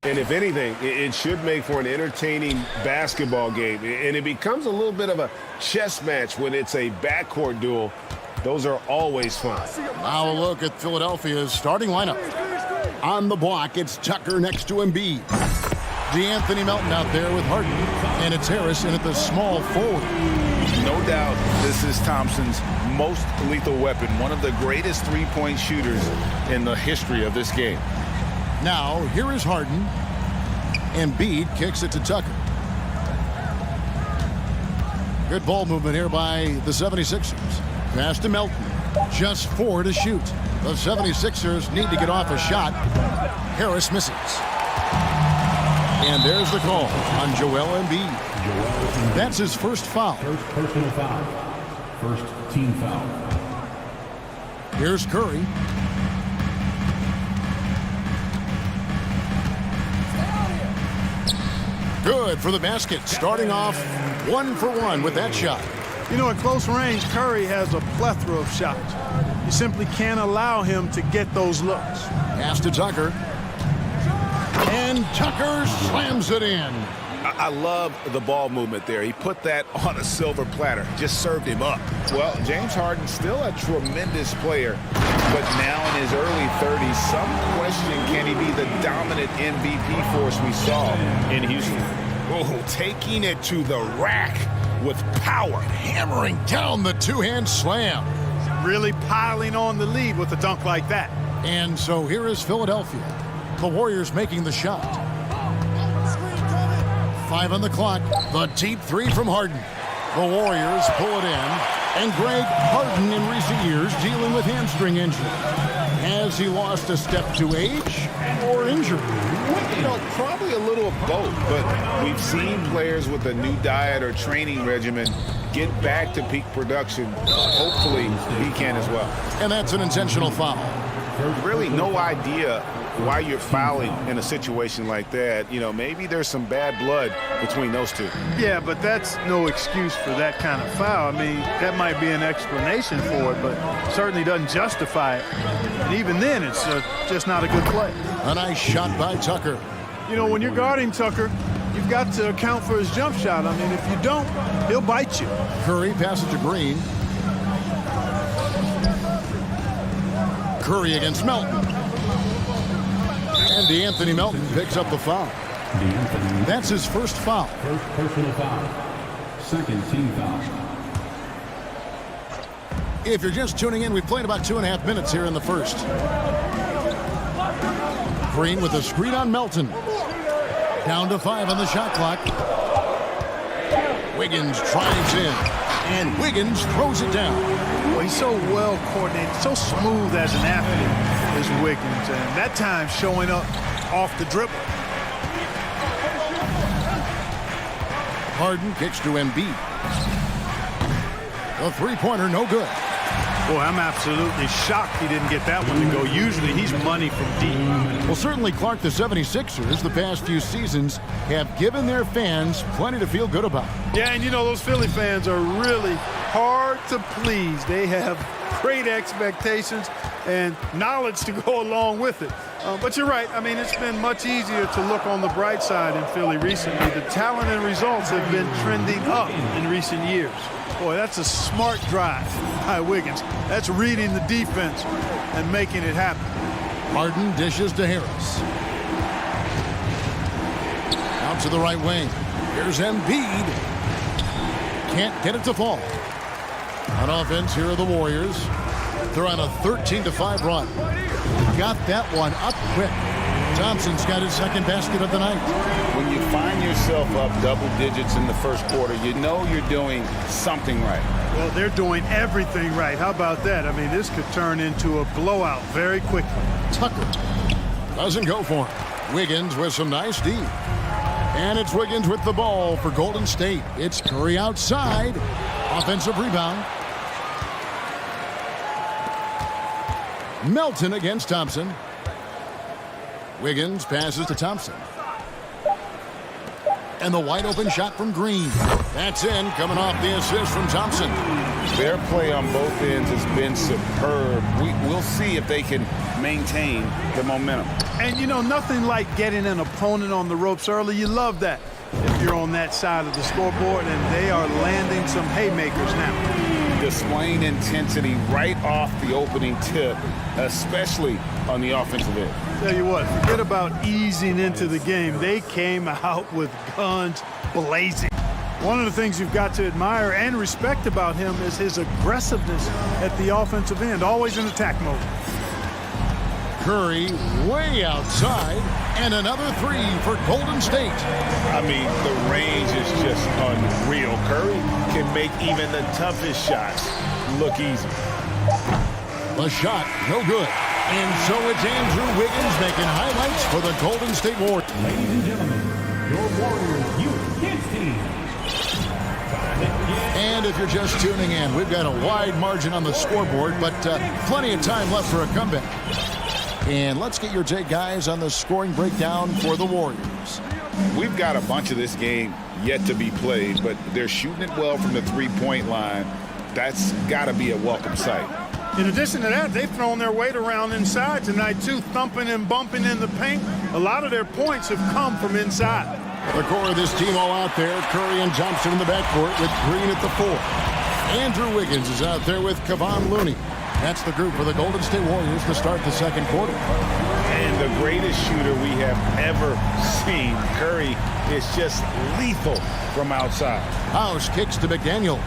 And if anything, it should make for an entertaining basketball game. And it becomes a little bit of a chess match when it's a backcourt duel. Those are always fun. Now a look at Philadelphia's starting lineup. On the block, it's Tucker next to Embiid. D'Anthony Melton out there with Harden. And it's Harrison at the small forward. No doubt this is Thompson's most lethal weapon. One of the greatest three-point shooters in the history of this game. Now, here is Harden. Embiid kicks it to Tucker. Good ball movement here by the 76ers. Pass to Melton. Just 4 to shoot. The 76ers need to get off a shot. Harris misses. And there's the call on Joel Embiid. That's his first foul. First personal foul. First team foul. Here's Curry. Good for the basket. Starting off 1 for 1 with that shot. You know, at close range, Curry has a plethora of shots. You simply can't allow him to get those looks. Pass to Tucker. And Tucker slams it in. I love the ball movement there. He put that on a silver platter. Just served him up. Well, James Harden's still a tremendous player, but now in his early 30s, some question, can he be the dominant MVP force we saw in Houston? Oh, taking it to the rack with power, hammering down the two-hand slam. Really piling on the lead with a dunk like that. And so here is Philadelphia. The Warriors making the shot. 5 on the clock. The deep 3 from Harden. The Warriors pull it in. And Greg Harden in recent years dealing with hamstring injury. Has he lost a step to age or injury? You know, probably a little of both, but we've seen players with a new diet or training regimen get back to peak production. Hopefully, he can as well. And that's an intentional foul. Really no idea why you're fouling in a situation like that. You know, maybe there's some bad blood between those two. Yeah, but that's no excuse for that kind of foul. I mean, that might be an explanation for it, but certainly doesn't justify it. And even then, it's just not a good play. A nice shot by Tucker. You know, when you're guarding Tucker, you've got to account for his jump shot. I mean, if you don't, he'll bite you. Curry passes to Green. Curry against Melton. And D'Anthony Melton picks up the foul. That's his first foul. First personal foul. Second team foul. If you're just tuning in, we've played about 2.5 minutes here in the first. Green with a screen on Melton. Down to 5 on the shot clock. Wiggins drives in. And Wiggins throws it down. Well, he's so well coordinated, so smooth as an athlete is Wiggins. And that time showing up off the dribble. Harden kicks to Embiid. The three-pointer, no good. Boy, I'm absolutely shocked he didn't get that one to go. Usually he's money from deep. Well, certainly, Clark, the 76ers, the past few seasons, have given their fans plenty to feel good about. Yeah, and you know, those Philly fans are really hard to please. They have great expectations and knowledge to go along with it. But you're right. I mean, it's been much easier to look on the bright side in Philly recently. The talent and results have been trending up in recent years. Boy, that's a smart drive by Wiggins. That's reading the defense and making it happen. Harden dishes to Harris. Out to the right wing. Here's Embiid. Can't get it to fall. On offense, here are the Warriors. They're on a 13-5 run. Got that one up quick. Thompson's got his second basket of the night. When you find yourself up double digits in the first quarter, you know you're doing something right. Well, they're doing everything right. How about that? I mean, this could turn into a blowout very quickly. Tucker doesn't go for him. Wiggins with some nice D. And it's Wiggins with the ball for Golden State. It's Curry outside. Offensive rebound. Melton against Thompson. Wiggins passes to Thompson. And the wide open shot from Green. That's in, coming off the assist from Thompson. Their play on both ends has been superb. We'll see if they can maintain the momentum. And, you know, nothing like getting an opponent on the ropes early. You love that if you're on that side of the scoreboard, and they are landing some haymakers now. Displaying intensity right off the opening tip, especially on the offensive end. Tell you what, forget about easing into the game. They came out with guns blazing. One of the things you've got to admire and respect about him is his aggressiveness at the offensive end, always in attack mode. Curry way outside, and another three for Golden State. I mean, the range is just unreal. Curry can make even the toughest shots look easy. The shot, no good. And so it's Andrew Wiggins making highlights for the Golden State Warriors. Ladies and gentlemen, your Warriors Youth Kids team. And if you're just tuning in, we've got a wide margin on the scoreboard, but plenty of time left for a comeback. And let's get your take, guys, on the scoring breakdown for the Warriors. We've got a bunch of this game yet to be played, but they're shooting it well from the three-point line. That's got to be a welcome sight. In addition to that, they've thrown their weight around inside tonight, too, thumping and bumping in the paint. A lot of their points have come from inside. The core of this team all out there. Curry and Thompson in the backcourt with Green at the 4. Andrew Wiggins is out there with Kevon Looney. That's the group for the Golden State Warriors to start the second quarter. And the greatest shooter we have ever seen. Curry is just lethal from outside. House kicks to McDaniels.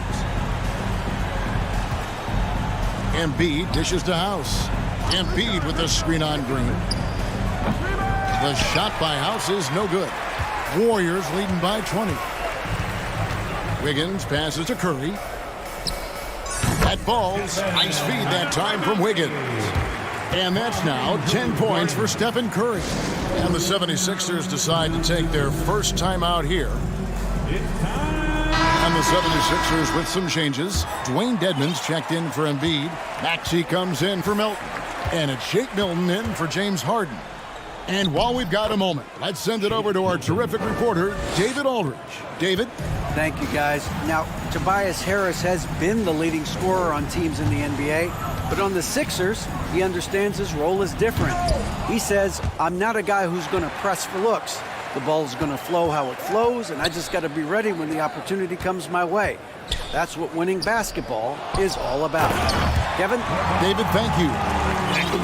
Embiid dishes to House. Embiid with the screen on Green. The shot by House is no good. Warriors leading by 20. Wiggins passes to Curry. That falls. Nice feed that time from Wiggins. And that's now 10 points for Stephen Curry. And the 76ers decide to take their first time out here. And the 76ers with some changes. Dwayne Dedmon's checked in for Embiid. Maxey comes in for Milton. And it's Shake Milton in for James Harden. And while we've got a moment, let's send it over to our terrific reporter, David Aldridge. David? Thank you, guys. Now, Tobias Harris has been the leading scorer on teams in the NBA, but on the Sixers, he understands his role is different. He says, I'm not a guy who's going to press for looks. The ball's going to flow how it flows, and I just got to be ready when the opportunity comes my way. That's what winning basketball is all about. Kevin? David, thank you.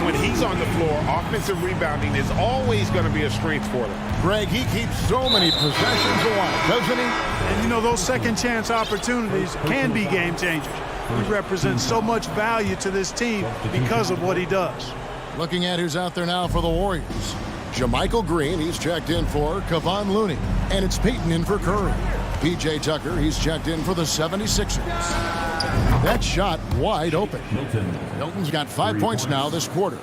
When he's on the floor, offensive rebounding is always going to be a strength for them. Greg, he keeps so many possessions alive, doesn't he? And, you know, those second-chance opportunities can be game changers. He represents so much value to this team because of what he does. Looking at who's out there now for the Warriors. Jermichael Green, he's checked in for Kevon Looney. And it's Peyton in for Curry. P.J. Tucker, he's checked in for the 76ers. That shot wide open. Milton's got 5 points now this quarter.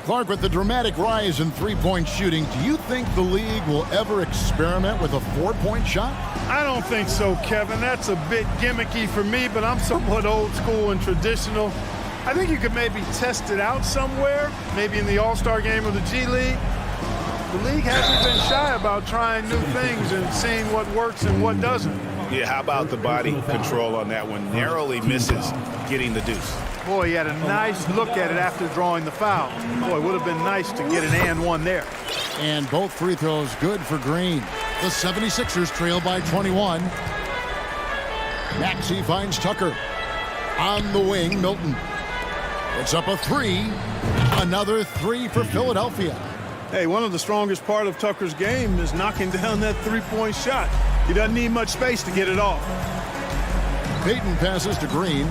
Clark, with the dramatic rise in three-point shooting, do you think the league will ever experiment with a four-point shot? I don't think so, Kevin. That's a bit gimmicky for me, but I'm somewhat old school and traditional. I think you could maybe test it out somewhere, maybe in the All-Star game or the G League. The league hasn't been shy about trying new things and seeing what works and what doesn't. Yeah, how about the body control on that one? Narrowly misses getting the deuce. Boy, he had a nice look at it after drawing the foul. Boy, it would have been nice to get an and one there. And both free throws good for Green. The 76ers trail by 21. Maxey finds Tucker. On the wing, Milton. It's up a three. Another three for Philadelphia. Hey, one of the strongest part of Tucker's game is knocking down that three-point shot. He doesn't need much space to get it off. Peyton passes to Green.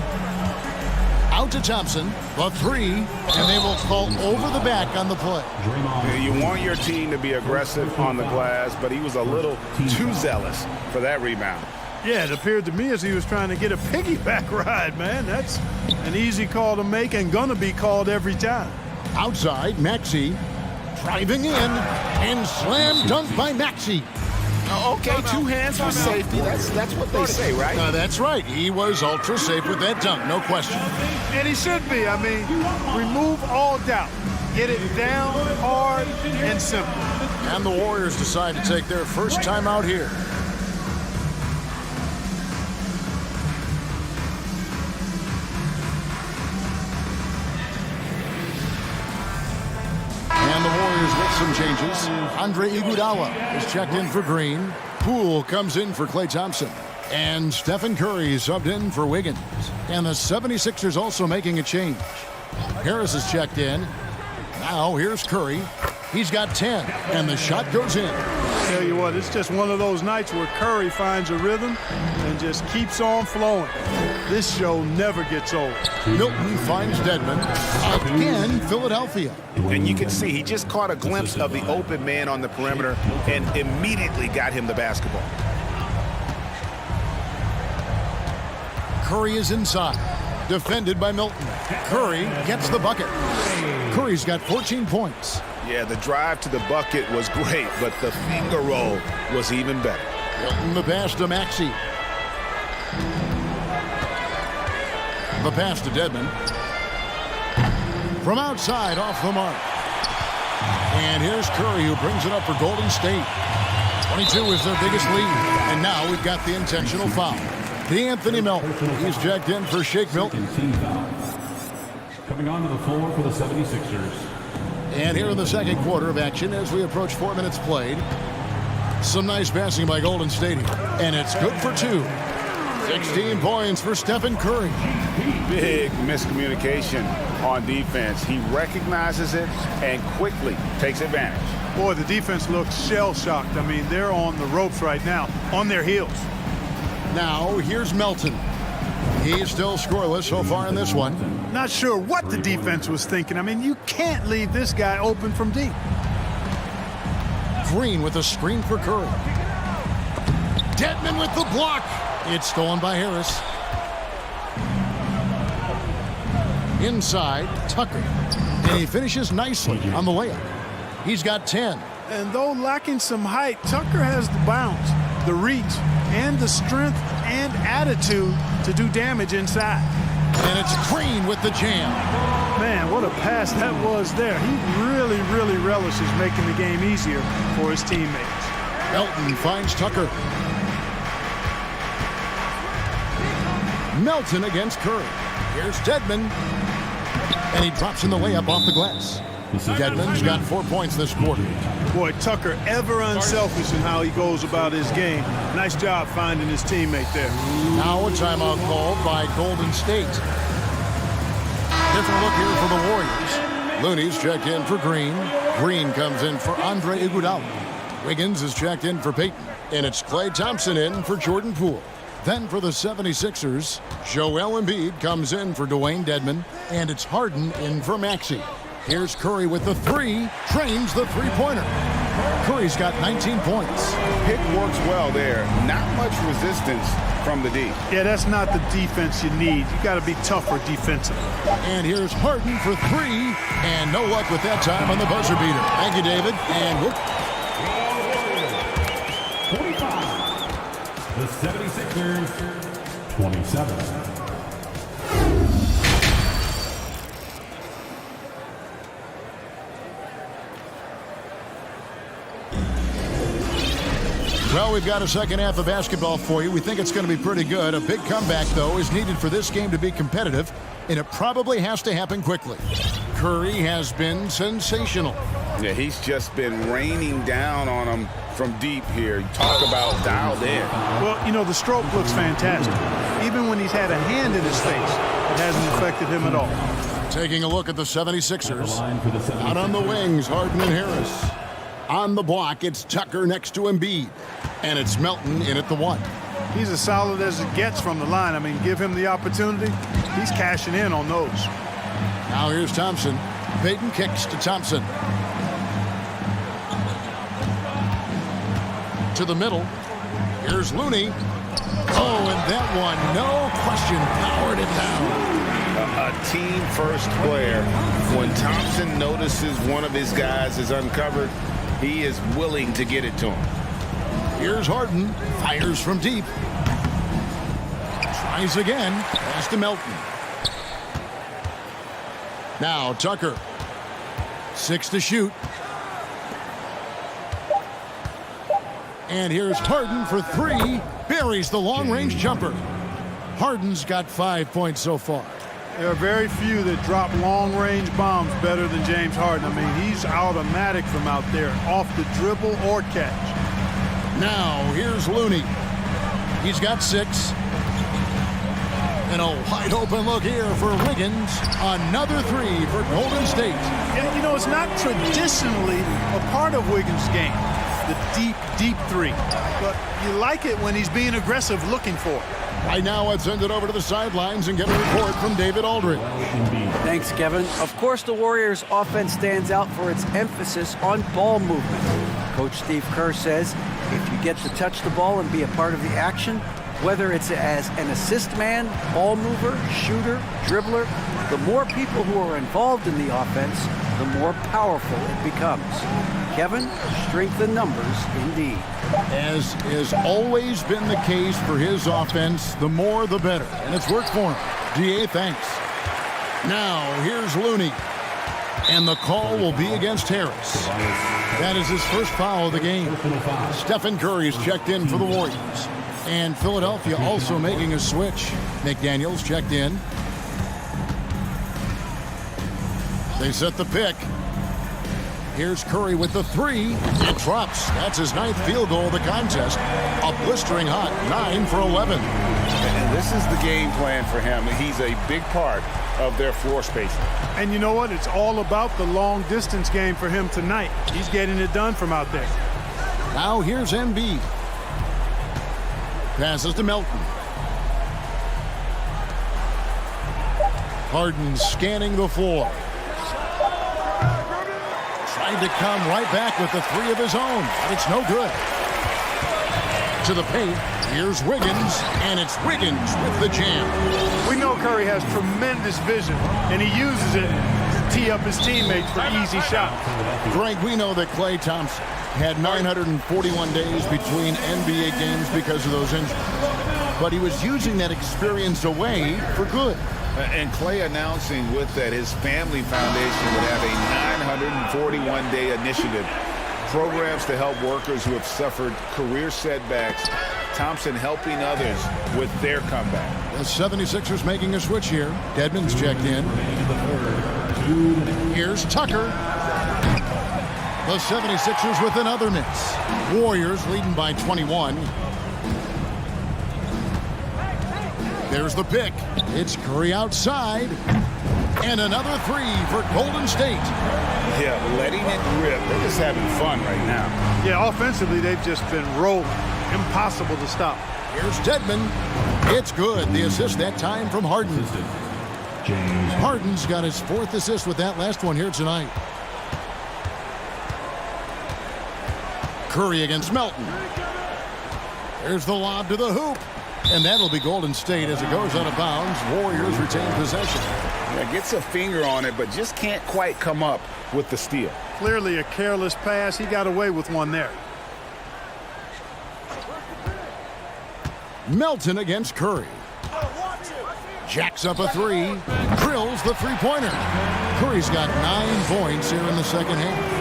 Out to Thompson. The three. And they will call over the back on the play. Yeah, you want your team to be aggressive on the glass, but he was a little too zealous for that rebound. Yeah, it appeared to me as he was trying to get a piggyback ride, man. That's an easy call to make and gonna be called every time. Outside, Maxey. Driving in, and slam dunk by Maxey. Okay, two hands for safety. That's what they say, right? That's right. He was ultra safe with that dunk, no question. And he should be. I mean, remove all doubt. Get it down, hard, and simple. And the Warriors decide to take their first time out here. Warriors make some changes. Andre Iguodala is checked in for Green. Poole comes in for Klay Thompson. And Stephen Curry subbed in for Wiggins. And the 76ers also making a change. Harris is checked in. Now here's Curry. He's got 10, and the shot goes in. Tell you what, it's just one of those nights where Curry finds a rhythm and just keeps on flowing. This show never gets old. Milton finds Dedmon. Again, Philadelphia. And you can see he just caught a glimpse of the open man on the perimeter and immediately got him the basketball. Curry is inside. Defended by Milton. Curry gets the bucket. Curry's got 14 points. Yeah, the drive to the bucket was great, but the finger roll was even better. Milton the pass to Maxey. The pass to Dedmon. From outside, off the mark. And here's Curry, who brings it up for Golden State. 22 is their biggest lead. And now we've got the intentional foul. D'Anthony Melton. He's checked in for Shake Milton. Team foul. Coming onto the floor for the 76ers. And here in the second quarter of action as we approach 4 minutes played. Some nice passing by Golden State here. And it's good for 2. 16 points for Stephen Curry. Big miscommunication on defense. He recognizes it and quickly takes advantage. Boy, the defense looks shell-shocked. I mean, they're on the ropes right now, on their heels. Now, here's Melton. He's still scoreless so far in this one. Not sure what the defense was thinking. I mean, you can't leave this guy open from deep. Green with a screen for Curry. Dedmon with the block. It's stolen by Harris. Inside, Tucker. And he finishes nicely on the layup. He's got 10. And though lacking some height, Tucker has the bounce, the reach, and the strength and attitude to do damage inside. And it's Green with the jam. Man, what a pass that was there. He really, really relishes making the game easier for his teammates. Melton finds Tucker. Melton against Curry. Here's Dedmon. And he drops in the layup off the glass. Dedmon's got 4 points this quarter. Boy, Tucker ever unselfish in how he goes about his game. Nice job finding his teammate there. Now a timeout called by Golden State. Different look here for the Warriors. Looney's checked in for Green. Green comes in for Andre Iguodala. Wiggins is checked in for Payton. And it's Klay Thompson in for Jordan Poole. Then for the 76ers, Joel Embiid comes in for Dwayne Dedmon. And it's Harden in for Maxey. Here's Curry with the 3, trains the three-pointer. Curry's got 19 points. Pick works well there. Not much resistance from the D. Yeah, that's not the defense you need. You got to be tougher defensively. And here's Harden for 3, and no luck with that time on the buzzer beater. Thank you, David. And whoop. 45. The 76ers, 27. Well, we've got a second half of basketball for you. We think it's going to be pretty good. A big comeback, though, is needed for this game to be competitive, and it probably has to happen quickly. Curry has been sensational. Yeah, he's just been raining down on him from deep here. Talk about dialed in. Well, you know, the stroke looks fantastic. Even when he's had a hand in his face, it hasn't affected him at all. Taking a look at the 76ers. Out on the wings, Harden and Harris. On the block, it's Tucker next to Embiid. And it's Melton in at the 1. He's as solid as it gets from the line. I mean, give him the opportunity. He's cashing in on those. Now here's Thompson. Payton kicks to Thompson. To the middle. Here's Looney. Oh, and that one, no question, powered it down. A team-first player. When Thompson notices one of his guys is uncovered, he is willing to get it to him. Here's Harden. Fires from deep. Tries again. Pass to Melton. Now Tucker. 6 to shoot. And here's Harden for 3. Buries the long-range jumper. Harden's got 5 points so far. There are very few that drop long-range bombs better than James Harden. I mean, he's automatic from out there, off the dribble or catch. Now, here's Looney. He's got 6. And a wide open look here for Wiggins. Another 3 for Golden State. And, you know, it's not traditionally a part of Wiggins' game, the deep, deep 3. But you like it when he's being aggressive looking for it. Right now, let's send it over to the sidelines and get a report from David Aldridge. Thanks, Kevin. Of course, the Warriors' offense stands out for its emphasis on ball movement. Coach Steve Kerr says if you get to touch the ball and be a part of the action, whether it's as an assist man, ball mover, shooter, dribbler, the more people who are involved in the offense, the more powerful it becomes. Kevin, strength in numbers indeed. As has always been the case for his offense, the more the better. And it's worked for him. DA, thanks. Now, here's Looney. And the call will be against Harris. That is his first foul of the game. Stephen Curry is checked in for the Warriors. And Philadelphia also making a switch. McDaniels checked in. They set the pick. Here's Curry with the 3. It drops. That's his 9th field goal of the contest. A blistering hot 9 for 11. And this is the game plan for him. He's a big part of their floor spacing. And you know what? It's all about the long distance game for him tonight. He's getting it done from out there. Now here's Embiid. Passes to Melton. Harden scanning the floor. Trying to come right back with the 3 of his own. But it's no good. To the paint. Here's Wiggins. And it's Wiggins with the jam. We know Curry has tremendous vision, and he uses it to tee up his teammates for easy shots. Greg, we know that Klay Thompson had 941 days between NBA games because of those injuries. But he was using that experience away for good. And Klay announcing with that his family foundation would have a 941-day initiative. Programs to help workers who have suffered career setbacks. Thompson helping others with their comeback. The 76ers making a switch here. Dedmon's checked in. Here's Tucker. The 76ers with another miss. Warriors leading by 21. There's the pick. It's Curry outside. And another 3 for Golden State. Yeah, letting it rip. They're just having fun right now. Yeah, offensively, they've just been rolling. Impossible to stop. Here's Dedmon. It's good. The assist that time from Harden. Harden's got his 4th assist with that last one here tonight. Curry against Melton. There's the lob to the hoop. And that'll be Golden State as it goes out of bounds. Warriors retain possession. Yeah, gets a finger on it, but just can't quite come up with the steal. Clearly a careless pass. He got away with one there. Melton against Curry. Jacks up a 3. Drills the 3-pointer. Curry's got 9 points here in the second half.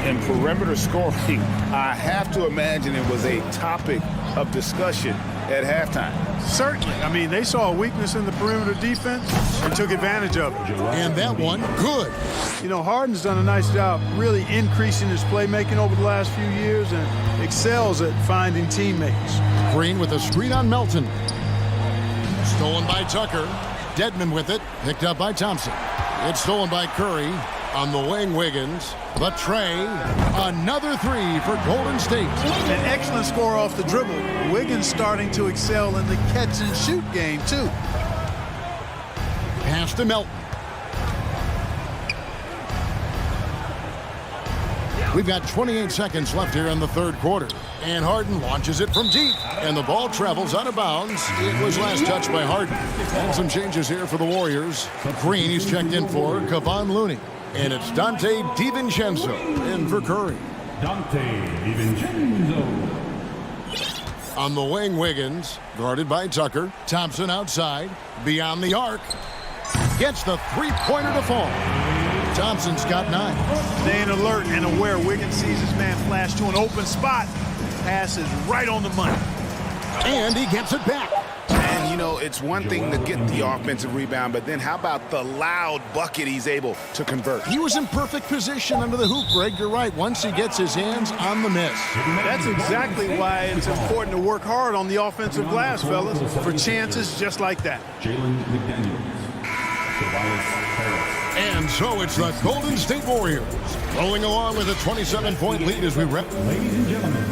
And perimeter scoring, I have to imagine it was a topic of discussion at halftime. Certainly. I mean, they saw a weakness in the perimeter defense and took advantage of it. And that one, good. You know, Harden's done a nice job really increasing his playmaking over the last few years and excels at finding teammates. Green with a screen on Melton. Stolen by Tucker. Dedmon with it. Picked up by Thompson. It's stolen by Curry. On the wing, Wiggins. The tray. Another 3 for Golden State. An excellent score off the dribble. Wiggins starting to excel in the catch-and-shoot game, too. Pass to Melton. We've got 28 seconds left here in the 3rd quarter. And Harden launches it from deep. And the ball travels out of bounds. It was last touched by Harden. And some changes here for the Warriors. Green, he's checked in for Kevon Looney. And it's Dante DiVincenzo in for Curry. Dante DiVincenzo. On the wing, Wiggins, guarded by Tucker. Thompson outside, beyond the arc. Gets the 3-pointer to fall. Thompson's got 9. Staying alert and aware. Wiggins sees his man flash to an open spot. Pass is right on the money. And he gets it back. And And, you know, it's one thing to get the offensive rebound, but then how about the loud bucket he's able to convert? He was in perfect position under the hoop, Greg. You're right. Once he gets his hands on the miss. That's exactly why it's important to work hard on the offensive glass, fellas, for chances just like that. Jalen McDaniels. Tobias Harris. And so it's the Golden State Warriors rolling along with a 27-point lead as we wrap. Ladies and gentlemen,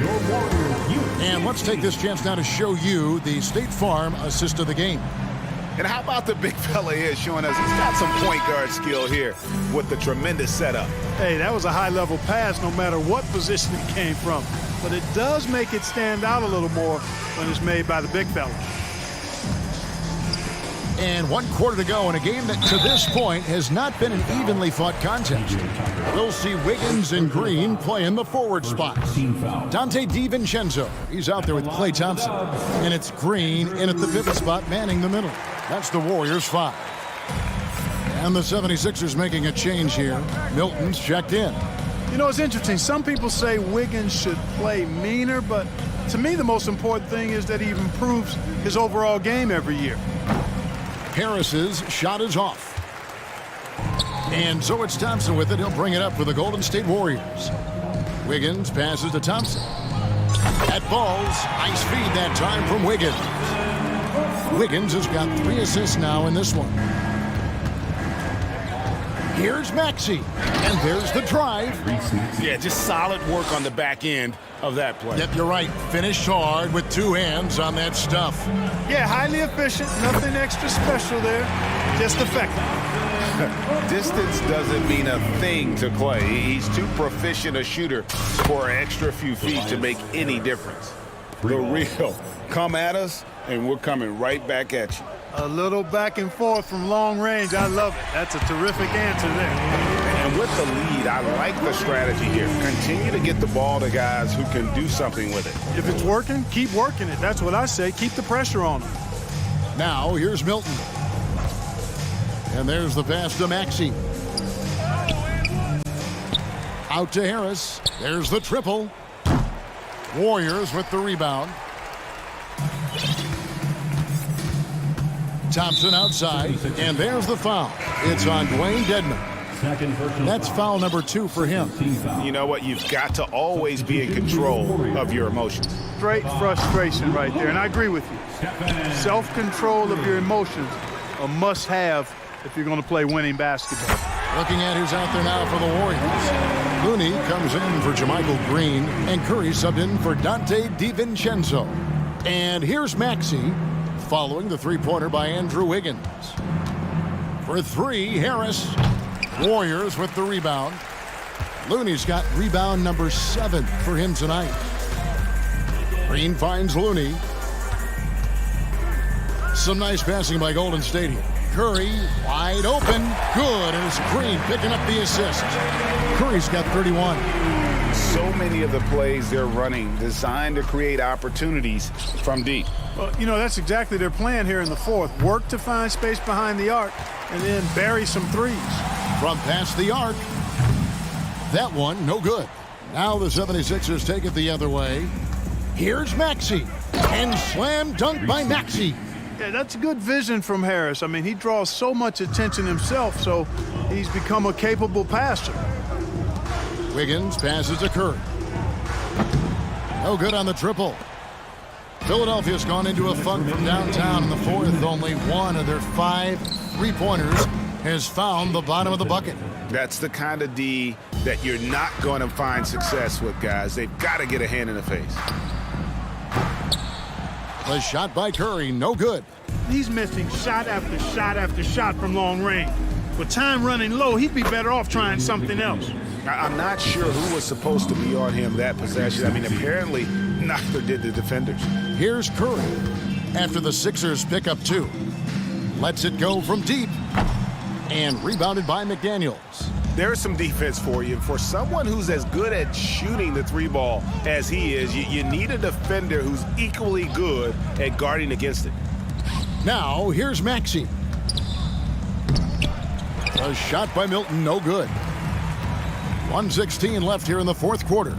your Warriors youth. And let's take this chance now to show you the State Farm assist of the game. And how about the big fella here showing us he's got some point guard skill here with the tremendous setup. Hey, that was a high-level pass no matter what position it came from. But it does make it stand out a little more when it's made by the big fella. And 1 quarter to go in a game that to this point has not been an evenly fought contest. We'll see Wiggins and Green play in the forward spots. Dante DiVincenzo, he's out there with Klay Thompson. And it's Green in at the pivot spot, manning the middle. That's the Warriors 5. And the 76ers making a change here. Milton's checked in. You know, it's interesting. Some people say Wiggins should play meaner, but to me the most important thing is that he improves his overall game every year. Harris's shot is off. And so it's Thompson with it. He'll bring it up for the Golden State Warriors. Wiggins passes to Thompson. That falls. Nice feed that time from Wiggins. Wiggins has got 3 assists now in this one. Here's Maxey. And there's the drive. Yeah, just solid work on the back end of that play. Yep, you're right. Finished hard with 2 hands on that stuff. Yeah, highly efficient. Nothing extra special there. Just effective. Distance doesn't mean a thing to Klay. He's too proficient a shooter for an extra few feet to make any difference. The real. Come at us, and we're coming right back at you. A little back and forth from long range. I love it. That's a terrific answer there. And with the lead, I like the strategy here. Continue to get the ball to guys who can do something with it. If it's working, keep working it. That's what I say. Keep the pressure on them. Now, here's Milton. And there's the pass to Maxey. Out to Harris. There's the triple. Warriors with the rebound. Thompson outside, and there's the foul. It's on Dwayne Dedman. That's foul number 2 for him. You know what? You've got to always be in control of your emotions. Straight frustration right there, and I agree with you. Self-control of your emotions, a must-have if you're going to play winning basketball. Looking at who's out there now for the Warriors. Looney comes in for JaMychal Green, and Curry subbed in for Dante DiVincenzo. And here's Maxey, following the 3-pointer by Andrew Wiggins. For 3, Harris. Warriors with the rebound. Looney's got rebound number 7 for him tonight. Green finds Looney. Some nice passing by Golden State here. Curry wide open. Good as Green picking up the assist. Curry's got 31. So many of the plays they're running designed to create opportunities from deep. Well, you know, that's exactly their plan here in the 4th. Work to find space behind the arc and then bury some threes. From past the arc. That one, no good. Now the 76ers take it the other way. Here's Maxey. And slam dunk by Maxey. Yeah, that's good vision from Harris. I mean, he draws so much attention himself, so he's become a capable passer. Wiggins passes to Curry. No good on the triple. Philadelphia's gone into a funk from downtown in the 4th. Only one of their 5 3-pointers has found the bottom of the bucket. That's the kind of D that you're not going to find success with, guys. They've got to get a hand in the face. The shot by Curry, no good. He's missing shot after shot after shot from long range. With time running low, he'd be better off trying something else. I'm not sure who was supposed to be on him that possession. I mean, apparently neither did the defenders. Here's Curry after the Sixers pick up 2. Lets it go from deep. And rebounded by McDaniels. There's some defense for you. For someone who's as good at shooting the 3-ball as he is, you need a defender who's equally good at guarding against it. Now, here's Maxey. A shot by Milton, no good. 1:16 left here in the 4th quarter.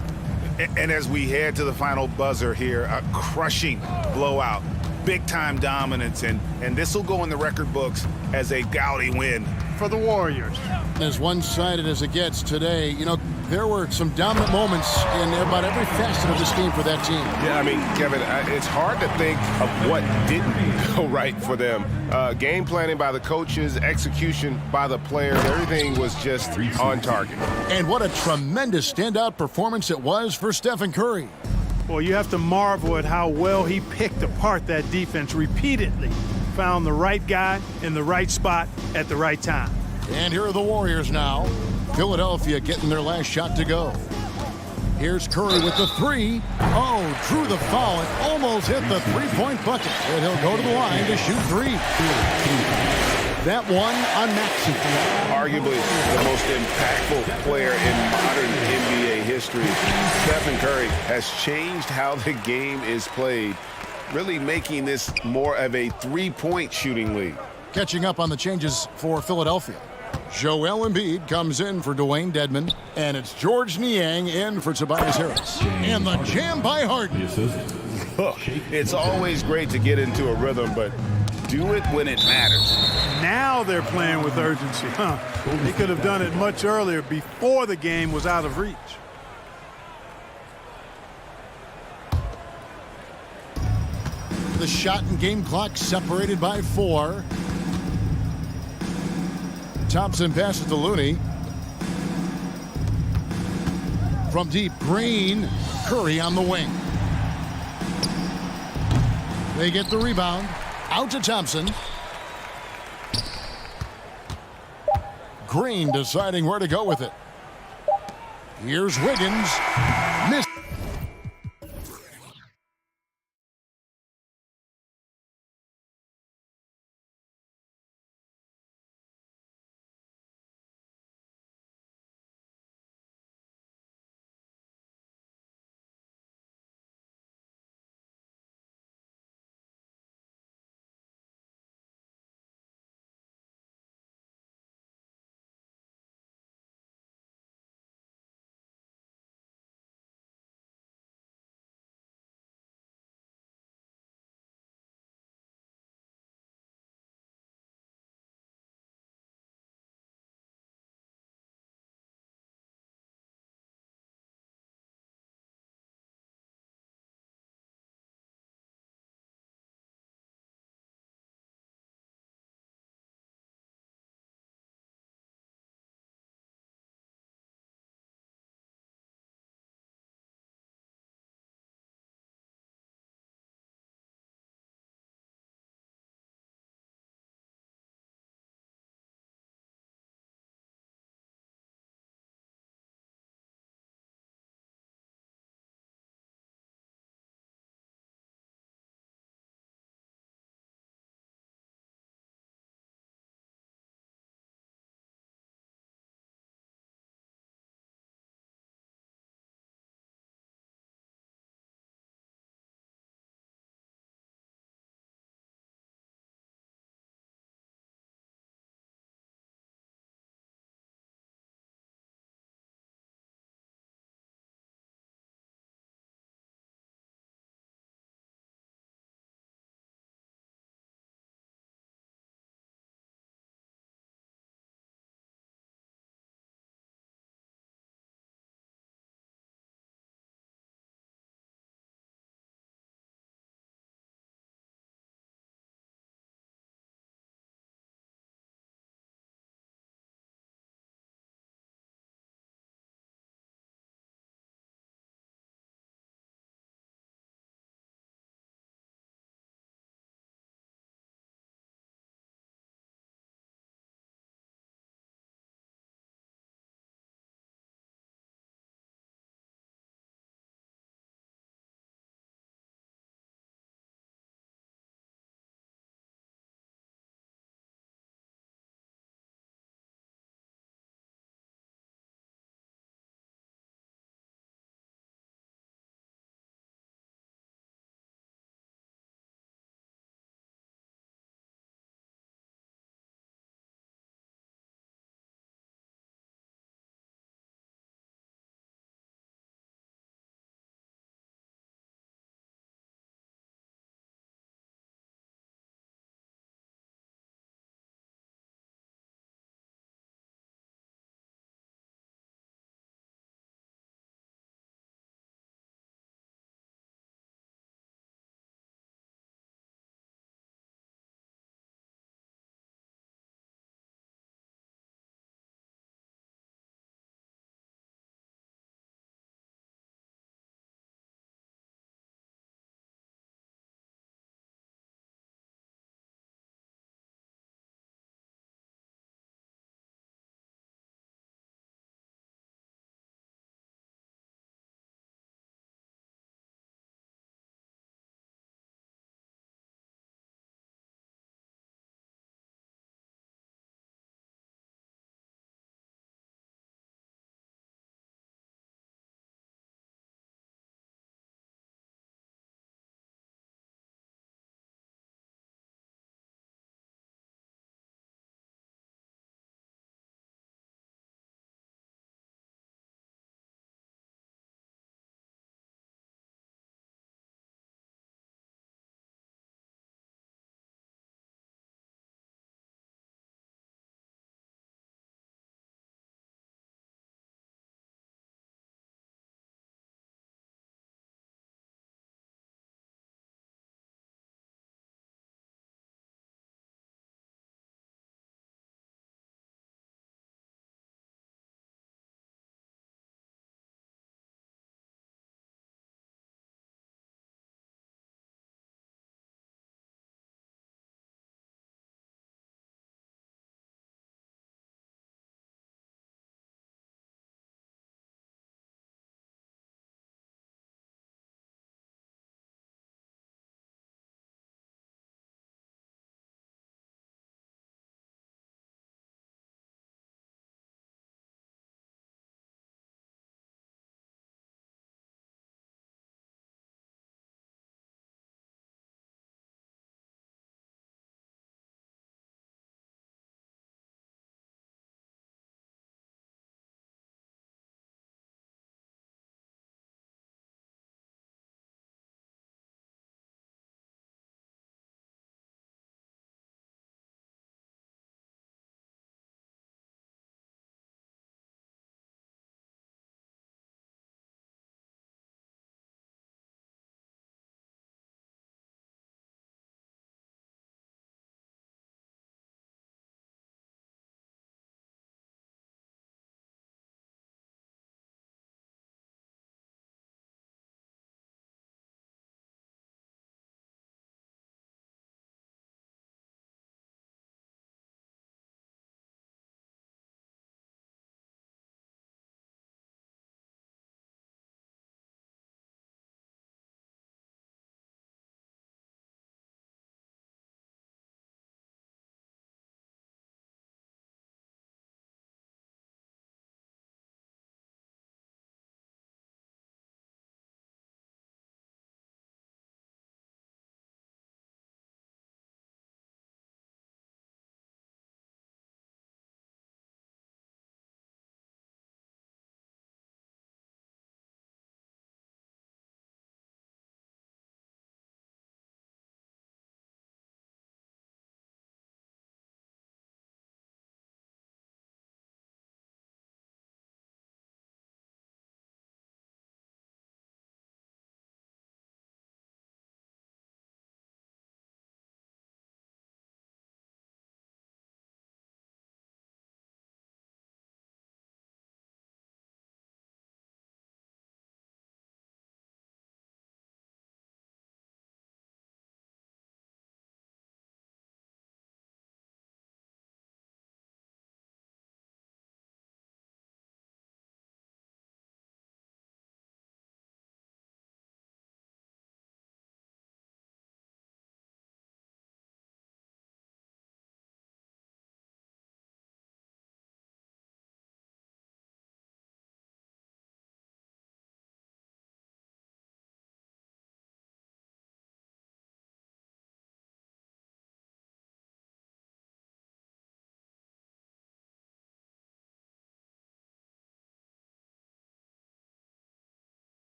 And as we head to the final buzzer here, a crushing blowout big-time dominance, and this will go in the record books as a gaudy win. For the Warriors. As one-sided as it gets today, you know, there were some dominant moments in about every facet of this game for that team. Yeah, I mean, Kevin, it's hard to think of what didn't go right for them. Game planning by the coaches, execution by the players, everything was just on target. And what a tremendous standout performance it was for Stephen Curry. Well, you have to marvel at how well he picked apart that defense repeatedly. Found the right guy in the right spot at the right time. And here are the Warriors now. Philadelphia getting their last shot to go. Here's Curry with the three. Oh, drew the foul and almost hit the three-point bucket. And he'll go to the line to shoot three. That one on Maxey. Arguably the most impactful player in modern NBA history. Stephen Curry has changed how the game is played, really making this more of a three-point shooting league. Catching up on the changes for Philadelphia. Joel Embiid comes in for Dwayne Dedmon, and it's George Niang in for Tobias Harris. And the jam by Harden. Look, it's always great to get into a rhythm, but do it when it matters. Now they're playing with urgency, huh? They could have done it much earlier before the game was out of reach. The shot and game clock separated by 4. Thompson passes to Looney. From deep, Green. Curry on the wing. They get the rebound. Out to Thompson. Green deciding where to go with it. Here's Wiggins. Missed.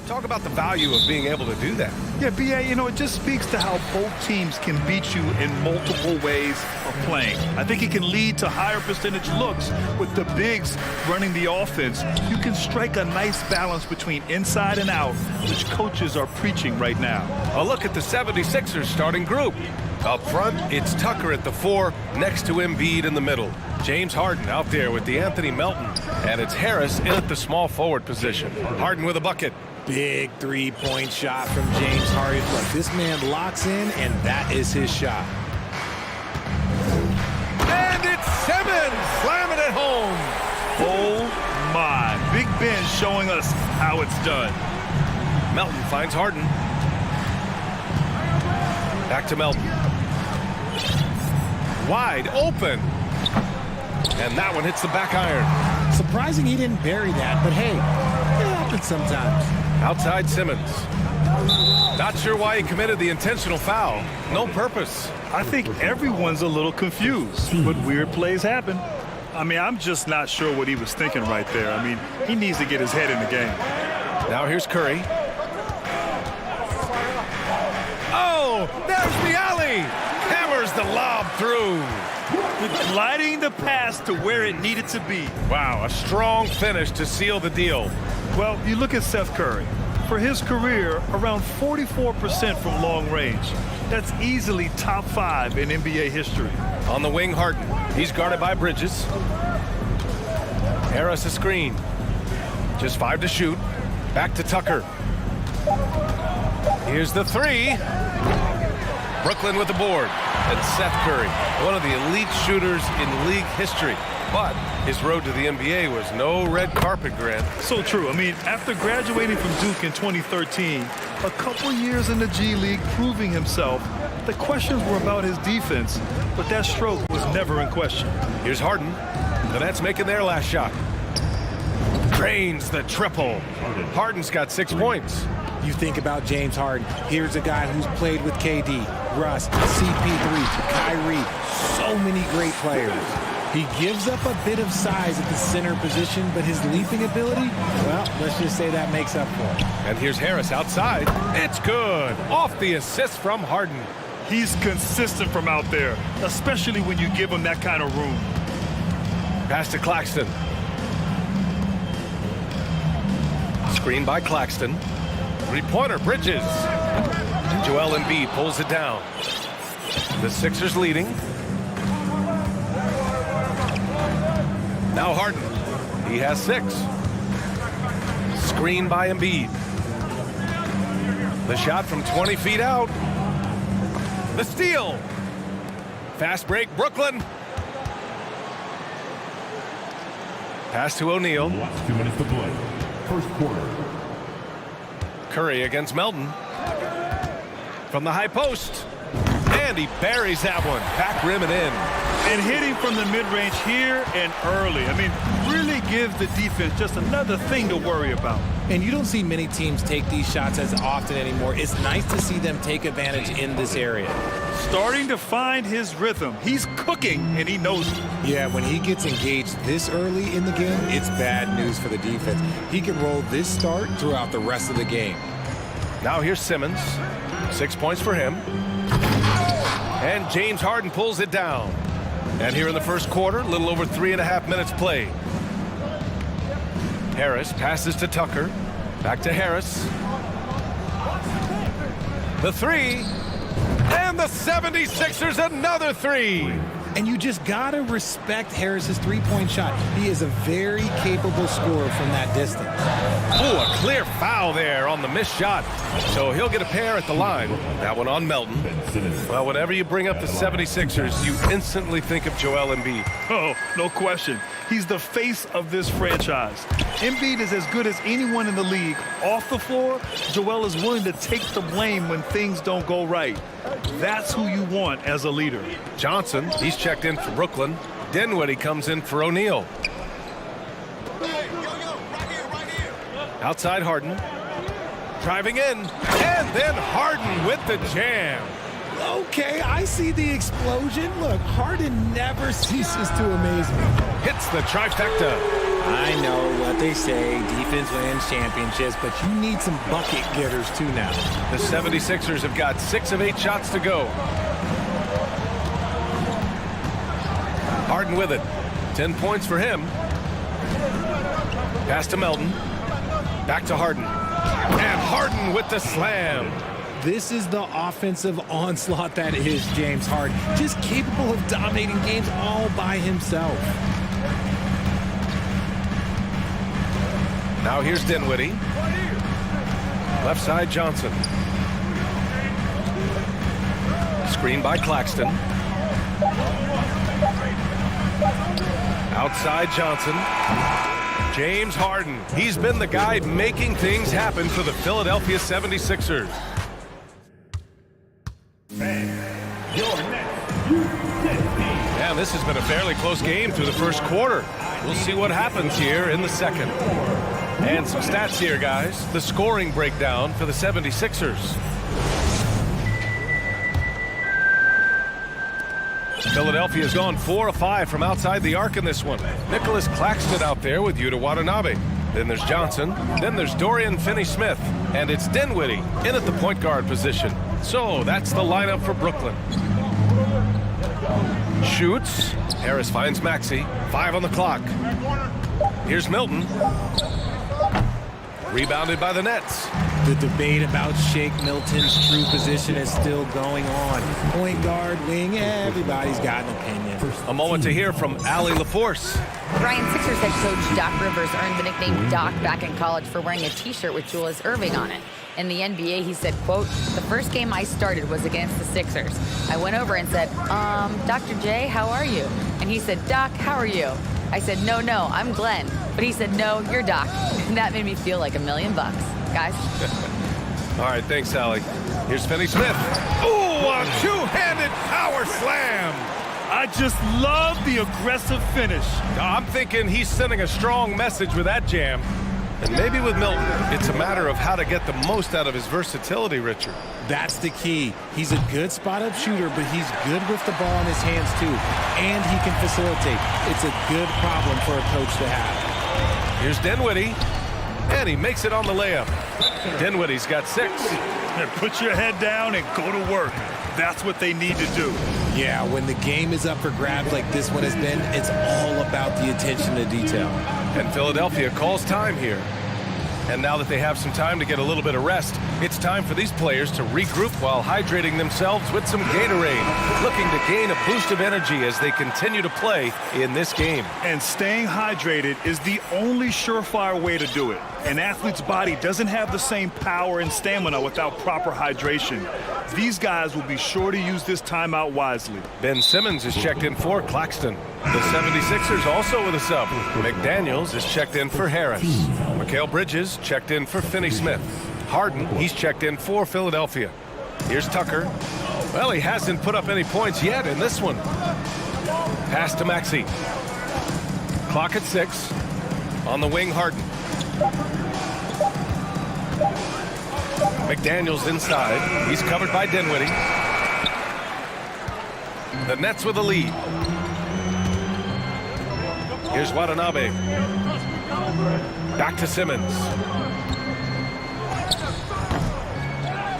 Talk about the value of being able to do that. Yeah, B.A., you know, it just speaks to how both teams can beat you in multiple ways of playing. I think it can lead to higher percentage looks with the bigs running the offense. You can strike a nice balance between inside and out, which coaches are preaching right now. A look at the 76ers starting group. Up front, it's Tucker at the 4, next to Embiid in the middle. James Harden out there with the Anthony Melton. And it's Harris in at the small forward position. Harden with a bucket. Big three-point shot from James Harden. Look, this man locks in, and that is his shot. And it's Simmons slamming it home. Oh, my. Big Ben showing us how it's done. Melton finds Harden. Back to Melton. Wide open. And that one hits the back iron. Surprising he didn't bury that, but hey, it happens sometimes. Outside Simmons. Not sure why he committed the intentional foul. No purpose. I think everyone's a little confused, but weird plays happen. I mean, I'm just not sure what he was thinking right there. I mean, he needs to get his head in the game. Now here's Curry. Oh, there's the alley. Hammers the lob through. Gliding the pass to where it needed to be. Wow, a strong finish to seal the deal. Well, you look at Seth Curry. For his career, around 44% from long range. That's easily top 5 in NBA history. On the wing, Harden. He's guarded by Bridges. Harris a screen. Just 5 to shoot. Back to Tucker. Here's the 3. Brooklyn with the board. And Seth Curry, one of the elite shooters in league history. But his road to the NBA was no red carpet, Grant. So true. I mean, after graduating from Duke in 2013, a couple years in the G League proving himself, the questions were about his defense, but that stroke was never in question. Here's Harden. The Nets making their last shot. Drains the triple. Harden's got 6 points. You think about James Harden. Here's a guy who's played with KD, Russ, CP3, Kyrie, so many great players. He gives up a bit of size at the center position, but his leaping ability, well, let's just say that makes up for it. And here's Harris outside. It's good. Off the assist from Harden. He's consistent from out there, especially when you give him that kind of room. Pass to Claxton. Screen by Claxton. Three-pointer, Bridges. Joel Embiid pulls it down. The Sixers leading. Now Harden. He has 6. Screen by Embiid. The shot from 20 feet out. The steal. Fast break, Brooklyn. Pass to O'Neal. 2 minutes to play. First quarter. Curry against Melton. From the high post. And he buries that one. Back rim and in. And hitting from the mid-range here and early. I mean, really gives the defense just another thing to worry about. And you don't see many teams take these shots as often anymore. It's nice to see them take advantage in this area. Starting to find his rhythm. He's cooking, and he knows it. Yeah, when he gets engaged this early in the game, it's bad news for the defense. He can roll this start throughout the rest of the game. Now here's Simmons. 6 points for him. And James Harden pulls it down. And here in the first quarter, a little over 3.5 minutes played. Harris passes to Tucker. Back to Harris. The 3. And the 76ers another 3. And you just gotta respect Harris's three-point shot. He is a very capable scorer from that distance. Oh, a clear foul there on the missed shot. So he'll get a pair at the line. That one on Melton. Well, whenever you bring up the 76ers, you instantly think of Joel Embiid. Oh, no question. He's the face of this franchise. Embiid is as good as anyone in the league. Off the floor, Joel is willing to take the blame when things don't go right. That's who you want as a leader. Johnson, he's checked in for Brooklyn. Dinwiddie comes in for O'Neal. Outside Harden. Driving in. And then Harden with the jam. Okay, I see the explosion. Look, Harden never ceases to amaze me. Hits the trifecta. I know what they say, defense wins championships, but you need some bucket getters too now. The 76ers have got 6 of 8 shots to go. Harden with it. 10 points for him. Pass to Melton. Back to Harden. And Harden with the slam. This is the offensive onslaught that is James Harden. Just capable of dominating games all by himself. Now here's Dinwiddie. Left side Johnson. Screen by Claxton. Outside Johnson. James Harden. He's been the guy making things happen for the Philadelphia 76ers. And this has been a fairly close game through the first quarter. We'll see what happens here in the second. And some stats here, guys. The scoring breakdown for the 76ers. Philadelphia's gone 4 of 5 from outside the arc in this one. Nicholas Claxton out there with Yuta Watanabe. Then there's Johnson. Then there's Dorian Finney-Smith. And it's Dinwiddie in at the point guard position. So that's the lineup for Brooklyn. Shoots. Harris finds Maxey. 5 on the clock. Here's Milton. Rebounded by the Nets. The debate about Shake Milton's true position is still going on. Point guard, wing, everybody's got an opinion. A moment to hear from Allie LaForce. Ryan, Sixers head coach Doc Rivers earned the nickname Doc back in college for wearing a T-shirt with Julius Erving on it. In the NBA, he said, quote, "The first game I started was against the Sixers. I went over and said, Dr. J, how are you?" And he said, "Doc, how are you?" I said, no, I'm Glenn. But he said, "No, you're Doc." And that made me feel like $1 million. Guys. All right, thanks, Allie. Here's Finney-Smith. Ooh, a two-handed power slam. I just love the aggressive finish. I'm thinking he's sending a strong message with that jam. And maybe with Milton, it's a matter of how to get the most out of his versatility, Richard. That's the key. He's a good spot-up shooter, but he's good with the ball in his hands, too. And he can facilitate. It's a good problem for a coach to have. Here's Dinwiddie. And he makes it on the layup. Dinwiddie's got 6. And put your head down and go to work. That's what they need to do. Yeah, when the game is up for grabs like this one has been, it's all about the attention to detail. And Philadelphia calls time here. And now that they have some time to get a little bit of rest, it's time for these players to regroup while hydrating themselves with some Gatorade, looking to gain a boost of energy as they continue to play in this game. And staying hydrated is the only surefire way to do it. An athlete's body doesn't have the same power and stamina without proper hydration. These guys will be sure to use this timeout wisely. Ben Simmons is checked in for Claxton. The 76ers also with a sub. McDaniels is checked in for Harris. Mikal Bridges checked in for Finney-Smith. Harden, he's checked in for Philadelphia. Here's Tucker. Well, he hasn't put up any points yet in this one. Pass to Maxey. Clock at 6. On the wing, Harden. McDaniels inside. He's covered by Dinwiddie. The Nets with a lead. Here's Watanabe. Back to Simmons.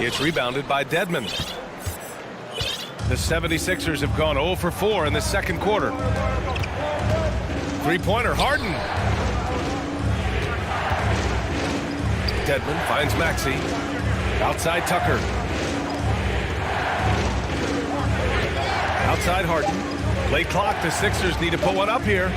It's rebounded by Dedmon. The 76ers have gone 0 for 4 in the second quarter. Three-pointer, Harden. Dedmon finds Maxey. Outside Tucker. Outside Harden. Late clock, the Sixers need to put one up here.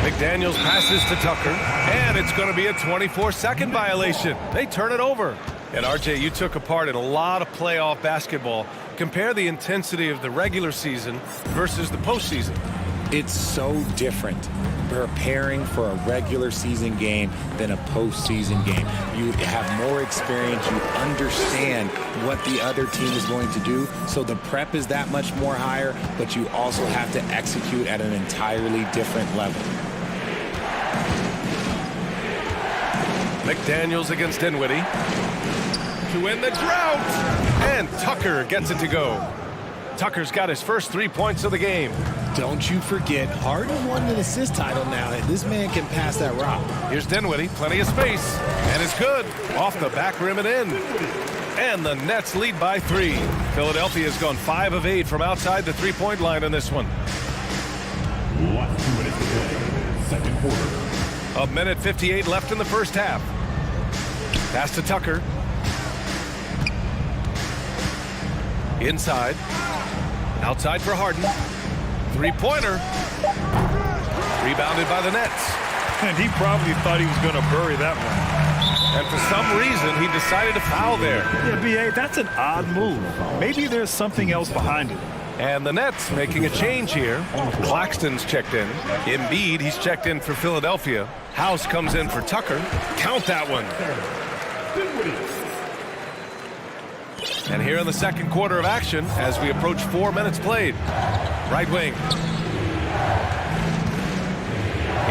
McDaniels passes to Tucker, and it's going to be a 24-second violation. They turn it over. And RJ, you took a part in a lot of playoff basketball. Compare the intensity of the regular season versus the postseason. It's so different preparing for a regular season game than a postseason game. You have more experience, you understand what the other team is going to do, so the prep is that much more higher, but you also have to execute at an entirely different level. McDaniels against Dinwiddie to win the drought, and Tucker gets it to go. Tucker's got his first 3 points of the game. Don't you forget, Harden won an assist title now, and this man can pass that rock. Here's Dinwiddie, plenty of space, and it's good. Off the back rim and in. And the Nets lead by 3. Philadelphia's gone 5 of 8 from outside the three-point line in this one. Last 2 minutes to play. Second quarter. A minute 58 left in the first half. Pass to Tucker. Inside. Outside for Harden. Three-pointer. Rebounded by the Nets. And he probably thought he was going to bury that one. And for some reason, he decided to foul there. Yeah, B.A., that's an odd move. Maybe there's something else behind it. And the Nets making a change here. Claxton's checked in. Embiid, he's checked in for Philadelphia. House comes in for Tucker. Count that one. And here in the second quarter of action, as we approach 4 minutes played. Right wing.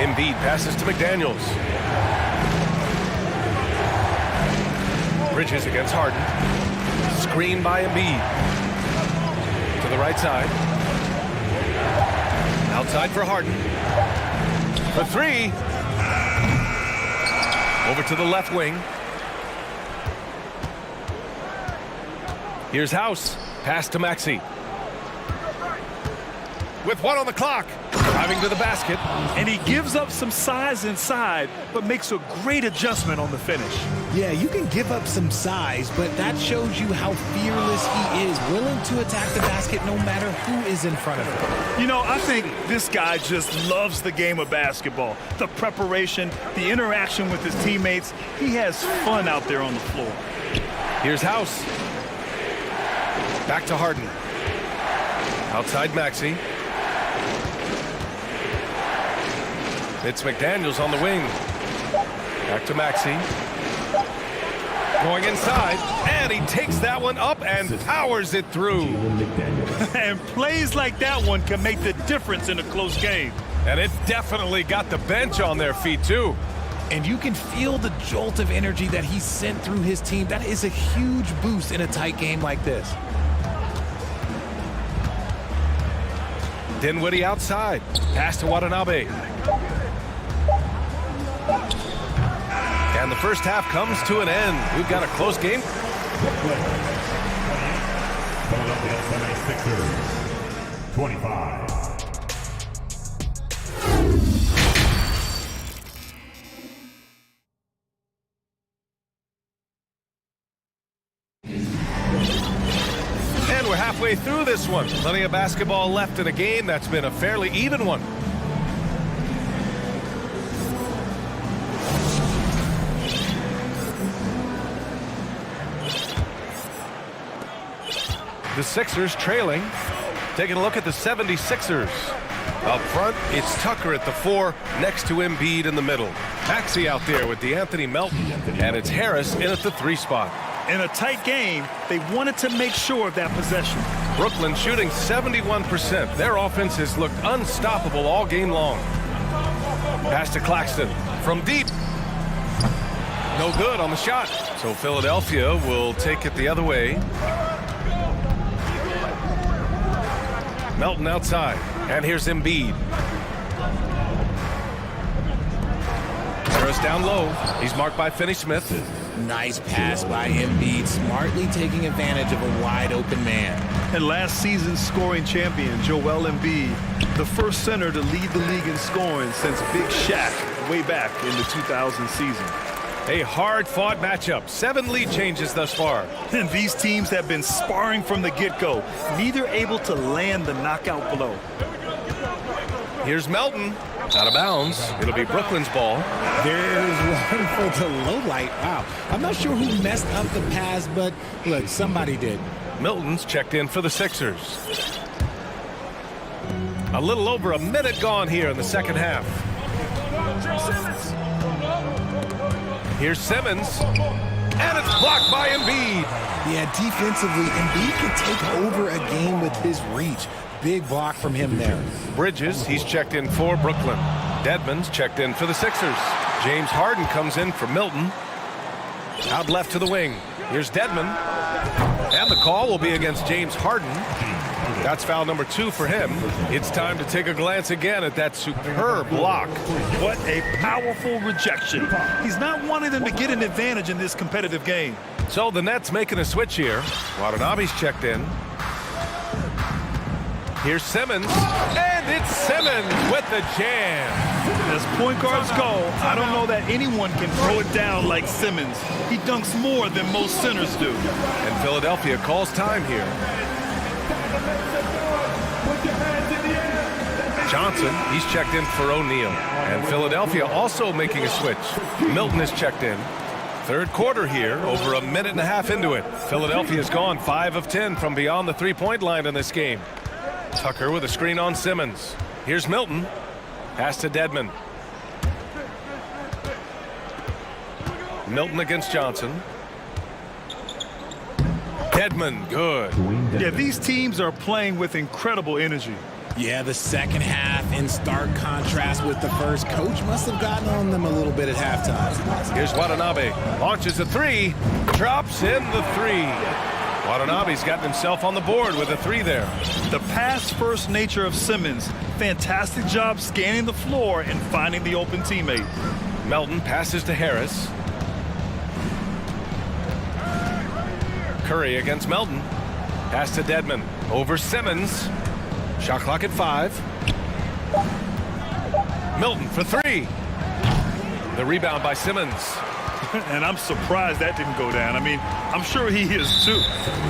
Embiid passes to McDaniels. Bridges against Harden. Screen by Embiid. To the right side. Outside for Harden. For 3. Over to the left wing. Here's House. Pass to Maxey. With 1 on the clock. Driving to the basket. And he gives up some size inside, but makes a great adjustment on the finish. Yeah, you can give up some size, but that shows you how fearless he is, willing to attack the basket no matter who is in front of him. You know, I think this guy just loves the game of basketball. The preparation, the interaction with his teammates. He has fun out there on the floor. Here's House. Back to Harden. Outside Maxey. It's McDaniels on the wing. Back to Maxey. Going inside, and he takes that one up and powers it through. And plays like that one can make the difference in a close game. And it definitely got the bench on their feet, too. And you can feel the jolt of energy that he sent through his team. That is a huge boost in a tight game like this. Dinwiddie outside. Pass to Watanabe. And the first half comes to an end. We've got a close game. Philadelphia 76ers, 25. And we're halfway through this one. Plenty of basketball left in a game that's been a fairly even one. The Sixers trailing. Taking a look at the 76ers. Up front, it's Tucker at the 4, next to Embiid in the middle. Maxey out there with DeAnthony Melton, and it's Harris in at the 3 spot. In a tight game, they wanted to make sure of that possession. Brooklyn shooting 71%. Their offense has looked unstoppable all game long. Pass to Claxton from deep. No good on the shot. So Philadelphia will take it the other way. Melton outside, and here's Embiid. Harris down low. He's marked by Finney-Smith. Nice pass by Embiid, smartly taking advantage of a wide-open man. And last season's scoring champion, Joel Embiid, the first center to lead the league in scoring since Big Shaq way back in the 2000 season. A hard-fought matchup. 7 lead changes thus far. And these teams have been sparring from the get-go, neither able to land the knockout blow. Here's Melton. Out of bounds. It'll be Brooklyn's ball. There's one for the low light. Wow. I'm not sure who messed up the pass, but look, somebody did. Milton's checked in for the Sixers. A little over a minute gone here in the second half. Here's Simmons, and it's blocked by Embiid. Yeah, defensively, Embiid can take over a game with his reach. Big block from him there. Bridges, he's checked in for Brooklyn. Dedmon's checked in for the Sixers. James Harden comes in for Milton. Out left to the wing. Here's Dedmon. And the call will be against James Harden. That's foul number 2 for him. It's time to take a glance again at that superb block. What a powerful rejection. He's not wanting them to get an advantage in this competitive game. So the Nets making a switch here. Watanabe's checked in. Here's Simmons, and it's Simmons with the jam. As point guards go, I don't know that anyone can throw it down like Simmons. He dunks more than most centers do. And Philadelphia calls time here. Johnson, he's checked in for O'Neal. And Philadelphia also making a switch. Milton is checked in. Third quarter here, over a minute and a half into it. Philadelphia's gone 5 of 10 from beyond the three-point line in this game. Tucker with a screen on Simmons. Here's Milton. Pass to Dedmon. Milton against Johnson. Dedmon, good. Yeah, these teams are playing with incredible energy. Yeah, the second half in stark contrast with the first. Coach must have gotten on them a little bit at halftime. Here's Watanabe. Launches a 3. Drops in the 3. Watanabe's gotten himself on the board with a 3 there. The pass-first nature of Simmons. Fantastic job scanning the floor and finding the open teammate. Melton passes to Harris. Curry against Melton. Pass to Dedmon. Over Simmons. Shot clock at 5. Milton for 3. The rebound by Simmons. And I'm surprised that didn't go down. I mean, I'm sure he is too.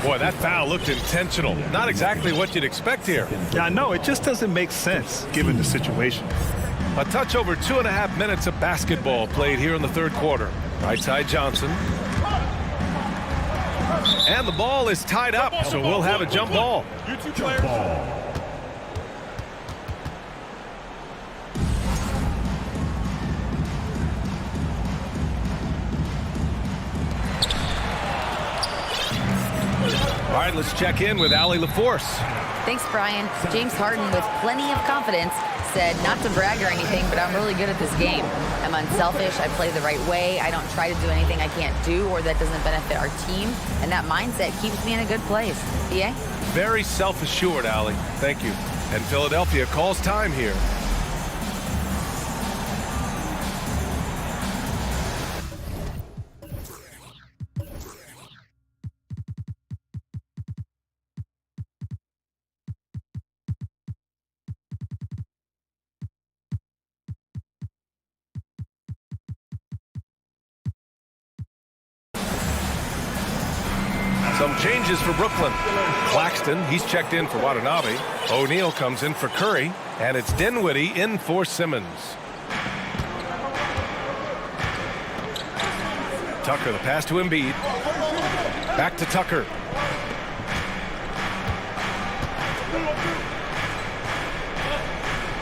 Boy, that foul looked intentional. Not exactly what you'd expect here. Yeah, I know. It just doesn't make sense given the situation. A touch over 2.5 minutes of basketball played here in the third quarter. Right side Johnson. And the ball is tied up, so we'll have a jump ball. Jump ball. All right, let's check in with Allie LaForce. Thanks, Brian. James Harden, with plenty of confidence, said not to brag or anything, but I'm really good at this game. I'm unselfish. I play the right way. I don't try to do anything I can't do or that doesn't benefit our team. And that mindset keeps me in a good place. BA? Very self-assured, Allie. Thank you. And Philadelphia calls time here. Some changes for Brooklyn. Claxton, he's checked in for Watanabe. O'Neal comes in for Curry. And it's Dinwiddie in for Simmons. Tucker, the pass to Embiid. Back to Tucker.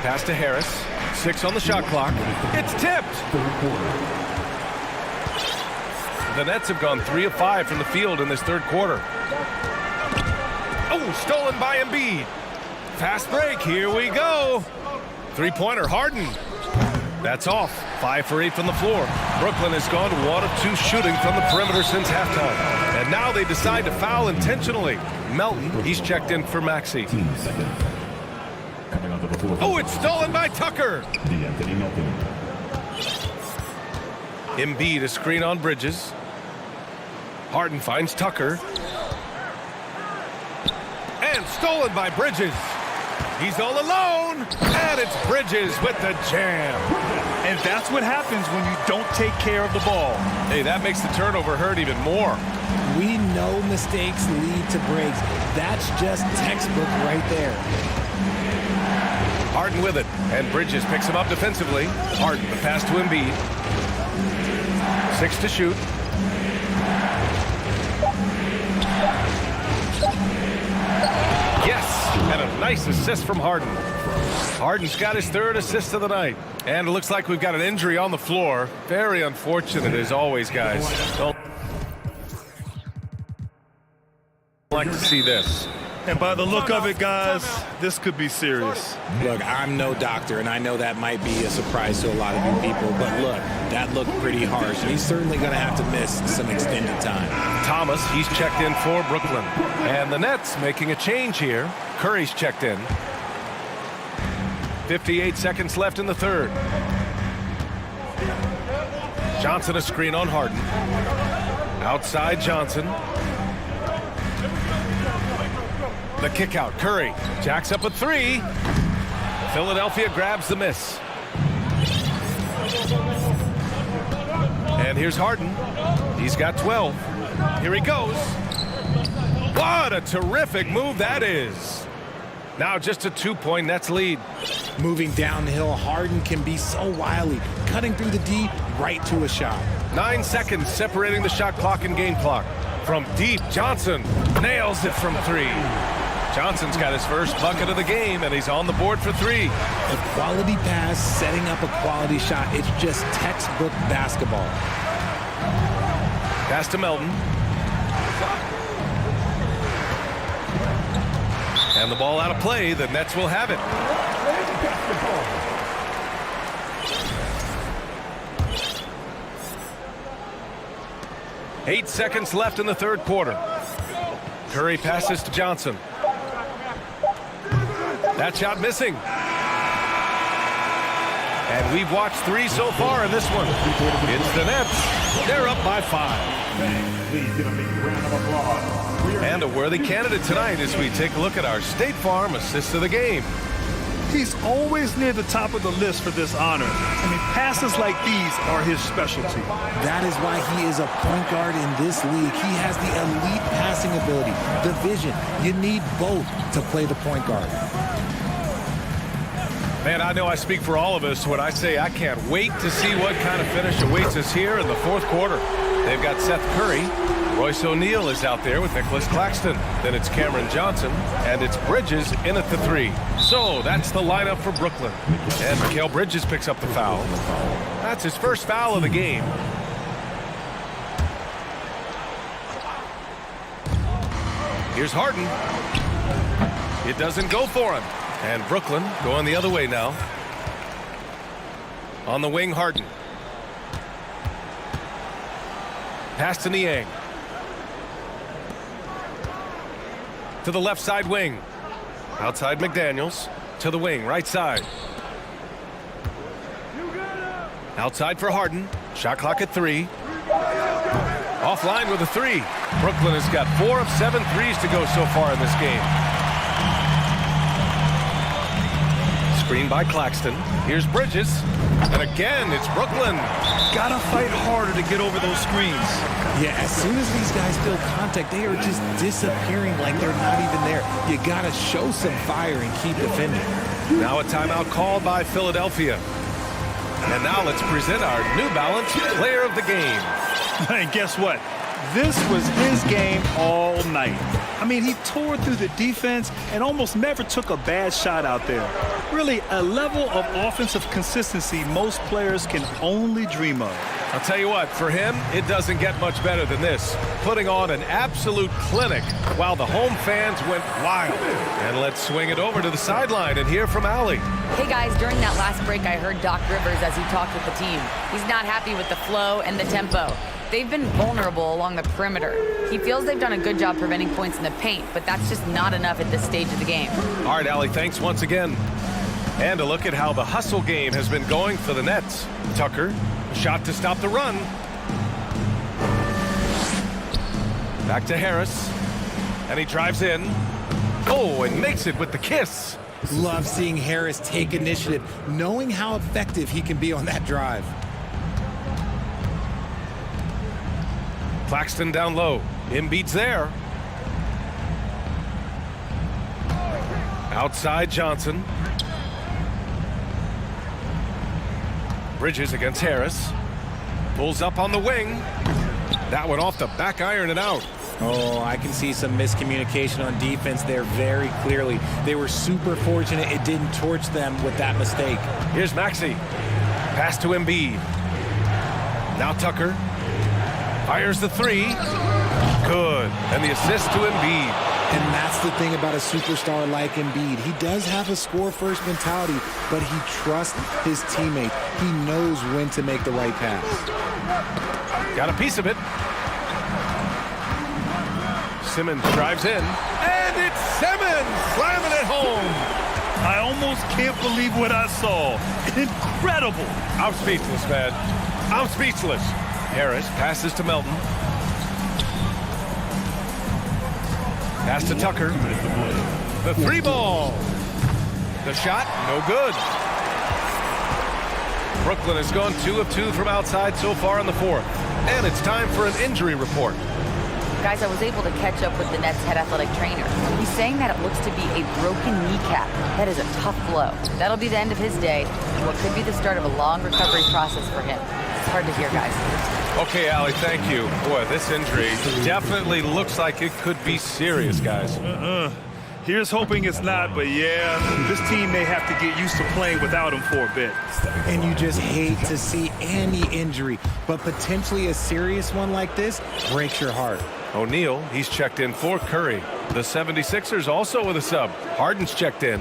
Pass to Harris. 6 on the shot clock. It's tipped. The Nets have gone 3 of 5 from the field in this third quarter. Oh, stolen by Embiid. Fast break, here we go. Three-pointer, Harden. That's off. 5 for 8 from the floor. Brooklyn has gone 1 of 2 shooting from the perimeter since halftime. And now they decide to foul intentionally. Melton, he's checked in for Maxey. Oh, it's stolen by Tucker. Embiid, a screen on Bridges. Harden finds Tucker. And stolen by Bridges. He's all alone. And it's Bridges with the jam. And that's what happens when you don't take care of the ball. Hey, that makes the turnover hurt even more. We know mistakes lead to breaks. That's just textbook right there. Harden with it. And Bridges picks him up defensively. Harden, the pass to Embiid. 6 to shoot. Yes, and a nice assist from Harden. Harden's got his 3rd assist of the night. And it looks like we've got an injury on the floor. Very unfortunate as always, guys. Don't like to see this. And by the look of it, guys, this could be serious. Look, I'm no doctor, and I know that might be a surprise to a lot of you people, but look, that looked pretty harsh, and he's certainly going to have to miss some extended time. Thomas, he's checked in for Brooklyn. And the Nets making a change here. Curry's checked in. 58 seconds left in the third. Johnson a screen on Harden. Outside Johnson. The kick out. Curry jacks up a three. Philadelphia grabs the miss. And here's Harden. He's got 12. Here he goes. What a terrific move that is. Now just a 2-point Nets lead. Moving downhill, Harden can be so wily, cutting through the D right to a shot. 9 seconds separating the shot clock and game clock. From deep, Johnson nails it from three. Johnson's got his first bucket of the game, and he's on the board for three. A quality pass, setting up a quality shot. It's just textbook basketball. Pass to Melton. And the ball out of play. The Nets will have it. Eight seconds left in the third quarter. Curry passes to Johnson. That shot missing. And we've watched three so far in this one. It's the Nets. They're up by 5. Please give a big round of applause. And a worthy candidate tonight as we take a look at our State Farm assist of the game. He's always near the top of the list for this honor. I mean, passes like these are his specialty. That is why he is a point guard in this league. He has the elite passing ability, the vision. You need both to play the point guard. Man, I know I speak for all of us when I say I can't wait to see what kind of finish awaits us here in the fourth quarter. They've got Seth Curry. Royce O'Neal is out there with Nicholas Claxton. Then it's Cameron Johnson, and it's Bridges in at the three. So that's the lineup for Brooklyn. And Mikal Bridges picks up the foul. That's his first foul of the game. Here's Harden. It doesn't go for him. And Brooklyn going the other way now. On the wing, Harden. Pass to Niang. To the left side wing. Outside McDaniels. To the wing, right side. Outside for Harden. Shot clock at 3. Offline with a 3. Brooklyn has got 4 of 7 threes to go so far in this game. Screen by Claxton. Here's Bridges. And again, it's Brooklyn. Gotta fight harder to get over those screens. Yeah, as soon as these guys feel contact, they are just disappearing like they're not even there. You gotta show some fire and keep defending. Now a timeout called by Philadelphia. And now let's present our New Balance player of the game. And guess what? This was his game all night. I mean, he tore through the defense and almost never took a bad shot out there. Really, a level of offensive consistency most players can only dream of. I'll tell you what, for him, it doesn't get much better than this. Putting on an absolute clinic while the home fans went wild. And let's swing it over to the sideline and hear from Allie. Hey guys, during that last break, I heard Doc Rivers as he talked with the team. He's not happy with the flow and the tempo. They've been vulnerable along the perimeter. He feels they've done a good job preventing points in the paint, but that's just not enough at this stage of the game. All right, Allie, thanks once again. And a look at how the hustle game has been going for the Nets. Tucker, a shot to stop the run. Back to Harris. And he drives in. Oh, and makes it with the kiss. Love seeing Harris take initiative, knowing how effective he can be on that drive. Claxton down low. Embiid's there. Outside Johnson. Bridges against Harris. Pulls up on the wing. That one off the back iron and out. Oh, I can see some miscommunication on defense there very clearly. They were super fortunate it didn't torch them with that mistake. Here's Maxey. Pass to Embiid. Now Tucker. Fires the 3. Good. And the assist to Embiid. And that's the thing about a superstar like Embiid. He does have a score-first mentality, but he trusts his teammates. He knows when to make the right pass. Got a piece of it. Simmons drives in, and it's Simmons slamming it home. I almost can't believe what I saw. Incredible. I'm speechless, man. I'm speechless. Harris passes to Melton. Pass to Tucker. The three ball. The shot, no good. Brooklyn has gone 2 of 2 from outside so far in the fourth. And it's time for an injury report. Guys, I was able to catch up with the Nets head athletic trainer. He's saying that it looks to be a broken kneecap. That is a tough blow. That'll be the end of his day, and what could be the start of a long recovery process for him. It's hard to hear, guys. Okay, Allie, thank you. Boy, this injury definitely looks like it could be serious, guys. Here's hoping it's not, but yeah, this team may have to get used to playing without him for a bit. And you just hate to see any injury, but potentially a serious one like this breaks your heart. O'Neal, he's checked in for Curry. The 76ers also with a sub. Harden's checked in.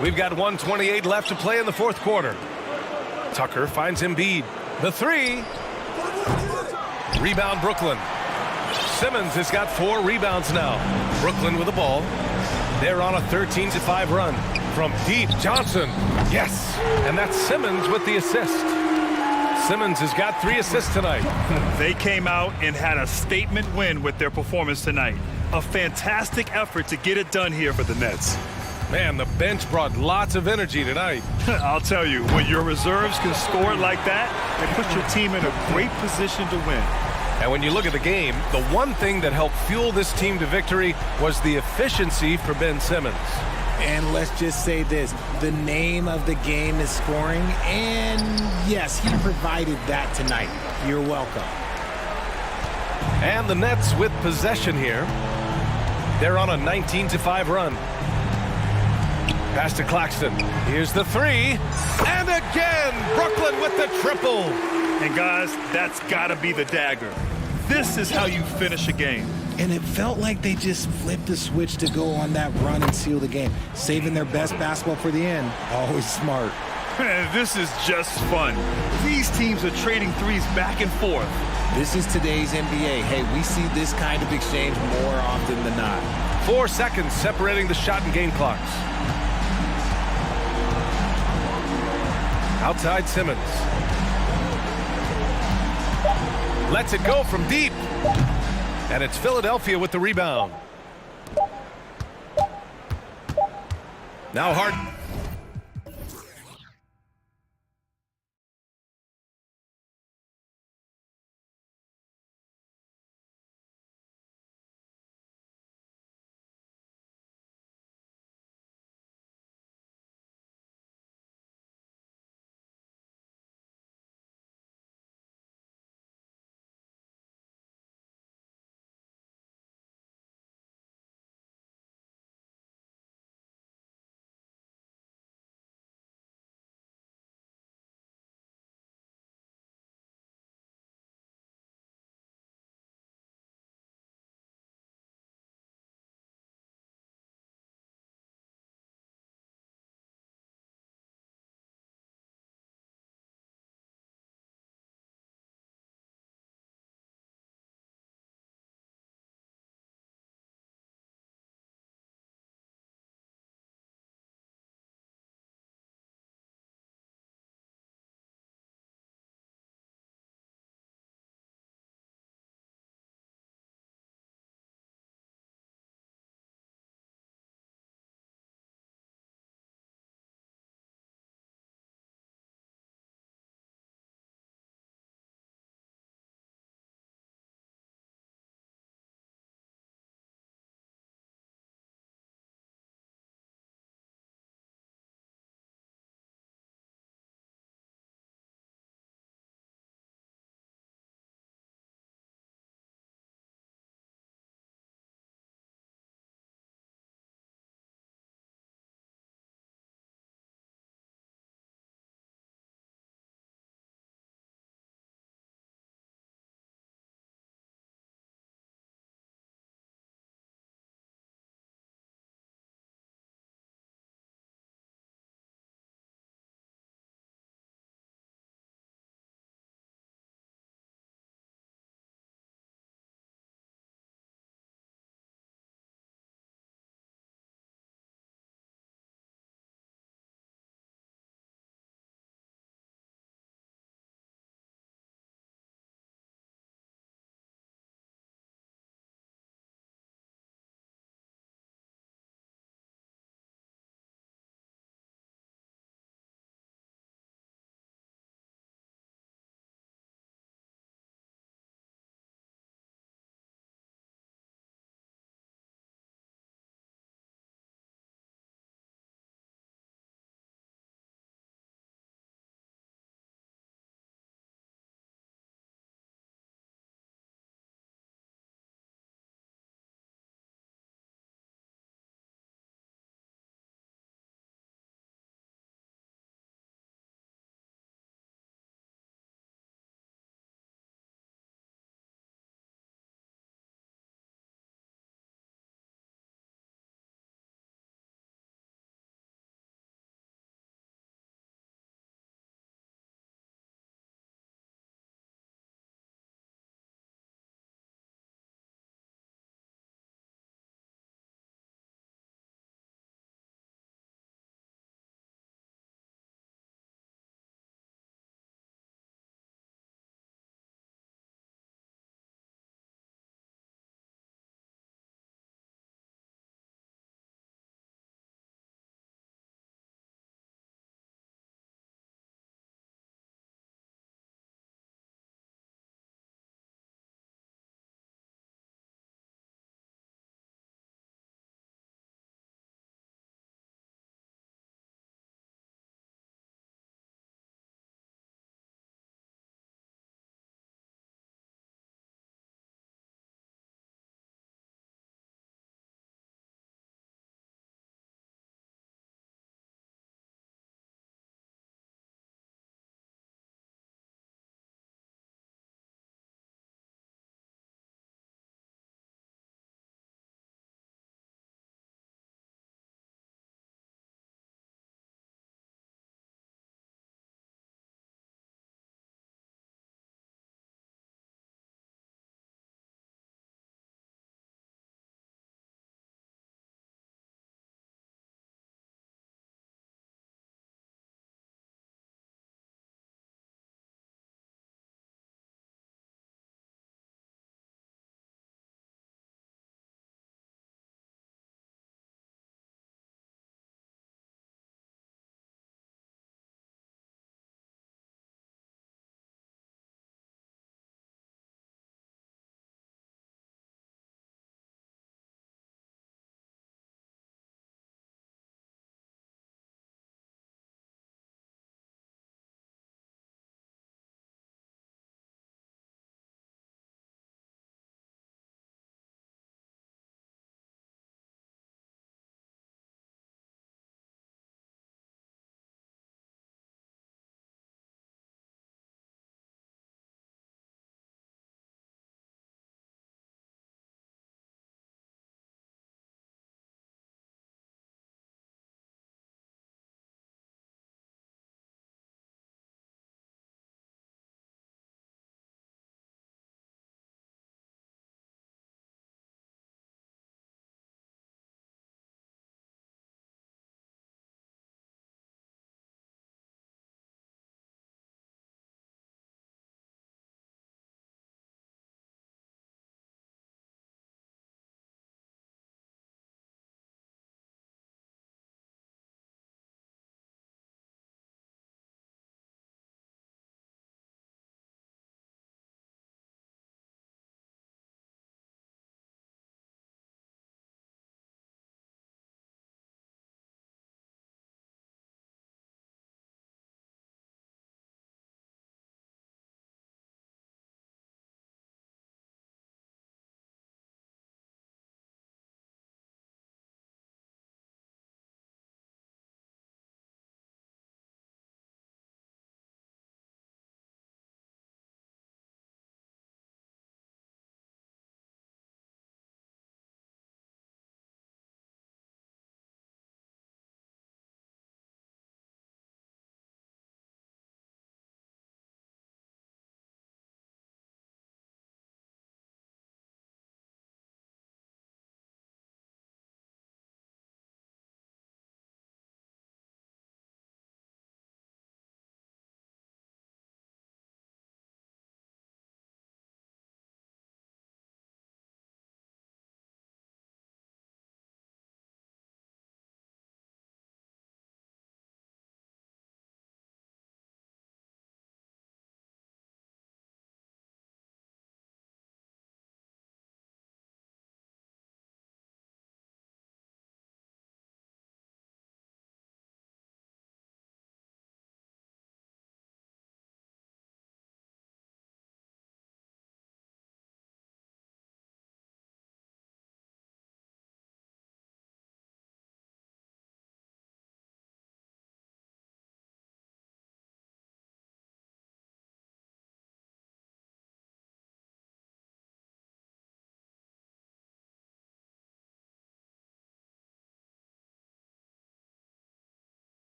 We've got 1:28 left to play in the fourth quarter. Tucker finds Embiid. The three. Rebound Brooklyn. Simmons has got 4 rebounds now. Brooklyn with the ball. They're on a 13-5 run. From deep, Johnson. Yes. And that's Simmons with the assist. Simmons has got 3 assists tonight. They came out and had a statement win with their performance tonight. A fantastic effort to get it done here for the Nets. Man, the bench brought lots of energy tonight. I'll tell you, when your reserves can score like that, it puts your team in a great position to win. And when you look at the game, the one thing that helped fuel this team to victory was the efficiency for Ben Simmons. And let's just say this, the name of the game is scoring, and yes, he provided that tonight. You're welcome. And the Nets with possession here. They're on a 19-5 run. Pass to Claxton. Here's the three. And again, Brooklyn with the triple. And guys, that's got to be the dagger. This is how you finish a game. And it felt like they just flipped the switch to go on that run and seal the game. Saving their best basketball for the end. Always smart. This is just fun. These teams are trading threes back and forth. This is today's NBA. Hey, we see this kind of exchange more often than not. 4 seconds separating the shot and game clocks. Outside Simmons. Lets it go from deep. And it's Philadelphia with the rebound. Now Harden.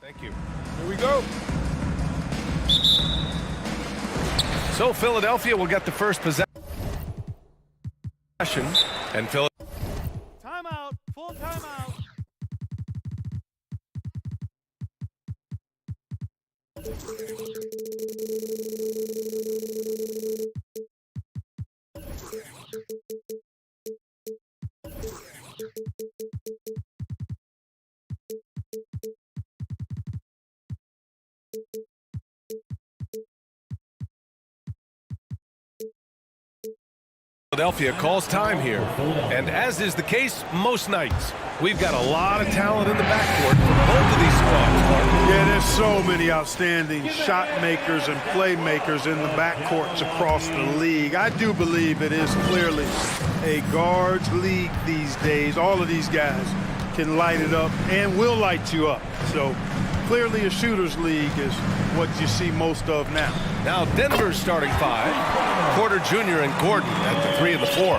Thank you. Here we go. So Philadelphia will get the first possession. And Timeout. Full timeout. Philadelphia calls time here, and as is the case most nights, we've got a lot of talent in the backcourt for both of these squads. Yeah, there's so many outstanding shot makers and playmakers in the backcourts across the league. I do believe it is clearly a guards league these days. All of these guys can light it up and will light you up. So clearly a shooters league is what you see most of now. Now Denver's starting five. Porter Jr. and Gordon at the 3 and the 4.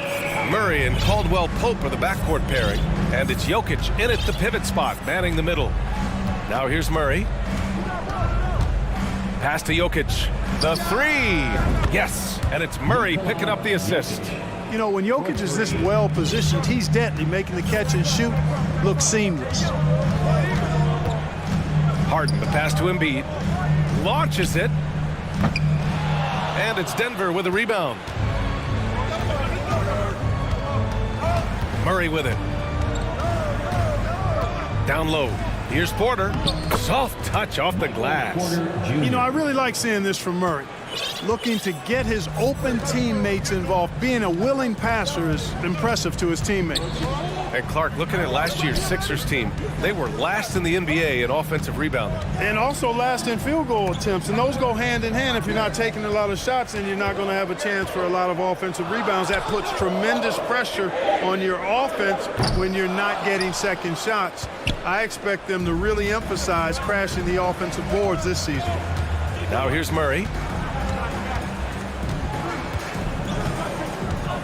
Murray and Caldwell Pope are the backcourt pairing. And it's Jokic in at the pivot spot, manning the middle. Now here's Murray. Pass to Jokic. The 3. Yes, and it's Murray picking up the assist. You know, when Jokic is this well positioned, he's deadly, making the catch and shoot look seamless. Harden, the pass to Embiid. Launches it. And it's Denver with a rebound. Murray with it. Down low. Here's Porter. Soft touch off the glass. You know, I really like seeing this from Murray. Looking to get his open teammates involved. Being a willing passer is impressive to his teammates. And Clark, looking at last year's Sixers team, they were last in the NBA in offensive rebounding. And also last in field goal attempts. And those go hand in hand. If you're not taking a lot of shots, then you're not going to have a chance for a lot of offensive rebounds. That puts tremendous pressure on your offense when you're not getting second shots. I expect them to really emphasize crashing the offensive boards this season. Now here's Murray.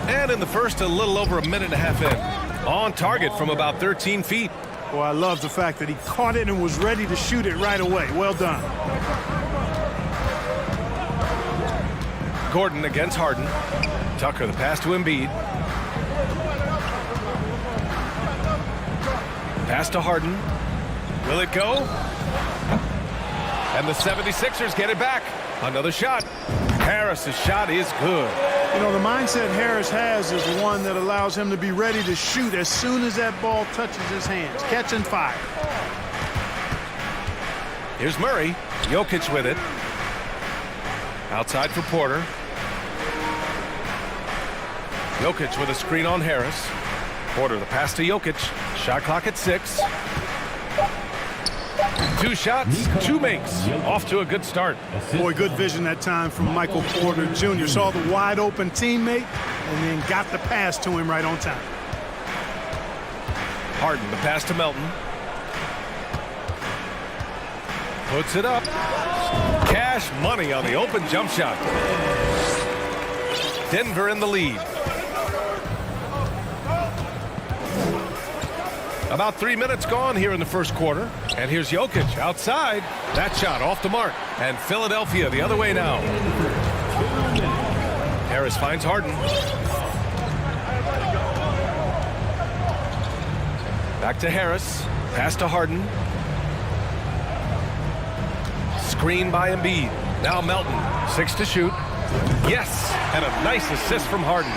And in the first, a little over a minute and a half in. On target from about 13 feet. Well, I love the fact that he caught it and was ready to shoot it right away. Well done. Gordon against Harden. Tucker, the pass to Embiid. Pass to Harden. Will it go? And the 76ers get it back. Another shot. Harris's shot is good. You know, the mindset Harris has is one that allows him to be ready to shoot as soon as that ball touches his hands. Catch and fire. Here's Murray. Jokic with it. Outside for Porter. Jokic with a screen on Harris. Porter, the pass to Jokic. Shot clock at 6. 2 shots, 2 makes. Off to a good start. Boy, good vision that time from Michael Porter Jr. Saw the wide open teammate and then got the pass to him right on time. Harden, the pass to Melton. Puts it up. Cash money on the open jump shot. Denver in the lead. About 3 minutes gone here in the first quarter. And here's Jokic outside. That shot off the mark. And Philadelphia the other way now. Harris finds Harden. Back to Harris. Pass to Harden. Screen by Embiid. Now Melton. 6 to shoot. Yes, and a nice assist from Harden.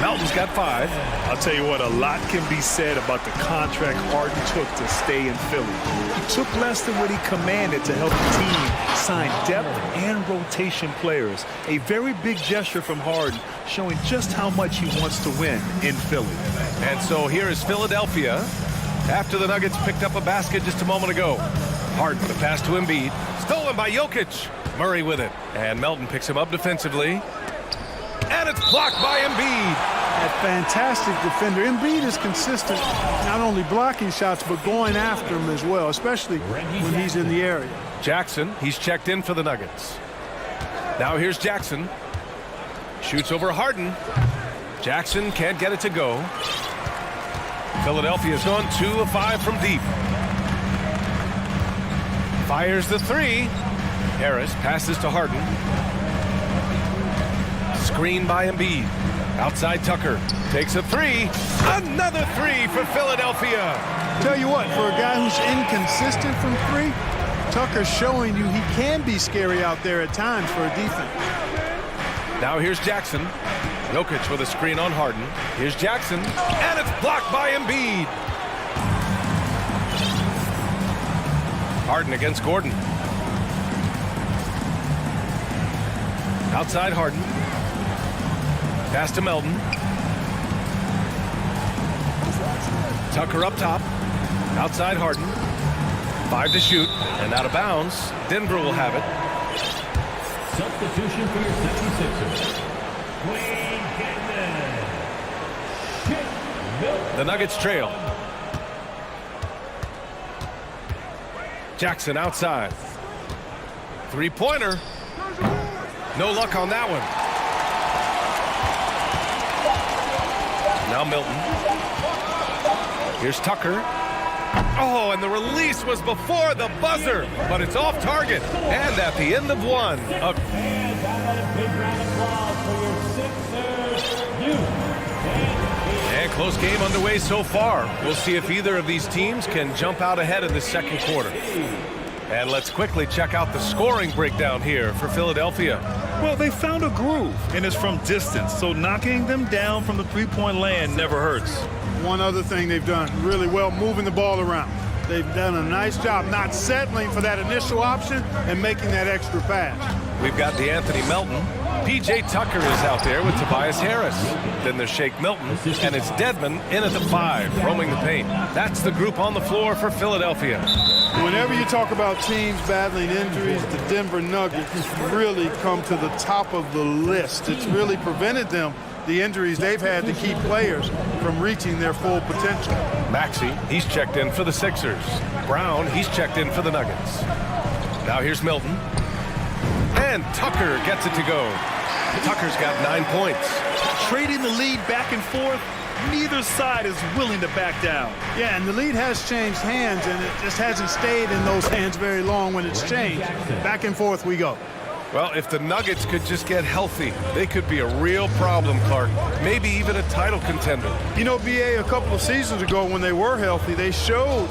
Melton's got 5. I'll tell you what, a lot can be said about the contract Harden took to stay in Philly. He took less than what he commanded to help the team sign depth and rotation players. A very big gesture from Harden, showing just how much he wants to win in Philly. And so here is Philadelphia after the Nuggets picked up a basket just a moment ago. Harden, the pass to Embiid. Stolen by Jokic. Murray with it. And Melton picks him up defensively. And it's blocked by Embiid. A fantastic defender. Embiid is consistent, not only blocking shots, but going after him as well, especially when he's in the area. Jackson, he's checked in for the Nuggets. Now here's Jackson. Shoots over Harden. Jackson can't get it to go. Philadelphia's gone 2 of 5 from deep. Fires the three. Harris passes to Harden. Screen by Embiid. Outside Tucker. Takes a three. Another three for Philadelphia. Tell you what, for a guy who's inconsistent from three, Tucker's showing you he can be scary out there at times for a defense. Now here's Jackson. Jokic with a screen on Harden. Here's Jackson, and it's blocked by Embiid. Harden against Gordon. Outside Harden. Pass to Melton. Tucker up top. Outside Harden. 5 to shoot, and out of bounds. Denver will have it. Substitution for your 76ers. The Nuggets trail. Jackson outside. Three-pointer. No luck on that one. Now Milton. Here's Tucker. Oh, and the release was before the buzzer, but it's off target. And at the end of one. And close game underway so far. We'll see if either of these teams can jump out ahead in the second quarter. And let's quickly check out the scoring breakdown here for Philadelphia. Well, they found a groove, and it's from distance, so knocking them down from the three-point land never hurts. One other thing they've done really well, moving the ball around. They've done a nice job not settling for that initial option and making that extra pass. We've got DeAnthony Melton. P.J. Tucker is out there with Tobias Harris. Then there's Shake Milton, and it's Dedmon in at the 5, roaming the paint. That's the group on the floor for Philadelphia. Whenever you talk about teams battling injuries, the Denver Nuggets really come to the top of the list. It's really prevented them, the injuries they've had to keep players from reaching their full potential. Maxey, he's checked in for the Sixers. Brown, he's checked in for the Nuggets. Now here's Milton. And Tucker gets it to go. Tucker's got 9 points. Trading the lead back and forth, neither side is willing to back down. Yeah, and the lead has changed hands, and it just hasn't stayed in those hands very long when it's changed. Back and forth we go. Well, if the Nuggets could just get healthy, they could be a real problem, Clark. Maybe even a title contender. You know, BA, a couple of seasons ago when they were healthy, they showed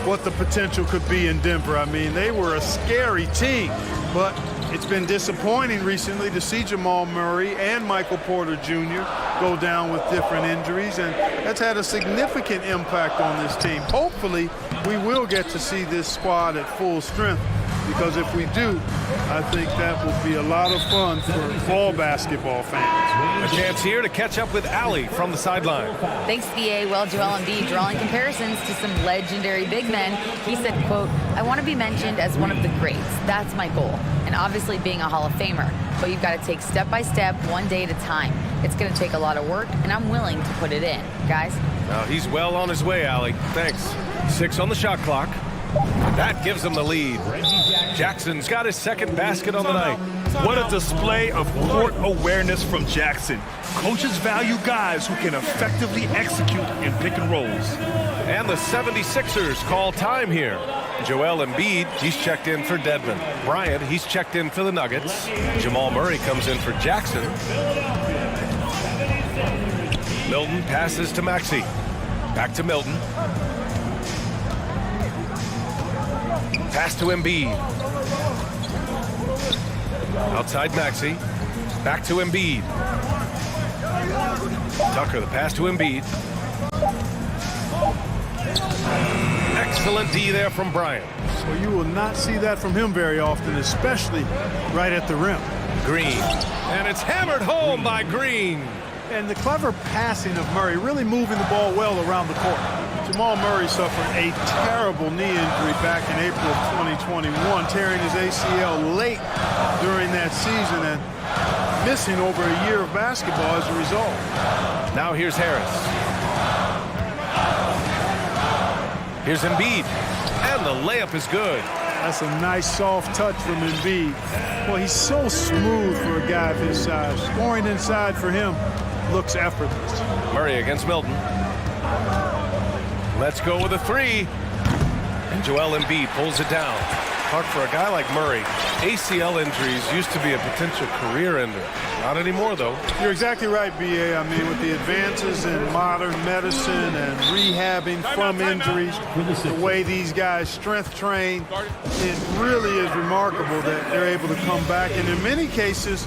what the potential could be in Denver. I mean, they were a scary team, but it's been disappointing recently to see Jamal Murray and Michael Porter Jr. go down with different injuries, and that's had a significant impact on this team. Hopefully, we will get to see this squad at full strength, because if we do, I think that will be a lot of fun for all basketball fans. A chance here to catch up with Allie from the sideline. Thanks, BA. Well, Joel Embiid drawing comparisons to some legendary big men. He said, quote, "I want to be mentioned as one of the greats. That's my goal. And obviously being a Hall of Famer. But you've got to take step by step, one day at a time. It's going to take a lot of work, and I'm willing to put it in." Guys? He's well on his way, Allie. Thanks. 6 on the shot clock. That gives him the lead. Jackson's got his second basket on the night. What a display of court awareness from Jackson. Coaches value guys who can effectively execute in pick and rolls. And the 76ers call time here. Joel Embiid, he's checked in for Dedmon. Bryant, he's checked in for the Nuggets. Jamal Murray comes in for Jackson. Milton passes to Maxey. Back to Milton. Pass to Embiid. Outside Maxey. Back to Embiid. Tucker, the pass to Embiid. Excellent D there from Bryant. So you will not see that from him very often, especially right at the rim. Green. And it's hammered home by Green. And the clever passing of Murray, really moving the ball well around the court. Jamal Murray suffered a terrible knee injury back in April of 2021, tearing his ACL late during that season and missing over a year of basketball as a result. Now here's Harris. Here's Embiid. And the layup is good. That's a nice soft touch from Embiid. Well, he's so smooth for a guy of his size. Scoring inside for him looks effortless. Murray against Milton. Let's go with a three. And Joel Embiid pulls it down. Mark, for a guy like Murray, ACL injuries used to be a potential career ender. Not anymore, though. You're exactly right, B.A. I mean, with the advances in modern medicine and rehabbing from injuries, the way these guys strength train, it really is remarkable that they're able to come back and in many cases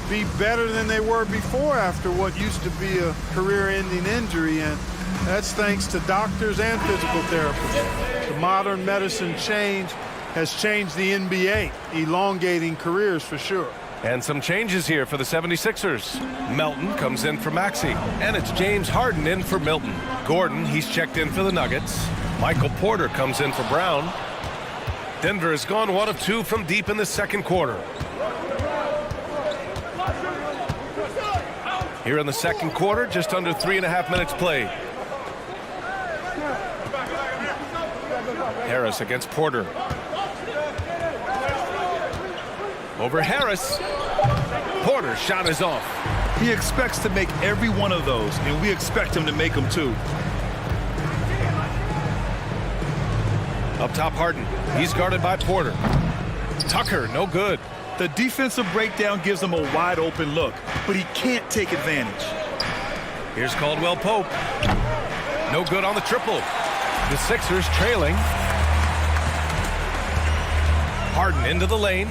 be better than they were before after what used to be a career-ending injury. And that's thanks to doctors and physical therapists. The modern medicine change has changed the NBA, elongating careers for sure. And some changes here for the 76ers. Melton comes in for Maxey, and it's James Harden in for Milton. Gordon, he's checked in for the Nuggets. Michael Porter comes in for Brown. Denver has gone 1 of 2 from deep in the second quarter. Here in the second quarter, just under 3.5 minutes played. Harris against Porter. Over Harris. Porter's shot is off. He expects to make every one of those, and we expect him to make them too. Up top, Harden. He's guarded by Porter. Tucker, no good. The defensive breakdown gives him a wide open look, but he can't take advantage. Here's Caldwell Pope. No good on the triple. The Sixers trailing. Harden into the lane,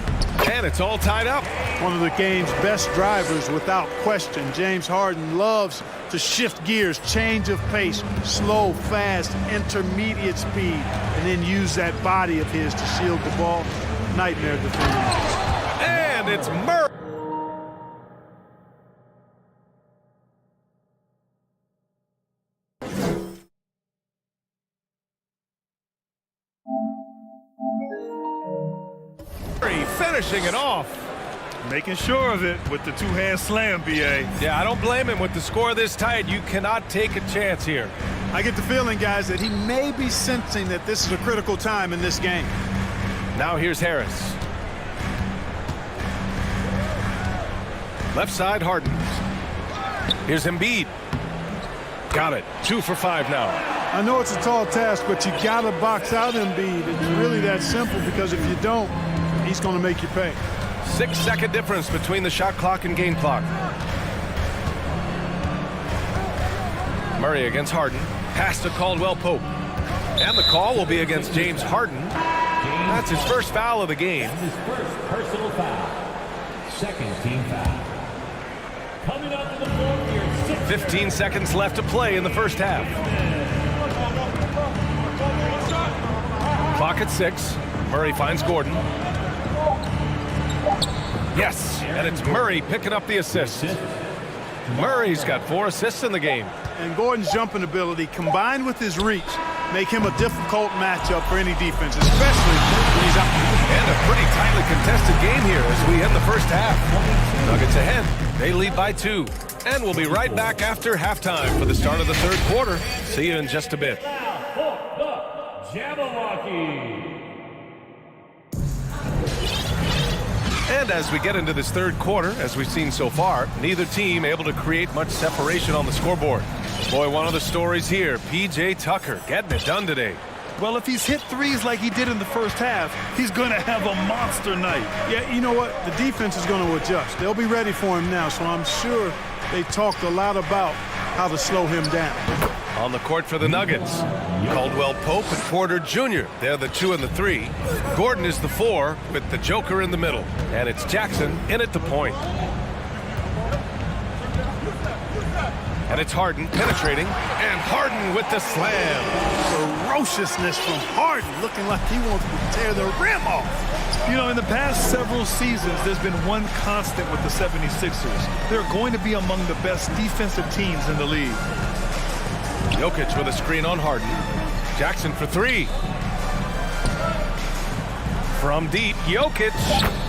and it's all tied up. One of the game's best drivers without question. James Harden loves to shift gears, change of pace, slow, fast, intermediate speed, and then use that body of his to shield the ball. Nightmare defending. And it's Murray. Finishing it off. Making sure of it with the two-hand slam, B.A. Yeah, I don't blame him. With the score this tight, you cannot take a chance here. I get the feeling, guys, that he may be sensing that this is a critical time in this game. Now here's Harris. Left side, Harden. Here's Embiid. Got it. 2 for 5 now. I know it's a tall task, but you got to box out Embiid. It's really that simple because if you don't, he's going to make you pay. 6-second difference between the shot clock and game clock. Murray against Harden. Pass to Caldwell Pope. And the call will be against James Harden. That's his first foul of the game. His first personal foul. Second team foul. Coming up to the fourth here. 15 seconds left to play in the first half. Clock at 6. Murray finds Gordon. Yes, and it's Murray picking up the assist. Murray's got 4 assists in the game. And Gordon's jumping ability combined with his reach make him a difficult matchup for any defense, especially when he's out. And a pretty tightly contested game here as we end the first half. Nuggets ahead. They lead by 2. And we'll be right back after halftime for the start of the third quarter. See you in just a bit. And as we get into this third quarter, as we've seen so far, neither team able to create much separation on the scoreboard. Boy, one of the stories here, P.J. Tucker getting it done today. Well, if he's hit threes like he did in the first half, he's going to have a monster night. Yeah, you know what? The defense is going to adjust. They'll be ready for him now, so I'm sure they talked a lot about how to slow him down. On the court for the Nuggets, Caldwell Pope and Porter Jr. They're the 2 and the 3. Gordon is the 4 with the Joker in the middle. And it's Jackson in at the point. And it's Harden penetrating. And Harden with the slam. Ferociousness from Harden, looking like he wants to tear the rim off. You know, in the past several seasons, there's been one constant with the 76ers. They're going to be among the best defensive teams in the league. Jokic with a screen on Harden. Jackson for 3. From deep, Jokic.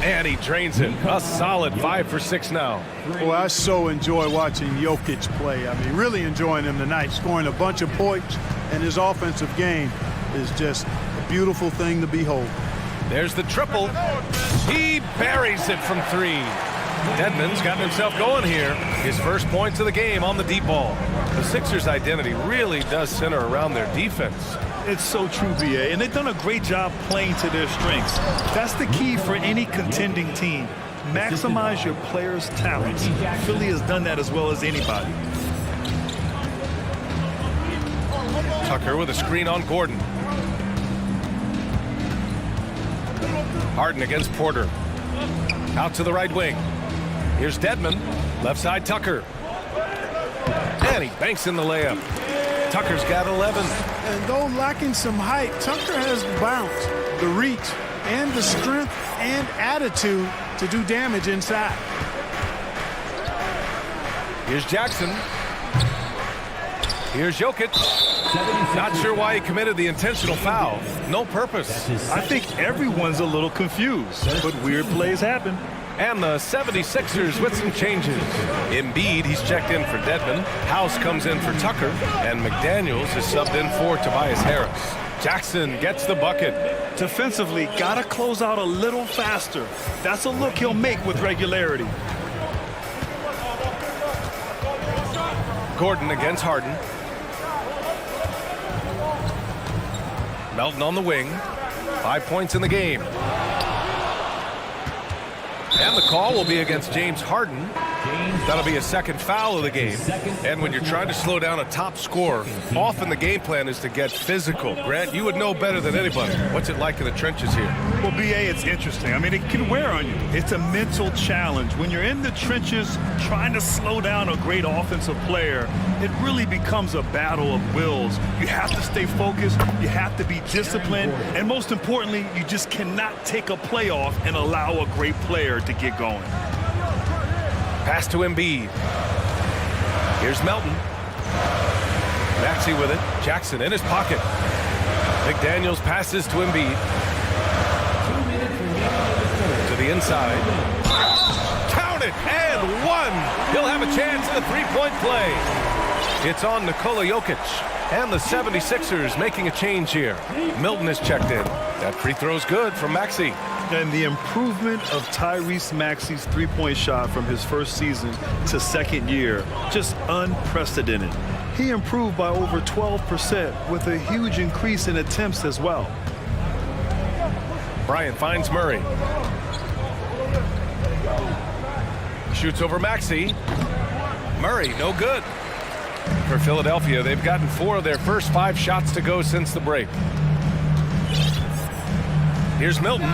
And he drains it. A solid 5 for 6 now. Well, I so enjoy watching Jokic play. I mean, really enjoying him tonight, scoring a bunch of points, and his offensive game is just a beautiful thing to behold. There's the triple. He buries it from 3. Dedmon's gotten himself going here. His first points of the game on the deep ball. The Sixers' identity really does center around their defense. It's so true, BA, and they've done a great job playing to their strengths. That's the key for any contending team. Maximize your players' talents. Philly has done that as well as anybody. Tucker with a screen on Gordon. Harden against Porter. Out to the right wing. Here's Dedmon. Left side, Tucker. And he banks in the layup. Tucker's got 11. And though lacking some height, Tucker has the bounce, the reach, and the strength and attitude to do damage inside. Here's Jackson. Here's Jokic. Not sure why he committed the intentional foul. No purpose. I think everyone's a little confused, but weird plays happen. And the 76ers with some changes. Embiid, he's checked in for Dedmon. House comes in for Tucker. And McDaniels is subbed in for Tobias Harris. Jackson gets the bucket. Defensively, gotta close out a little faster. That's a look he'll make with regularity. Gordon against Harden. Melton on the wing. 5 points in the game. And the call will be against James Harden. That'll be a second foul of the game. And when you're trying to slow down a top scorer, often the game plan is to get physical. Grant, you would know better than anybody. What's it like in the trenches here? Well, BA, it's interesting. I mean, it can wear on you. It's a mental challenge. When you're in the trenches trying to slow down a great offensive player, it really becomes a battle of wills. You have to stay focused. You have to be disciplined. And most importantly, you just cannot take a play off and allow a great player to get going. Pass to Embiid. Here's Melton. Maxey with it. Jackson in his pocket. McDaniels passes to Embiid. To the inside. Count it! And one! He'll have a chance in the three-point play. It's on Nikola Jokic. And the 76ers making a change here. Milton is checked in. That free throw's good from Maxey. And the improvement of Tyrese Maxey's three-point shot from his first season to second year, just unprecedented. He improved by over 12% with a huge increase in attempts as well. Bryant finds Murray. Shoots over Maxey. Murray, no good. For Philadelphia, they've gotten 4 of their first 5 shots to go since the break. Here's Milton.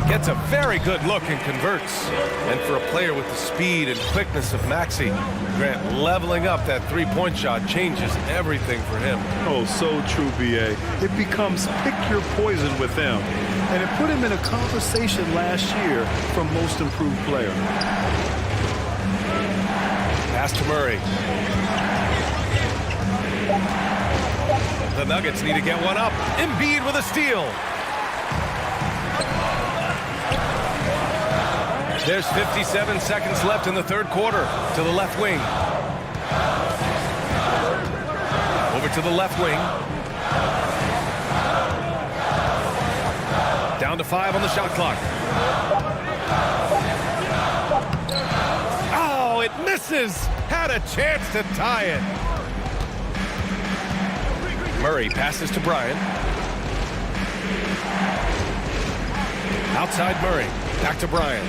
Gets a very good look and converts. And for a player with the speed and quickness of Maxey, Grant, leveling up that three-point shot changes everything for him. Oh, so true, BA. It becomes pick your poison with him. And it put him in a conversation last year for most improved player. Pass to Murray. The Nuggets need to get one up. Embiid with a steal. There's 57 seconds left in the third quarter. To the left wing. Over to the left wing. Down to 5 on the shot clock. Oh, it misses. Had a chance to tie it. Murray passes to Bryant. Outside Murray. Back to Bryant.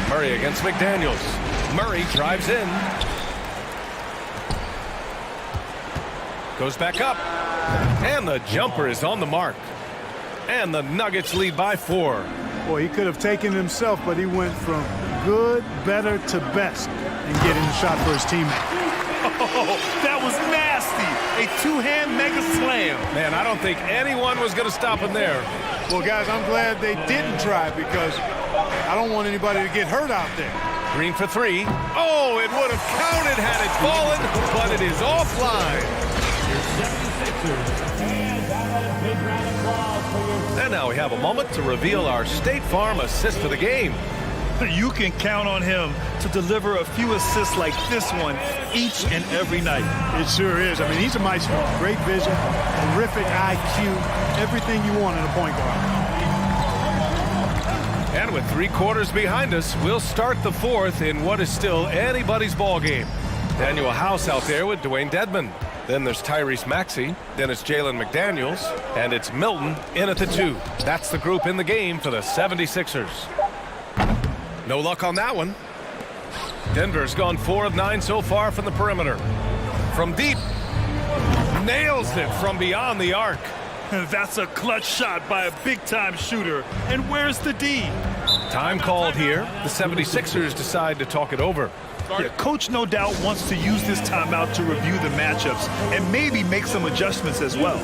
Murray against McDaniels. Murray drives in. Goes back up. And the jumper is on the mark. And the Nuggets lead by 4. Boy, he could have taken it himself, but he went from good, better to best in getting the shot for his teammate. Oh, that was nasty. A two-hand mega slam. Man, I don't think anyone was going to stop him there. Well, guys, I'm glad they didn't try because I don't want anybody to get hurt out there. Green for 3. Oh, it would have counted had it fallen, but it is offline. And now we have a moment to reveal our State Farm assist for the game. You can count on him to deliver a few assists like this one each and every night. It sure is. I mean, he's a maestro. Great vision, terrific IQ, everything you want in a point guard. And with 3 quarters behind us, we'll start the 4th in what is still anybody's ball game. Daniel House out there with Dwayne Dedmon. Then there's Tyrese Maxey. Then it's Jalen McDaniels. And it's Milton in at the 2. That's the group in the game for the 76ers. No luck on that one. Denver's gone 4 of 9 so far from the perimeter. From deep. Nails it from beyond the arc. That's a clutch shot by a big-time shooter. And where's the D? Time called here. The 76ers decide to talk it over. Yeah, Coach no doubt wants to use this timeout to review the matchups and maybe make some adjustments as well.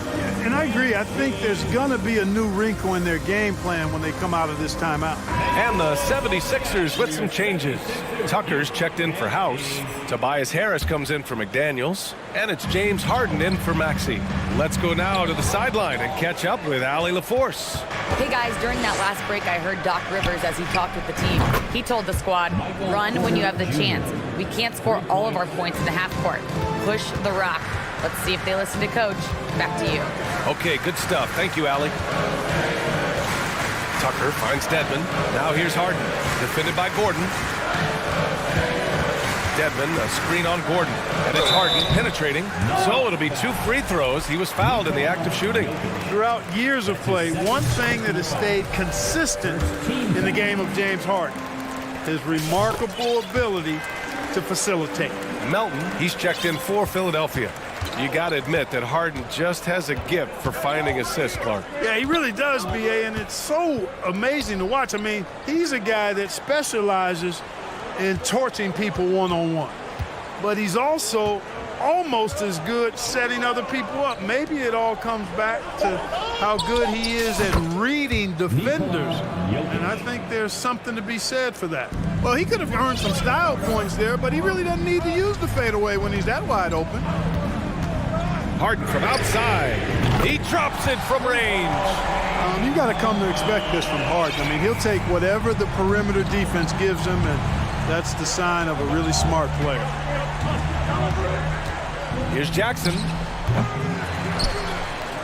And I agree. I think there's going to be a new wrinkle in their game plan when they come out of this timeout. And the 76ers with some changes. Tucker's checked in for House. Tobias Harris comes in for McDaniels. And it's James Harden in for Maxey. Let's go now to the sideline and catch up with Allie LaForce. Hey guys, during that last break, I heard Doc Rivers as he talked with the team. He told the squad, run when you have the chance. We can't score all of our points in the half court. Push the rock. Let's see if they listen to Coach. Back to you. Okay, good stuff. Thank you, Allie. Tucker finds Dedmon. Now here's Harden. Defended by Gordon. Dedmon, a screen on Gordon. And it's Harden penetrating. So it'll be 2 free throws. He was fouled in the act of shooting. Throughout years of play, one thing that has stayed consistent in the game of James Harden, his remarkable ability to facilitate. Melton, he's checked in for Philadelphia. You got to admit that Harden just has a gift for finding assists, Clark. Yeah, he really does, B.A., and it's so amazing to watch. I mean, he's a guy that specializes in torching people one-on-one. But he's also almost as good setting other people up. Maybe it all comes back to how good he is at reading defenders. And I think there's something to be said for that. Well, he could have earned some style points there, but he really doesn't need to use the fadeaway when he's that wide open. Harden from outside. He drops it from range. You got to come to expect this from Harden. I mean, he'll take whatever the perimeter defense gives him, and that's the sign of a really smart player. Here's Jackson.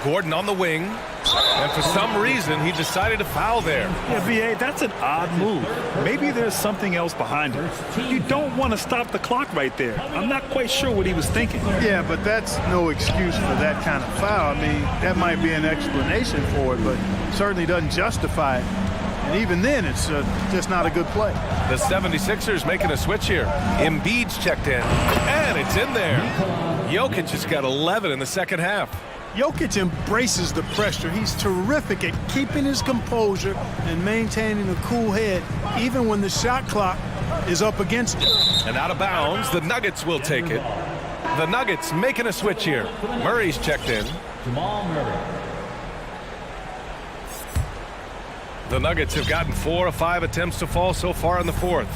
Gordon on the wing. And for some reason, he decided to foul there. Yeah, B.A., that's an odd move. Maybe there's something else behind it. You don't want to stop the clock right there. I'm not quite sure what he was thinking. Yeah, but that's no excuse for that kind of foul. I mean, that might be an explanation for it, but certainly doesn't justify it. And even then, it's just not a good play. The 76ers making a switch here. Embiid's checked in. And it's in there. Jokic has got 11 in the second half. Jokic embraces the pressure. He's terrific at keeping his composure and maintaining a cool head, even when the shot clock is up against him. And out of bounds, the Nuggets will take it. The Nuggets making a switch here. Murray's checked in. Jamal Murray. The Nuggets have gotten 4 of 5 attempts to fall so far in the fourth.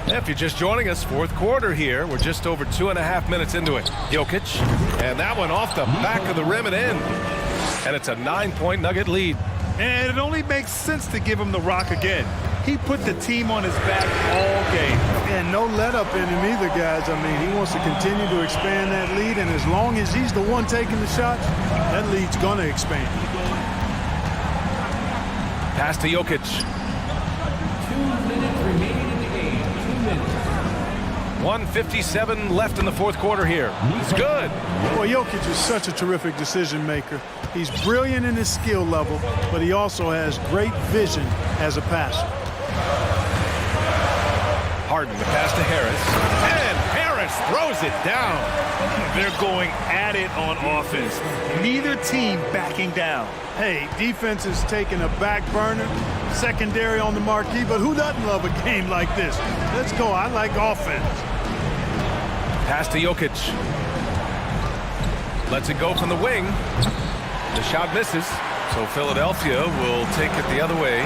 If you're just joining us, fourth quarter here. We're just over 2.5 minutes into it. Jokic, and that one off the back of the rim and in. And it's a 9-point Nugget lead. And it only makes sense to give him the rock again. He put the team on his back all game. And no let up in him either, guys. I mean, he wants to continue to expand that lead, and as long as he's the one taking the shots, that lead's going to expand. Pass to Jokic. 2 minutes remaining in the game. 2 minutes. 1:57 left in the fourth quarter here. It's good. Well, Jokic is such a terrific decision maker. He's brilliant in his skill level, but he also has great vision as a passer. Harden, the pass to Harris. And Harris throws it down. They're going at it on offense. Neither team backing down. Hey, defense is taking a back burner, secondary on the marquee, but who doesn't love a game like this? Let's go. I like offense. Pass to Jokic. Lets it go from the wing. The shot misses, so Philadelphia will take it the other way.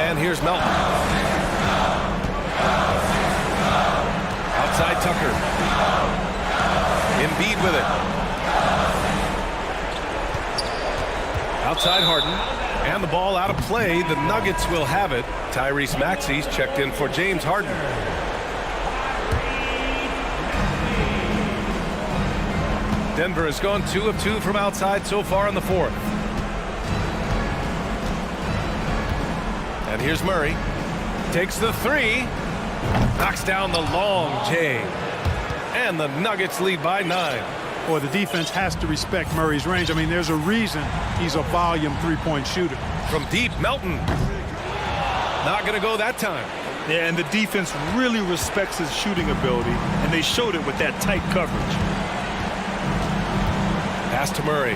And here's Melton. Outside Tucker. Embiid with it. Outside Harden. And the ball out of play. The Nuggets will have it. Tyrese Maxey's checked in for James Harden. Denver has gone 2 of 2 from outside so far in the fourth. And here's Murray. Takes the three. Knocks down the long J. And the Nuggets lead by 9. Boy, the defense has to respect Murray's range. I mean, there's a reason he's a volume three-point shooter. From deep, Melton. Not going to go that time. Yeah, and the defense really respects his shooting ability, and they showed it with that tight coverage. Pass to Murray.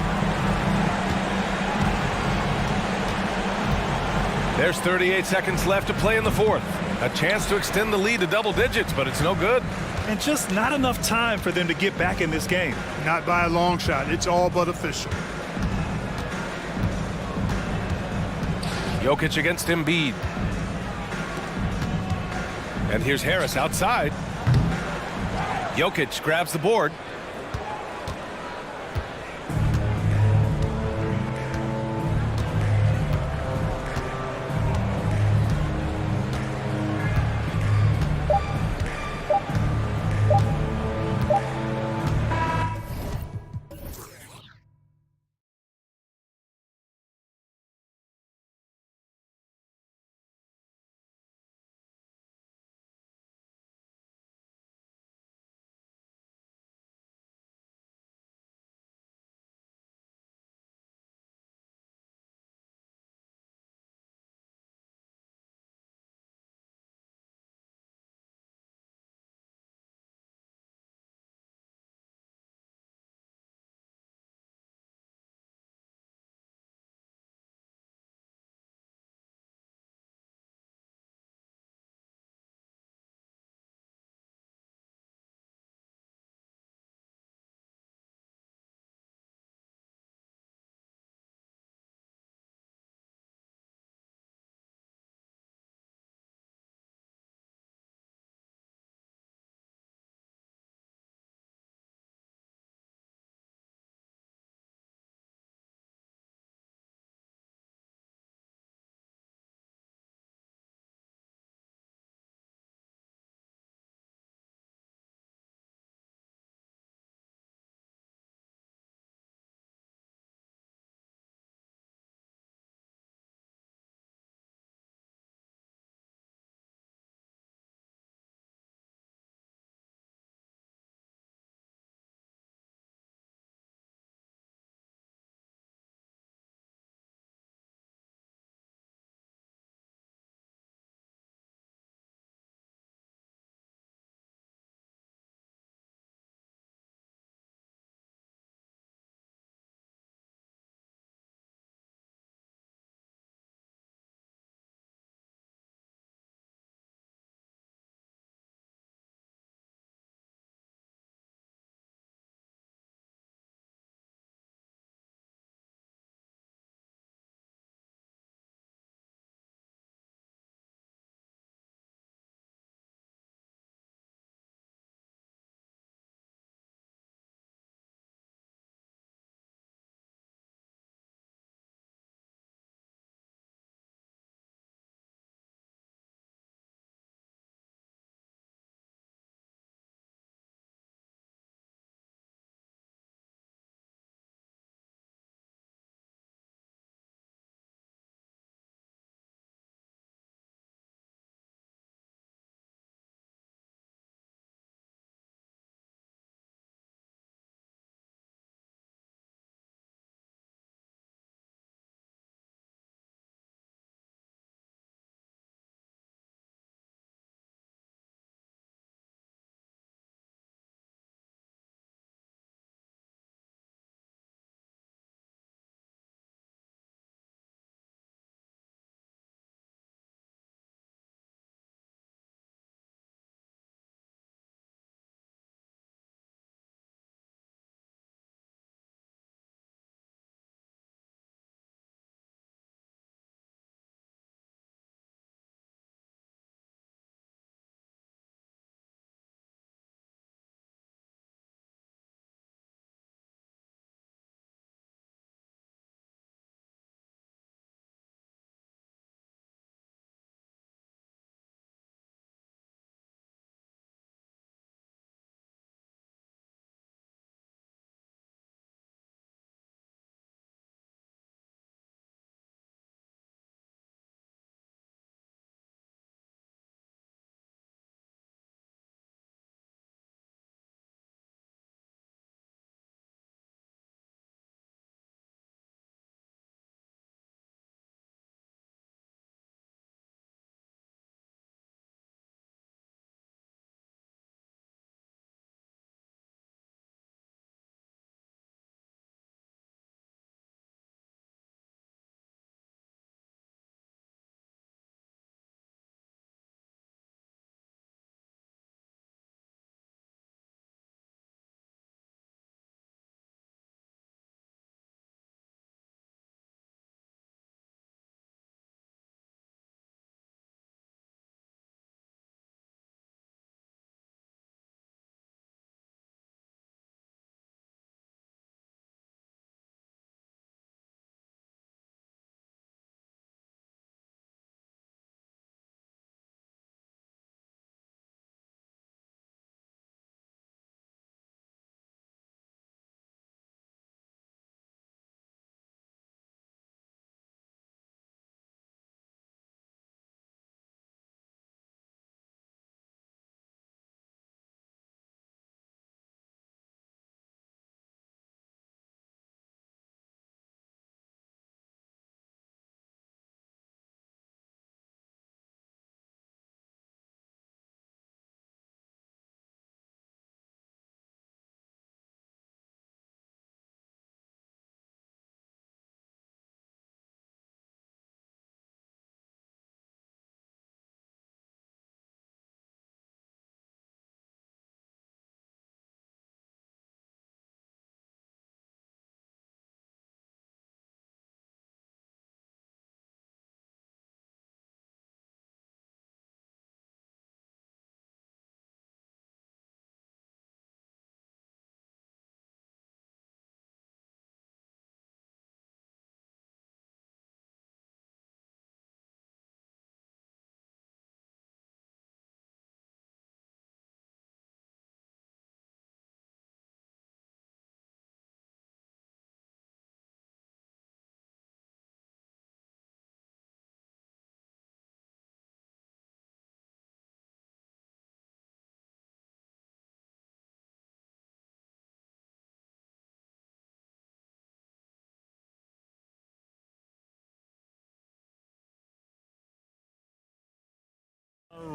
There's 38 seconds left to play in the fourth. A chance to extend the lead to double digits, but it's no good. And just not enough time for them to get back in this game. Not by a long shot. It's all but official. Jokic against Embiid. And here's Harris outside. Jokic grabs the board.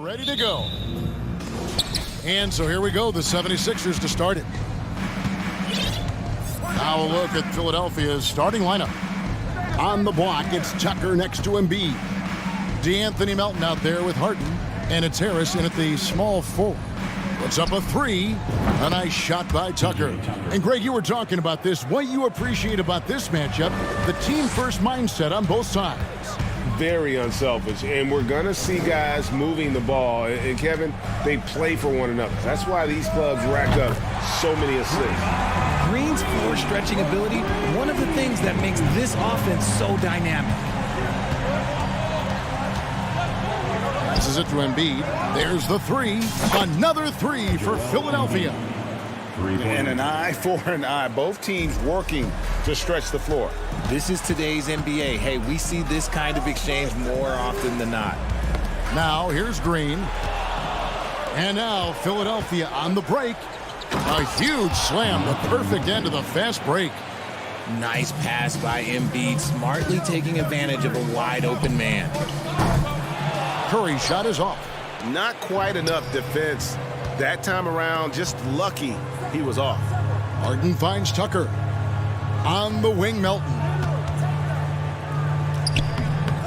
ready to go. And so here we go, the 76ers to start it. Now a look at Philadelphia's starting lineup. On the block, it's Tucker next to Embiid. DeAnthony Melton out there with Harden. And it's Harris in at the small forward. Puts up a three. A nice shot by Tucker. And Greg, you were talking about this. What you appreciate about this matchup, the team-first mindset on both sides. Very unselfish, and we're going to see guys moving the ball. And Kevin, they play for one another. That's why these clubs rack up so many assists. Green's floor stretching ability, one of the things that makes this offense so dynamic. Passes it to Embiid. There's the three. Another three for Philadelphia. And an eye for an eye. Both teams working to stretch the floor. This is today's NBA. Hey, we see this kind of exchange more often than not. Now, here's Green. And now, Philadelphia on the break. A huge slam, the perfect end of the fast break. Nice pass by Embiid, smartly taking advantage of a wide-open man. Curry's shot is off. Not quite enough defense. That time around, just lucky he was off. Harden finds Tucker. On the wing, Melton.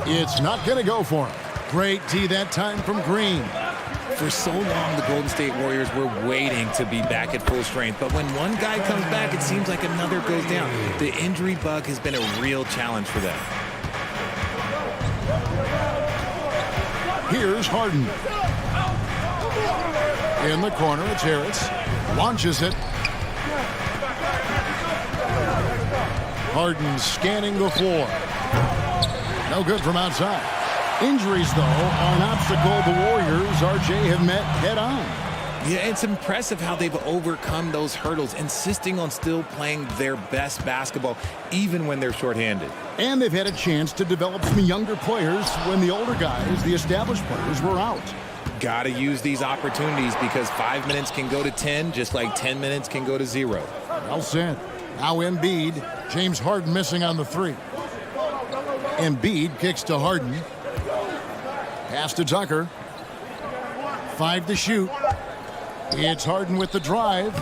It's not going to go for him. Great D that time from Green. For so long, the Golden State Warriors were waiting to be back at full strength. But when one guy comes back, it seems like another goes down. The injury bug has been a real challenge for them. Here's Harden. In the corner, it's Harris. Launches it. Harden scanning the floor. No good from outside. Injuries, though, are an obstacle the Warriors, RJ, have met head-on. Yeah, it's impressive how they've overcome those hurdles, insisting on still playing their best basketball, even when they're shorthanded. And they've had a chance to develop some younger players when the older guys, the established players, were out. Got to use these opportunities because 5 minutes can go to 10, just like 10 minutes can go to 0. Well said. Now Embiid. James Harden missing on the three. Embiid kicks to Harden. Pass to Tucker. 5 to shoot. It's Harden with the drive.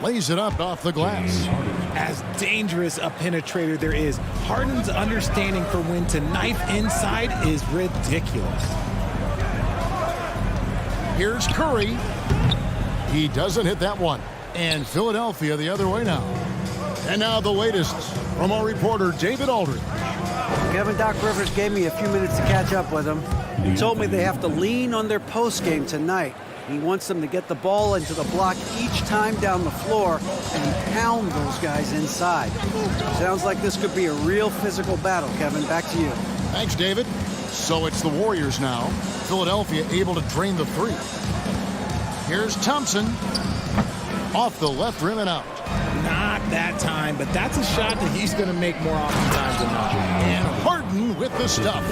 Lays it up off the glass. As dangerous a penetrator there is, Harden's understanding for when to knife inside is ridiculous. Here's Curry. He doesn't hit that one. And Philadelphia the other way now. And now the latest from our reporter, David Aldridge. Kevin, Doc Rivers gave me a few minutes to catch up with him. He told me they have to lean on their post game tonight. He wants them to get the ball into the block each time down the floor and pound those guys inside. Sounds like this could be a real physical battle, Kevin. Back to you. Thanks, David. So it's the Warriors now. Philadelphia able to drain the three. Here's Thompson. Off the left rim and out. Not that time, but that's a shot that he's going to make more oftentimes than not. And Harden with the stuff.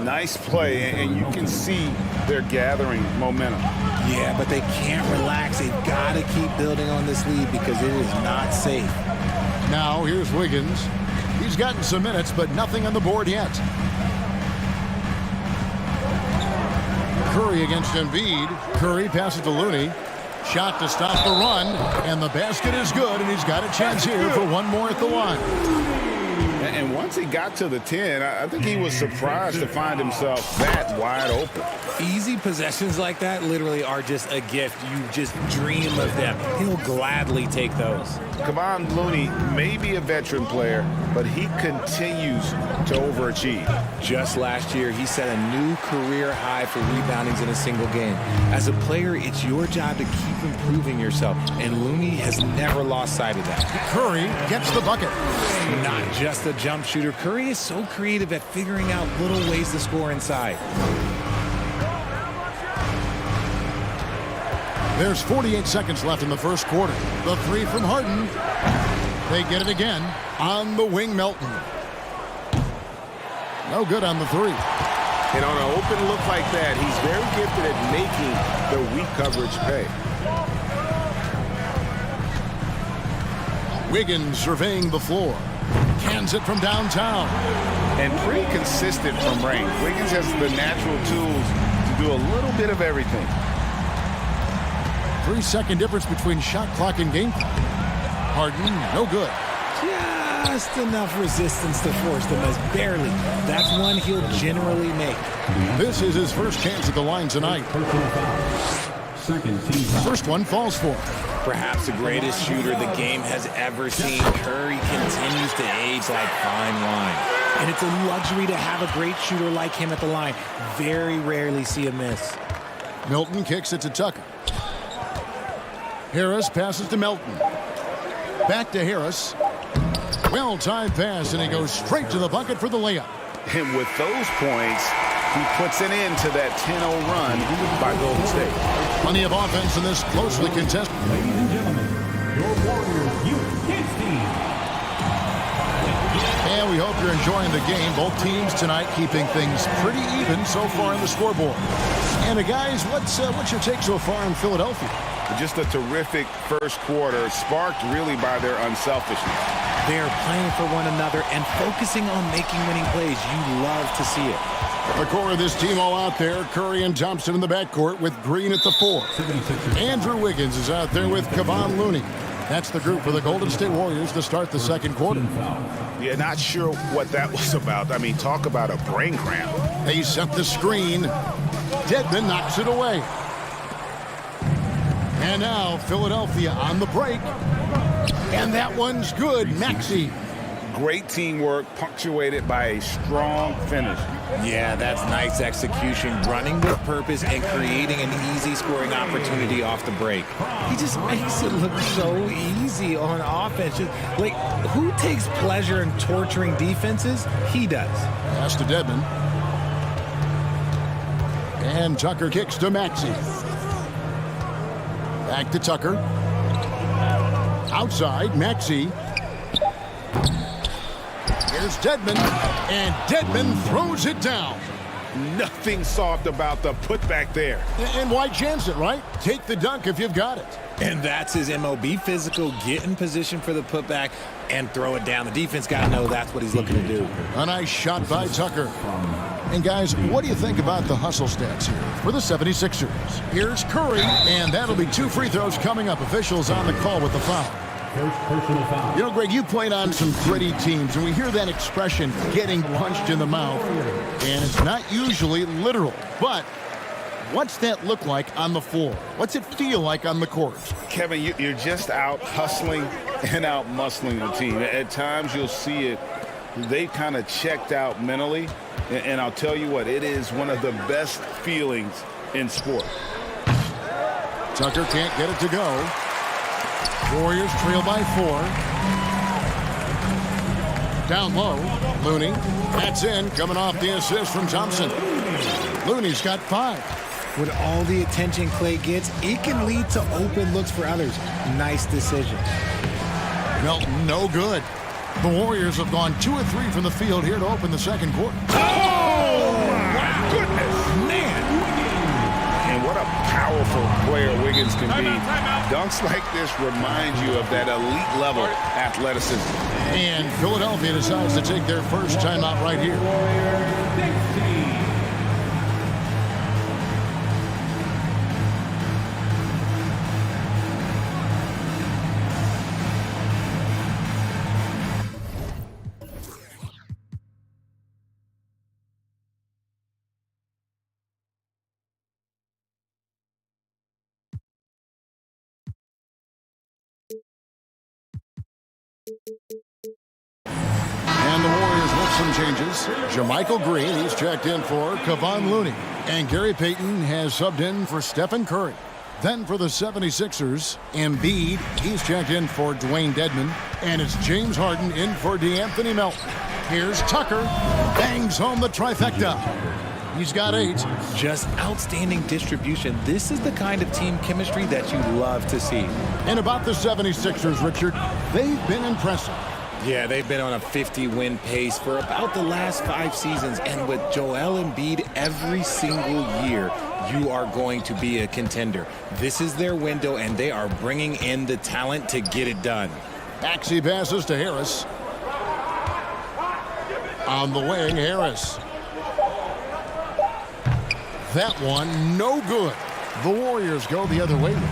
Nice play, and you can see they're gathering momentum. Yeah, but they can't relax. They've got to keep building on this lead because it is not safe. Now here's Wiggins. He's gotten some minutes, but nothing on the board yet. Curry against Embiid. Curry passes to Looney. Shot to stop the run, and the basket is good, and he's got a chance here for one more at the line. And once he got to the 10, I think he was surprised to find himself that wide open. Easy possessions like that literally are just a gift. You just dream of them. He'll gladly take those. Kevon Looney may be a veteran player, but he continues to overachieve. Just last year, he set a new career high for reboundings in a single game. As a player, it's your job to keep improving yourself, and Looney has never lost sight of that. Curry gets the bucket. Not just a jump shooter. Curry is so creative at figuring out little ways to score inside. There's 48 seconds left in the first quarter. The three from Harden. They get it again on the wing, Melton. No good on the three. And on an open look like that, he's very gifted at making the weak coverage pay. Wiggins surveying the floor. Cans it from downtown. And pretty consistent from range. Wiggins has the natural tools to do a little bit of everything. 3-second difference between shot clock and game clock. Harden, no good. Just enough resistance to force the miss, barely. That's one he'll generally make. This is his first chance at the line tonight. First one falls for him. Perhaps the greatest shooter the game has ever seen, Curry continues to age like fine wine. And it's a luxury to have a great shooter like him at the line. Very rarely see a miss. Milton kicks it to Tucker. Harris passes to Melton. Back to Harris. Well-timed pass, and he goes straight to the bucket for the layup. And with those points, he puts an end to that 10-0 run by Golden State. Plenty of offense in this closely contested. Ladies and gentlemen, your Warriors Youth Kids team. And we hope you're enjoying the game. Both teams tonight keeping things pretty even so far on the scoreboard. And guys, what's your take so far in Philadelphia? Just a terrific first quarter, sparked really by their unselfishness. They're playing for one another and focusing on making winning plays. You love to see it. The core of this team all out there. Curry and Thompson in the backcourt with Green at the 4. Andrew Wiggins is out there with Kevon Looney. That's the group for the Golden State Warriors to start the second quarter. Yeah, not sure what that was about. I mean, talk about a brain cramp. They set the screen. Dedmon knocks it away. And now Philadelphia on the break. And that one's good. Maxey. Great teamwork punctuated by a strong finish. Yeah, that's nice execution, running with purpose and creating an easy scoring opportunity off the break. He just makes it look so easy on offense. Like, who takes pleasure in torturing defenses? He does. Pass to Dedmon. And Tucker kicks to Maxey. Back to Tucker. Outside, Maxey. Here's Dedmon, and Dedmon throws it down. Nothing soft about the putback there. And why chance it, right? Take the dunk if you've got it. And that's his MO. Be physical, get in position for the putback, and throw it down. The defense got to know that's what he's looking to do. A nice shot by Tucker. And guys, what do you think about the hustle stats here for the 76ers? Here's Curry, and that'll be 2 free throws coming up. Officials on the call with the foul. First personal foul. You know, Greg, you played on some gritty teams, and we hear that expression, getting punched in the mouth, and it's not usually literal. But what's that look like on the floor? What's it feel like on the court? Kevin, you're just out hustling and out muscling the team. At times you'll see it. They kind of checked out mentally, and I'll tell you what, it is one of the best feelings in sport. Tucker can't get it to go. Warriors trail by 4. Down low, Looney. That's in, coming off the assist from Thompson. Looney's got 5. With all the attention Clay gets, it can lead to open looks for others. Nice decision. Melton, no good. The Warriors have gone 2 of 3 from the field here to open the second quarter. Oh, my goodness. Man. And what a powerful player Wiggins can be. Dunks like this remind you of that elite level athleticism. And Philadelphia decides to take their first timeout right here. And the Warriors with some changes. JaMychal Green, he's checked in for Kevon Looney. And Gary Payton has subbed in for Stephen Curry. Then for the 76ers, Embiid, he's checked in for Dwayne Dedmon. And it's James Harden in for DeAnthony Melton. Here's Tucker, bangs home the trifecta. He's got 8. Just outstanding distribution. This is the kind of team chemistry that you love to see. And about the 76ers, Richard, they've been impressive. Yeah, they've been on a 50-win pace for about the last 5 seasons. And with Joel Embiid every single year, you are going to be a contender. This is their window, and they are bringing in the talent to get it done. Maxey passes to Harris. On the wing, Harris. That one, no good. The Warriors go the other way with it.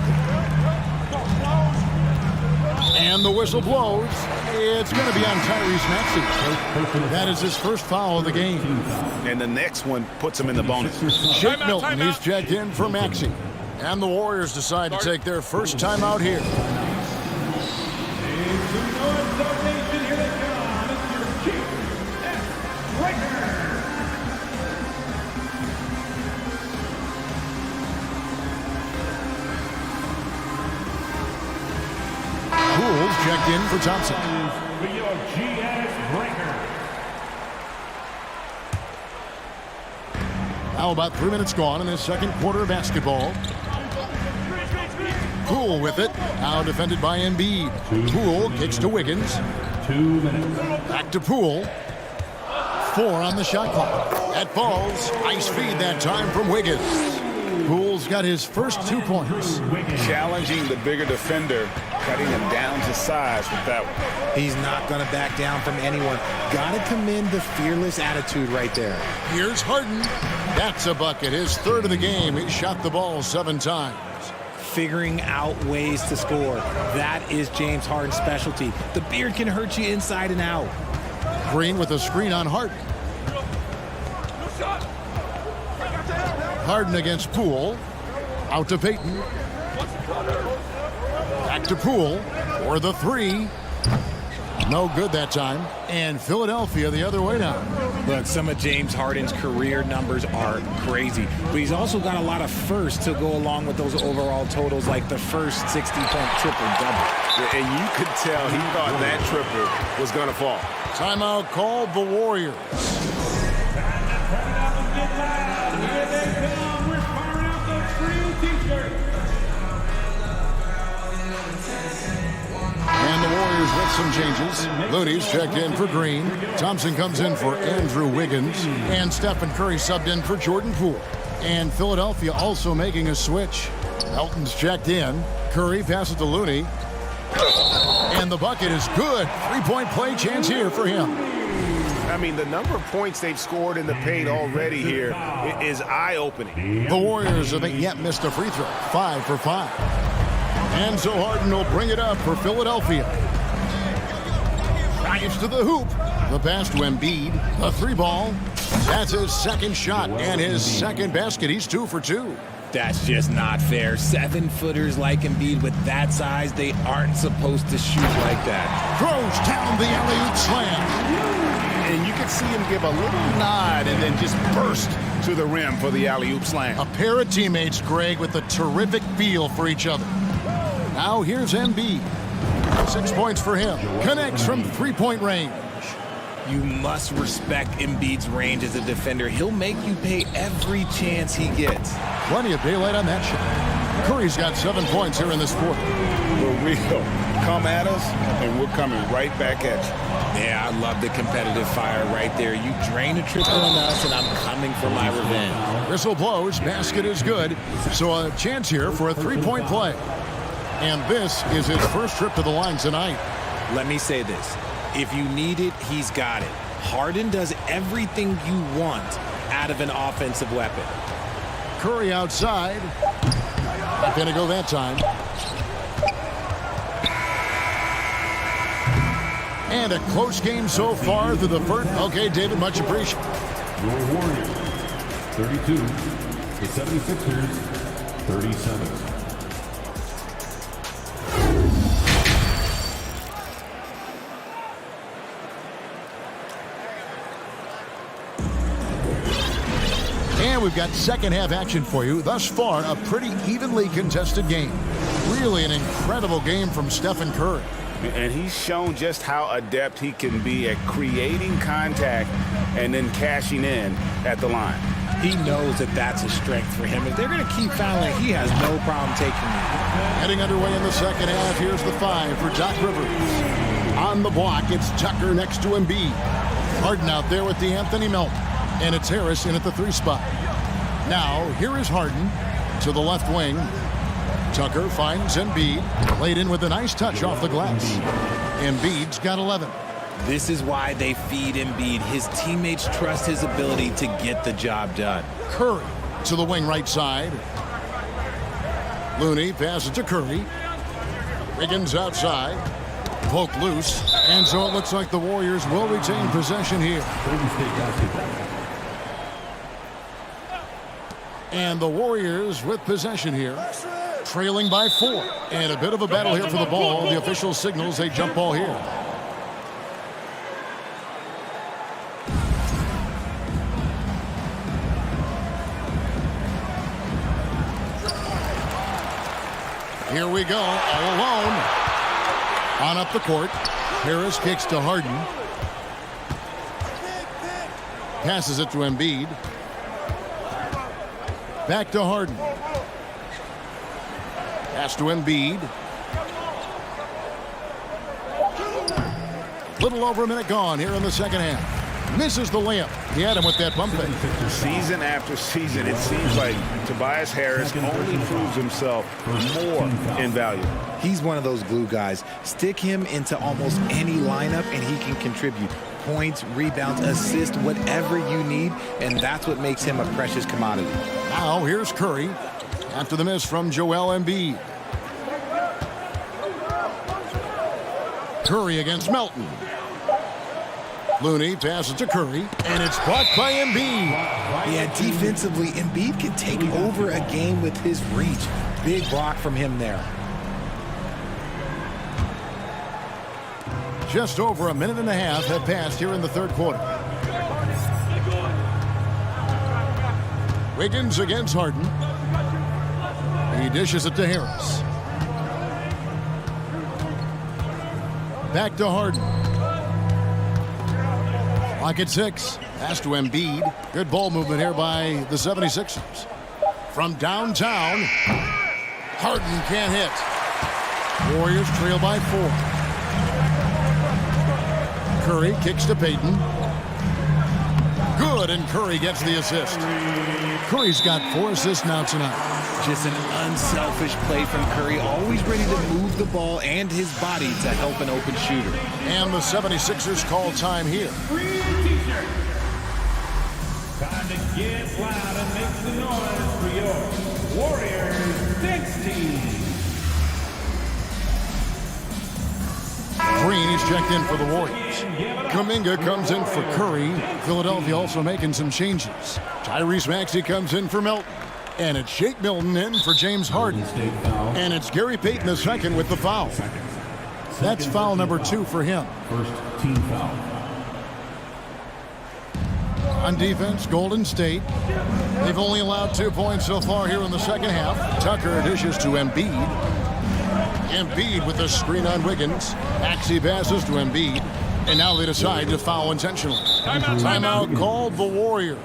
And the whistle blows. It's going to be on Tyrese Maxey. That is his first foul of the game. And the next one puts him in the bonus. Shake Milton, he's checked in for Maxey. And the Warriors decide to take their first timeout here. Pools checked in for Thompson. Now about 3 minutes gone in this second quarter of basketball. Poole with it. Now defended by Embiid. Poole kicks to Wiggins. 2 minutes. Back to Poole. 4 on the shot clock. That falls. Nice feed that time from Wiggins. Poole's got his first 2 points. Challenging the bigger defender, cutting him down to size with that one. He's not going to back down from anyone. Got to commend the fearless attitude right there. Here's Harden. That's a bucket. His third of the game. He shot the ball 7 times. Figuring out ways to score. That is James Harden's specialty. The beard can hurt you inside and out. Green with a screen on Harden. Harden against Poole. Out to Payton. Back to Poole for the 3. No good that time. And Philadelphia the other way now. Look, some of James Harden's career numbers are crazy, but he's also got a lot of firsts to go along with those overall totals, like the first 60-point triple-double. And you could tell he thought that triple was going to fall. Timeout called the Warriors. And the Warriors with some changes. Looney's checked in for Green. Thompson comes in for Andrew Wiggins. And Stephen Curry subbed in for Jordan Poole. And Philadelphia also making a switch. Elton's checked in. Curry passes to Looney. And the bucket is good. 3-point play chance here for him. I mean, the number of points they've scored in the paint already here is eye-opening. The Warriors haven't yet missed a free throw. 5 for 5. And so Harden will bring it up for Philadelphia. Drives to the hoop. The pass to Embiid. The 3 ball. That's his second shot and his second basket. He's 2 for 2. That's just not fair. 7-footers like Embiid with that size, they aren't supposed to shoot like that. Throws down the alley-oop slam. And you can see him give a little nod and then just burst to the rim for the alley-oop slam. A pair of teammates, Greg, with a terrific feel for each other. Now here's Embiid. 6 points for him. Connects from 3-point range. You must respect Embiid's range as a defender. He'll make you pay every chance he gets. Plenty of daylight on that shot. Curry's got 7 points here in this quarter. For real. Come at us, and we're coming right back at you. Yeah, I love the competitive fire right there. You drain a triple on us, and I'm coming for my revenge. Whistle blows. Basket is good. So a chance here for a 3-point play. And this is his first trip to the line tonight. Let me say this. If you need it, he's got it. Harden does everything you want out of an offensive weapon. Curry outside. Not going to go that time. And a close game so far through the first. Okay, David, much appreciated. Your Warriors, 32. The 76ers, 37. And we've got second half action for you. Thus far, a pretty evenly contested game. Really an incredible game from Stephen Curry. And he's shown just how adept he can be at creating contact and then cashing in at the line. He knows that that's a strength for him. If they're going to keep fouling, he has no problem taking it. Heading underway in the second half. Here's the 5 for Doc Rivers. On the block, it's Tucker next to Embiid. Harden out there with the Anthony Melton. And it's Harris in at the 3 spot. Now, here is Harden to the left wing. Tucker finds Embiid. Laid in with a nice touch off the glass. Embiid's got 11. This is why they feed Embiid. His teammates trust his ability to get the job done. Curry To the wing right side. Looney passes to Curry. Wiggins outside. Poke loose. And so it looks like the Warriors will retain possession here. And the Warriors with possession here. Trailing by 4. And a bit of a battle here for the ball. The official signals a jump ball here. Here we go, all alone. On up the court. Harris kicks to Harden. Passes it to Embiid. Back to Harden. Pass to Embiid. Little over a minute gone here in the second half. Misses the layup. He had him with that bump fake. Season after season, it seems like Tobias Harris only proves himself more in value. He's one of those glue guys. Stick him into almost any lineup and he can contribute. Points, rebounds, assists, whatever you need, and that's what makes him a precious commodity. Now here's Curry after the miss from Joel Embiid. Curry against Melton. Looney passes to Curry, and it's blocked by Embiid. Yeah, defensively, Embiid can take over a game with his reach. Big block from him there. Just over a minute and a half have passed here in the third quarter. Wiggins against Harden. He dishes it to Harris. Back to Harden. Clock at 6. Pass to Embiid. Good ball movement here by the 76ers. From downtown, Harden can't hit. Warriors trail by 4. Curry kicks to Payton. Good, and Curry gets the assist. Curry's got 4 assists now tonight. Just an unselfish play from Curry, always ready to move the ball and his body to help an open shooter. And the 76ers call time here. Time to get loud and make the noise for your Warriors 16. Green is checked in for the Warriors. Kuminga comes in for Curry. Philadelphia also making some changes. Tyrese Maxey comes in for Melton. And it's Shake Milton in for James Harden. And it's Gary Payton II with the foul. That's foul number 2 for him. First team foul. On defense, Golden State. They've only allowed 2 points so far here in the second half. Tucker dishes to Embiid. Embiid with the screen on Wiggins. Maxey passes to Embiid. And now they decide to foul intentionally. Timeout called the Warriors.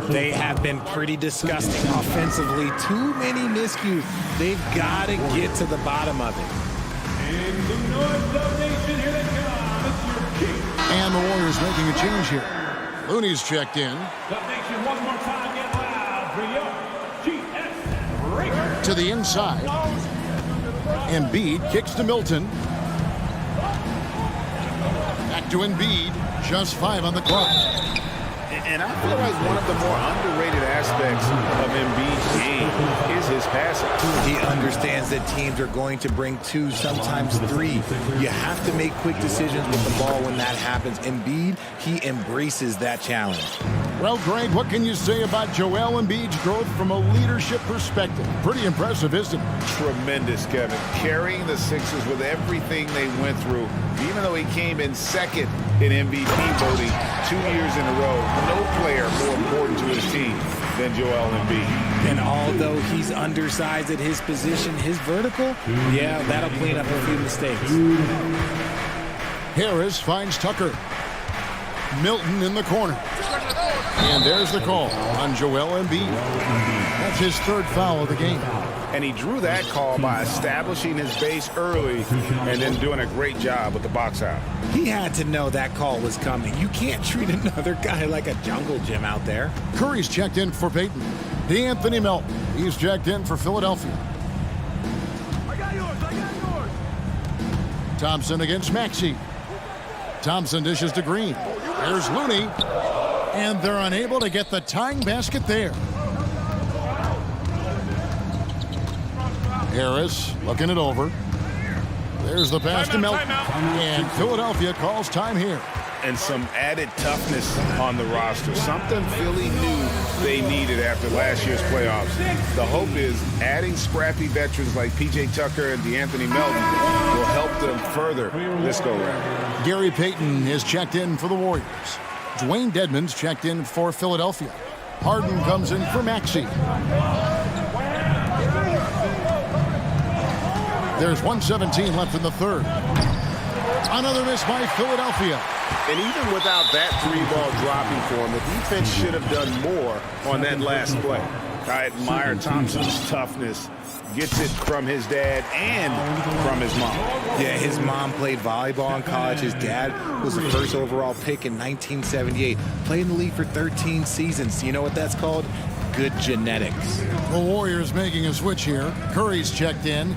They have been pretty disgusting offensively. Too many miscues. They've got to get to the bottom of it. And the Warriors making a change here. Looney's checked in. To the inside. Embiid kicks to Milton. Back to Embiid. Just 5 on the clock. And I feel like one of the more underrated aspects of Embiid's game is his passing. He understands that teams are going to bring 2, sometimes 3. You have to make quick decisions with the ball when that happens. Embiid, he embraces that challenge. Well, Greg, what can you say about Joel Embiid's growth from a leadership perspective? Pretty impressive, isn't it? Tremendous, Kevin. Carrying the Sixers with everything they went through, even though he came in second in MVP voting 2 years in a row. No player more important to his team than Joel Embiid. And although he's undersized at his position, his vertical, yeah, that'll clean up a few mistakes. Harris finds Tucker. Milton in the corner. And there's the call on Joel Embiid. That's his 3rd foul of the game. And he drew that call by establishing his base early and then doing a great job with the box out. He had to know that call was coming. You can't treat another guy like a jungle gym out there. Curry's checked in for Payton. D'Anthony Melton. He's checked in for Philadelphia. I got yours. Thompson against Maxey. Thompson dishes to Green. There's Looney. And they're unable to get the tying basket there. Harris looking it over. There's the pass to Melton. And Philadelphia calls time here. And some added toughness on the roster. Something Philly knew they needed after last year's playoffs. The hope is adding scrappy veterans like P.J. Tucker and DeAnthony Melton will help them further this go-round. Gary Payton is checked in for the Warriors. Dwayne Dedmon's checked in for Philadelphia. Harden comes in for Maxey. There's 1:17 left in the third. Another miss by Philadelphia. And even without that three-ball dropping for him, the defense should have done more on that last play. I admire Thompson's toughness. Gets it from his dad and from his mom. Yeah, his mom played volleyball in college. His dad was the first overall pick in 1978. Played in the league for 13 seasons. You know what that's called? Good genetics. The Warriors making a switch here. Curry's checked in.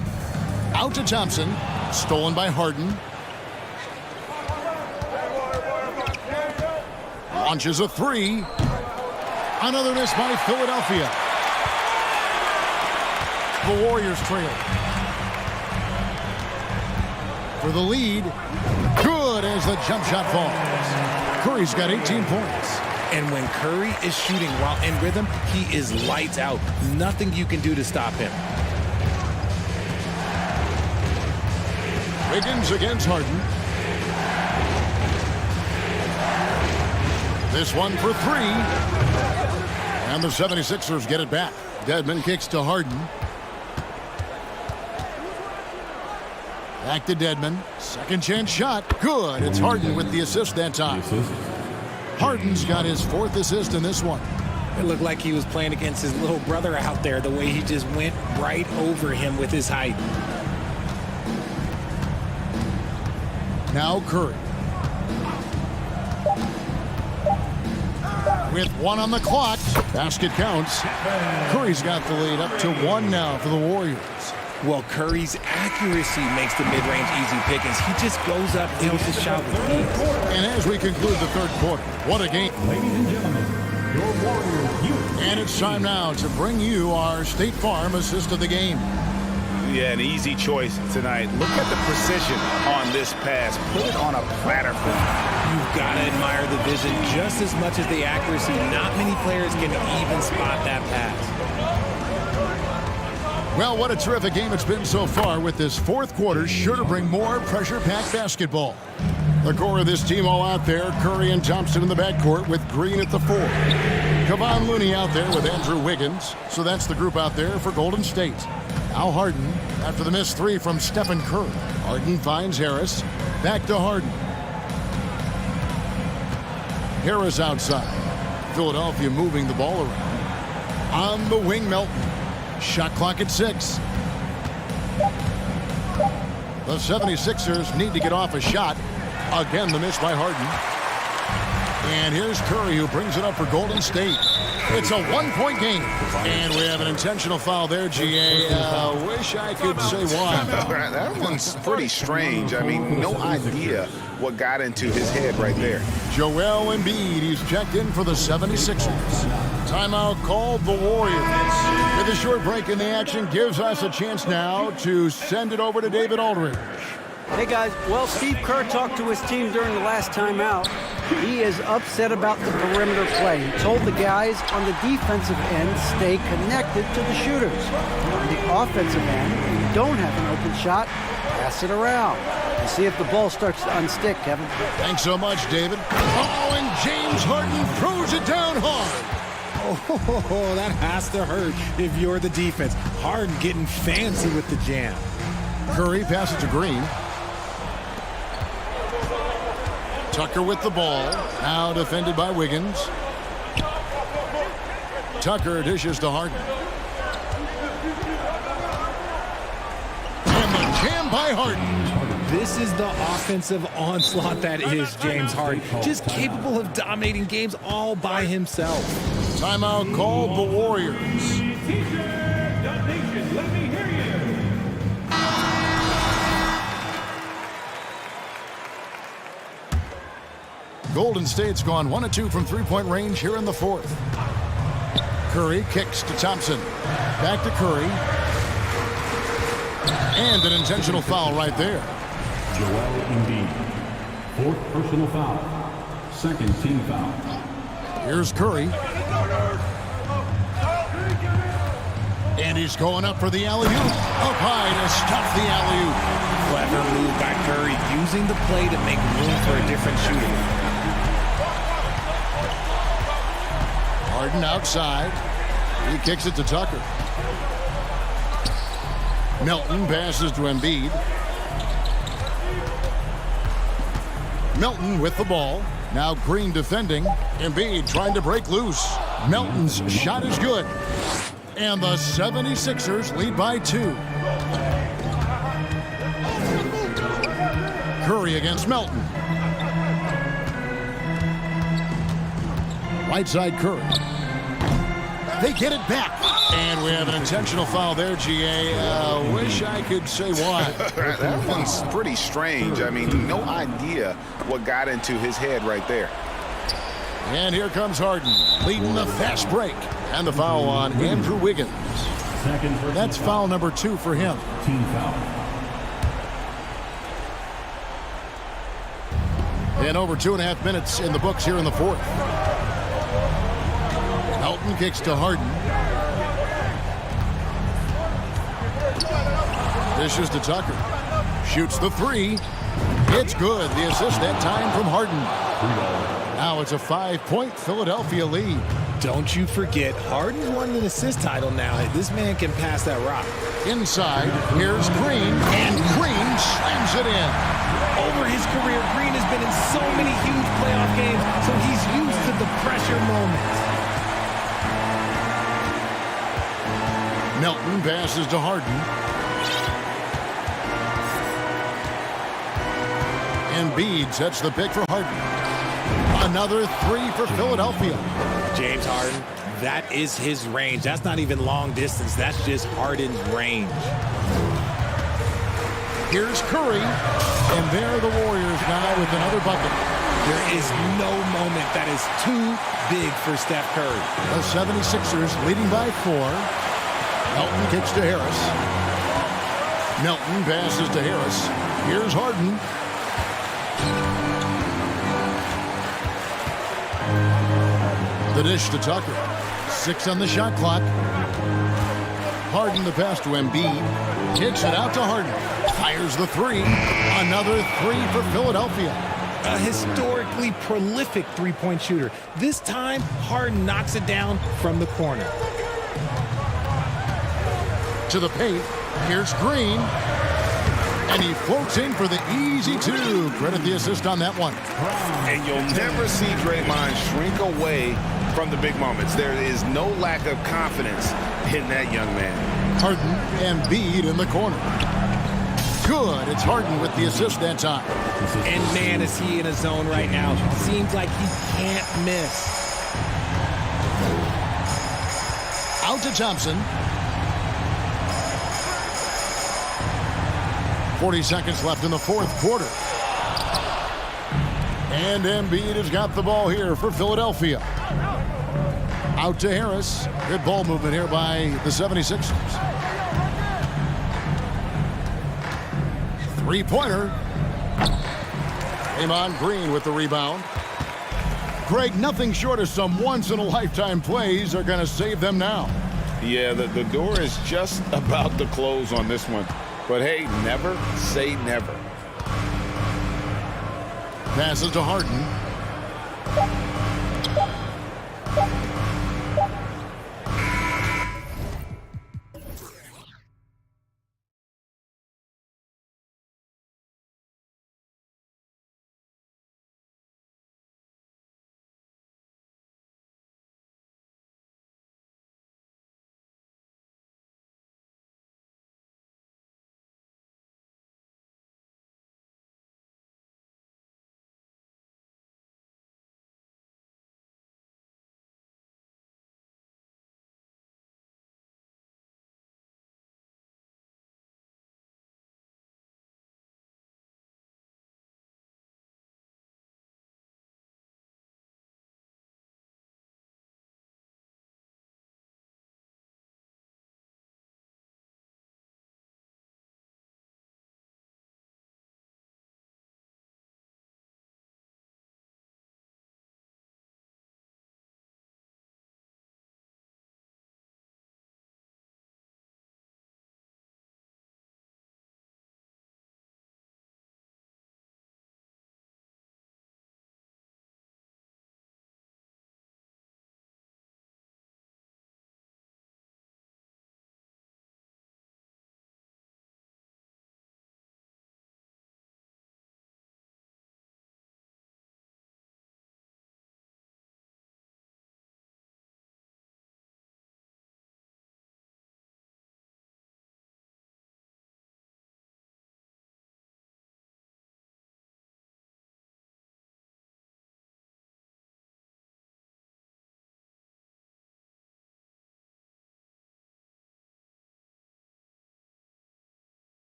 Out to Thompson. Stolen by Harden. Launches a three. Another miss by Philadelphia. The Warriors trail. For the lead. Good as the jump shot falls. Curry's got 18 points. And when Curry is shooting while in rhythm, he is lights out. Nothing you can do to stop him. Wiggins against Harden. This one for three. And the 76ers get it back. Dedmon kicks to Harden. Back to Dedmon. Second chance shot. Good. It's Harden with the assist that time. Harden's got his fourth assist in this one. It looked like he was playing against his little brother out there, the way he just went right over him with his height. Now Curry. With one on the clock. Basket counts. Curry's got the lead up to one now for the Warriors. Well, Curry's accuracy makes the mid-range easy pickings. He just goes up, nails the shot with ease. And as we conclude the third quarter, what a game. Ladies and gentlemen, your Warriors. And it's time now to bring you our State Farm assist of the game. Yeah, an easy choice tonight. Look at the precision on this pass. Put it on a platter for him. You've got to admire the vision just as much as the accuracy. Not many players can even spot that pass. Well, what a terrific game it's been so far, with this fourth quarter sure to bring more pressure-packed basketball. The core of this team all out there, Curry and Thompson in the backcourt with Green at the 4. Kevon Looney out there with Andrew Wiggins. So that's the group out there for Golden State. Now Harden after the missed three from Stephen Curry. Harden finds Harris. Back to Harden. Harris outside. Philadelphia moving the ball around. On the wing, Melton. Shot clock at 6. The 76ers need to get off a shot. Again, the miss by Harden. And here's Curry, who brings it up for Golden State. It's a one-point game. And we have an intentional foul there, GA. Wish I could say why. That one's pretty strange. I mean, no idea what got into his head right there. Joel Embiid, he's checked in for the 76ers. Timeout called the Warriors. With a short break in the action, gives us a chance now to send it over to David Aldridge. Hey guys, well, Steve Kerr talked to his team during the last timeout. He is upset about the perimeter play. He told the guys on the defensive end stay connected to the shooters. On the offensive end, if you don't have an open shot, pass it around. And see if the ball starts to unstick, Kevin. Thanks so much, David. Oh, and James Harden throws it down hard. Oh, that has to hurt if you're the defense. Harden getting fancy with the jam. Curry passes to Green. Tucker with the ball. Now defended by Wiggins. Tucker dishes to Harden. And the jam by Harden. This is the offensive onslaught that is James Harden. Just capable of dominating games all by himself. Timeout called the Warriors. Let me hear you. Golden State's gone 1 of 2 from three-point range here in the fourth. Curry kicks to Thompson. Back to Curry. And an intentional foul right there. Joel Embiid. Fourth personal foul. Second team foul. Here's Curry. And he's going up for the alley-oop. Up high to stop the alley-oop. Clever move by Curry, using the play to make room for a different shooter. Harden outside. He kicks it to Tucker. Melton passes to Embiid. Melton with the ball. Now Green defending. Embiid trying to break loose. Melton's shot is good. And the 76ers lead by 2. Curry against Melton. Right side Curry. They get it back. And we have an intentional foul there, GA. Wish I could say why. That one's pretty strange. I mean, no idea what got into his head right there. And here comes Harden, leading the fast break. And the foul on Andrew Wiggins. That's foul number 2 for him. Team foul. And over 2.5 minutes in the books here in the fourth. Melton kicks to Harden. Dishes to Tucker. Shoots the 3. It's good. The assist that time from Harden. Now it's a 5-point Philadelphia lead. Don't you forget, Harden's won an assist title now. This man can pass that rock. Inside, here's Green, and Green slams it in. Over his career, Green has been in so many huge playoff games, so he's used to the pressure moments. Melton passes to Harden. Embiid sets the pick for Harden. Another 3 for Philadelphia. James Harden, that is his range. That's not even long distance. That's just Harden's range. Here's Curry. And there are the Warriors now with another bucket. There is no moment that is too big for Steph Curry. The 76ers leading by 4. Melton kicks to Harris. Melton passes to Harris. Here's Harden. The dish to Tucker. 6 on the shot clock. Harden the pass to Embiid. Kicks it out to Harden. Fires the 3. Another 3 for Philadelphia. A historically prolific three-point shooter. This time, Harden knocks it down from the corner. To the paint. Here's Green. And he floats in for the easy 2. Credit the assist on that one. And you'll never see Draymond shrink away from the big moments. There is no lack of confidence in that young man. Harden and Embiid in the corner. Good. It's Harden with the assist that time. And man, is he in a zone right now. Seems like he can't miss. Out to Thompson. 40 seconds left in the fourth quarter. And Embiid has got the ball here for Philadelphia. Out to Harris. Good ball movement here by the 76ers. Three-pointer. Draymond Green with the rebound. Greg, nothing short of some once-in-a-lifetime plays are going to save them now. Yeah, the door is just about to close on this one. But hey, never say never. Passes to Harden.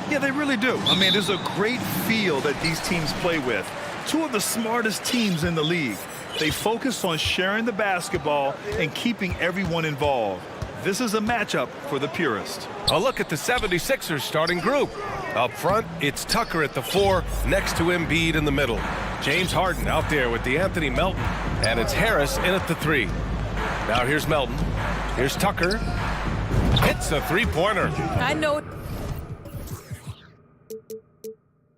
Yeah, they really do. I mean, there's a great feel that these teams play with. Two of the smartest teams in the league. They focus on sharing the basketball and keeping everyone involved. This is a matchup for the purist. A look at the 76ers starting group. Up front, it's Tucker at the 4, next to Embiid in the middle. James Harden out there with DeAnthony Melton, and it's Harris in at the 3. Now here's Melton. Here's Tucker. Hits a three-pointer. I know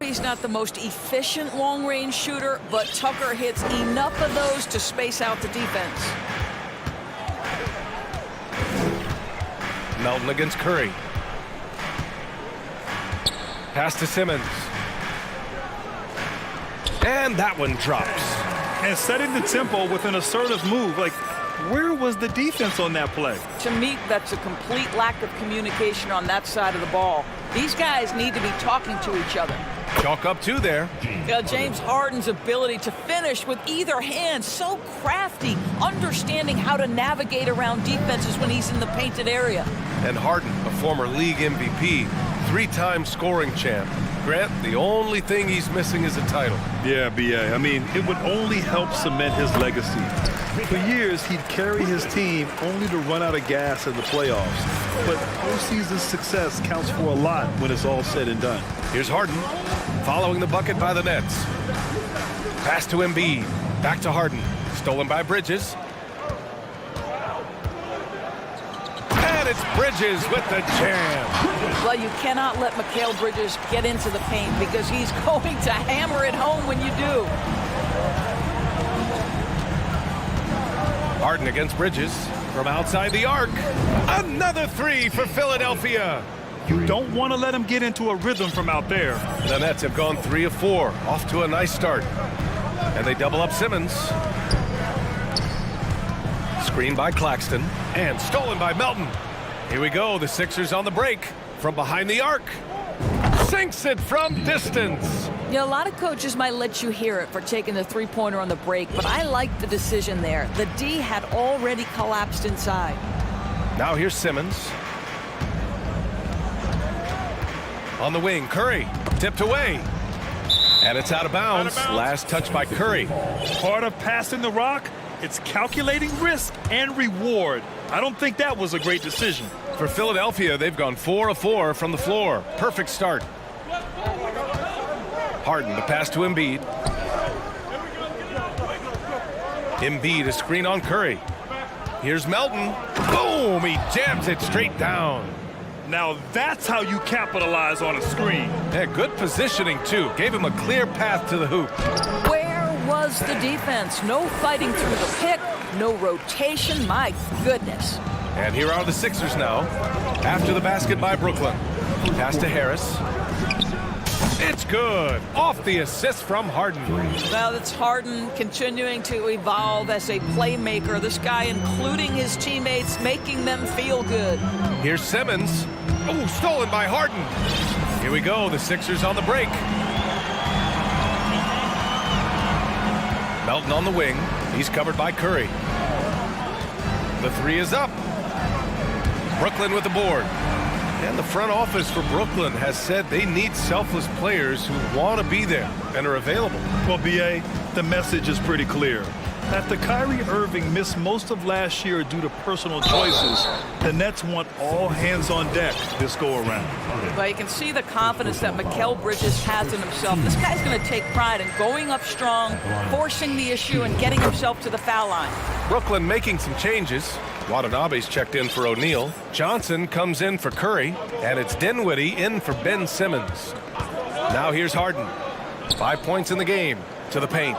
he's not the most efficient long-range shooter, but Tucker hits enough of those to space out the defense. Melton against Curry. Pass to Simmons. And that one drops. And setting the tempo with an assertive move. Like, where was the defense on that play? To me, that's a complete lack of communication on that side of the ball. These guys need to be talking to each other. Chalk up 2 there. James Harden's ability to finish with either hand, so crafty, understanding how to navigate around defenses when he's in the painted area. And Harden, a former league MVP, 3-time scoring champ. Grant, the only thing he's missing is a title. Yeah, B.A. I mean, it would only help cement his legacy. For years, he'd carry his team only to run out of gas in the playoffs. But postseason success counts for a lot when it's all said and done. Here's Harden, following the bucket by the Nets. Pass to Embiid, back to Harden, stolen by Bridges. And it's Bridges with the jam. Well, you cannot let Mikal Bridges get into the paint because he's going to hammer it home when you do. Harden against Bridges from outside the arc. Another 3 for Philadelphia. You don't want to let him get into a rhythm from out there. The Nets have gone 3 of 4, off to a nice start. And they double up Simmons. Screen by Claxton and stolen by Melton. Here we go, the Sixers on the break from behind the arc. Sinks it from distance. Yeah, a lot of coaches might let you hear it for taking the three-pointer on the break, but I like the decision there. The D had already collapsed inside. Now here's Simmons. On the wing, Curry, tipped away. And it's out of bounds. Last touch by Curry. Part of passing the rock, it's calculating risk and reward. I don't think that was a great decision. For Philadelphia, they've gone 4 of 4 from the floor. Perfect start. Harden, the pass to Embiid. Embiid, a screen on Curry. Here's Melton. Boom! He jams it straight down. Now that's how you capitalize on a screen. Yeah, good positioning, too. Gave him a clear path to the hoop. Where was the defense? No fighting through the pick, no rotation. My goodness. And here are the Sixers now. After the basket by Brooklyn. Pass to Harris. It's good. Off the assist from Harden. Now that's Harden continuing to evolve as a playmaker. This guy, including his teammates, making them feel good. Here's Simmons. Oh, stolen by Harden. Here we go. The Sixers on the break. Melton on the wing. He's covered by Curry. The 3 is up. Brooklyn with the board. And the front office for Brooklyn has said they need selfless players who want to be there and are available. Well, B.A., the message is pretty clear. After Kyrie Irving missed most of last year due to personal choices, the Nets want all hands on deck this go-around. Well, you can see the confidence that Mikal Bridges has in himself. This guy's going to take pride in going up strong, forcing the issue, and getting himself to the foul line. Brooklyn making some changes. Watanabe's checked in for O'Neal. Johnson comes in for Curry, and it's Dinwiddie in for Ben Simmons. Now here's Harden. 5 points in the game to the paint.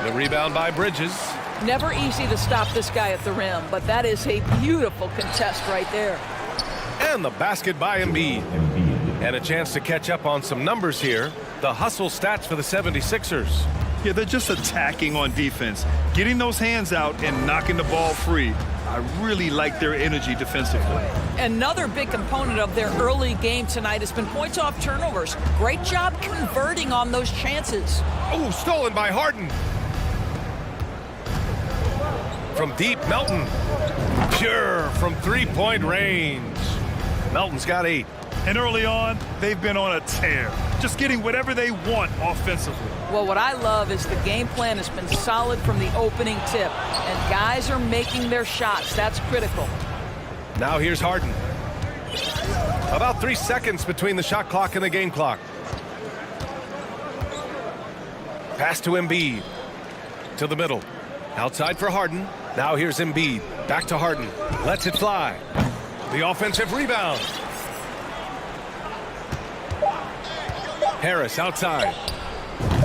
The rebound by Bridges. Never easy to stop this guy at the rim, but that is a beautiful contest right there. And the basket by Embiid. And a chance to catch up on some numbers here. The hustle stats for the 76ers. Yeah, they're just attacking on defense, getting those hands out and knocking the ball free. I really like their energy defensively. Another big component of their early game tonight has been points off turnovers. Great job converting on those chances. Oh, stolen by Harden. From deep, Melton. Pure from three-point range. Melton's got 8. And early on, they've been on a tear, just getting whatever they want offensively. Well, what I love is the game plan has been solid from the opening tip, and guys are making their shots. That's critical. Now here's Harden. About 3 seconds between the shot clock and the game clock. Pass to Embiid. To the middle. Outside for Harden. Now here's Embiid. Back to Harden. Lets it fly. The offensive rebound. Harris outside.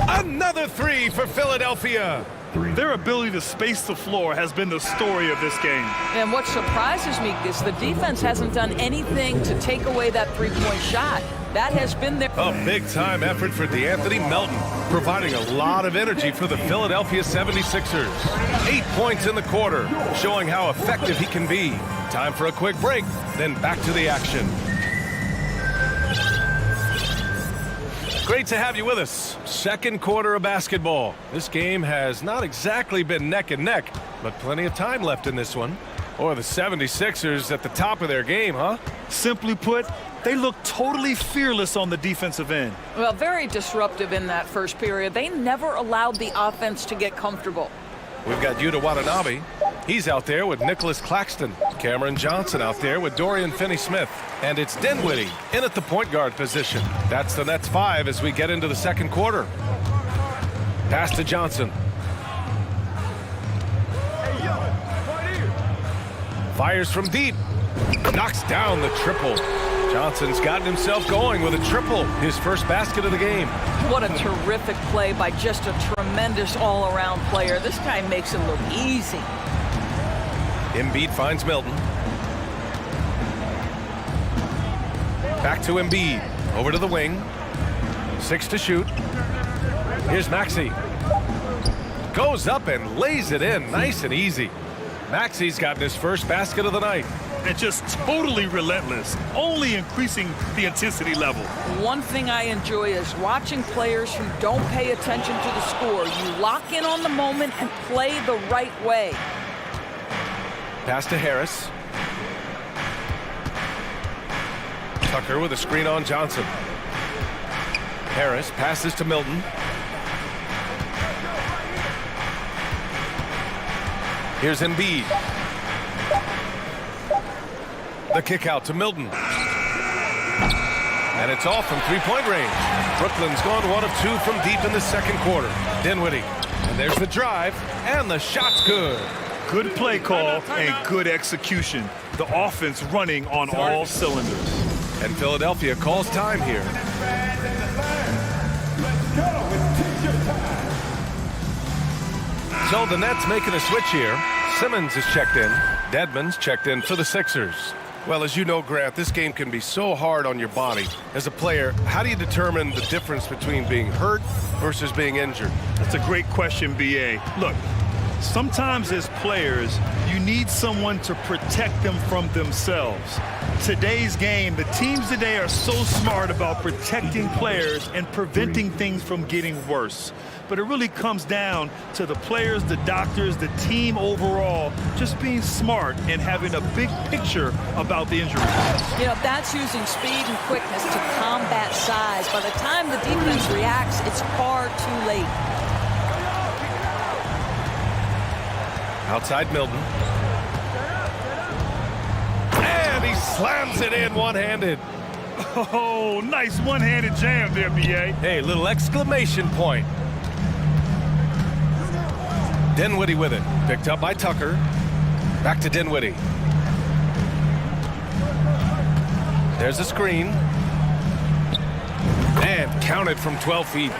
Another 3 for Philadelphia. Their ability to space the floor has been the story of this game. And what surprises me is the defense hasn't done anything to take away that three-point shot. That has been their... A big-time effort for DeAnthony Melton, providing a lot of energy for the Philadelphia 76ers. 8 points in the quarter, showing how effective he can be. Time for a quick break, then back to the action. Great to have you with us. Second quarter of basketball. This game has not exactly been neck and neck, but plenty of time left in this one. Or the 76ers at the top of their game, huh? Simply put, they look totally fearless on the defensive end. Well, very disruptive in that first period. They never allowed the offense to get comfortable. We've got Yuta Watanabe. He's out there with Nicholas Claxton. Cameron Johnson out there with Dorian Finney-Smith. And it's Dinwiddie in at the point guard position. That's the Nets 5 as we get into the second quarter. Pass to Johnson. Fires from deep. Knocks down the triple. Johnson's gotten himself going with a triple, his first basket of the game. What a terrific play by just a tremendous all-around player. This guy makes it look easy. Embiid finds Milton. Back to Embiid. Over to the wing. 6 to shoot. Here's Maxey. Goes up and lays it in nice and easy. Maxey's gotten his first basket of the night. And just totally relentless, only increasing the intensity level. One thing I enjoy is watching players who don't pay attention to the score. You lock in on the moment and play the right way. Pass to Harris. Tucker with a screen on Johnson. Harris passes to Milton. Here's Embiid. The kick out to Milton. And it's off from three-point range. Brooklyn's gone 1 of 2 from deep in the second quarter. Dinwiddie. And there's the drive. And the shot's good. Good play call and good execution. The offense running on all cylinders. And Philadelphia calls time here. So the Nets making a switch here. Simmons is checked in. Dedmon's checked in for the Sixers. Well, as you know, Grant, this game can be so hard on your body. As a player, how do you determine the difference between being hurt versus being injured? That's a great question, B.A. Look, sometimes as players, you need someone to protect them from themselves. Today's game, the teams today are so smart about protecting players and preventing things from getting worse. But it really comes down to the players, the doctors, the team overall, just being smart and having a big picture about the injury. You know, that's using speed and quickness to combat size. By the time the defense reacts, it's far too late. Outside Milton. And he slams it in one-handed. Oh, nice one-handed jam there, B.A. Hey, little exclamation point. Dinwiddie with it. Picked up by Tucker. Back to Dinwiddie. There's a screen. And counted from 12 feet.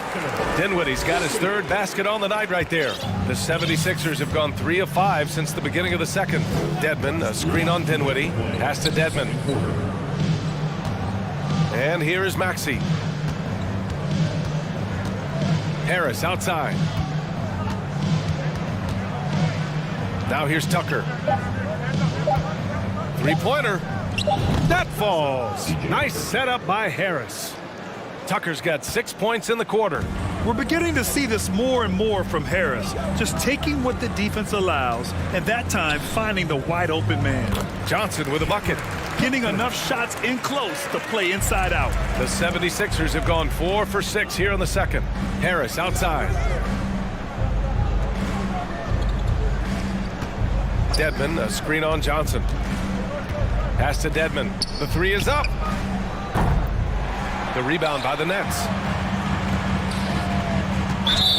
Dinwiddie's got his third basket on the night right there. The 76ers have gone 3 of 5 since the beginning of the second. Dedmon, a screen on Dinwiddie. Pass to Dedmon. And here is Maxey. Harris outside. Now here's Tucker. Three-pointer. That falls. Nice setup by Harris. Tucker's got 6 points in the quarter. We're beginning to see this more and more from Harris, just taking what the defense allows, and that time finding the wide open man. Johnson with a bucket. getting enough shots in close to play inside out. The 76ers have gone 4 for 6 here in the second. Harris outside. Dedmon, a screen on Johnson. Pass to Dedmon. The three is up. The rebound by the Nets.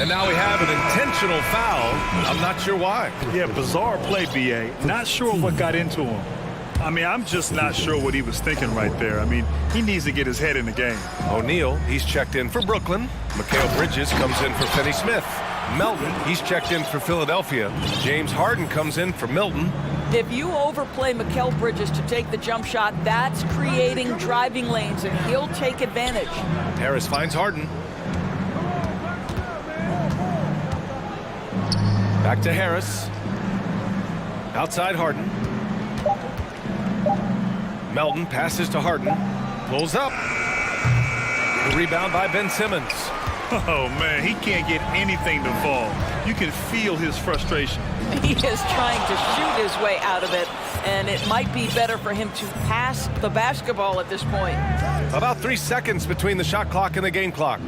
And now we have an intentional foul. I'm not sure why. Yeah, bizarre play, B.A. Not sure what got into him. I mean, I'm just not sure what he was thinking right there. I mean, he needs to get his head in the game. O'Neal, he's checked in for Brooklyn. Mikal Bridges comes in for Finney Smith. Melton, he's checked in for Philadelphia. James Harden comes in for Milton. If you overplay Mikal Bridges to take the jump shot, that's creating driving lanes, and he'll take advantage. Harris finds Harden. Back to Harris. Outside Harden. Melton passes to Harden. Pulls up. The rebound by Ben Simmons. Oh, man, he can't get anything to fall. You can feel his frustration. He is trying to shoot his way out of it, and it might be better for him to pass the basketball at this point. About 3 seconds between the shot clock and the game clock.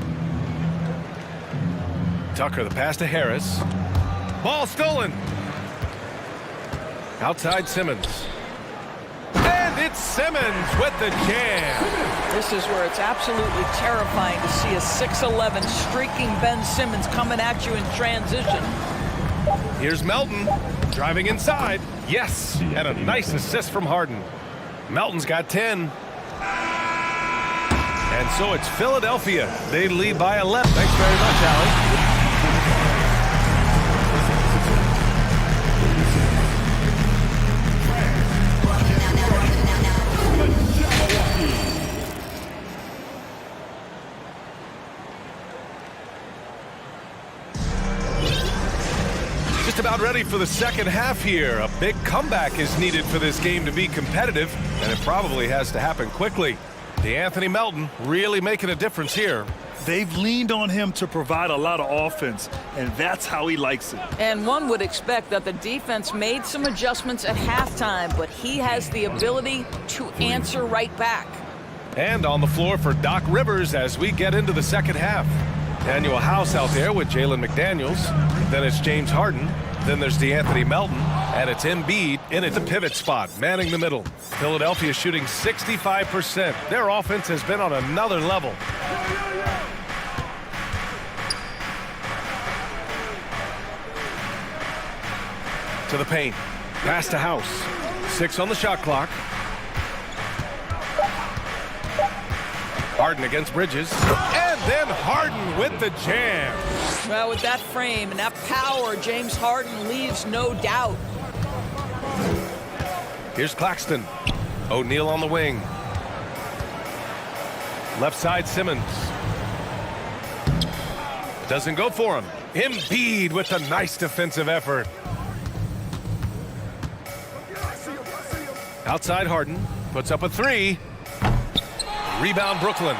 Tucker, the pass to Harris. Ball stolen. Outside Simmons. And it's Simmons with the jam. This is where it's absolutely terrifying to see a 6'11" streaking Ben Simmons coming at you in transition. Here's Melton driving inside. Yes, and a nice assist from Harden. Melton's got 10. And so it's Philadelphia. They lead by 11. Thanks very much, Allie. Just about ready for the second half here. A big comeback is needed for this game to be competitive, and it probably has to happen quickly. DeAnthony Melton really making a difference here. They've leaned on him to provide a lot of offense, and that's how he likes it. And one would expect that the defense made some adjustments at halftime, but he has the ability to answer right back. And on the floor for Doc Rivers as we get into the second half. Daniel House out there with Jalen McDaniels. Then it's James Harden. Then there's DeAnthony Melton. And it's Embiid in at the pivot spot, manning the middle. Philadelphia shooting 65%. Their offense has been on another level. To the paint. Pass to House. 6 on the shot clock. Harden against Bridges. And then Harden with the jam. Well, with that frame and that power, James Harden leaves no doubt. Here's Claxton. O'Neal on the wing. Left side Simmons. Doesn't go for him. Embiid with a nice defensive effort. Outside Harden. Puts up a 3. Rebound Brooklyn.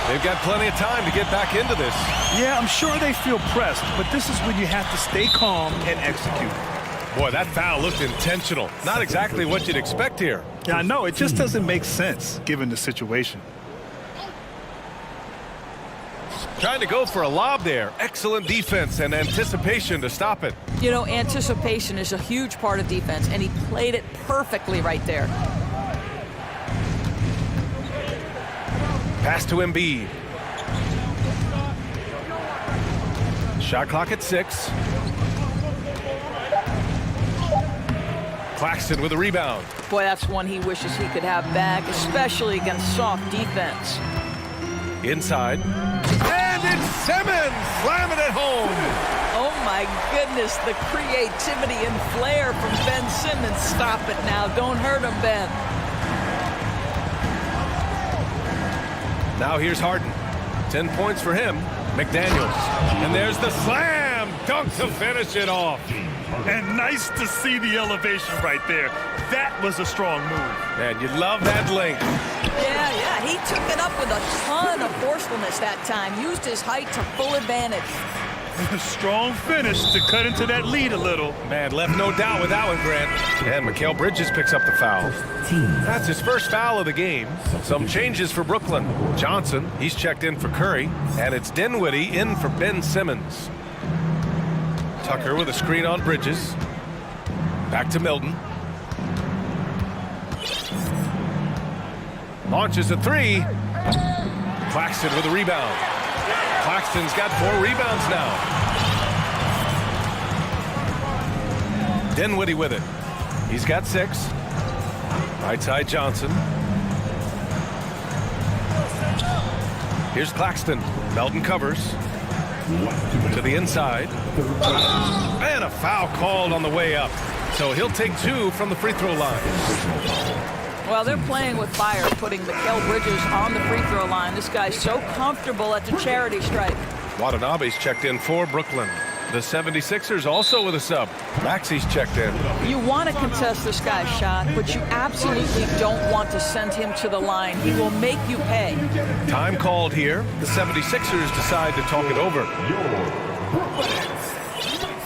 They've got plenty of time to get back into this. Yeah, I'm sure they feel pressed, but this is when you have to stay calm and execute. Boy, that foul looked intentional. Not exactly what you'd expect here. Yeah, I know. It just doesn't make sense given the situation. Trying to go for a lob there. Excellent defense and anticipation to stop it. You know, anticipation is a huge part of defense, and he played it perfectly right there. Pass to Embiid. Shot clock at 6. Claxton with a rebound. Boy, that's one he wishes he could have back, especially against soft defense. Inside. And it's Simmons slamming it home. Oh, my goodness, the creativity and flair from Ben Simmons. Stop it now. Don't hurt him, Ben. Now here's Harden. 10 points for him. McDaniels. And there's the slam dunk to finish it off. And nice to see the elevation right there. That was a strong move. Man, you love that length. Yeah, he took it up with a ton of forcefulness that time. Used his height to full advantage. Strong finish to cut into that lead a little. Man, left no doubt with that one, Grant. And Mikal Bridges picks up the foul. That's his first foul of the game. Some changes for Brooklyn. Johnson, he's checked in for Curry. And it's Dinwiddie in for Ben Simmons. Tucker with a screen on Bridges. Back to Milton. Launches a three. Claxton with a rebound. Claxton's got 4 rebounds now. Dinwiddie with it. He's got 6. Right side Johnson. Here's Claxton. Melton covers. To the inside. And a foul called on the way up. So he'll take 2 from the free throw line. Well, they're playing with fire, putting Mikal Bridges on the free throw line. This guy's so comfortable at the charity stripe. Watanabe's checked in for Brooklyn. The 76ers also with a sub. Maxi's checked in. You want to contest this guy's shot, but you absolutely don't want to send him to the line. He will make you pay. Time called here. The 76ers decide to talk it over.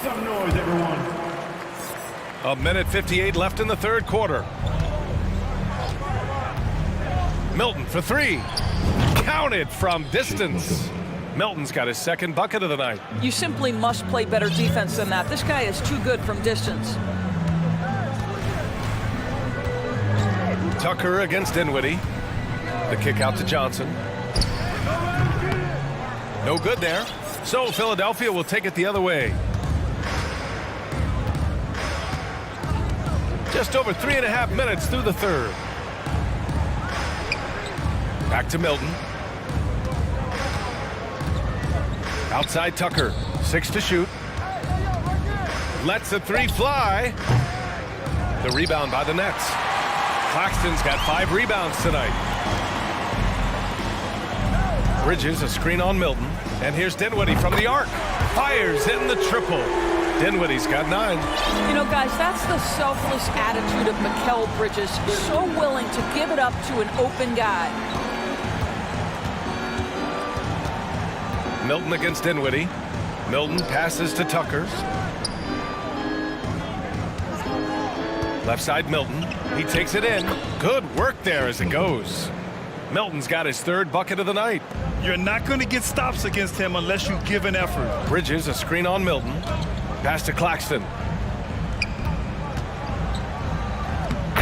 Some noise, everyone. A minute 58 left in the third quarter. Milton for 3. Counted from distance. Milton's got his second bucket of the night. You simply must play better defense than that. This guy is too good from distance. Tucker against Dinwiddie. The kick out to Johnson. No good there. So Philadelphia will take it the other way. Just over 3.5 minutes through the third. Back to Milton. Outside Tucker. 6 to shoot. Lets the 3 fly. The rebound by the Nets. Claxton's got 5 rebounds tonight. Bridges, a screen on Milton. And here's Dinwiddie from the arc. Fires in the triple. Dinwiddie's got 9. You know, guys, that's the selfless attitude of Mikal Bridges. So willing to give it up to an open guy. Milton against Dinwiddie. Milton passes to Tucker. Left side Milton. He takes it in. Good work there as it goes. Milton's got his 3rd bucket of the night. You're not going to get stops against him unless you give an effort. Bridges, a screen on Milton. Pass to Claxton.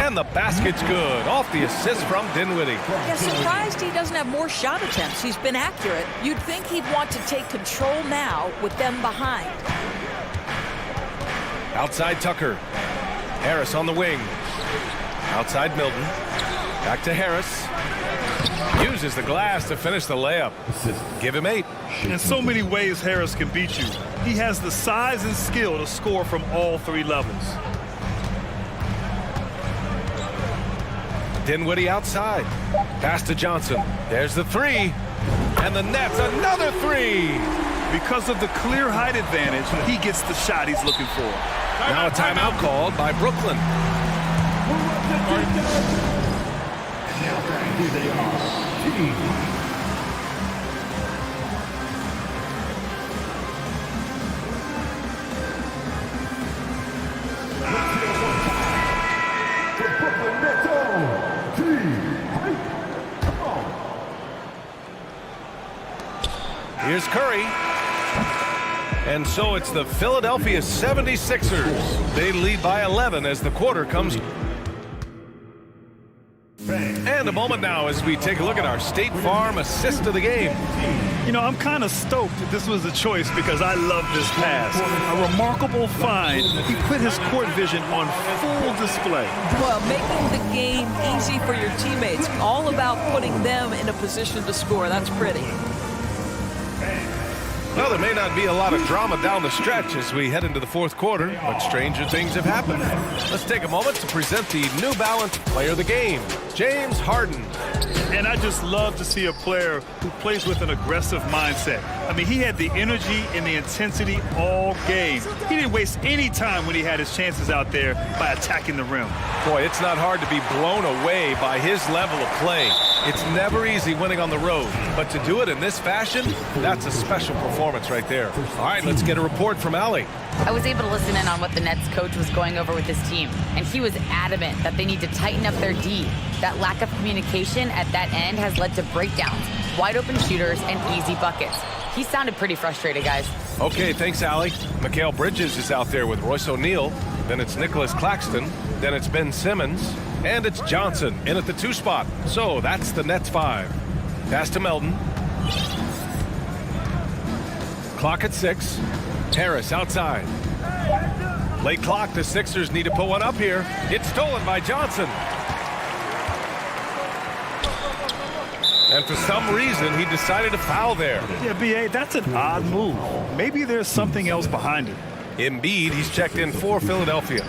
And the basket's good. Off the assist from Dinwiddie. Yeah, surprised he doesn't have more shot attempts. He's been accurate. You'd think he'd want to take control now with them behind. Outside Tucker. Harris on the wing. Outside Milton. Back to Harris. Uses the glass to finish the layup. Give him 8. In so many ways, Harris can beat you. He has the size and skill to score from all 3 levels. Dinwiddie outside. Pass to Johnson. There's the 3. And the Nets, another 3. Because of the clear height advantage, he gets the shot he's looking for. Now a timeout called by Brooklyn. Here they are. Here's Curry. And so it's the Philadelphia 76ers. They lead by 11 as the quarter comes. And a moment now as we take a look at our State Farm assist of the game. You know, I'm kind of stoked that this was a choice because I love this pass. A remarkable find. He put his court vision on full display. Well, making the game easy for your teammates. All about putting them in a position to score. That's pretty. Well, there may not be a lot of drama down the stretch as we head into the fourth quarter, but stranger things have happened. Let's take a moment to present the New Balance Player of the Game, James Harden. And I just love to see a player who plays with an aggressive mindset. I mean, he had the energy and the intensity all game. He didn't waste any time when he had his chances out there by attacking the rim. Boy, it's not hard to be blown away by his level of play. It's never easy winning on the road, but to do it in this fashion, that's a special performance. performance right there. All right, let's get a report from Allie. I was able to listen in on what the Nets coach was going over with his team, and he was adamant that they need to tighten up their D. That lack of communication at that end has led to breakdowns, wide open shooters, and easy buckets. He sounded pretty frustrated, guys. Okay, thanks, Allie. Mikal Bridges is out there with Royce O'Neal. Then it's Nicholas Claxton. Then it's Ben Simmons. And it's Johnson in at the 2 spot. So that's the Nets 5. Pass to Melton. Clock at 6. Harris outside. Late clock, the Sixers need to put one up here. It's stolen by Johnson. And for some reason, he decided to foul there. Yeah, B.A., that's an odd move. Maybe there's something else behind it. Embiid, he's checked in for Philadelphia.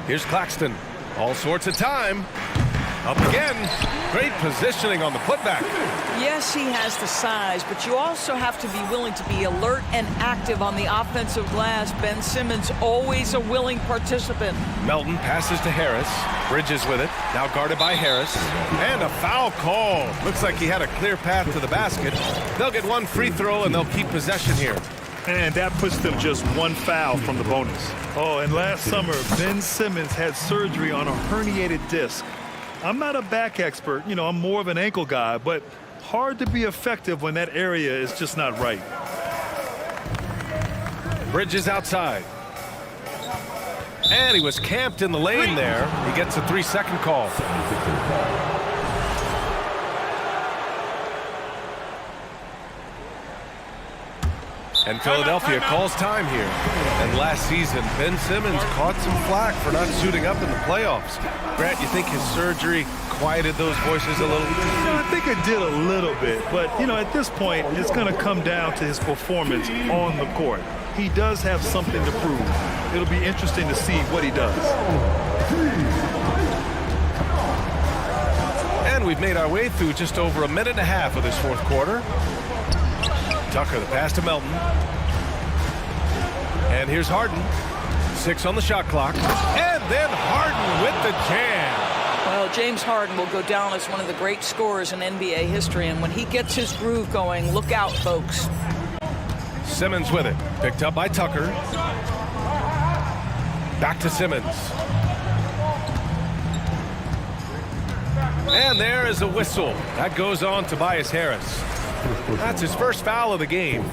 Here's Claxton. All sorts of time. Up again. Great positioning on the putback. Yes, he has the size, but you also have to be willing to be alert and active on the offensive glass. Ben Simmons, always a willing participant. Melton passes to Harris. Bridges with it. Now guarded by Harris. And a foul call. Looks like he had a clear path to the basket. They'll get one free throw and they'll keep possession here. And that puts them just one foul from the bonus. Oh, and last summer, Ben Simmons had surgery on a herniated disc. I'm not a back expert, you know, I'm more of an ankle guy, but hard to be effective when that area is just not right. Bridges outside. And he was camped in the lane there. He gets a 3-second call. And Philadelphia calls time here. And last season, Ben Simmons caught some flack for not suiting up in the playoffs. Grant, you think his surgery quieted those voices a little? No, I think it did a little bit. But, you know, at this point, it's going to come down to his performance on the court. He does have something to prove. It'll be interesting to see what he does. And we've made our way through just over a minute and a half of this fourth quarter. Tucker, the pass to Melton. And here's Harden. 6 on the shot clock. And then Harden with the jam. Well, James Harden will go down as one of the great scorers in NBA history, and when he gets his groove going, look out, folks. Simmons with it. Picked up by Tucker. Back to Simmons. And there is a whistle. That goes on Tobias Harris. That's his first foul of the game.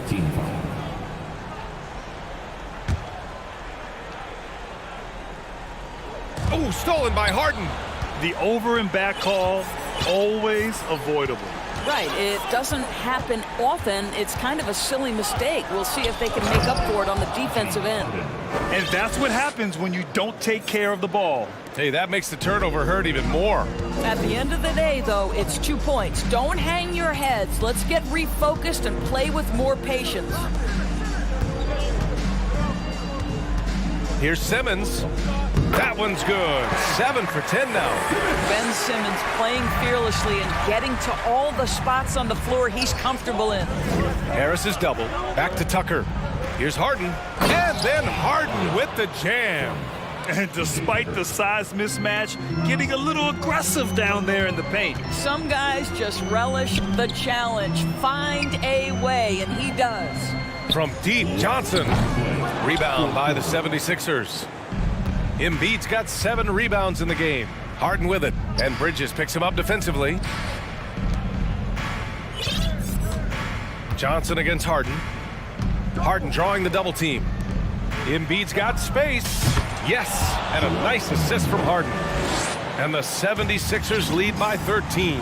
Oh, stolen by Harden. The over and back call, always avoidable. Right, it doesn't happen often. It's kind of a silly mistake. We'll see if they can make up for it on the defensive end. And that's what happens when you don't take care of the ball. Hey, that makes the turnover hurt even more. At the end of the day, though, it's 2 points. Don't hang your heads. Let's get refocused and play with more patience. Here's Simmons. That one's good. 7 for 10 now. Ben Simmons playing fearlessly and getting to all the spots on the floor he's comfortable in. Harris is double. Back to Tucker. Here's Harden. And then Harden with the jam. And despite the size mismatch, getting a little aggressive down there in the paint. Some guys just relish the challenge. Find a way, and he does. From deep, Johnson. Rebound by the 76ers. Embiid's got 7 rebounds in the game. Harden with it. And Bridges picks him up defensively. Johnson against Harden. Harden drawing the double team. Embiid's got space. Yes, and a nice assist from Harden. And the 76ers lead by 13.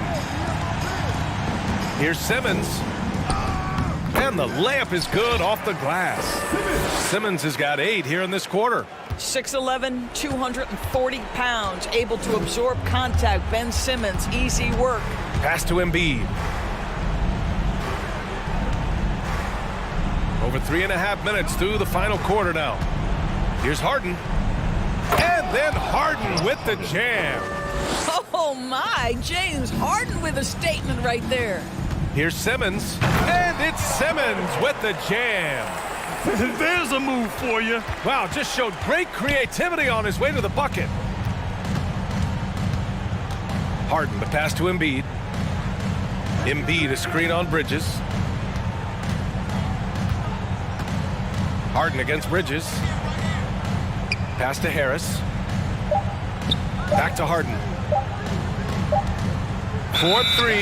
Here's Simmons. And the layup is good off the glass. Simmons has got 8 here in this quarter. 6'11", 240 pounds, able to absorb contact. Ben Simmons, easy work. Pass to Embiid. Over 3.5 minutes through the final quarter now. Here's Harden. And then Harden with the jam. Oh my, James Harden with a statement right there. Here's Simmons. And it's Simmons with the jam. There's a move for you. Wow, just showed great creativity on his way to the bucket. Harden, the pass to Embiid. Embiid, a screen on Bridges. Harden against Bridges. Pass to Harris. Back to Harden. 4-3,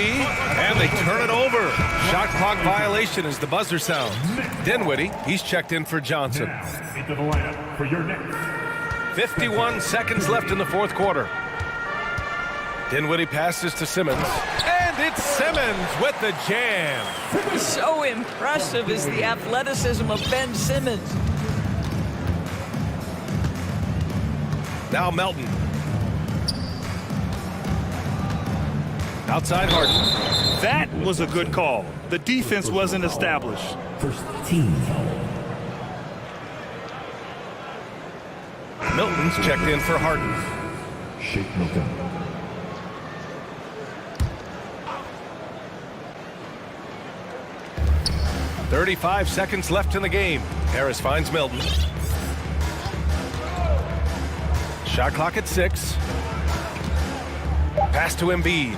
and they turn it over. Shot clock violation as the buzzer sounds. Dinwiddie, he's checked in for Johnson. Into the lineup for your next. 51 seconds left in the fourth quarter. Dinwiddie passes to Simmons, and it's Simmons with the jam. So impressive is the athleticism of Ben Simmons. Now Melton. Outside Harden. That was a good call. The defense wasn't established. First team foul. Milton's checked in for Harden. Shake Milton. .35 seconds left in the game. Harris finds Milton. Shot clock at 6. Pass to Embiid.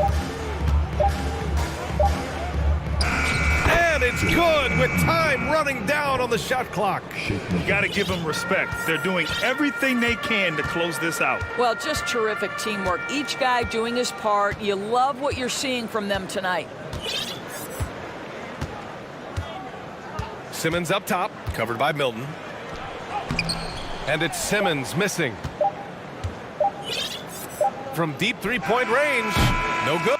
And it's good with time running down on the shot clock. You got to give them respect. They're doing everything they can to close this out. Well, just terrific teamwork. Each guy doing his part. You love what you're seeing from them tonight. Simmons up top, covered by Milton. And it's Simmons missing. From deep three-point range, no good.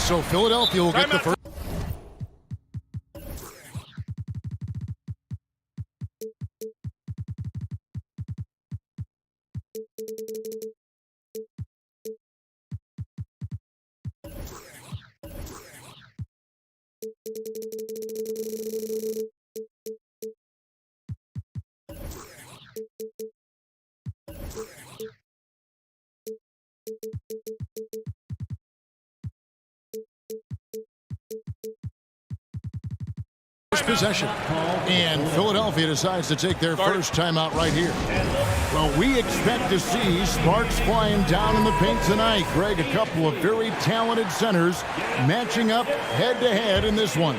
So Philadelphia will get the first. Possession, and Philadelphia decides to take their first timeout right here. Well, we expect to see sparks flying down in the paint tonight. Greg, a couple of very talented centers matching up head-to-head in this one.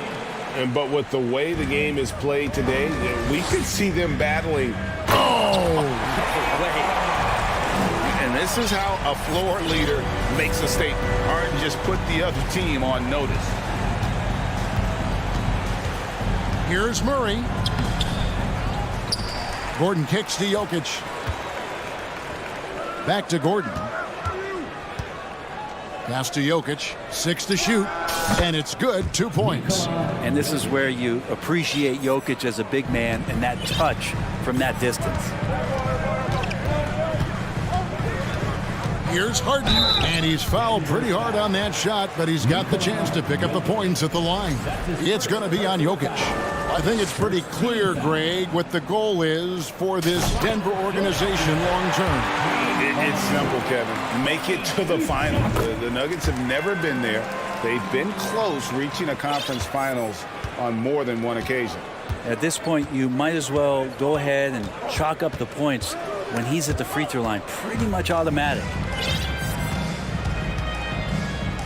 But with the way the game is played today, we could see them battling. Oh! And this is how a floor leader makes a statement. Harden just put the other team on notice. Here's Murray. Gordon kicks to Jokic. Back to Gordon. Pass to Jokic. 6 to shoot. And it's good. 2 points. And this is where you appreciate Jokic as a big man and that touch from that distance. Here's Harden, and he's fouled pretty hard on that shot, but he's got the chance to pick up the points at the line. It's going to be on Jokic. I think it's pretty clear, Greg, what the goal is for this Denver organization long term. It's simple, Kevin. Make it to the finals. The Nuggets have never been there. They've been close reaching a conference finals on more than one occasion. At this point, you might as well go ahead and chalk up the points when he's at the free throw line. Pretty much automatic.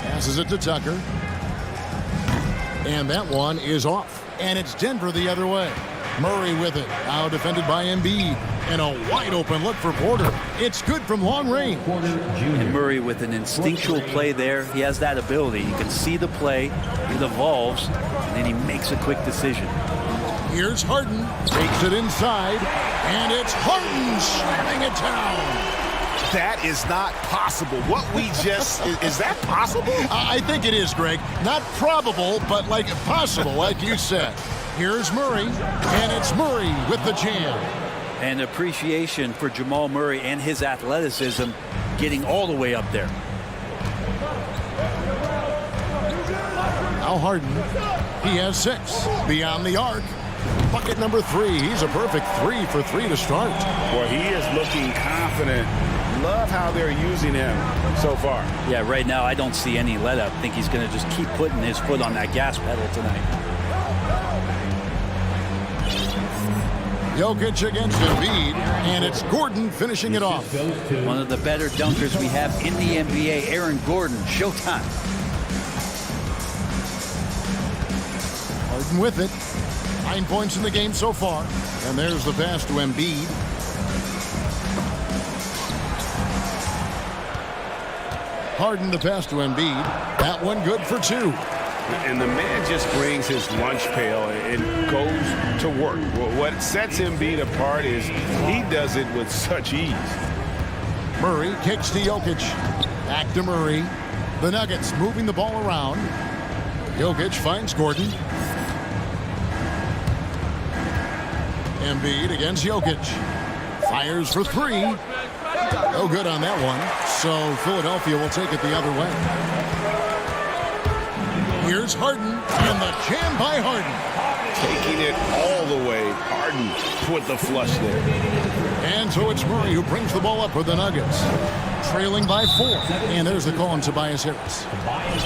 Passes it to Tucker. And that one is off. And it's Denver the other way. Murray with it. Now defended by Embiid. And a wide open look for Porter. It's good from long range. And Murray with an instinctual play there. He has that ability. You can see the play. It evolves. And then he makes a quick decision. Here's Harden. Takes it inside. And it's Harden slamming it down. That is not possible. What we just, is that possible? I think it is, Greg. Not probable, but like possible, like you said. Here's Murray, and it's Murray with the jam. And appreciation for Jamal Murray and his athleticism getting all the way up there. Now Harden, he has 6 beyond the arc. Bucket number 3. He's a perfect 3 for 3 to start. Well, he is looking confident. Love how they're using him so far. Yeah, right now I don't see any let up. I think he's going to just keep putting his foot on that gas pedal tonight. Jokic against Embiid, and it's Gordon finishing it off. One of the better dunkers we have in the NBA, Aaron Gordon. Showtime. Harden with it. 9 points in the game so far. And there's the pass to Embiid. Harden the pass to Embiid. That one good for 2. And the man just brings his lunch pail and goes to work. What sets Embiid apart is he does it with such ease. Murray kicks to Jokic. Back to Murray. The Nuggets moving the ball around. Jokic finds Gordon. Embiid against Jokic. Fires for 3. No good on that one. So Philadelphia will take it the other way. Here's Harden, and the jam by Harden. Taking it all the way. Harden with the flush there. And so it's Murray who brings the ball up for the Nuggets. Trailing by 4. And there's the call on Tobias Harris.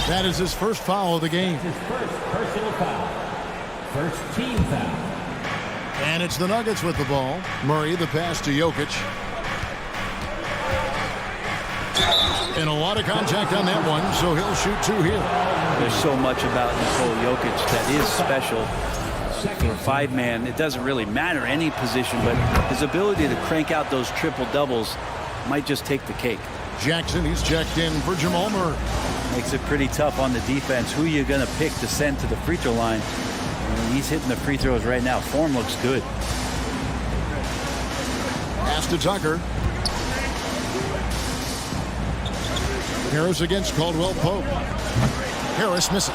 That is his first foul of the game. His first personal foul. First team foul. And it's the Nuggets with the ball. Murray the pass to Jokic. And a lot of contact on that one, so he'll shoot 2 here. There's so much about Nikola Jokic that is special. For a 5-man, it doesn't really matter any position, but his ability to crank out those triple-doubles might just take the cake. Jackson, he's checked in for Jamal Murray. Makes it pretty tough on the defense. Who you're going to pick to send to the free throw line. And he's hitting the free throws right now. Form looks good. Pass to Tucker. Harris against Caldwell Pope. Harris misses.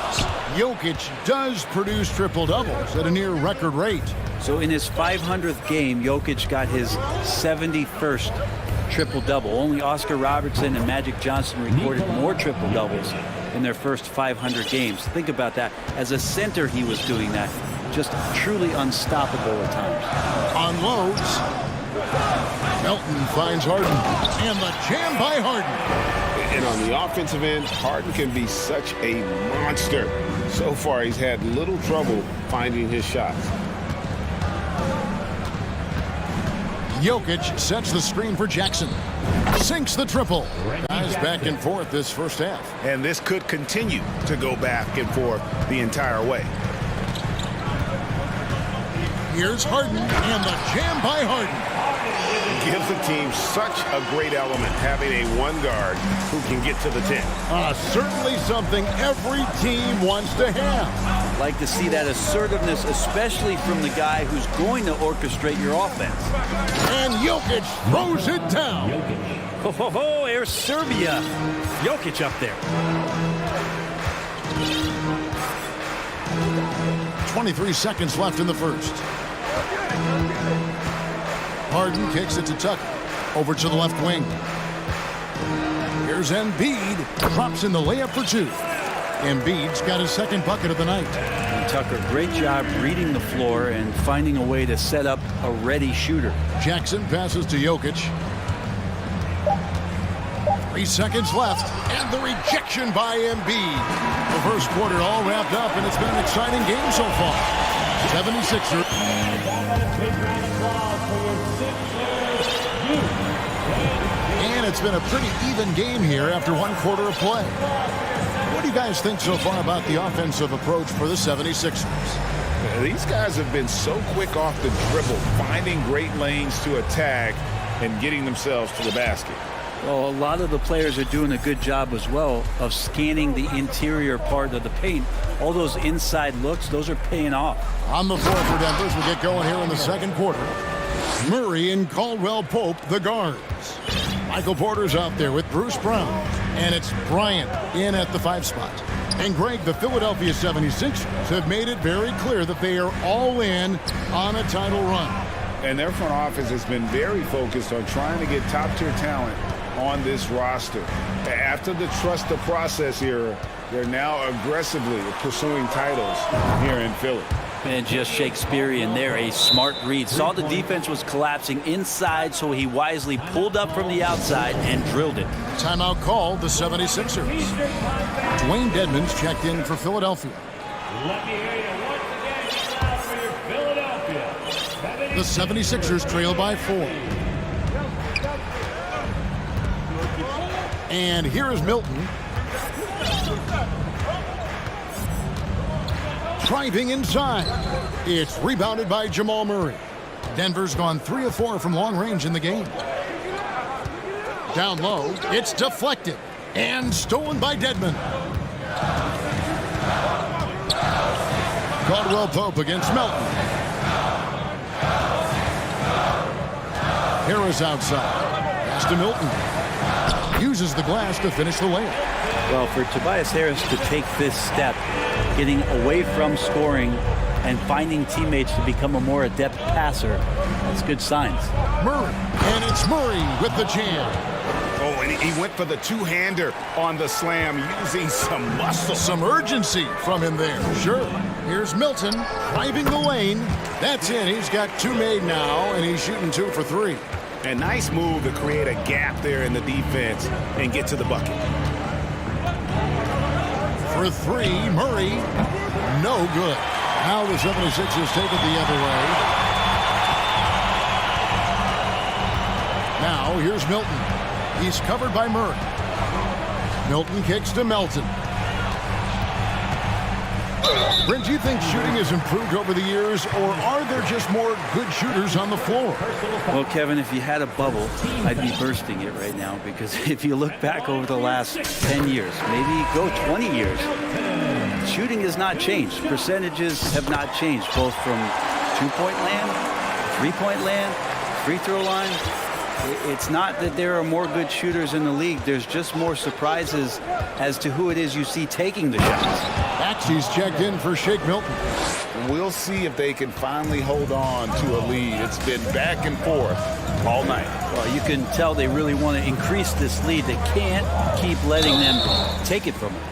Jokic does produce triple-doubles at a near record rate. So in his 500th game, Jokic got his 71st triple-double. Only Oscar Robertson and Magic Johnson recorded more triple-doubles in their first 500 games. Think about that. As a center, he was doing that. Just truly unstoppable at times. Unloads. Melton finds Harden. And the jam by Harden. And on the offensive end, Harden can be such a monster. So far, he's had little trouble finding his shots. Jokic sets the screen for Jackson. Sinks the triple. Guys back and forth this first half. And this could continue to go back and forth the entire way. Here's Harden, and the jam by Harden. Gives the team such a great element, having a one guard who can get to the 10. Certainly something every team wants to have. Like to see that assertiveness, especially from the guy who's going to orchestrate your offense. And Jokic throws it down. Ho, ho, ho, there's Serbia. Jokic up there. 23 seconds left in the first. Harden kicks it to Tucker. Over to the left wing. Here's Embiid. Drops in the layup for two. Embiid's got his second bucket of the night. And Tucker, great job reading the floor and finding a way to set up a ready shooter. Jackson passes to Jokic. 3 seconds left. And the rejection by Embiid. The first quarter all wrapped up, and it's been an exciting game so far. 76ers. And it's been a pretty even game here after one quarter of play. What do you guys think so far about the offensive approach for the 76ers? These guys have been so quick off the dribble, finding great lanes to attack and getting themselves to the basket. Well, a lot of the players are doing a good job as well of scanning the interior part of the paint. All those inside looks, those are paying off. On the floor for Denver as we get going here in the second quarter. Murray and Caldwell Pope, the guards. Michael Porter's out there with Bruce Brown. And it's Bryant in at the 5 spot. And Greg, the Philadelphia 76ers have made it very clear that they are all in on a title run. And their front office has been very focused on trying to get top-tier talent on this roster. After the trust the process era, they're now aggressively pursuing titles here in Philly. And just Shakespearean there, a smart read. Saw the defense was collapsing inside, so he wisely pulled up from the outside and drilled it. Timeout called the 76ers. Dwayne Dedmon's checked in for Philadelphia. Let me hear you once again now for your Philadelphia. The 76ers trail by 4. And here is Milton. Driving inside. It's rebounded by Jamal Murray. Denver's gone 3 of 4 from long range in the game. Down low, it's deflected and stolen by Dedmon. Caldwell Pope against Melton. Harris outside. Pass to Milton. Uses the glass to finish the layup. Well, for Tobias Harris to take this step, getting away from scoring and finding teammates to become a more adept passer, that's good signs. Murray, and it's Murray with the jam. Oh, and he went for the two-hander on the slam, using some muscle. Some urgency from him there, sure. Here's Milton driving the lane. That's in. He's got 2 made now, and he's shooting 2 for 3. A nice move to create a gap there in the defense and get to the bucket. For 3, Murray, no good. Now the 76ers take it the other way. Now here's Milton. He's covered by Murray. Milton kicks to Melton. Brent, do you think shooting has improved over the years, or are there just more good shooters on the floor? Well, Kevin, if you had a bubble, I'd be bursting it right now, because if you look back over the last 10 years, maybe go 20 years, shooting has not changed. Percentages have not changed, both from 2-point land, 3-point land, free throw line. It's not that there are more good shooters in the league. There's just more surprises as to who it is you see taking the shots. Maxey's checked in for Shake Milton. We'll see if they can finally hold on to a lead. It's been back and forth all night. Well, you can tell they really want to increase this lead. They can't keep letting them take it from them.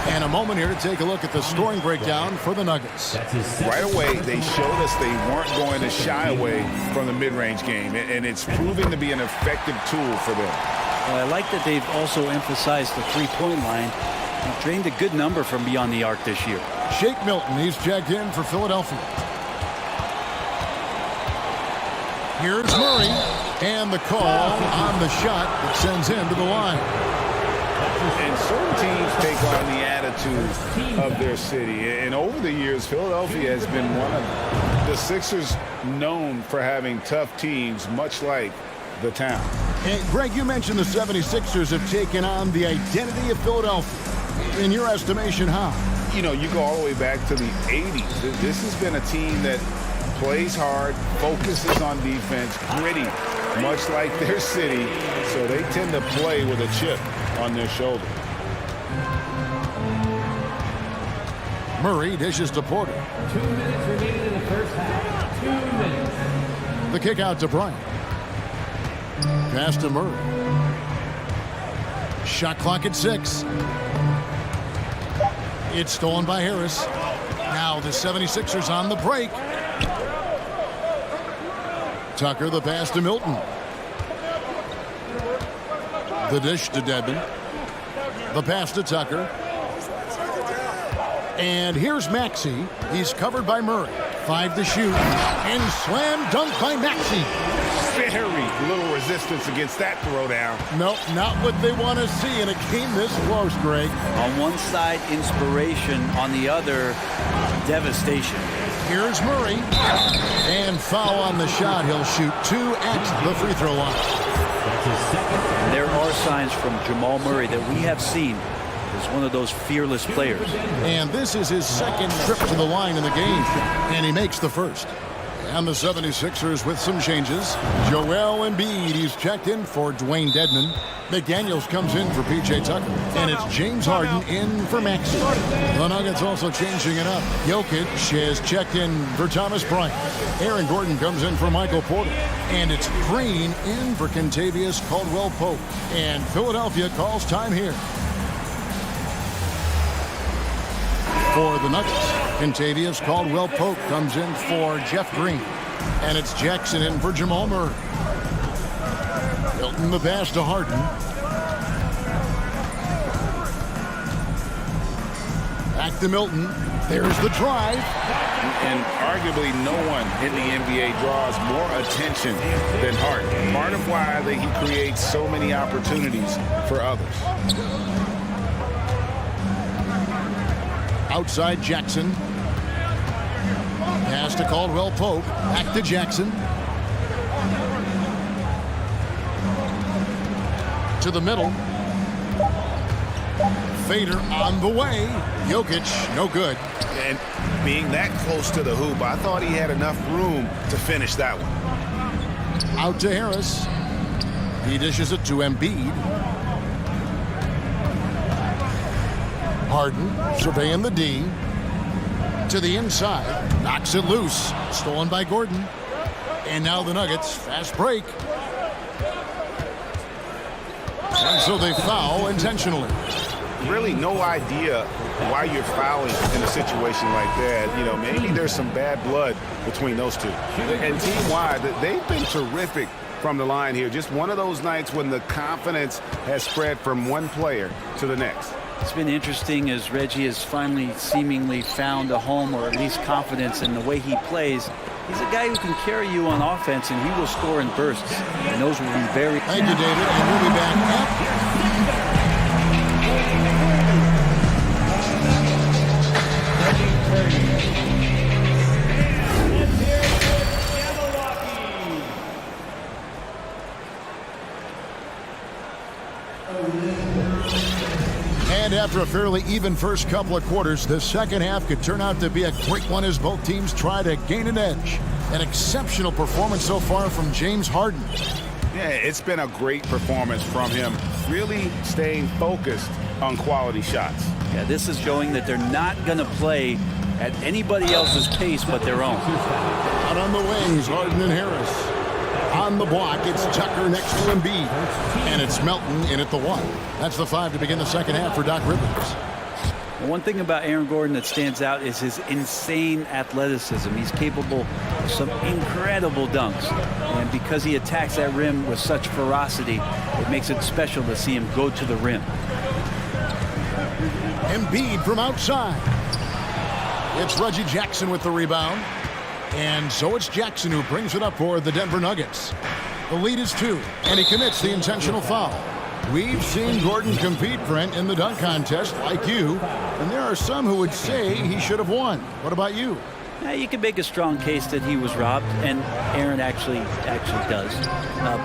And a moment here to take a look at the scoring breakdown for the Nuggets. Right away, they showed us they weren't going to shy away from the mid-range game, and it's proving to be an effective tool for them. Well, I like that they've also emphasized the three-point line. They've drained a good number from beyond the arc this year. Shake Milton, he's checked in for Philadelphia. Here's Murray, and the call on the shot that sends him to the line. And certain teams take on the attitude of their city. And over the years, Philadelphia has been one of the Sixers known for having tough teams, much like the town. And Greg, you mentioned the 76ers have taken on the identity of Philadelphia. In your estimation, how? You know, you go all the way back to the 80s. This has been a team that plays hard, focuses on defense, gritty, much like their city. So they tend to play with a chip on their shoulder. Murray dishes to Porter. 2 minutes remaining in the first half. 2 minutes. The kick out to Bryant. Pass to Murray. Shot clock at 6. It's stolen by Harris. Now the 76ers on the break. Tucker, the pass to Milton. The dish to Dedmon. The pass to Tucker. And here's Maxey. He's covered by Murray. 5 to shoot. And slam dunk by Maxey. Very little resistance against that throwdown. Nope, not what they want to see in a game this close, Greg. On one side, inspiration. On the other, devastation. Here's Murray. And foul on the shot. He'll shoot 2 at the free throw line. There are signs from Jamal Murray that we have seen as one of those fearless players. And this is his second trip to the line in the game. And he makes the first. And the 76ers with some changes. Joel Embiid, he's checked in for Dwayne Dedmon. McDaniels comes in for P.J. Tucker. And it's James Harden in for Maxey. The Nuggets also changing it up. Jokic has checked in for Thomas Bryant. Aaron Gordon comes in for Michael Porter. And it's Green in for Kentavious Caldwell-Pope. And Philadelphia calls time here. For the Nuggets, Kentavious Caldwell-Pope comes in for Jeff Green. And it's Jackson in for Jamal Murray. Milton the pass to Harden. Back to Milton. There's the drive. And arguably no one in the NBA draws more attention than Harden. Part of why he creates so many opportunities for others. Outside Jackson. Pass to Caldwell-Pope. Back to Jackson. To the middle. Fader on the way. Jokic, no good. And being that close to the hoop, I thought he had enough room to finish that one. Out to Harris. He dishes it to Embiid. Harden surveying the D. To the inside. Knocks it loose. Stolen by Gordon. And now the Nuggets. Fast break. And so they foul intentionally. Really no idea why you're fouling in a situation like that. You know, maybe there's some bad blood between those two. And team-wide, they've been terrific from the line here. Just one of those nights when the confidence has spread from one player to the next. It's been interesting as Reggie has finally seemingly found a home, or at least confidence in the way he plays. He's a guy who can carry you on offense, and he will score in bursts. And those will be very... Thank you, David. And we'll be back. And after a fairly even first couple of quarters, the second half could turn out to be a quick one as both teams try to gain an edge. An exceptional performance so far from James Harden. Yeah, it's been a great performance from him, really staying focused on quality shots. Yeah, this is showing that they're not going to play at anybody else's pace but their own. Out on the wings, Harden and Harris. On the block, it's Tucker next to Embiid. And it's Melton in at the 1. That's the 5 to begin the second half for Doc Rivers. One thing about Aaron Gordon that stands out is his insane athleticism. He's capable of some incredible dunks. And because he attacks that rim with such ferocity, it makes it special to see him go to the rim. Embiid from outside. It's Reggie Jackson with the rebound. And so it's Jackson who brings it up for the Denver Nuggets. The lead is 2, and he commits the intentional foul. We've seen Gordon compete, Brent, in the dunk contest like you, and there are some who would say he should have won. What about you? Yeah, you can make a strong case that he was robbed, and Aaron actually does.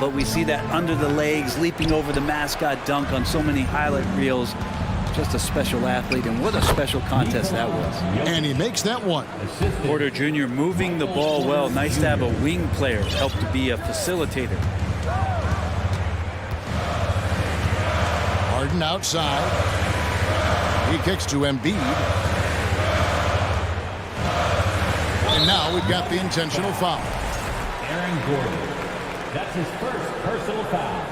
But we see that under the legs, leaping over the mascot dunk on so many highlight reels. Just a special athlete, and what a special contest that was. And he makes that one. Porter Jr. moving the ball well. Nice to have a wing player help to be a facilitator. Harden outside. He kicks to Embiid. And now we've got the intentional foul. Aaron Gordon. That's his first personal foul.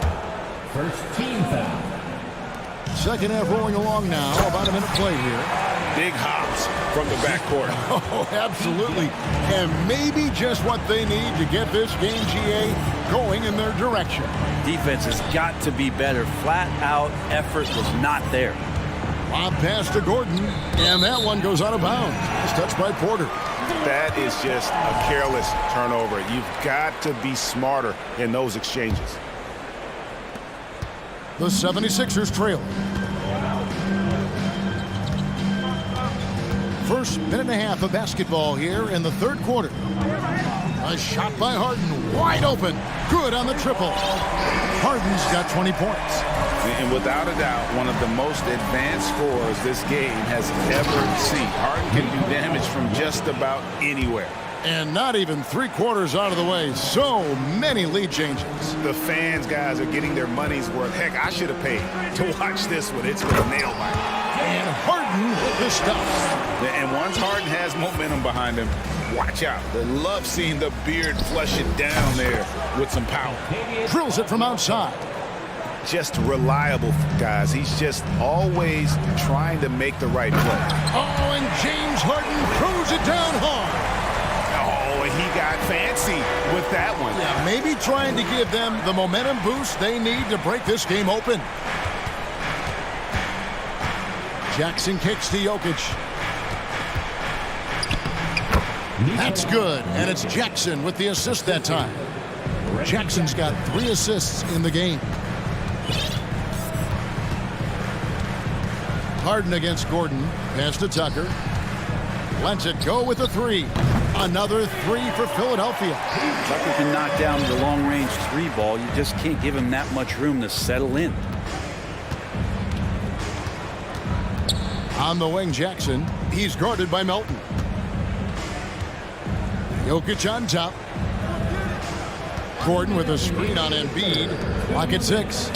First team foul. Second half rolling along now. About a minute play here. Big hops from the backcourt. Oh, absolutely. And maybe just what they need to get this game, GA, going in their direction. Defense has got to be better. Flat out effort was not there. Lob pass to Gordon, and that one goes out of bounds. It's touched by Porter. That is just a careless turnover. You've got to be smarter in those exchanges. The 76ers trail. First minute and a half of basketball here in the third quarter. A shot by Harden, wide open. Good on the triple. Harden's got 20 points. And without a doubt, one of the most advanced scorers this game has ever seen. Harden can do damage from just about anywhere. And not even 3/4 out of the way. So many lead changes. The fans, guys, are getting their money's worth. Heck, I should have paid to watch this one. It's been a nail biter. And Harden with the stuff. And once Harden has momentum behind him, watch out. They love seeing the beard flush it down there with some power. Drills it from outside. Just reliable, guys. He's just always trying to make the right play. Oh, and James Harden throws it down hard. Oh, and he got fancy with that one. Yeah, maybe trying to give them the momentum boost they need to break this game open. Jackson kicks to Jokic. That's good, and it's Jackson with the assist that time. Jackson's got 3 assists in the game. Harden against Gordon. Pass to Tucker. Lets it go with a 3. Another 3 for Philadelphia. Tucker can knock down the long-range 3 ball. You just can't give him that much room to settle in. On the wing, Jackson. He's guarded by Melton. Jokic on top. Gordon with a screen on Embiid. Lock at 6.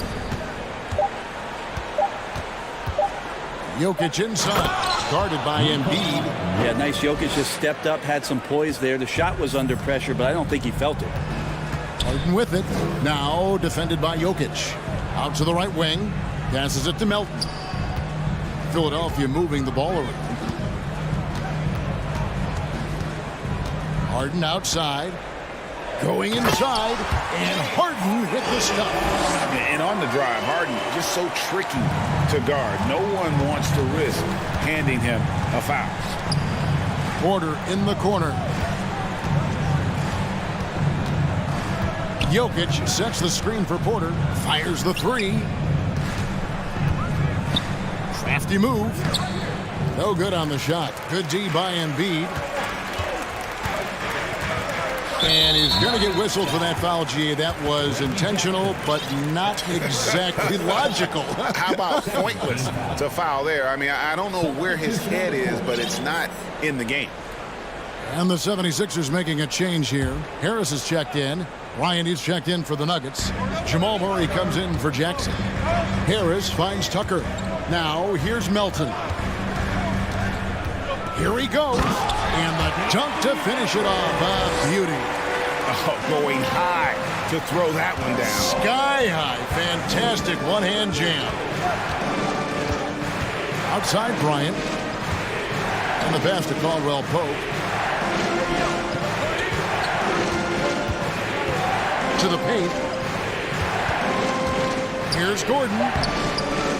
Jokic inside. Guarded by Embiid. Yeah, nice. Jokic just stepped up, had some poise there. The shot was under pressure, but I don't think he felt it. Harden with it. Now defended by Jokic. Out to the right wing. Passes it to Melton. Philadelphia moving the ball around. Harden outside. Going inside. And Harden hit the stuff. And on the drive, Harden just so tricky to guard. No one wants to risk handing him a foul. Porter in the corner. Jokic sets the screen for Porter. Fires the 3. Crafty move. No good on the shot. Good D by Embiid. And he's going to get whistled for that foul, G. That was intentional, but not exactly logical. How about pointless to foul there? I mean, I don't know where his head is, but it's not in the game. And the 76ers making a change here. Harris is checked in. Ryan is checked in for the Nuggets. Jamal Murray comes in for Jackson. Harris finds Tucker. Now here's Melton. Here he goes. And the dunk to finish it off. A beauty. Oh, going high to throw that one down. Sky high. Fantastic one-hand jam. Outside Bryant. And the pass to Caldwell Pope. To the paint. Here's Gordon.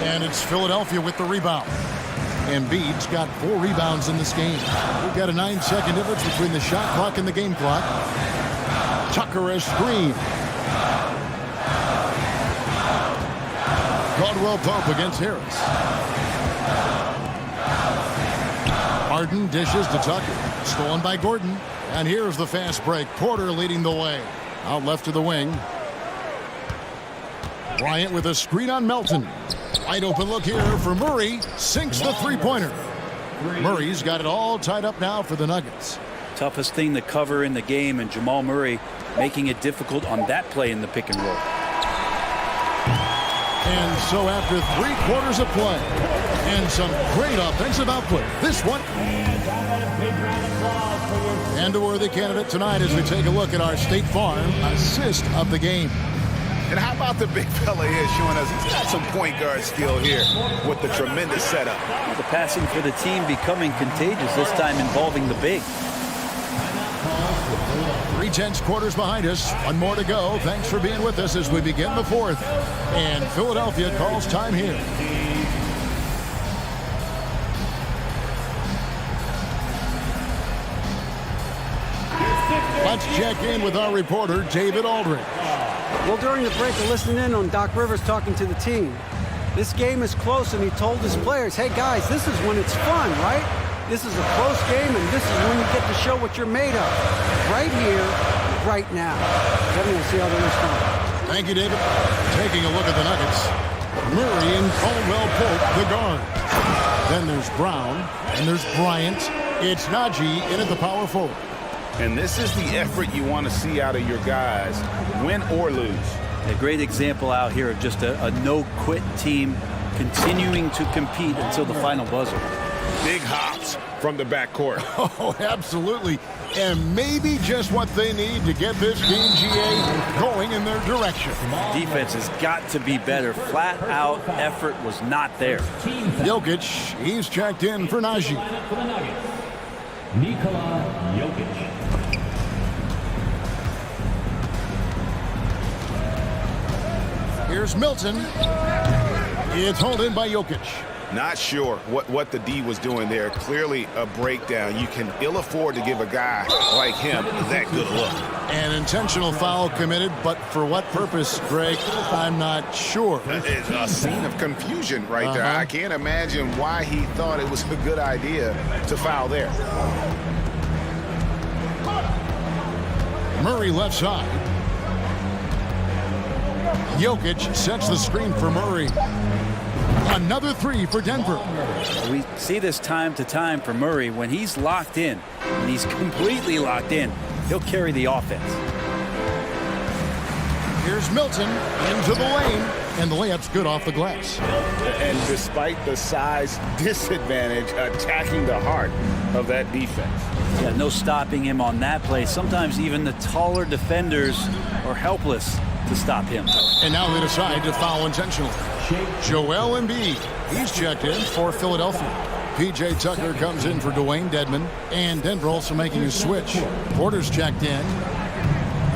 And it's Philadelphia with the rebound. Embiid's got 4 rebounds in this game. We've got a 9-second difference between the shot clock and the game clock. Tucker has screen. Caldwell Pope against Harris. Harden dishes to Tucker. Stolen by Gordon. And here's the fast break. Porter leading the way. Out left to the wing. Bryant with a screen on Melton. Wide open look here for Murray. Sinks the three-pointer. Murray's got it all tied up now for the Nuggets. Toughest thing to cover in the game, and Jamal Murray making it difficult on that play in the pick and roll. And so after 3 quarters of play and some great offensive output, this one. And a worthy candidate tonight as we take a look at our State Farm assist of the game. And how about the big fella here showing us he's got some point guard skill here with the tremendous setup. The passing for the team becoming contagious, this time involving the big. 3/10 quarters behind us. 1 more to go. Thanks for being with us as we begin the 4th. And Philadelphia calls time here. Let's check in with our reporter, David Aldridge. Well, during the break, I listened in on Doc Rivers talking to the team. This game is close, and he told his players, hey, guys, this is when it's fun, right? This is a close game, and this is when you get to show what you're made of. Right here, right now. Kevin, we'll see how they respond. Thank you, David. Taking a look at the Nuggets. Murray and Caldwell Pope, the guard. Then there's Brown, and there's Bryant. It's Najee in at the power forward. And this is the effort you want to see out of your guys, win or lose. A great example out here of just a no-quit team continuing to compete until the final buzzer. Big hops from the backcourt. Oh, absolutely. And maybe just what they need to get this game, GA, going in their direction. Defense has got to be better. Flat-out effort was not there. Jokic, he's checked in for Najee. Nikola Jokic. Here's Milton. It's hauled in by Jokic. Not sure what the D was doing there. Clearly a breakdown. You can ill afford to give a guy like him that good look. An intentional foul committed, but for what purpose, Greg? I'm not sure. It's a scene of confusion right there. I can't imagine why he thought it was a good idea to foul there. Murray left side. Jokic sets the screen for Murray. Another 3 for Denver. We see this time to time for Murray. When he's locked in, and he's completely locked in, he'll carry the offense. Here's Milton into the lane, and the layup's good off the glass. And despite the size disadvantage, attacking the heart of that defense. Yeah, no stopping him on that play. Sometimes even the taller defenders are helpless to stop him. And now they decide to foul intentionally. Joel Embiid, he's checked in for Philadelphia. P.J. Tucker comes in for Dwayne Dedmon, and Denver also making a switch. Porter's checked in.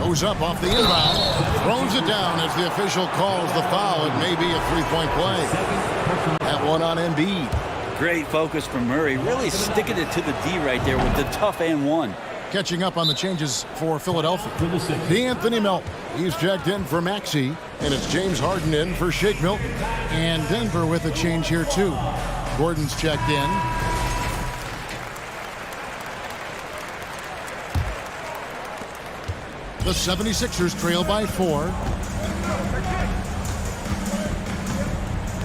Goes up off the inbound, throws it down as the official calls the foul. It may be a three-point play. That one on Embiid. Great focus from Murray, really sticking it to the D right there with the tough and one. Catching up on the changes for Philadelphia. D'Anthony Melton, he's checked in for Maxey, and it's James Harden in for Shake Milton. And Denver with a change here too. Gordon's checked in. The 76ers trail by 4.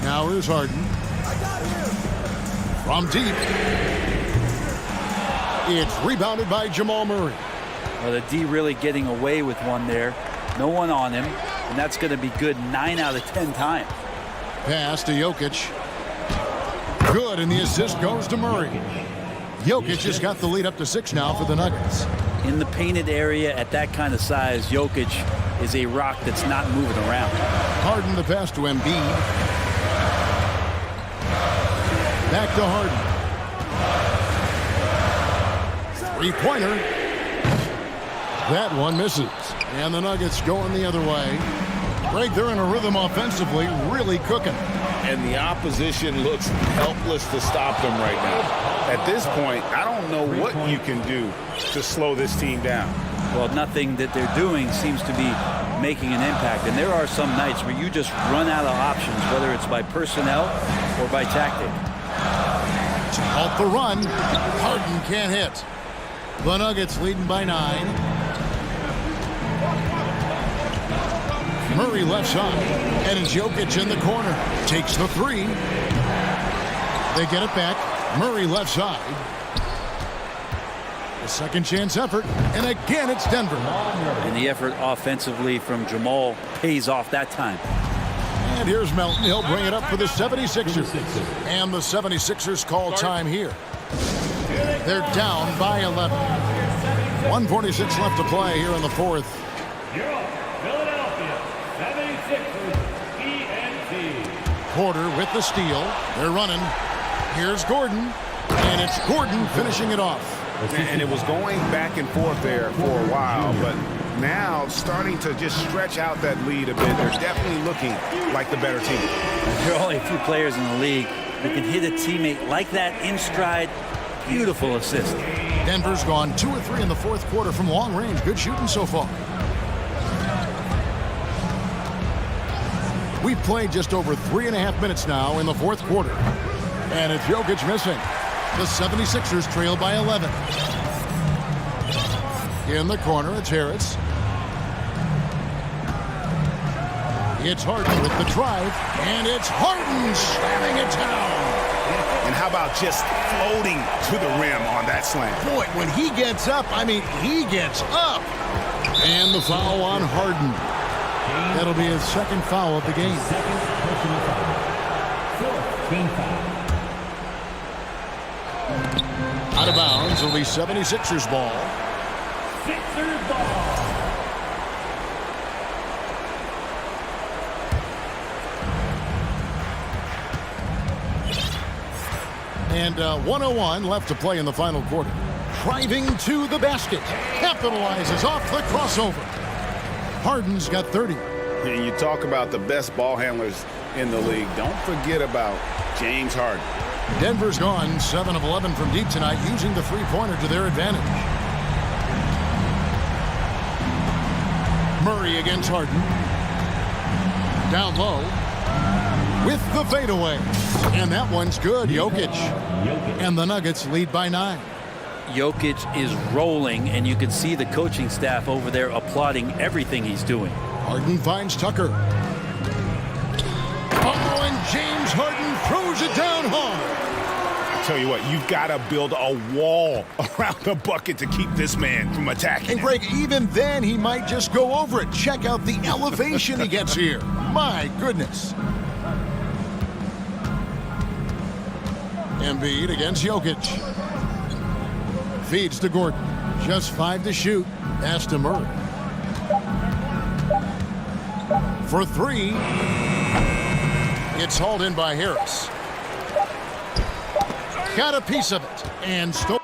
Now here's Harden. From deep. It's rebounded by Jamal Murray. Well, the D really getting away with one there. no one on him, and that's going to be good 9 out of 10 times. Pass to Jokic. Good, and the assist goes to Murray. Jokic has got the lead up to 6 now for the Nuggets. In the painted area at that kind of size, Jokic is a rock that's not moving around. Harden the pass to Embiid. Back to Harden. Three-pointer. That one misses. And the Nuggets going the other way. Greg, they're in a rhythm offensively, really cooking. And the opposition looks helpless to stop them right now. At this point, I don't know what you can do to slow this team down. Well, nothing that they're doing seems to be making an impact. And there are some nights where you just run out of options, whether it's by personnel or by tactic. Off the run. Harden can't hit. The Nuggets leading by 9. Murray left side. And it's Jokic in the corner. Takes the 3. They get it back. Murray left side. A second chance effort. And again, it's Denver. And the effort offensively from Jamal pays off that time. And here's Melton. He'll bring it up for the 76ers. And the 76ers call time here. They're down by 11. 1:46 left to play here in the fourth. Philadelphia 76ers ENT. Porter with the steal. They're running. Here's Gordon. And it's Gordon finishing it off. And it was going back and forth there for a while, but now starting to just stretch out that lead a bit. They're definitely looking like the better team. There are only a few players in the league who can hit a teammate like that in stride. Beautiful assist. Denver's gone 2 of 3 in the fourth quarter from long range. Good shooting so far. We've played just over 3.5 minutes now in the fourth quarter. And it's Jokic missing. The 76ers trail by 11. In the corner, it's Harris. It's Harden with the drive. And it's Harden slamming it down. And how about just floating to the rim on that slam? Boy, when he gets up, I mean, he gets up. And the foul on Harden. That'll be his second foul of the game. Second personal foul. Fourth team foul. Out of bounds, it'll be 76ers ball. Sixers ball. And 1:01 left to play in the final quarter. Driving to the basket. Capitalizes off the crossover. Harden's got 30. And you talk about the best ball handlers in the league. Don't forget about James Harden. Denver's gone 7 of 11 from deep tonight, using the three-pointer to their advantage. Murray against Harden. Down low. With the fadeaway. And that one's good. Jokic. And the Nuggets lead by 9. Jokic is rolling, and you can see the coaching staff over there applauding everything he's doing. Harden finds Tucker. Oh, and James Harden throws it down hard. I tell you what, you've got to build a wall around the bucket to keep this man from attacking. And Greg, even then, he might just go over it. Check out the elevation he gets here. My goodness. Embiid against Jokic. Feeds to Gordon. Just 5 to shoot. Pass to Murray. For 3. It's hauled in by Harris. Got a piece of it. And stole.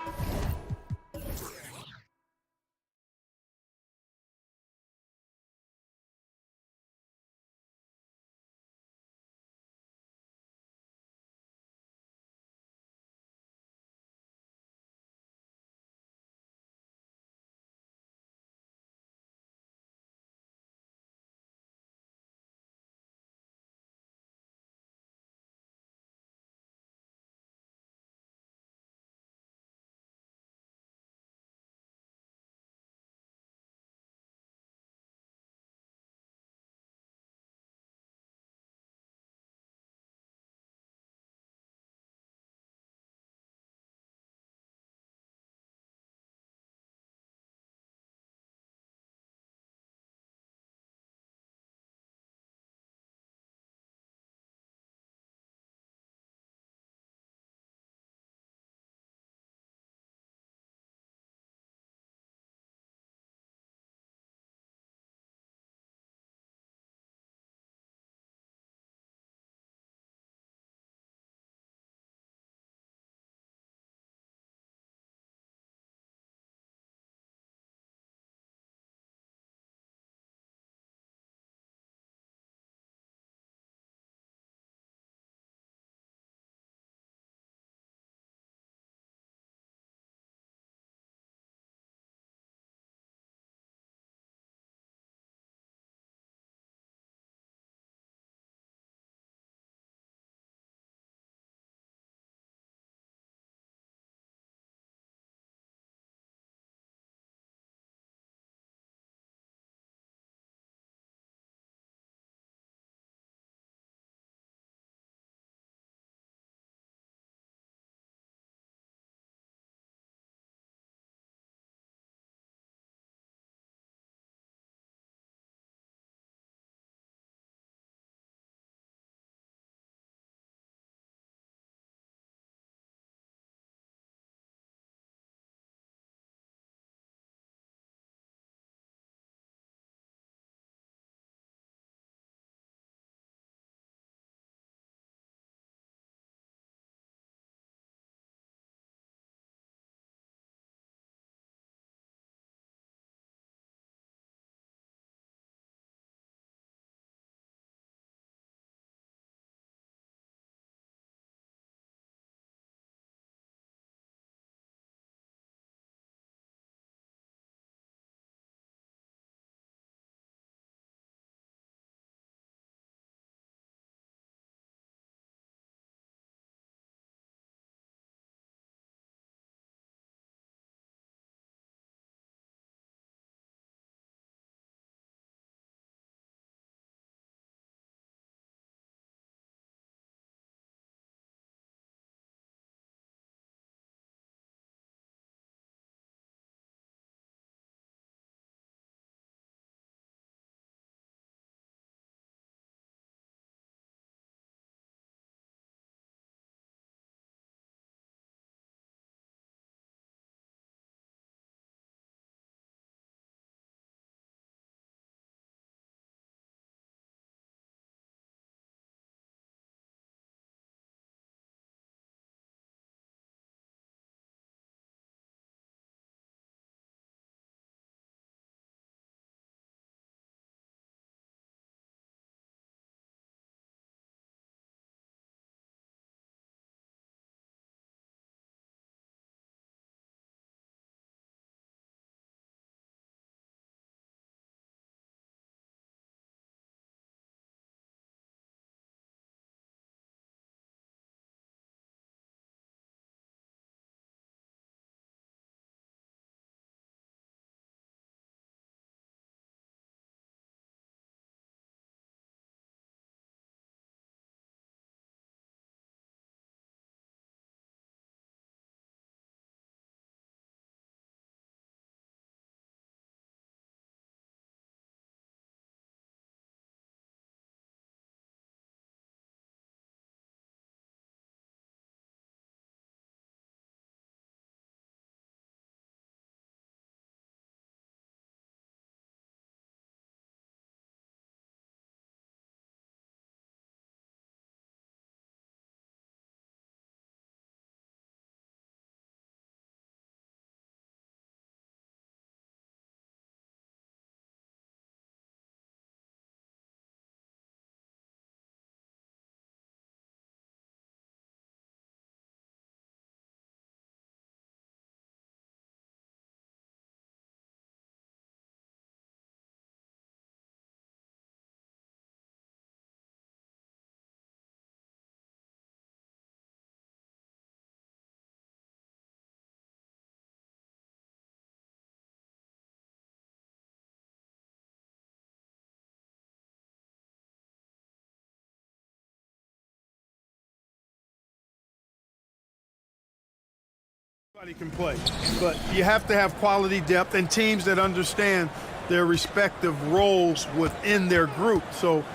Anybody can play, but you have to have quality depth and teams that understand their respective roles within their group. So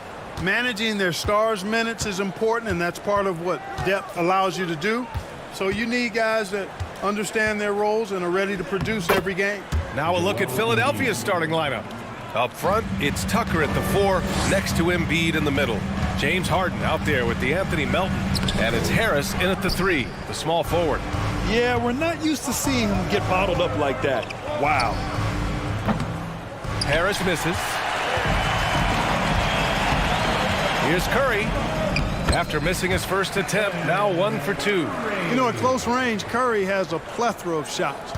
managing their stars' minutes is important, and that's part of what depth allows you to do. So you need guys that understand their roles and are ready to produce every game. Now a look at Philadelphia's starting lineup. Up front, it's Tucker at the 4, next to Embiid in the middle. James Harden out there with DeAnthony Melton. And it's Harris in at the 3, the small forward. Yeah, we're not used to seeing him get bottled up like that. Wow. Harris misses. Here's Curry. After missing his first attempt, now 1 for 2. You know, at close range, Curry has a plethora of shots.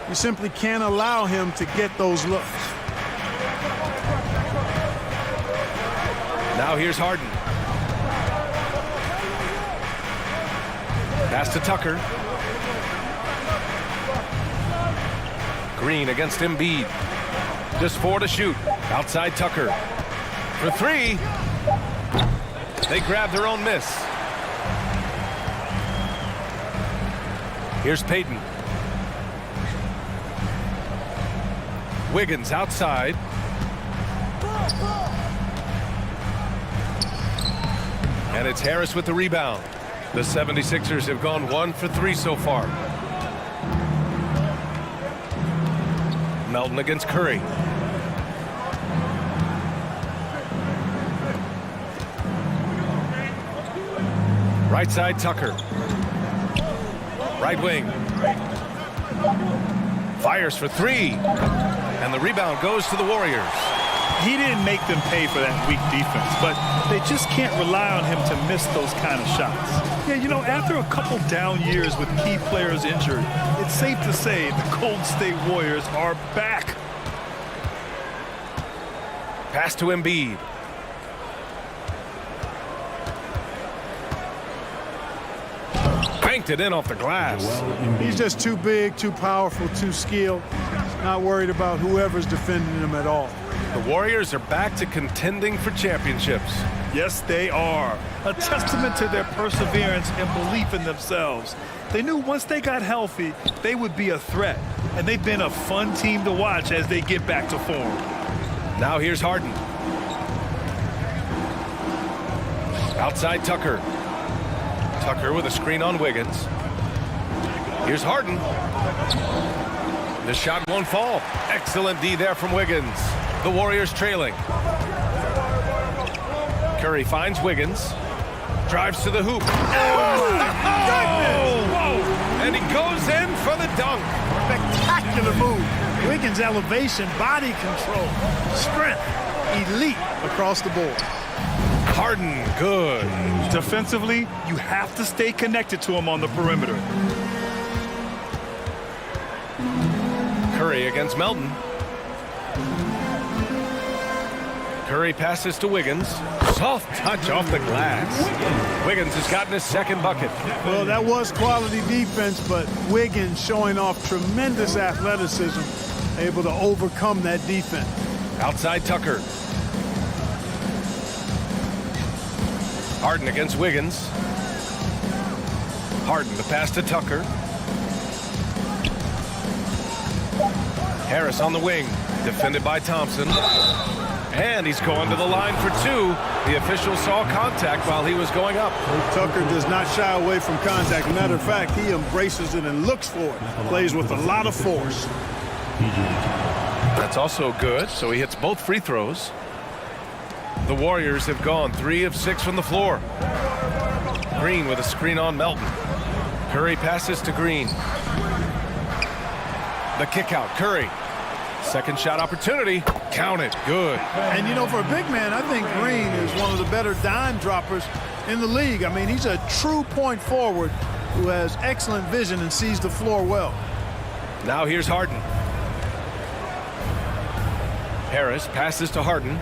You simply can't allow him to get those looks. Now here's Harden. Pass to Tucker. Green against Embiid. Just 4 to shoot. Outside Tucker. For 3. They grab their own miss. Here's Payton. Wiggins outside. And it's Harris with the rebound. The 76ers have gone 1 for 3 so far. Melton against Curry. Right side Tucker. Right wing. Fires for 3. And the rebound goes to the Warriors. He didn't make them pay for that weak defense, but they just can't rely on him to miss those kind of shots. Yeah, you know, after a couple down years with key players injured, it's safe to say the Golden State Warriors are back. Pass to Embiid. Banked it in off the glass. He's just too big, too powerful, too skilled. Not worried about whoever's defending him at all. The Warriors are back to contending for championships. Yes, they are. A testament to their perseverance and belief in themselves. They knew once they got healthy, they would be a threat. And they've been a fun team to watch as they get back to form. Now here's Harden. Outside Tucker. Tucker with a screen on Wiggins. Here's Harden. The shot won't fall. Excellent D there from Wiggins. The Warriors trailing. Curry finds Wiggins. Drives to the hoop. And he goes in for the dunk. Spectacular move. Wiggins' elevation, body control, strength, elite across the board. Harden, good. Defensively, you have to stay connected to him on the perimeter. Curry against Melton. Curry passes to Wiggins. Soft touch off the glass. Wiggins has gotten his second bucket. Well, that was quality defense, but Wiggins showing off tremendous athleticism, able to overcome that defense. Outside Tucker. Harden against Wiggins. Harden, the pass to Tucker. Harris on the wing, defended by Thompson. And he's going to the line for 2. The official saw contact while he was going up. Tucker does not shy away from contact. As a matter of fact, he embraces it and looks for it. Plays with a lot of force. That's also good, so he hits both free throws. The Warriors have gone 3 of 6 from the floor. Green with a screen on Melton. Curry passes to Green. The kick out, Curry. Second shot opportunity. Count it. Good. And, you know, for a big man, I think Green is one of the better dime droppers in the league. I mean, he's a true point forward who has excellent vision and sees the floor well. Now here's Harden. Harris passes to Harden.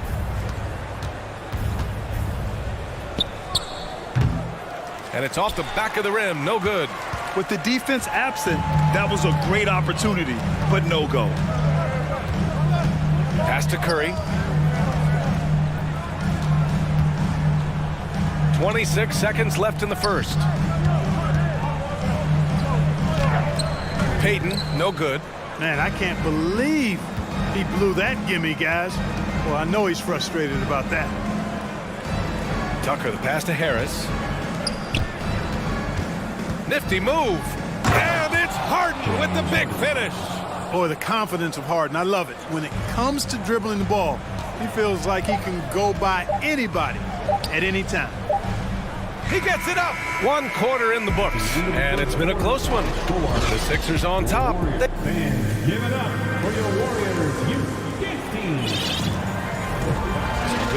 And it's off the back of the rim. No good. With the defense absent, that was a great opportunity, but no go. Pass to Curry. 26 seconds left in the first. Payton, no good. Man, I can't believe he blew that gimme, guys. Well, I know he's frustrated about that. Tucker, the pass to Harris. Nifty move. And it's Harden with the big finish. Boy, the confidence of Harden, I love it. When it comes to dribbling the ball, he feels like he can go by anybody at any time. He gets it up. 1 quarter in the books. And it's been a close one. The Sixers on top. Fans, give it up for your Warriors Youth Gift Team.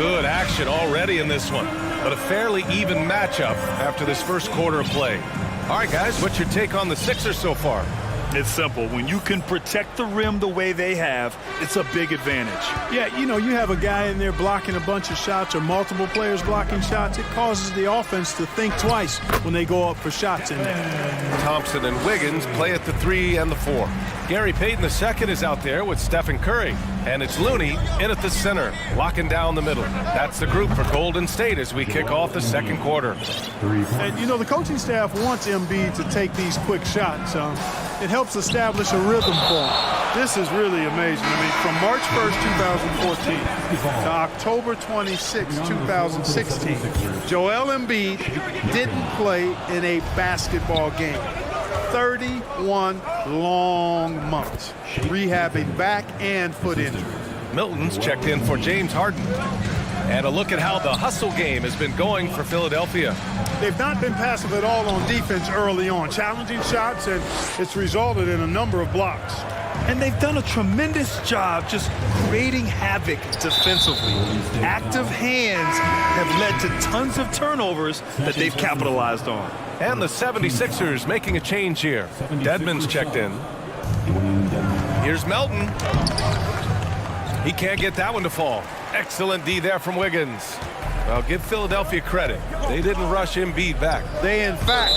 Good action already in this one. But a fairly even matchup after this first quarter of play. All right, guys, what's your take on the Sixers so far? It's simple. When you can protect the rim the way they have, it's a big advantage. Yeah, you know, you have a guy in there blocking a bunch of shots or multiple players blocking shots. It causes the offense to think twice when they go up for shots in there. Thompson and Wiggins play at the 3 and the 4. Gary Payton II is out there with Stephen Curry. And it's Looney in at the center, locking down the middle. That's the group for Golden State as we kick off the second quarter. And, you know, the coaching staff wants Embiid to take these quick shots. It helps establish a rhythm for him. This is really amazing. I mean, from March 1st, 2014 to October 26, 2016, Joel Embiid didn't play in a basketball game. 31 long months, rehabbing back and foot injury. Milton's checked in for James Harden. And a look at how the hustle game has been going for Philadelphia. They've not been passive at all on defense early on, challenging shots, and it's resulted in a number of blocks. And they've done a tremendous job just creating havoc defensively. Active hands have led to tons of turnovers that they've capitalized on. And the 76ers making a change here. Dedmon's checked in. Here's Melton. He can't get that one to fall. Excellent D there from Wiggins. I'll give Philadelphia credit. They didn't rush Embiid back. They, in fact,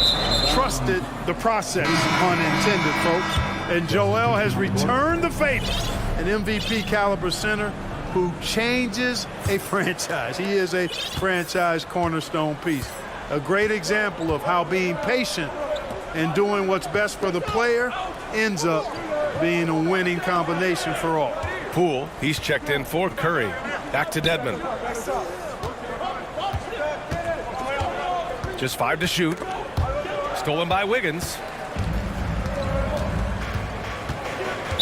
trusted the process, pun intended, folks. And Joel has returned the favor. An MVP caliber center who changes a franchise. He is a franchise cornerstone piece. A great example of how being patient and doing what's best for the player ends up being a winning combination for all. Poole, he's checked in for Curry. Back to Dedmon. Just 5 to shoot. Stolen by Wiggins.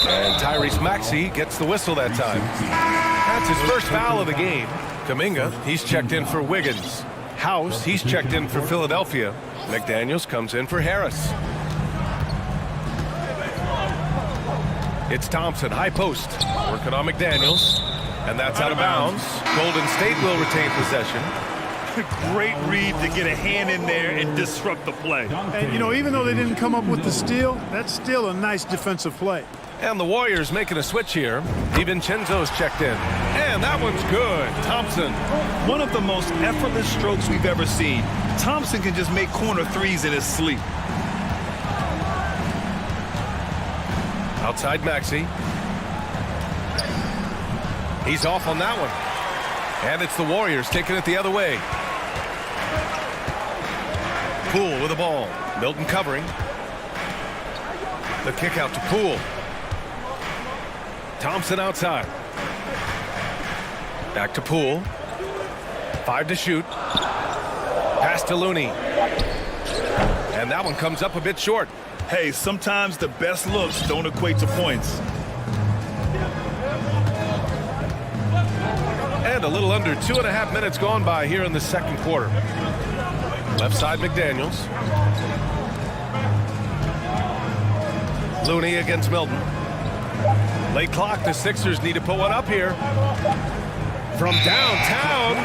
And Tyrese Maxey gets the whistle that time. That's his first foul of the game. Kuminga, he's checked in for Wiggins. House, he's checked in for Philadelphia. McDaniels comes in for Harris. It's Thompson, high post, working on McDaniels. And that's out of bounds. Golden State will retain possession. Great read to get a hand in there and disrupt the play. And, you know, even though they didn't come up with the steal, that's still a nice defensive play. And the Warriors making a switch here. DiVincenzo's checked in. And that one's good. Thompson. One of the most effortless strokes we've ever seen. Thompson can just make corner threes in his sleep. Outside Maxey. He's off on that one. And it's the Warriors taking it the other way. Poole with the ball. Milton covering. The kick out to Poole. Thompson outside. Back to Poole. 5 to shoot. Pass to Looney. And that one comes up a bit short. Hey, sometimes the best looks don't equate to points. And a little under 2.5 minutes gone by here in the second quarter. Left side McDaniels. Looney against Milton. Late clock, the Sixers need to put one up here. From downtown,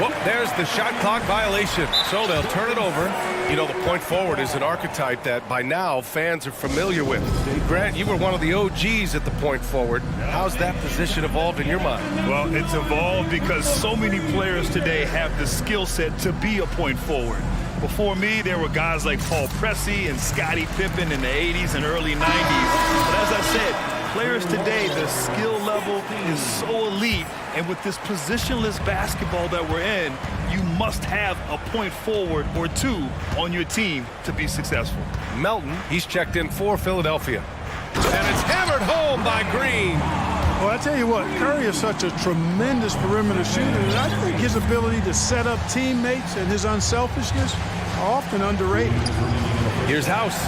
whoop, there's the shot clock violation. So they'll turn it over. You know, the point forward is an archetype that by now fans are familiar with. Grant, you were one of the OGs at the point forward. How's that position evolved in your mind? Well, it's evolved because so many players today have the skill set to be a point forward. Before me, there were guys like Paul Pressey and Scottie Pippen in the 80s and early 90s. But as I said, players today, the skill level is so elite. And with this positionless basketball that we're in, you must have a point forward or two on your team to be successful. Melton, he's checked in for Philadelphia. And it's hammered home by Green. Well, I tell you what, Curry is such a tremendous perimeter shooter, and I think his ability to set up teammates and his unselfishness are often underrated. Here's House.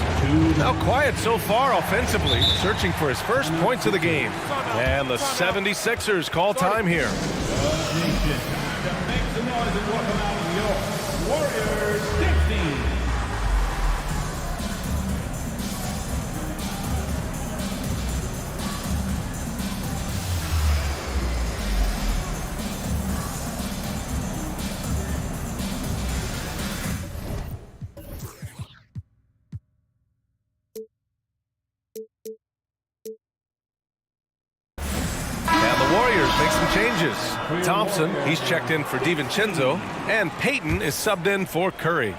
Now quiet so far offensively, searching for his first points of the game. And the 76ers call time here. Make some noise and welcome out of your Warriors 16. Make some changes. Thompson, he's checked in for DiVincenzo, and Payton is subbed in for Curry.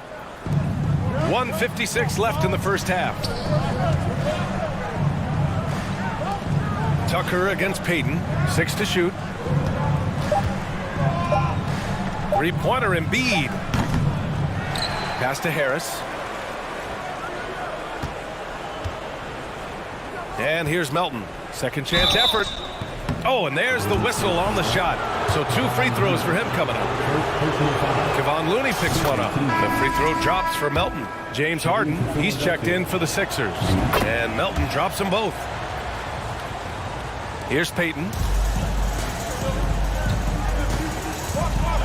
1:56 left in the first half. Tucker against Payton, 6 to shoot. Three-pointer Embiid. Pass to Harris. And here's Melton. Second chance effort. Oh, and there's the whistle on the shot. So 2 free throws for him coming up. Kevon Looney picks one up. The free throw drops for Melton. James Harden, he's checked in for the Sixers. And Melton drops them both. Here's Payton.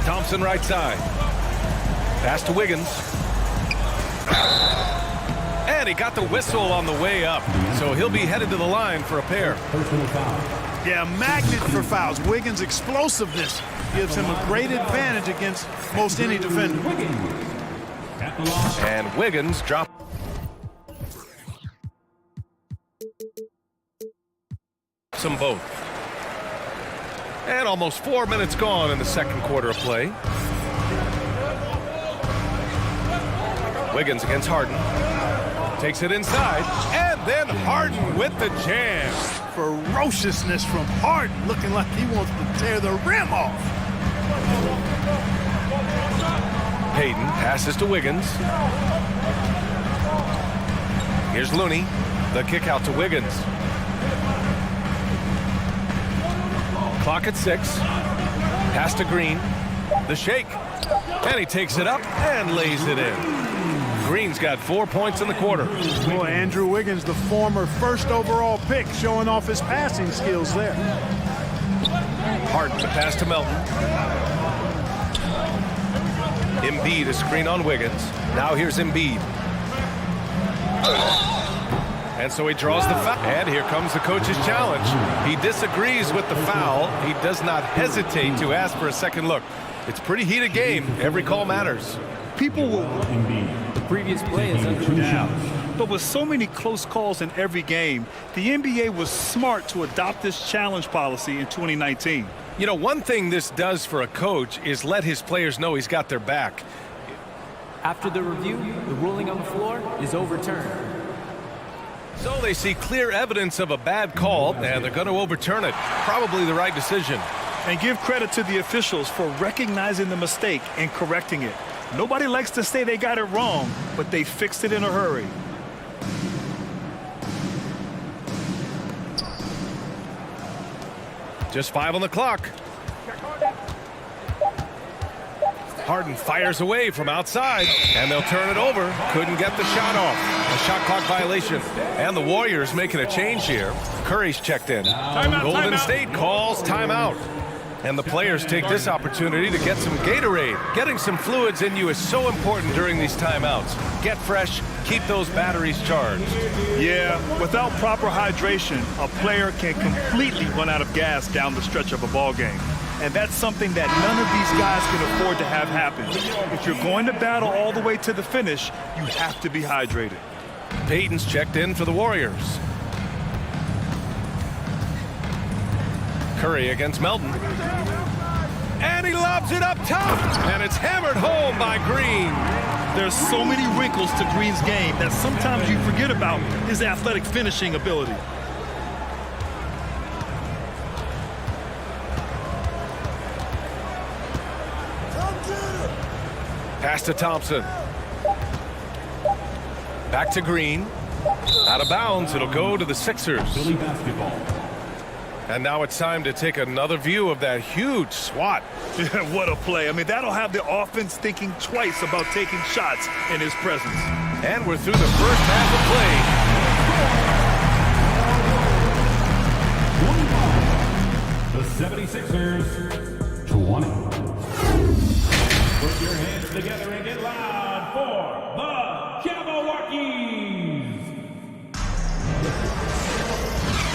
Thompson right side. Pass to Wiggins. And he got the whistle on the way up. So he'll be headed to the line for a pair. Yeah, magnet for fouls. Wiggins' explosiveness gives him a great advantage against most any defender. And Wiggins dropped. Them both. And almost 4 minutes gone in the second quarter of play. Wiggins against Harden. Takes it inside. And then Harden with the jam. Ferociousness from Harden, looking like he wants to tear the rim off. Payton passes to Wiggins. Here's Looney. The kick out to Wiggins. Clock at 6. Pass to Green. The shake. And he takes it up and lays it in. Green's got 4 points in the quarter. Boy, Andrew Wiggins, the former first overall pick, showing off his passing skills there. Harden to pass to Melton. Embiid a screen on Wiggins. Now here's Embiid. And so he draws the foul. And here comes the coach's challenge. He disagrees with the foul. He does not hesitate to ask for a second look. It's a pretty heated game. Every call matters. People will... The previous play is under down. But with so many close calls in every game, the NBA was smart to adopt this challenge policy in 2019. You know, one thing this does for a coach is let his players know he's got their back. After the review, the ruling on the floor is overturned. So they see clear evidence of a bad call, and they're going to overturn it. Probably the right decision. And give credit to the officials for recognizing the mistake and correcting it. Nobody likes to say they got it wrong, but they fixed it in a hurry. Just 5 on the clock. Harden fires away from outside, and they'll turn it over. Couldn't get the shot off. A shot clock violation. And the Warriors making a change here. Curry's checked in. Golden State calls timeout. And the players take this opportunity to get some Gatorade. Getting some fluids in you is so important during these timeouts. Get fresh, keep those batteries charged. Yeah, without proper hydration, a player can completely run out of gas down the stretch of a ball game. And that's something that none of these guys can afford to have happen. If you're going to battle all the way to the finish, you have to be hydrated. Payton's checked in for the Warriors. Curry against Melton. And he lobs it up top. And it's hammered home by Green. There's so many wrinkles to Green's game that sometimes you forget about his athletic finishing ability. Pass to Thompson. Back to Green. Out of bounds, it'll go to the Sixers. Philly basketball. And now it's time to take another view of that huge swat. Yeah, what a play. I mean, that'll have the offense thinking twice about taking shots in his presence. And we're through the first half of play. The 76ers, 20. Put your hands together and get loud for the Jabberwockies.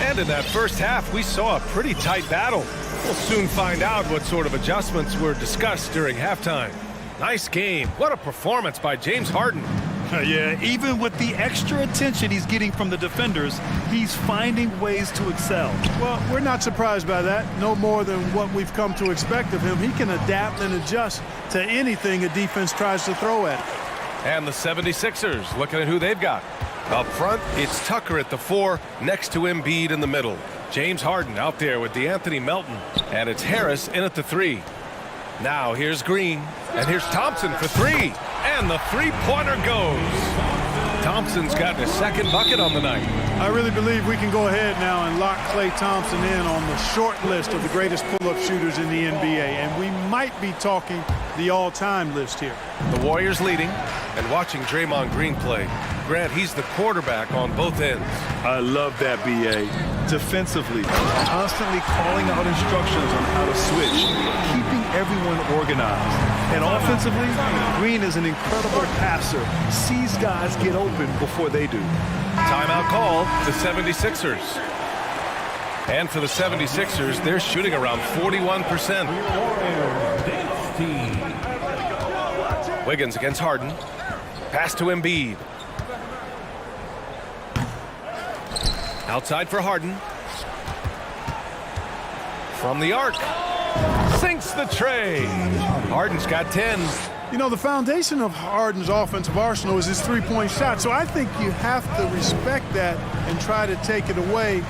And in that first half, we saw a pretty tight battle. We'll soon find out what sort of adjustments were discussed during halftime. Nice game. What a performance by James Harden. Yeah, even with the extra attention he's getting from the defenders, he's finding ways to excel. Well, we're not surprised by that. No more than what we've come to expect of him. He can adapt and adjust to anything a defense tries to throw at him. And the 76ers, looking at who they've got. Up front, it's Tucker at the 4, next to Embiid in the middle. James Harden out there with DeAnthony Melton. And it's Harris in at the 3. Now here's Green, and here's Thompson for 3. And the three-pointer goes. Thompson's gotten his second bucket on the night. I really believe we can go ahead now and lock Klay Thompson in on the short list of the greatest pull-up shooters in the NBA. And we might be talking the all-time list here. The Warriors leading and watching Draymond Green play. Grant, he's the quarterback on both ends. I love that, B.A. Defensively, constantly calling out instructions on how to switch, keeping everyone organized. And offensively, Green is an incredible passer. Sees guys get open before they do. Timeout call, the 76ers. And for the 76ers, they're shooting around 41%. Wiggins against Harden. Pass to Embiid. Outside for Harden. From the arc. Sinks the tray. Harden's got 10. You know, the foundation of Harden's offensive arsenal is his three-point shot. So I think you have to respect that and try to take it away,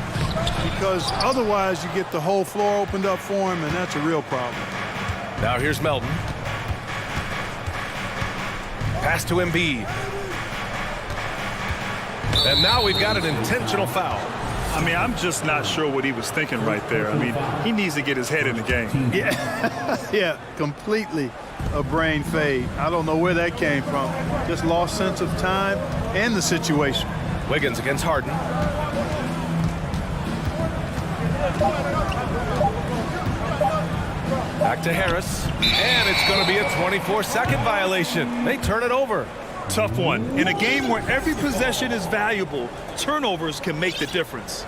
because otherwise you get the whole floor opened up for him, and that's a real problem. Now here's Melton. Pass to Embiid. And now we've got an intentional foul. I mean, I'm just not sure what he was thinking right there. I mean, he needs to get his head in the game. Yeah, completely a brain fade. I don't know where that came from. Just lost sense of time and the situation. Wiggins against Harden. Back to Harris. And it's going to be a 24-second violation. They turn it over. Tough one. In a game where every possession is valuable, turnovers can make the difference.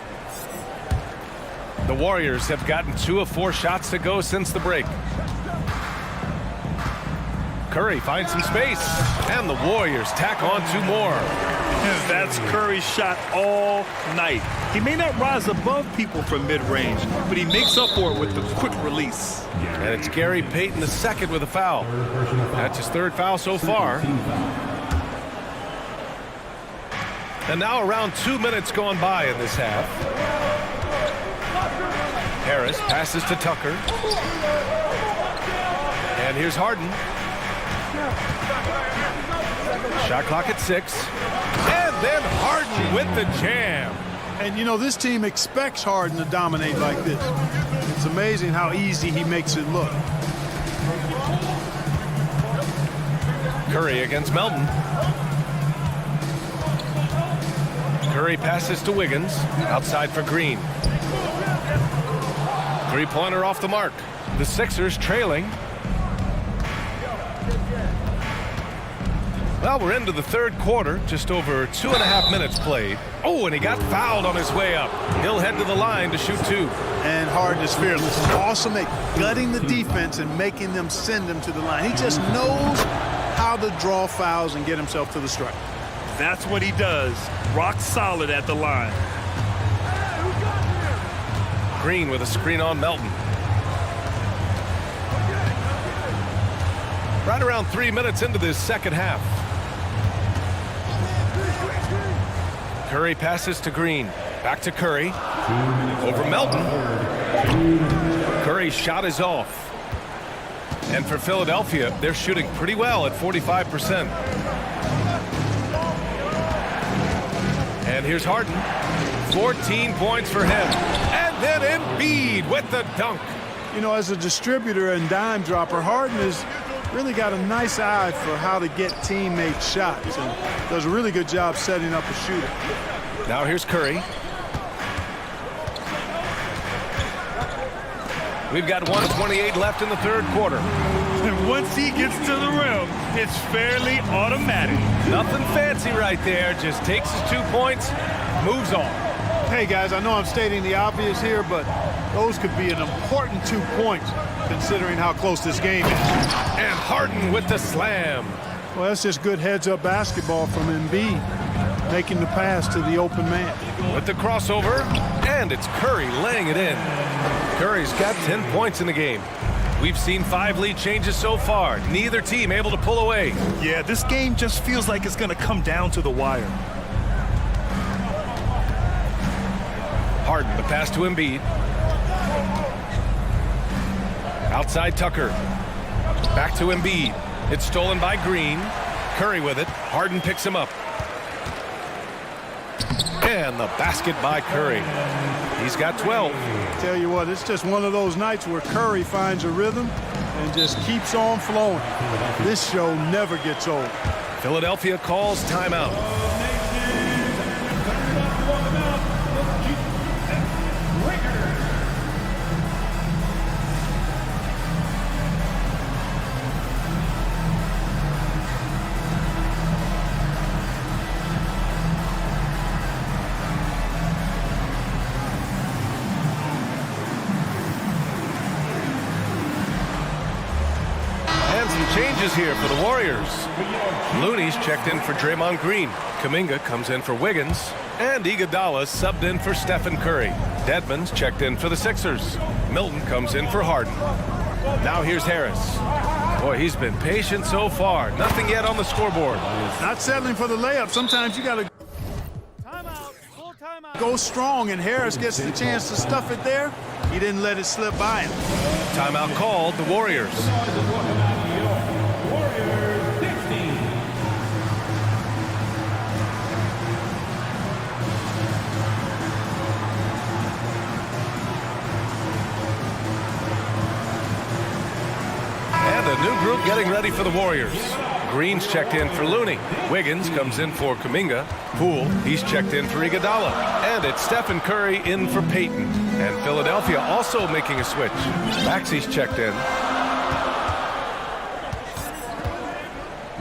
The Warriors have gotten 2 of 4 shots to go since the break. Curry finds some space, and the Warriors tack on 2 more. That's Curry's shot all night. He may not rise above people from mid-range, but he makes up for it with the quick release. And it's Gary Payton II with a foul. That's his 3rd foul so far. And now around 2 minutes gone by in this half. Harris passes to Tucker. And here's Harden. Shot clock at 6. And then Harden with the jam. And, you know, this team expects Harden to dominate like this. It's amazing how easy he makes it look. Curry against Melton. Curry passes to Wiggins. Outside for Green. Three-pointer off the mark. The Sixers trailing. Well, we're into the 3rd quarter. Just over 2.5 minutes played. Oh, and he got fouled on his way up. He'll head to the line to shoot 2. And Harden is fearless. Awesome at gutting the defense and making them send him to the line. He just knows how to draw fouls and get himself to the stripe. That's what he does. Rock solid at the line. Green with a screen on Melton. Right around 3 minutes into this second half. Curry passes to Green. Back to Curry. Over Melton. Curry's shot is off. And for Philadelphia, they're shooting pretty well at 45%. And here's Harden. 14 points for him. And then Embiid with the dunk. You know, as a distributor and dime dropper, Harden has really got a nice eye for how to get teammate shots and does a really good job setting up a shooter. Now here's Curry. We've got 1:28 left in the third quarter. And once he gets to the rim, it's fairly automatic. Nothing fancy right there. Just takes his 2 points, moves on. Hey, guys, I know I'm stating the obvious here, but those could be an important 2 points considering how close this game is. And Harden with the slam. Well, that's just good heads-up basketball from Embiid, making the pass to the open man. With the crossover, and it's Curry laying it in. Curry's got 10 points in the game. We've seen 5 lead changes so far. Neither team able to pull away. Yeah, this game just feels like it's going to come down to the wire. Harden, the pass to Embiid. Outside Tucker. Back to Embiid. It's stolen by Green. Curry with it. Harden picks him up. And the basket by Curry. He's got 12. Tell you what, it's just one of those nights where Curry finds a rhythm and just keeps on flowing. This show never gets old. Philadelphia calls timeout. Changes here for the Warriors. Looney's checked in for Draymond Green. Kuminga comes in for Wiggins. And Iguodala's subbed in for Stephen Curry. Dedmon's checked in for the Sixers. Milton comes in for Harden. Now here's Harris. Boy, he's been patient so far. Nothing yet on the scoreboard. Not settling for the layup. Sometimes you got to go strong, and Harris gets the chance to stuff it there. He didn't let it slip by him. Timeout called, the Warriors. A new group getting ready for the Warriors. Green's checked in for Looney. Wiggins comes in for Kuminga. Poole, he's checked in for Iguodala. And it's Stephen Curry in for Payton. And Philadelphia also making a switch. Maxey's checked in.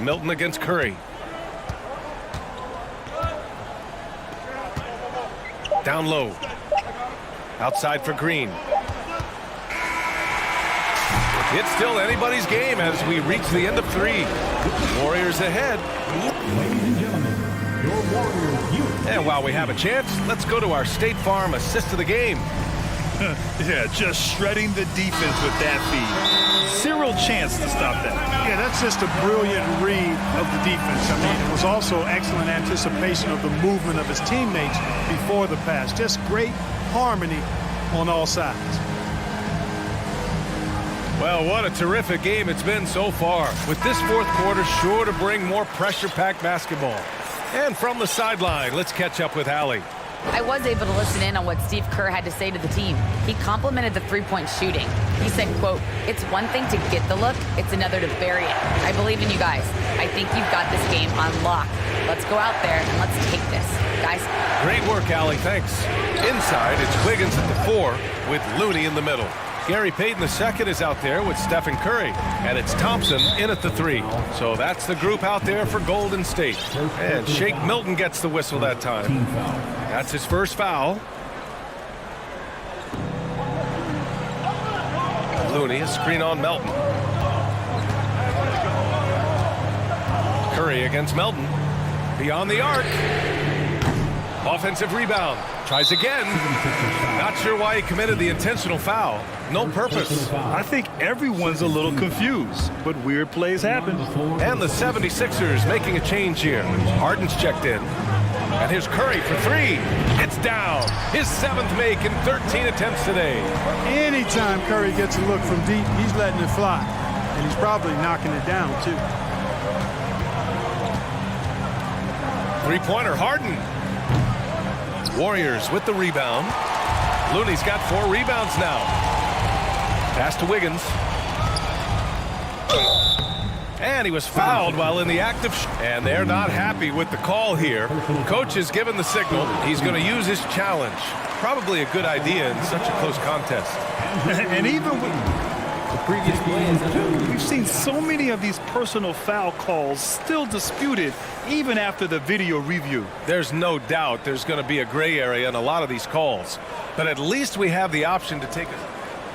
Milton against Curry. Down low. Outside for Green. It's still anybody's game as we reach the end of 3. Warriors ahead. Ladies and gentlemen, your Warriors. And while we have a chance, let's go to our State Farm assist of the game. Yeah, just shredding the defense with that feed. Zero chance to stop that. Yeah, that's just a brilliant read of the defense. I mean, it was also excellent anticipation of the movement of his teammates before the pass. Just great harmony on all sides. Well, what a terrific game it's been so far, with this fourth quarter sure to bring more pressure-packed basketball. And from the sideline, let's catch up with Allie. I was able to listen in on what Steve Kerr had to say to the team. He complimented the three-point shooting. He said, quote, "It's one thing to get the look, it's another to bury it. I believe in you guys. I think you've got this game on lock. Let's go out there and let's take this, guys." Great work, Allie, thanks. Inside, it's Wiggins at the 4 with Looney in the middle. Gary Payton II is out there with Stephen Curry, and it's Thompson in at the 3. So that's the group out there for Golden State. And Shake Milton gets the whistle that time. That's his first foul. Looney, a screen on Melton. Curry against Melton. Beyond the arc. Offensive rebound. Tries again. Not sure why he committed the intentional foul. No purpose. I think everyone's a little confused, but weird plays happen. And the 76ers making a change here. Harden's checked in. And here's Curry for 3. It's down. His 7th make in 13 attempts today. Anytime Curry gets a look from deep, he's letting it fly. And he's probably knocking it down, too. Warriors with the rebound. Looney's got 4 rebounds now. Pass to Wiggins. And he was fouled while in the act of and they're not happy with the call here. Coach is given the signal. He's going to use his challenge. Probably a good idea in such a close contest. And even with The previous play is we've seen so many of these personal foul calls still disputed even after the video review. There's no doubt there's going to be a gray area in a lot of these calls. But at least we have the option to take a...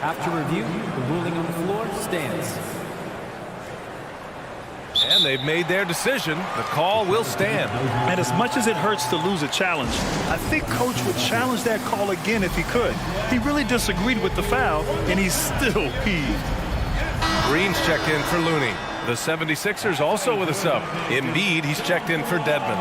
After review, the ruling on the floor stands. And they've made their decision. The call will stand. And as much as it hurts to lose a challenge, I think Coach would challenge that call again if he could. He really disagreed with the foul, and he's still peeved. Green's checked in for Looney. The 76ers also with a sub. Embiid, he's checked in for Dedmon.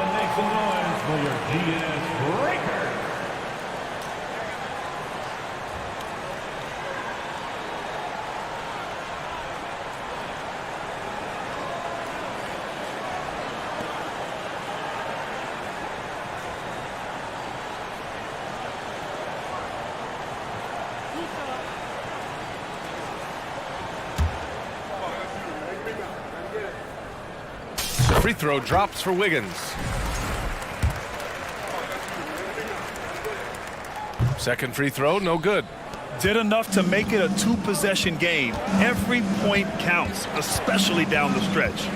Free throw drops for Wiggins. Second free throw, no good. Did enough to make it a 2-possession game. Every point counts, especially down the stretch.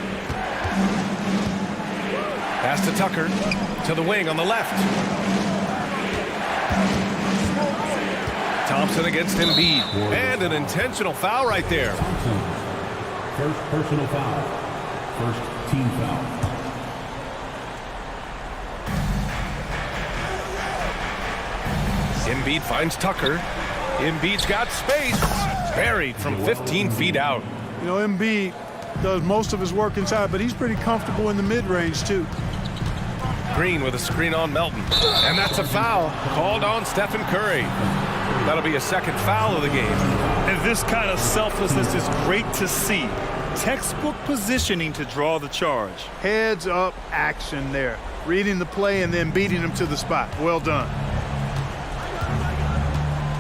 Pass to Tucker, to the wing on the left. Thompson against Embiid. And an intentional foul right there. First personal foul. First team foul. Embiid finds Tucker. Embiid's got space. Buried from 15 feet out. You know, Embiid does most of his work inside, but he's pretty comfortable in the mid-range, too. Green with a screen on Melton. And that's a foul called on Stephen Curry. That'll be a second foul of the game. And this kind of selflessness is great to see. Textbook positioning to draw the charge. Heads up action there. Reading the play and then beating him to the spot. Well done.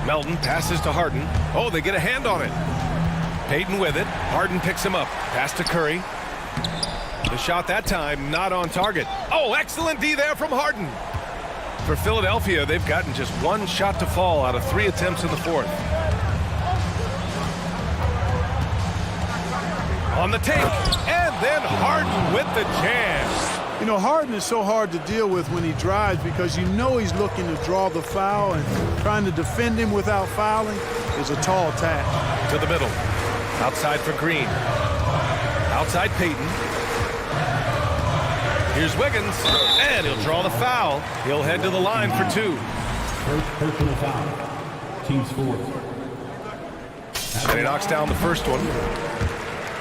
Melton passes to Harden. Oh, they get a hand on it. Payton with it. Harden picks him up. Pass to Curry. The shot that time not on target. Oh, excellent D there from Harden. For Philadelphia, they've gotten just 1 shot to fall out of 3 attempts in the fourth. On the take, and then Harden with the jam. You know, Harden is so hard to deal with when he drives because you know he's looking to draw the foul, and trying to defend him without fouling is a tall task. To the middle. Outside for Green. Outside Payton. Here's Wiggins, and he'll draw the foul. He'll head to the line for 2. First personal foul. Team scores. And he knocks down the first one.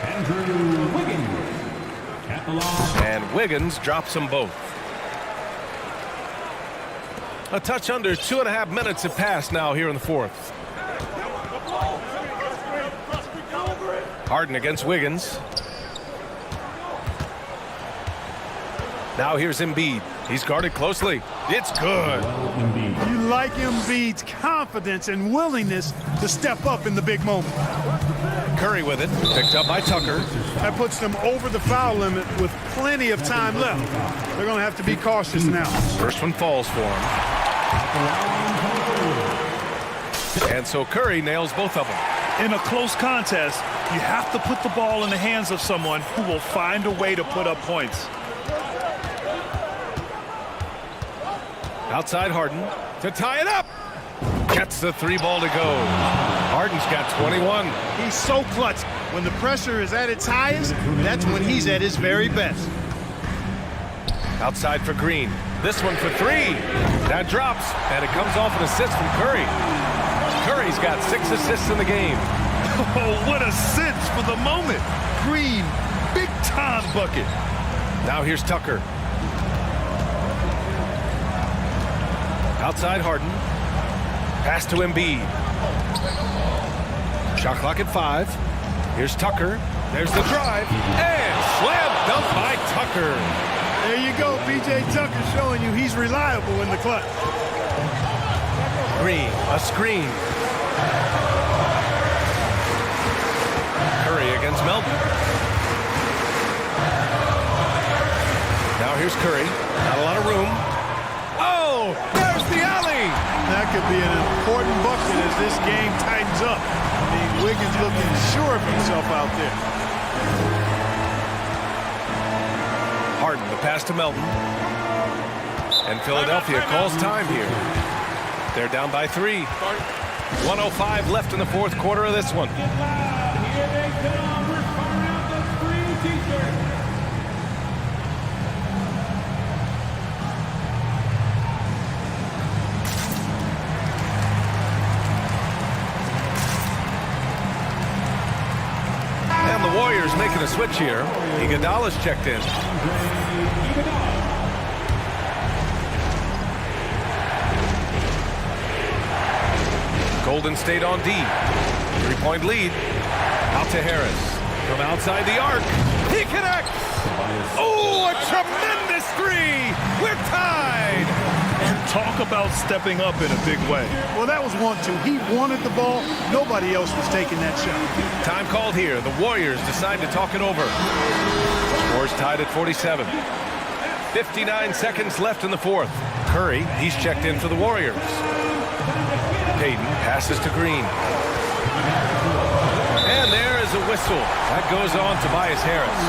Andrew Wiggins at the line. And Wiggins drops them both. A touch under 2.5 minutes have passed now here in the fourth. Harden against Wiggins. Now here's Embiid. He's guarded closely. It's good. You like Embiid's confidence and willingness to step up in the big moment. Curry with it. Picked up by Tucker. That puts them over the foul limit with plenty of time left. They're going to have to be cautious now. First one falls for him. And so Curry nails both of them. In a close contest, you have to put the ball in the hands of someone who will find a way to put up points. Outside Harden to tie it up. Gets the 3 ball to go. Harden's got 21. He's so clutch. When the pressure is at its highest, that's when he's at his very best. Outside for Green. This one for 3. That drops, and it comes off an assist from Curry. Curry's got 6 assists in the game. Oh, what a sense for the moment. Green, big-time bucket. Now here's Tucker. Outside Harden. Pass to Embiid. Shot clock at 5. Here's Tucker. There's the drive. And slam dunk by Tucker. There you go. P.J. Tucker showing you he's reliable in the clutch. Green, a screen. Curry against Melton. Now here's Curry. Not a lot of room. Oh, there's the alley. That could be an important bucket as this game tightens up. I mean, Wiggins looking sure of himself out there. Harden, the pass to Melton. And Philadelphia calls time here. They're down by 3. 1:05 left in the fourth quarter of this one. Here they come. We're firing out the 3 t-shirts. And the Warriors making a switch here. Iguodala's checked in. Golden State on D. 3-point lead. Out to Harris. From outside the arc. He connects. Oh, a tremendous 3. We're tied. And talk about stepping up in a big way. Well, that was 1-2. He wanted the ball. Nobody else was taking that shot. Time called here. The Warriors decide to talk it over. Scores tied at 47. 59 seconds left in the fourth. Curry, he's checked in for the Warriors. Payton passes to Green. And there is a whistle. That goes on Tobias Harris.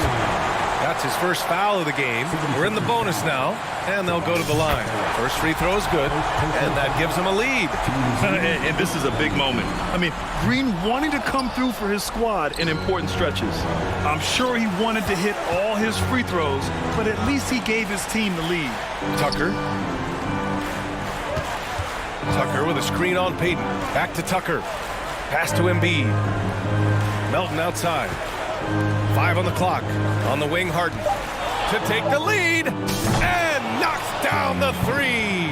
That's his first foul of the game. We're in the bonus now, and they'll go to the line. First free throw is good, and that gives them a lead. And this is a big moment. I mean, Green wanting to come through for his squad in important stretches. I'm sure he wanted to hit all his free throws, but at least he gave his team the lead. Tucker with a screen on Payton. Back to Tucker. Pass to Embiid. Melton outside. 5 on the clock. On the wing, Harden to take the lead and knocks down the 3.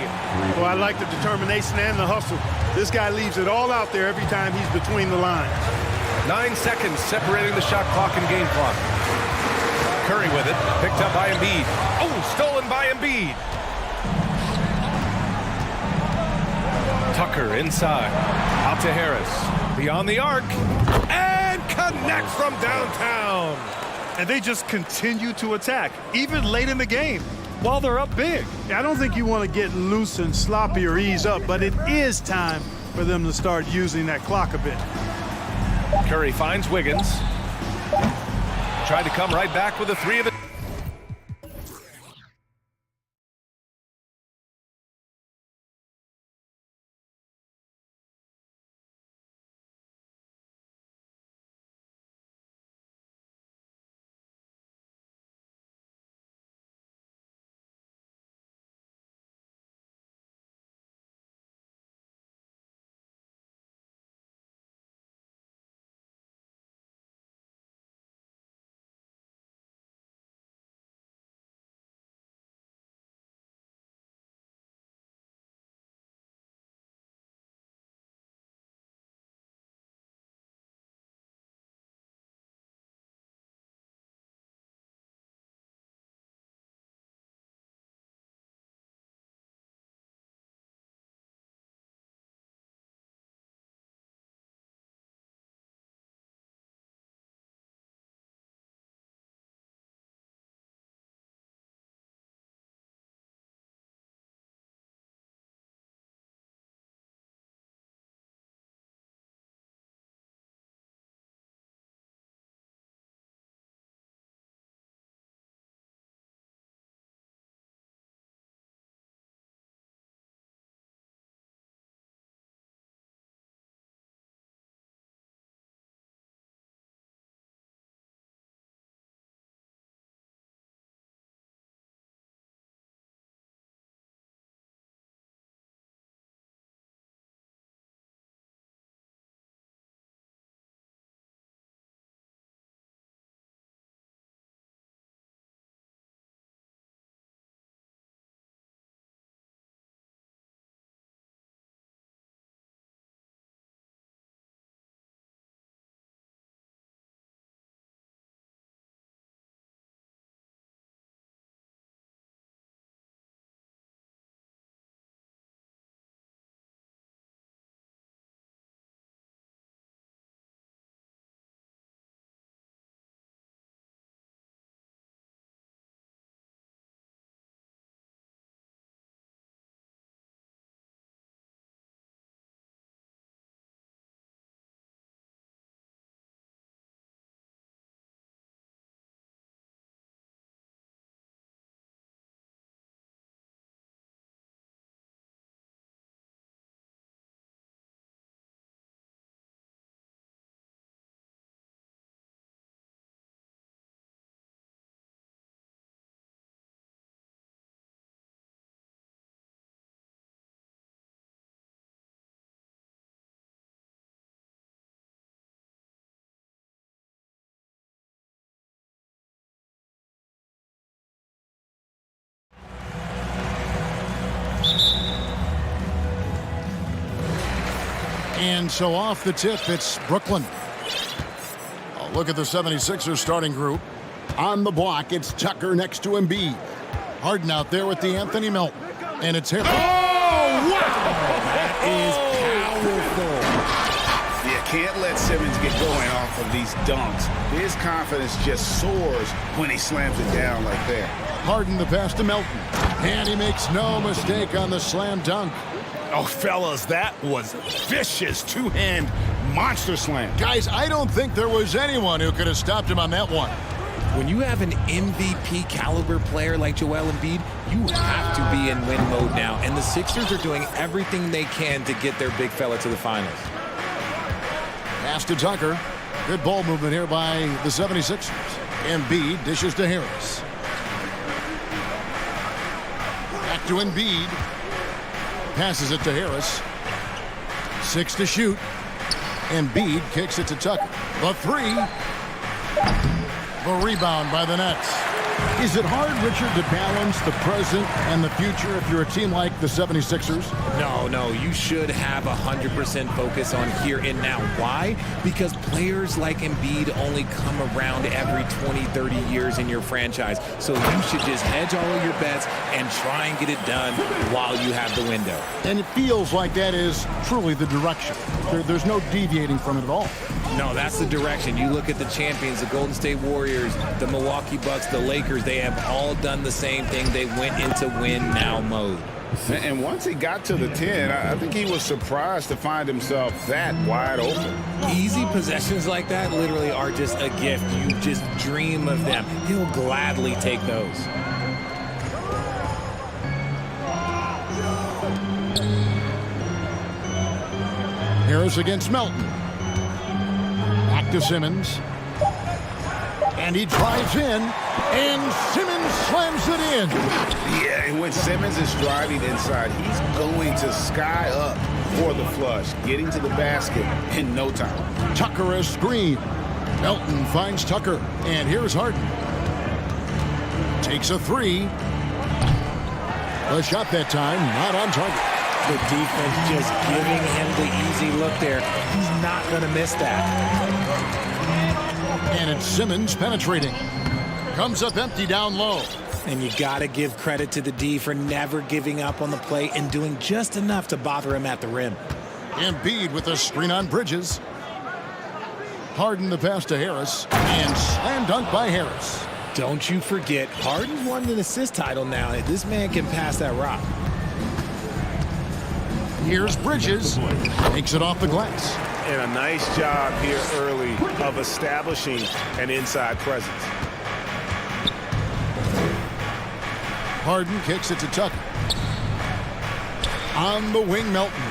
Well, I like the determination and the hustle. This guy leaves it all out there every time he's between the lines. 9 seconds separating the shot clock and game clock. Curry with it. Picked up by Embiid. Oh, stolen by Embiid. Tucker inside. Out to Harris. Beyond the arc. And connects from downtown. And they just continue to attack, even late in the game, while they're up big. I don't think you want to get loose and sloppy or ease up, but it is time for them to start using that clock a bit. Curry finds Wiggins. Tried to come right back with a 3 of the And so off the tip, it's Brooklyn. Oh, look at the 76ers starting group. On the block, it's Tucker next to Embiid. Harden out there with the Anthony Melton. And it's him. Oh, wow! That is powerful. You can't let Simmons get going off of these dunks. His confidence just soars when he slams it down like that. Harden the pass to Melton. And he makes no mistake on the slam dunk. Oh, fellas, that was vicious two-hand monster slam. Guys, I don't think there was anyone who could have stopped him on that one. When you have an MVP caliber player like Joel Embiid, you have to be in win mode now. And the Sixers are doing everything they can to get their big fella to the finals. Pass to Tucker. Good ball movement here by the 76ers. Embiid dishes to Harris. Back to Embiid. Passes it to Harris. 6 to shoot. Embiid kicks it to Tucker. The three. The rebound by the Nets. Is it hard, Richard, to balance the present and the future if you're a team like the 76ers? No, you should have 100% focus on here and now. Why? Because players like Embiid only come around every 20, 30 years in your franchise. So you should just hedge all of your bets and try and get it done while you have the window. And it feels like that is truly the direction. There's no deviating from it at all. No, that's the direction. You look at the champions, the Golden State Warriors, the Milwaukee Bucks, the Lakers, they have all done the same thing. They went into win now mode. And once he got to the 10, I think he was surprised to find himself that wide open. Easy possessions like that literally are just a gift. You just dream of them. He'll gladly take those. Harris against Melton. Back to Simmons. And he drives in, and Simmons slams it in. Yeah, and when Simmons is driving inside, he's going to sky up for the flush, getting to the basket in no time. Tucker a screen. Melton finds Tucker, and here's Harden. Takes a three. The shot that time, not on target. The defense just giving him the easy look there. He's not going to miss that. And it's Simmons penetrating. Comes up empty down low. And you got to give credit to the D for never giving up on the play and doing just enough to bother him at the rim. Embiid with a screen on Bridges. Harden the pass to Harris. And slam dunk by Harris. Don't you forget, Harden's won an assist title now. This man can pass that rock. Here's Bridges. Takes it off the glass. And a nice job here early of establishing an inside presence. Harden kicks it to Tucker. On the wing, Melton.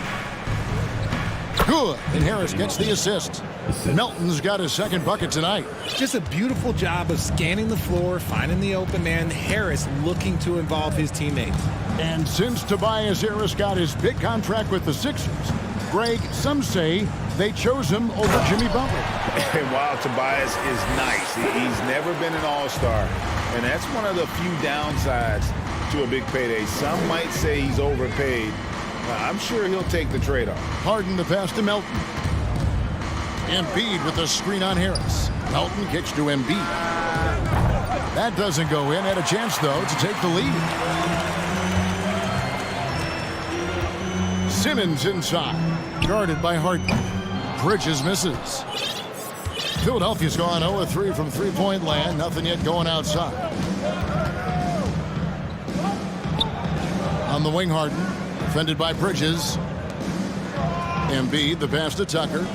Good. And Harris gets the assist. Melton's got his second bucket tonight. Just a beautiful job of scanning the floor, finding the open man. Harris looking to involve his teammates. And since Tobias Harris got his big contract with the Sixers, Greg, some say they chose him over Jimmy Butler. And while Tobias is nice, he's never been an all-star. And that's one of the few downsides to a big payday. Some might say he's overpaid. I'm sure he'll take the trade-off. Harden the pass to Melton. Embiid with a screen on Harris. Melton kicks to Embiid. That doesn't go in. Had a chance, though, to take the lead. Simmons inside. Guarded by Harden. Bridges misses. Philadelphia's gone 0-3 from three-point land. Nothing yet going outside. On the wing, Harden. Defended by Bridges. Embiid, the pass to Tucker.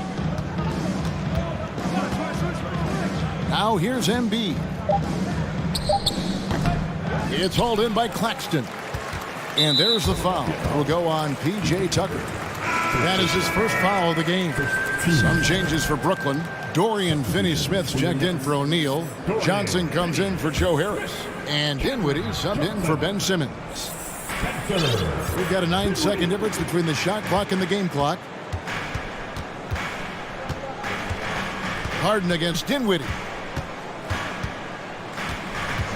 Now here's Embiid. It's hauled in by Claxton. And there's the foul. Will go on P.J. Tucker. That is his first foul of the game. Some changes for Brooklyn. Dorian Finney-Smith's checked in for O'Neal. Johnson comes in for Joe Harris. And Dinwiddie subbed in for Ben Simmons. We've got a 9-second difference between the shot clock and the game clock. Harden against Dinwiddie.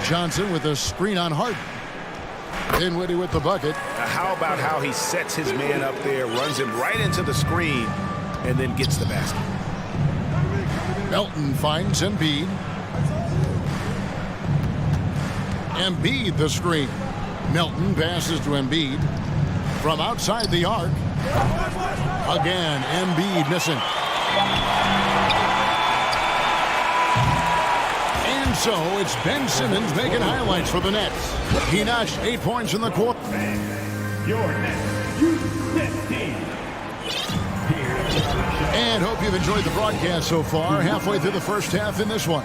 Johnson with a screen on Harden. Dinwiddie with the bucket. How about how he sets his man up there, runs him right into the screen, and then gets the basket. Melton finds Embiid. Embiid the screen. Melton passes to Embiid. From outside the arc. Again, Embiid missing. And so it's Ben Simmons making highlights for the Nets. He notched 8 points in the quarter. Your next youth team. And hope you've enjoyed the broadcast so far. Halfway through the first half in this one.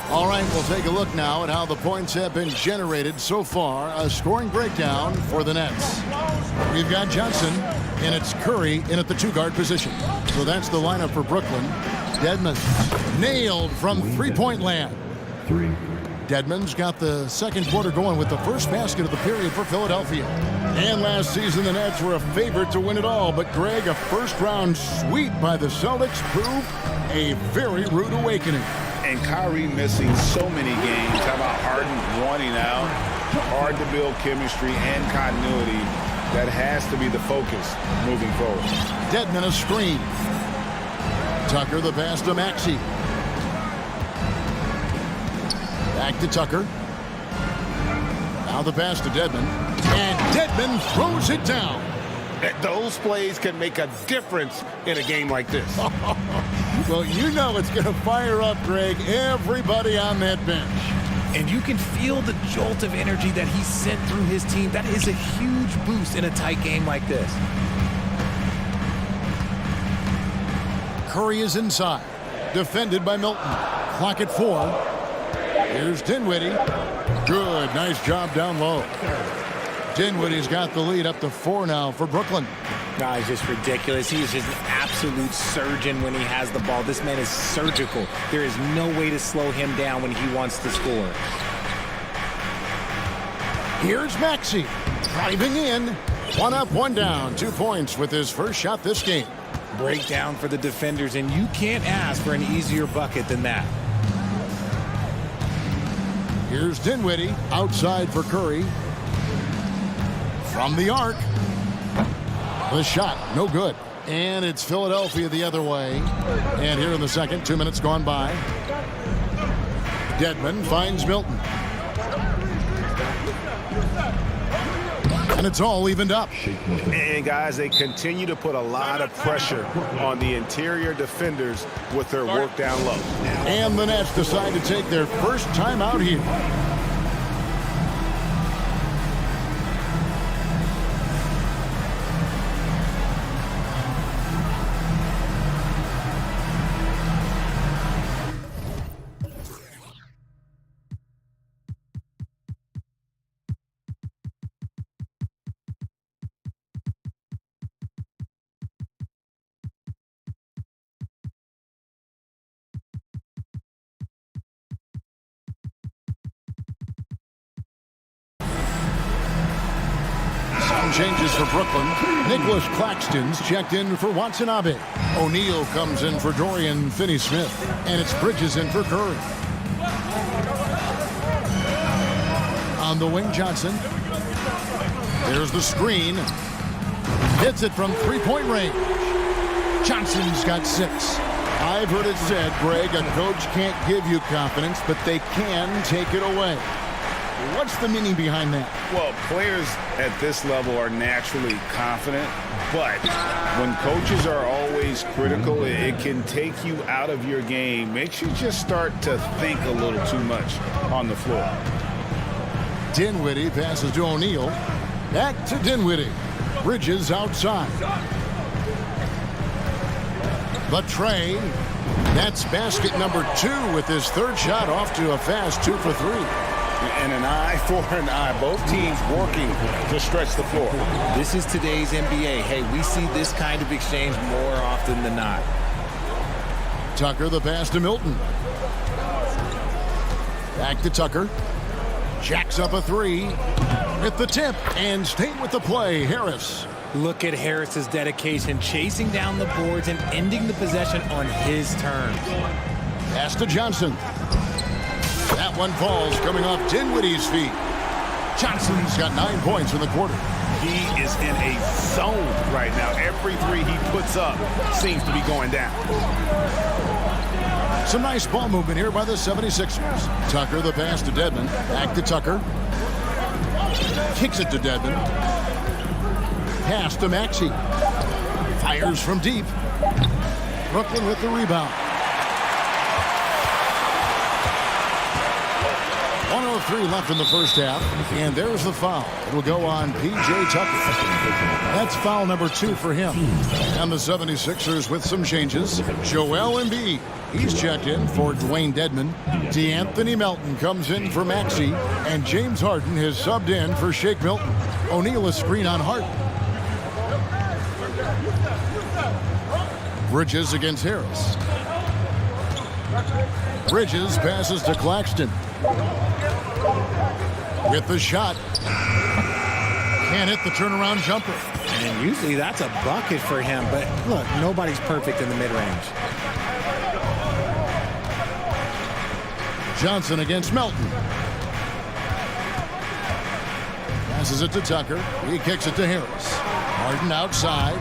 All right, we'll take a look now at how the points have been generated so far. A scoring breakdown for the Nets. We've got Johnson, and it's Curry in at the two-guard position. So that's the lineup for Brooklyn. Dedmon nailed from three-point land. Dedmon's got the second quarter going with the first basket of the period for Philadelphia. And last season, the Nets were a favorite to win it all. But, Greg, a first-round sweep by the Celtics proved a very rude awakening. And Kyrie missing so many games. How about Harden wanting out? Hard to build chemistry and continuity. That has to be the focus moving forward. Dedmon a screen. Tucker the pass to Maxey. Back to Tucker. Now the pass to Dedmon. And Dedmon throws it down. Those plays can make a difference in a game like this. Well, you know it's going to fire up, Greg, everybody on that bench. And you can feel the jolt of energy that he sent through his team. That is a huge boost in a tight game like this. Curry is inside. Defended by Milton. Clock at 4. Here's Dinwiddie. Good. Nice job down low. Dinwiddie's got the lead up to 4 now for Brooklyn. No, it's just ridiculous. He is just an absolute surgeon when he has the ball. This man is surgical. There is no way to slow him down when he wants to score. Here's Maxey driving in. 1 up, 1 down. 2 points with his first shot this game. Breakdown for the defenders, and you can't ask for an easier bucket than that. Here's Dinwiddie outside for Curry. From the arc. The shot, no good. And it's Philadelphia the other way. And here in the second, 2 minutes gone by. Dedmon finds Milton. And it's all evened up. And guys, they continue to put a lot of pressure on the interior defenders with their work down low. And the Nets decide to take their first time out here. Changes for Brooklyn. Nicholas Claxton's checked in for Watanabe. O'Neal comes in for Dorian Finney-Smith. And it's Bridges in for Curry. On the wing, Johnson. There's the screen. Hits it from three-point range. Johnson's got 6. I've heard it said, Greg, a coach can't give you confidence, but they can take it away. What's the meaning behind that? Well, players at this level are naturally confident, but when coaches are always critical, it can take you out of your game. Makes you just start to think a little too much on the floor. Dinwiddie passes to O'Neal. Back to Dinwiddie. Bridges outside. The tray. That's basket number 2 with his third shot off to a fast 2 for 3. And an eye for an eye. Both teams working to stretch the floor. This is today's NBA. Hey, we see this kind of exchange more often than not. Tucker the pass to Milton. Back to Tucker. Jacks up a 3. With the tip and staying with the play, Harris. Look at Harris's dedication, chasing down the boards and ending the possession on his terms. Pass to Johnson. That one falls coming off Dinwiddie's feet. Johnson's got 9 points in the quarter. He is in a zone right now. Every three he puts up seems to be going down. Some nice ball movement here by the 76ers. Tucker, the pass to Dedmon. Back to Tucker. Kicks it to Dedmon. Pass to Maxey. Fires from deep. Brooklyn with the rebound. 1:03 left in the first half, and there's the foul. It'll go on P.J. Tucker. That's foul number 2 for him. And the 76ers with some changes. Joel Embiid, he's checked in for Dwayne Dedmon. D'Anthony Melton comes in for Maxey, and James Harden has subbed in for Shake Milton. O'Neal a screen on Harden. Bridges against Harris. Bridges passes to Claxton. With the shot. Can't hit the turnaround jumper. And usually that's a bucket for him, but look, nobody's perfect in the mid-range. Johnson against Melton. Passes it to Tucker. He kicks it to Harris. Harden outside.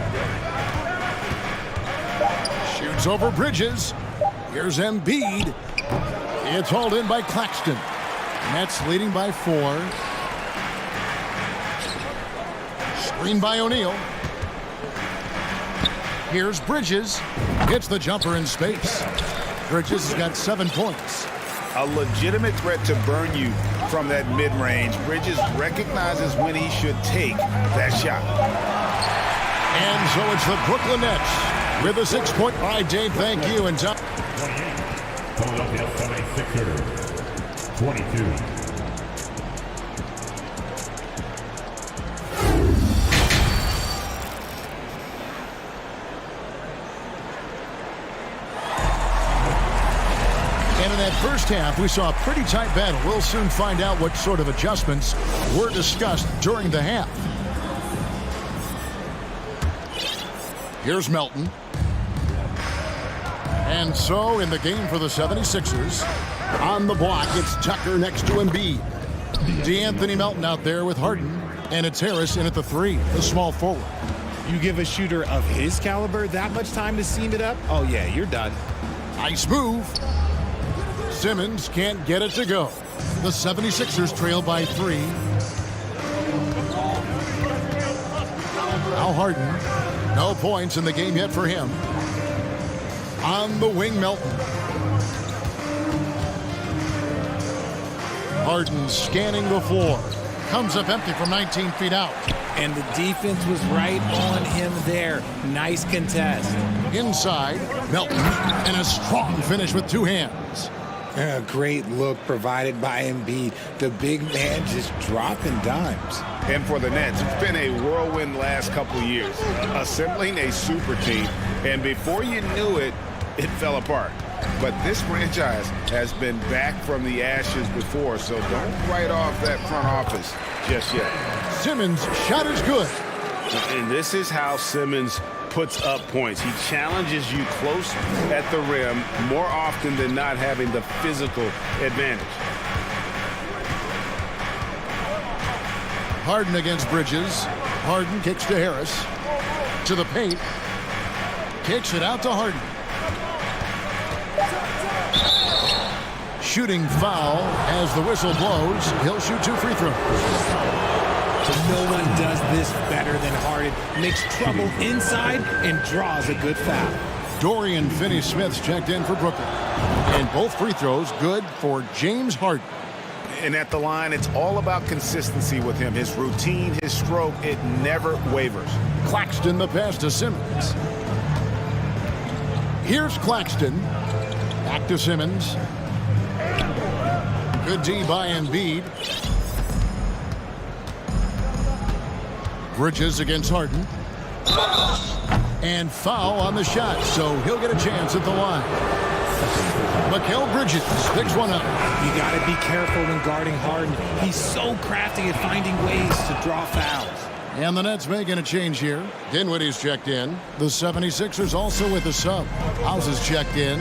Shoots over Bridges. Here's Embiid. It's hauled in by Claxton. Nets leading by 4. Screen by O'Neal. Here's Bridges. Hits the jumper in space. Bridges has got 7 points. A legitimate threat to burn you from that mid-range. Bridges recognizes when he should take that shot. And so it's the Brooklyn Nets with a 6-point. All right, Dave, thank you. And Tom. Philadelphia 76ers, 22. And in that first half, we saw a pretty tight battle. We'll soon find out what sort of adjustments were discussed during the half. Here's Melton. And so in the game for the 76ers, on the block, it's Tucker next to Embiid. D'Anthony Melton out there with Harden, and it's Harris in at the 3, the small forward. You give a shooter of his caliber that much time to seam it up? Oh, yeah, you're done. Nice move. Simmons can't get it to go. The 76ers trail by 3. Now Harden. No points in the game yet for him. On the wing, Melton. Harden scanning the floor. Comes up empty from 19 feet out. And the defense was right on him there. Nice contest. Inside, Melton. And a strong finish with 2 hands. A great look provided by Embiid. The big man just dropping dimes. And for the Nets, it's been a whirlwind last couple of years. Assembling a super team, and before you knew it, it fell apart. But this franchise has been back from the ashes before, so don't write off that front office just yet. Simmons' shot is good. And this is how Simmons puts up points. He challenges you close at the rim more often than not, having the physical advantage. Harden against Bridges. Harden kicks to Harris. To the paint. Kicks it out to Harden. Shooting foul as the whistle blows. He'll shoot 2 free throws. No one does this better than Harden. Makes trouble inside and draws a good foul. Dorian Finney-Smith's checked in for Brooklyn. And both free throws good for James Harden. And at the line, it's all about consistency with him. His routine, his stroke, it never wavers. Claxton the pass to Simmons. Here's Claxton. Back to Simmons. Good D by Embiid. Bridges against Harden. And foul on the shot, so he'll get a chance at the line. Mikal Bridges picks one up. You got to be careful when guarding Harden. He's so crafty at finding ways to draw fouls. And the Nets making a change here. Dinwiddie's checked in. The 76ers also with a sub. House is checked in.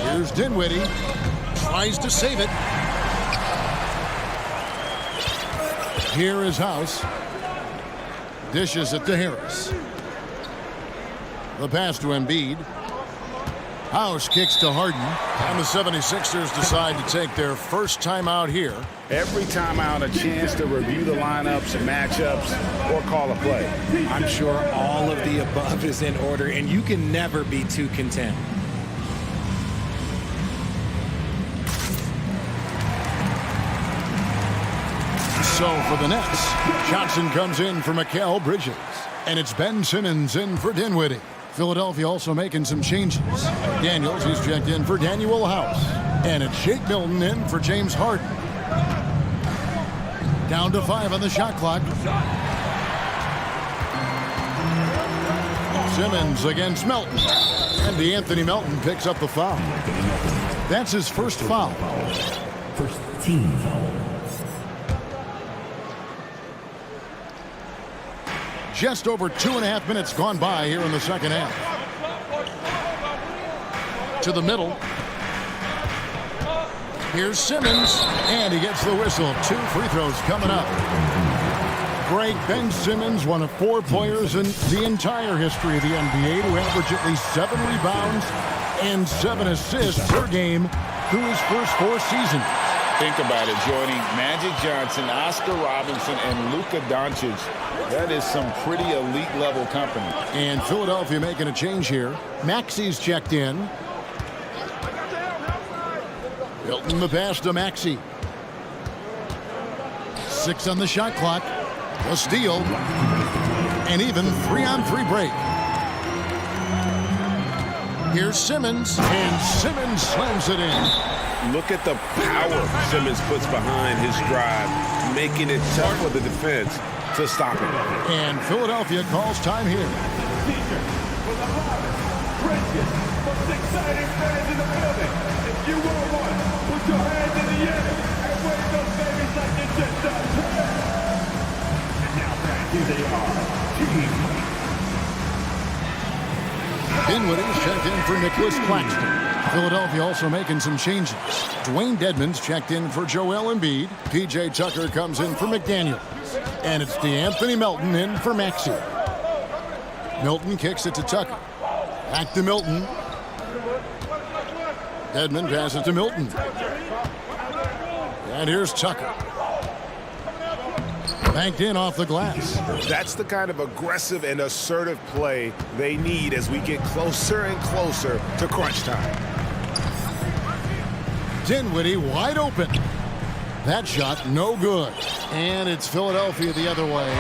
Here's Dinwiddie. Tries to save it. Here is House. Dishes it to Harris. The pass to Embiid. House kicks to Harden. And the 76ers decide to take their first timeout here. Every timeout, a chance to review the lineups and matchups or call a play. I'm sure all of the above is in order, and you can never be too content. So for the Nets, Johnson comes in for Mikal Bridges. And it's Ben Simmons in for Dinwiddie. Philadelphia also making some changes. Daniels, he's checked in for Daniel House. And it's Shake Milton in for James Harden. Down to 5 on the shot clock. Simmons against Melton. And DeAnthony Melton picks up the foul. That's his first foul. First team foul. Just over 2.5 minutes gone by here in the second half. To the middle. Here's Simmons, and he gets the whistle. 2 free throws coming up. Great Ben Simmons, one of 4 players in the entire history of the NBA to average at least 7 rebounds and 7 assists per game through his first 4 seasons. Think about it, joining Magic Johnson, Oscar Robinson, and Luka Doncic. That is some pretty elite level company. And Philadelphia making a change here. Maxi's checked in. Milton the pass to Maxey. 6 on the shot clock. A steal. And even 3-on-3 break. Here's Simmons, and Simmons slams it in. Look at the power Simmons puts behind his drive, making it tough for the defense to stop it. And Philadelphia calls time here. Most exciting fans in the building. If you want one, put your hands in the air and wave those babies like you just done. And now, fans, here they are. Dinwiddie's checked in for Nicholas Claxton. Philadelphia also making some changes. Dwayne Dedmon's checked in for Joel Embiid. P.J. Tucker comes in for McDaniels. And it's DeAnthony Melton in for Maxey. Milton kicks it to Tucker. Back to Milton. Dedmon passes to Milton. And here's Tucker. Banked in off the glass. That's the kind of aggressive and assertive play they need as we get closer and closer to crunch time. Dinwiddie wide open. That shot no good. And it's Philadelphia the other way.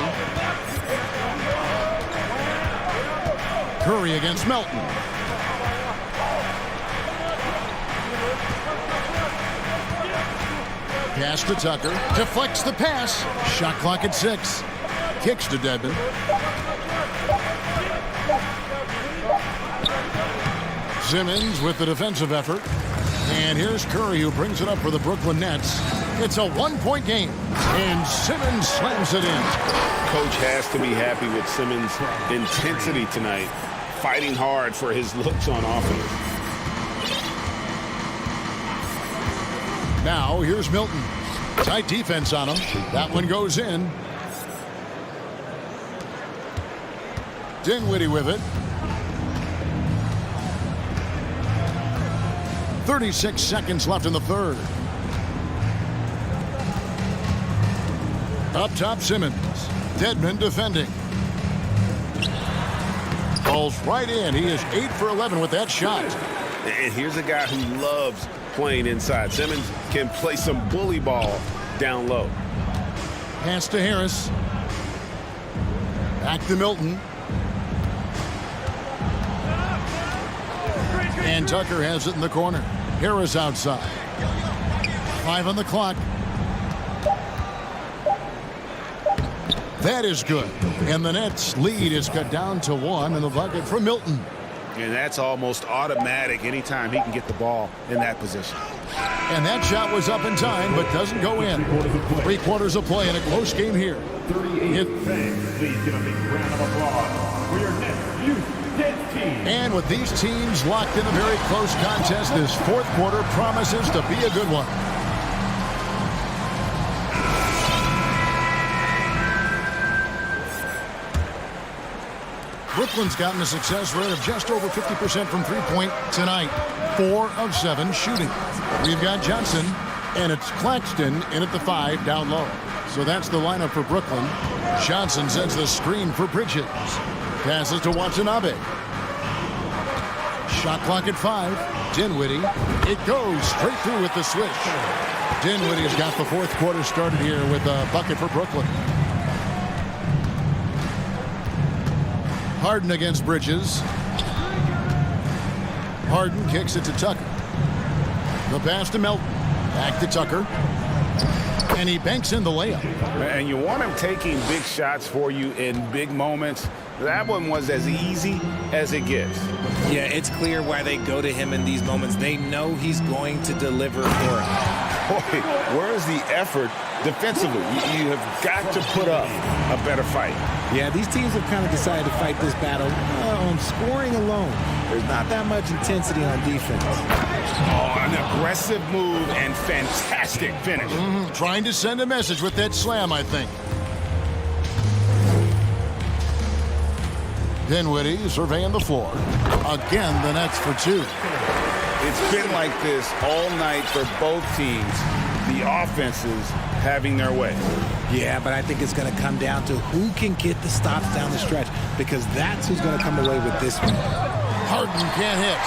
Curry against Melton. Pass to Tucker. Deflects the pass. Shot clock at 6. Kicks to Dedmon. Simmons with the defensive effort. And here's Curry who brings it up for the Brooklyn Nets. It's a 1-point game. And Simmons slams it in. Coach has to be happy with Simmons' intensity tonight, fighting hard for his looks on offense. Now here's Milton. Tight defense on him. That one goes in. Dinwiddie with it. 36 seconds left in the third. Up top, Simmons. Dedmon defending. Falls right in. He is 8 for 11 with that shot. And here's a guy who loves playing inside. Simmons can play some bully ball down low. Pass to Harris. Back to Milton. And Tucker has it in the corner. Harris outside. 5 on the clock. That is good. And the Nets' lead is cut down to 1 in the bucket for Milton. And that's almost automatic anytime he can get the ball in that position. And that shot was up in time, but doesn't go in. 3 quarters of play in a close game here. 38 fans, please give a big round of applause for your Nets Youth team. And with these teams locked in a very close contest, this 4th quarter promises to be a good one. Brooklyn's gotten a success rate of just over 50% from three-point tonight. 4 of 7 shooting. We've got Johnson, and it's Claxton in at the 5 down low. So that's the lineup for Brooklyn. Johnson sends the screen for Bridges. Passes to Watanabe. Shot clock at 5. Dinwiddie. It goes straight through with the swish. Dinwiddie's got the fourth quarter started here with a bucket for Brooklyn. Harden against Bridges. Harden kicks it to Tucker. The pass to Melton. Back to Tucker. And he banks in the layup. And you want him taking big shots for you in big moments. That one was as easy as it gets. Yeah, it's clear why they go to him in these moments. They know he's going to deliver for them. Boy, where's the effort defensively? You have got to put up a better fight. Yeah, these teams have kind of decided to fight this battle on scoring alone. There's not that much intensity on defense. Oh, an aggressive move and fantastic finish. Trying to send a message with that slam, I think. Dinwiddie surveying the floor. Again, the Nets for 2. It's been like this all night for both teams. The offenses having their way. Yeah, but I think it's going to come down to who can get the stops down the stretch, because that's who's going to come away with this one. Harden can't hit.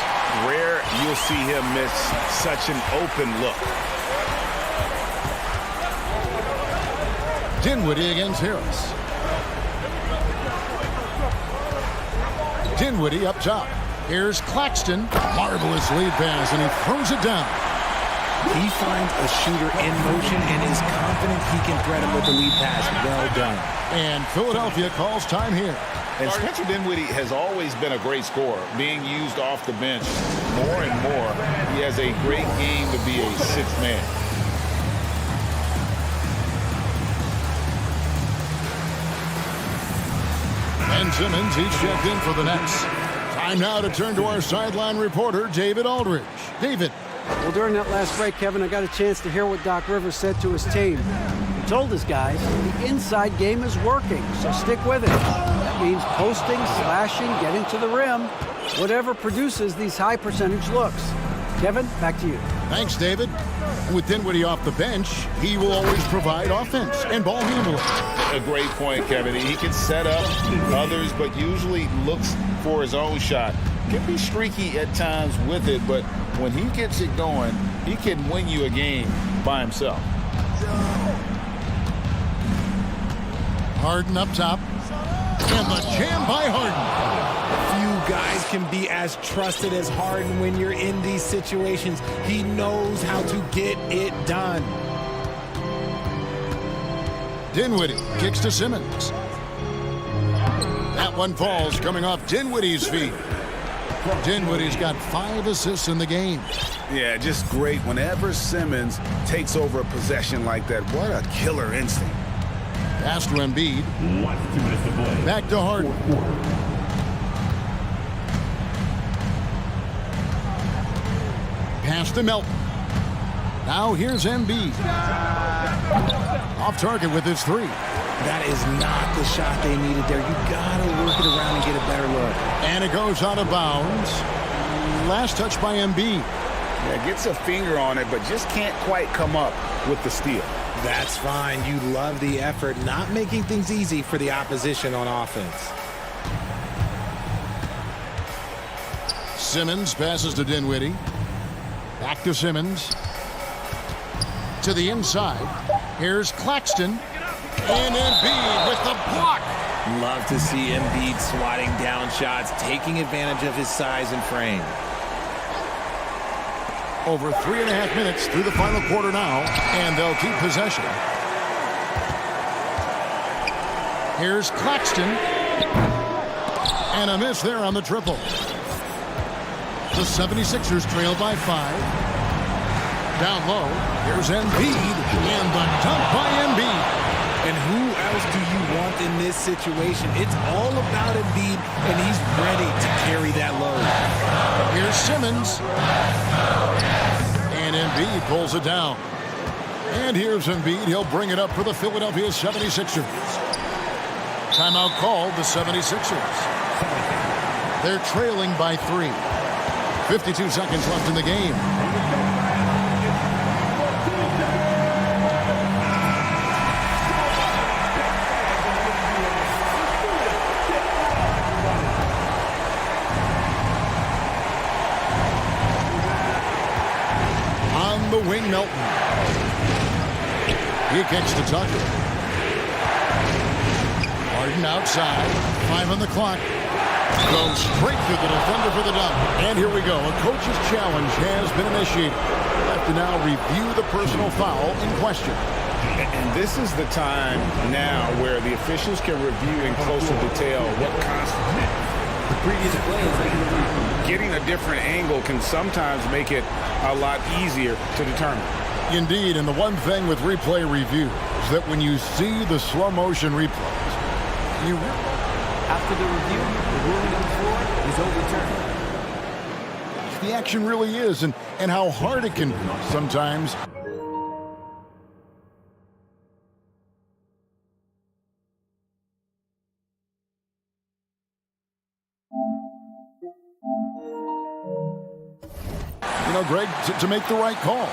Rare you'll see him miss such an open look. Dinwiddie against Harris. Dinwiddie up top. Here's Claxton. Marvelous lead pass, and he throws it down. He finds a shooter in motion and is confident he can thread him with the lead pass. Well done. And Philadelphia calls time here. And Spencer Dinwiddie has always been a great scorer, being used off the bench more and more. He has a great game to be a sixth man. Ben Simmons, he's checked in for the Nets. Time now to turn to our sideline reporter, David Aldridge. David. Well, during that last break, Kevin, I got a chance to hear what Doc Rivers said to his team. He told his guys the inside game is working, so stick with it. That means posting, slashing, getting to the rim, whatever produces these high percentage looks. Kevin, back to you. Thanks, David. With Dinwiddie off the bench, he will always provide offense and ball handling. A great point, Kevin. He can set up others, but usually looks for his own shot. Can be streaky at times with it, but when he gets it going, he can win you a game by himself. Harden up top. And the jam by Harden. Few guys can be as trusted as Harden when you're in these situations. He knows how to get it done. Dinwiddie kicks to Simmons. That one falls coming off Dinwiddie's feet. Dinwiddie's got 5 assists in the game. Yeah, just great. Whenever Simmons takes over a possession like that, what a killer instinct. Pass to Embiid. Back to Harden. Pass to Melton. Now here's Embiid. Off target with his 3. That is not the shot they needed there. You gotta work it around and get a better look. And it goes out of bounds. Last touch by Embiid. Yeah, gets a finger on it, but just can't quite come up with the steal. That's fine. You love the effort, not making things easy for the opposition on offense. Simmons passes to Dinwiddie. Back to Simmons. To the inside. Here's Claxton. And Embiid with the block. Love to see Embiid swatting down shots, taking advantage of his size and frame. Over 3.5 minutes through the final quarter now, and they'll keep possession. Here's Claxton. And a miss there on the triple. The 76ers trail by 5. Down low, here's Embiid, and the dunk by Embiid. And who else do you want in this situation? It's all about Embiid, and he's ready to carry that load. Here's Simmons. And Embiid pulls it down. And here's Embiid. He'll bring it up for the Philadelphia 76ers. Timeout called the 76ers. They're trailing by 3. 52 seconds left in the game. On the wing, Melton. He kicks to Tucker. Harden outside. 5 on the clock. Goes straight through the defender for the dunk. And here we go. A coach's challenge has been initiated. We'll have to now review the personal foul in question. And this is the time now where the officials can review in closer detail what constitutes. The previous play is Getting a different angle can sometimes make it a lot easier to determine. Indeed, and the one thing with replay review is that when you see the slow motion replays, you After the review, the ruling on the floor is overturned. the action really is and how hard it can be sometimes. You know, Greg, to make the right call.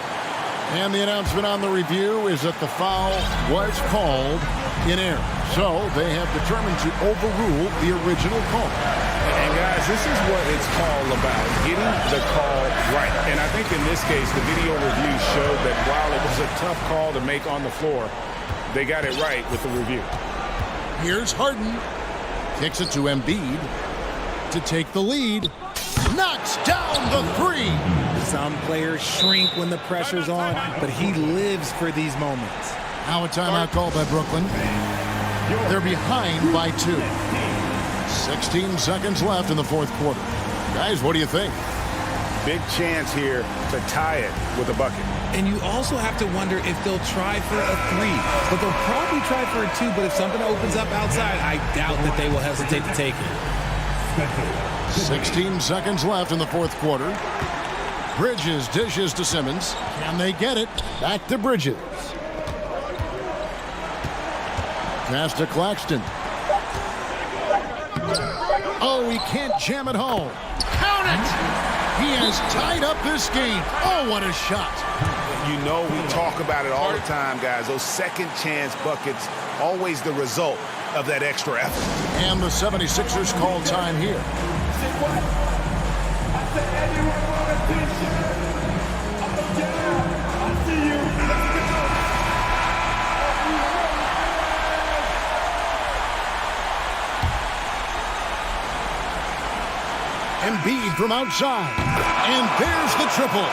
And the announcement on the review is that the foul was called in error. So they have determined to overrule the original call. And guys, this is what it's all about, getting the call right. And I think in this case, the video review showed that while it was a tough call to make on the floor, they got it right with the review. Here's Harden. Kicks it to Embiid to take the lead. Knocks down the 3. Some players shrink when the pressure's on, but he lives for these moments. Now a timeout called by Brooklyn. They're behind by 2. 16 seconds left in the fourth quarter. Guys, what do you think? Big chance here to tie it with a bucket. And you also have to wonder if they'll try for a 3. But they'll probably try for a 2, but if something opens up outside, I doubt that they will hesitate to take it. 16 seconds left in the fourth quarter. Bridges dishes to Simmons. Can they get it? Back to Bridges. Pass to Claxton. Oh, he can't jam it home. Count it! He has tied up this game. Oh, what a shot. You know we talk about it all the time, guys. Those second chance buckets, always the result of that extra effort. And the 76ers call time here. Embiid from outside. And there's the triple.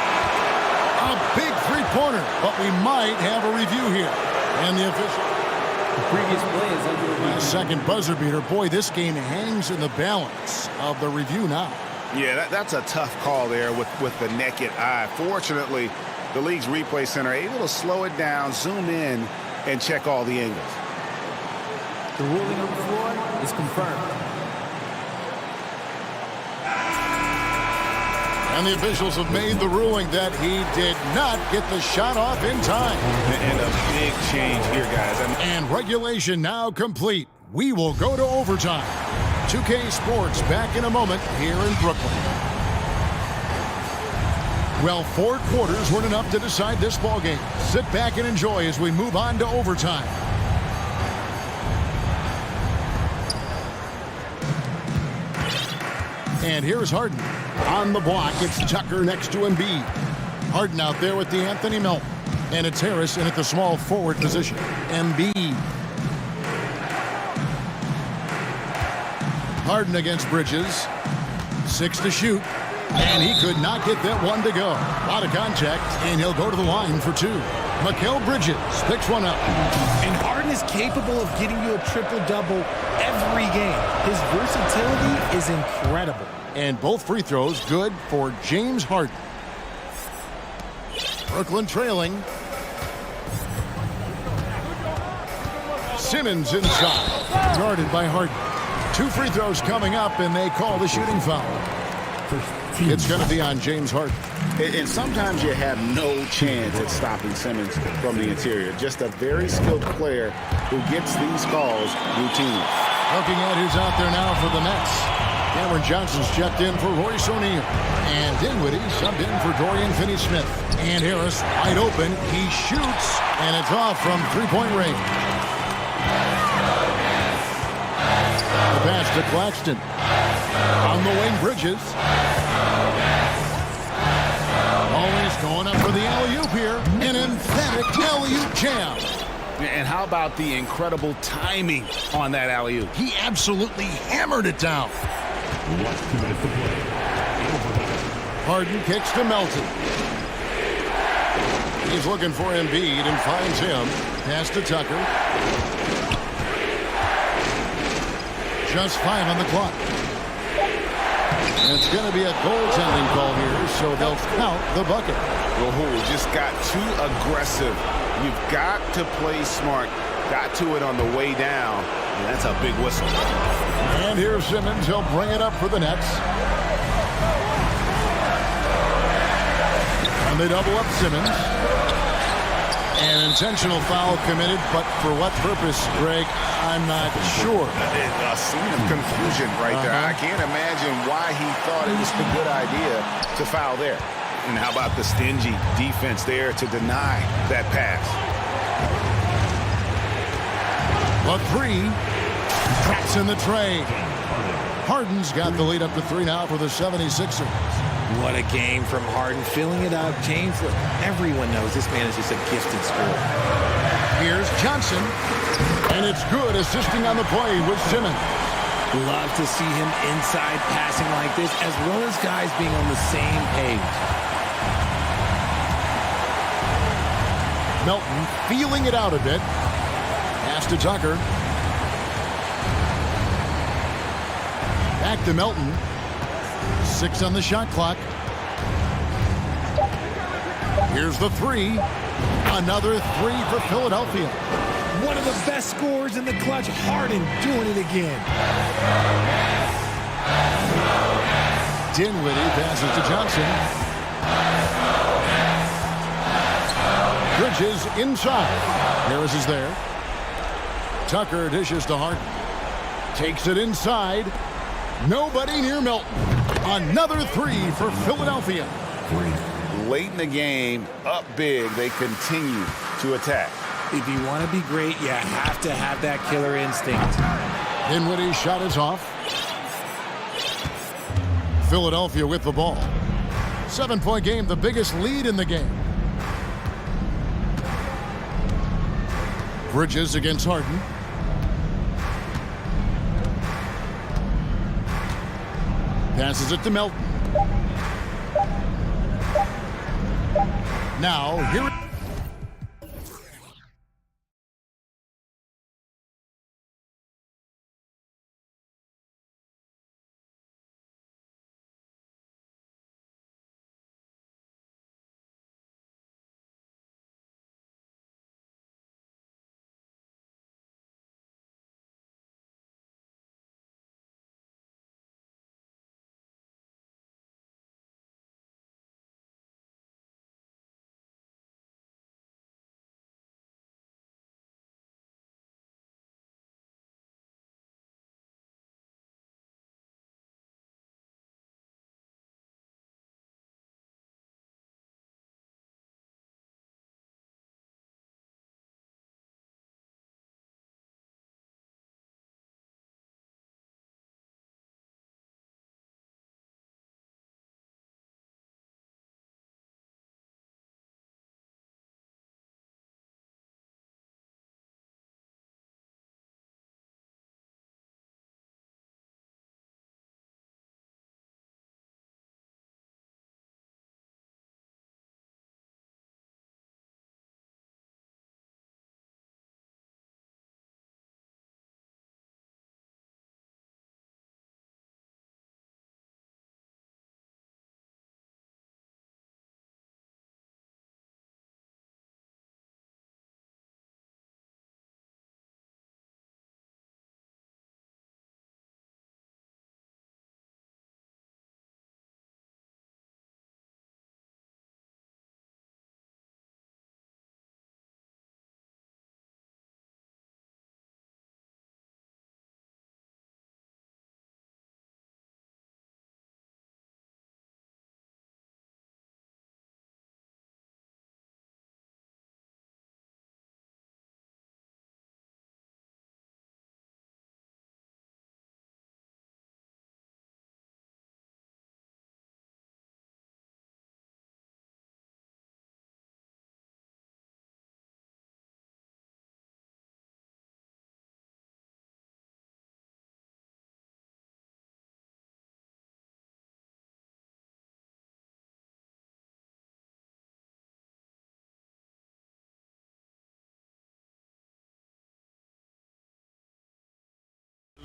A big three-pointer, but we might have a review here. And the official. The previous play is under review. Second buzzer beater. Boy, this game hangs in the balance of the review now. Yeah, that's a tough call there with the naked eye. Fortunately, the league's replay center able to slow it down, zoom in, and check all the angles. The ruling on the floor is confirmed. And the officials have made the ruling that he did not get the shot off in time. And a big change here, guys. And regulation now complete. We will go to overtime. 2K Sports back in a moment here in Brooklyn. Well, 4 quarters weren't enough to decide this ballgame. Sit back and enjoy as we move on to overtime. And here's Harden. On the block, it's Tucker next to Embiid. Harden out there with the Anthony Melton. And it's Harris in at the small forward position. Embiid. Harden against Bridges. 6 to shoot. And he could not get that one to go. A lot of contact, and he'll go to the line for 2. Mikal Bridges picks one up. And Harden is capable of getting you a triple-double every game. His versatility is incredible. And both free throws good for James Harden. Brooklyn trailing. Simmons inside. Guarded by Harden. 2 free throws coming up, and they call the shooting foul. It's going to be on James Harden. And sometimes you have no chance at stopping Simmons from the interior. Just a very skilled player who gets these calls routinely. Looking at who's out there now for the Nets. Cameron Johnson's checked in for Royce O'Neal. And Dinwiddie subbed in for Dorian Finney-Smith. And Harris wide open. He shoots, and it's off from three-point range. The pass to Claxton. On the wing, Bridges. Always going up for the alley-oop here. An emphatic alley-oop jam. And how about the incredible timing on that alley-oop? He absolutely hammered it down. Harden kicks to Melton. He's looking for Embiid and finds him. Pass to Tucker. Just 5 on the clock. It's going to be a goaltending call here, so they'll count the bucket. Rahul just got too aggressive. You've got to play smart. Got to it on the way down, and that's a big whistle. And here's Simmons. He'll bring it up for the Nets. And they double up Simmons. An intentional foul committed, but for what purpose, Greg, I'm not sure. A scene of confusion right there. I can't imagine why he thought it was a good idea to foul there. And how about the stingy defense there to deny that pass? A three. Traps in the trade. Harden's got the lead up to 3 now for the 76ers. What a game from Harden, filling it up. James, look, everyone knows this man is just a gifted scorer. Here's Johnson, and it's good, assisting on the play with Simmons. Love to see him inside passing like this, as well as guys being on the same page. Melton feeling it out a bit. Pass to Tucker. Back to Melton. 6 on the shot clock. Here's the three. Another three for Philadelphia. One of the best scorers in the clutch. Harden doing it again. Dinwiddie passes to Johnson. Bridges inside. Harris is there. Tucker dishes to Harden. Takes it inside. Nobody near Melton. Another three for Philadelphia. Late in the game, up big, they continue to attack. If you want to be great, you have to have that killer instinct. Dinwiddie's shot is off. Philadelphia with the ball. 7-point game, the biggest lead in the game. Bridges against Harden. Passes it to Melton. Now, here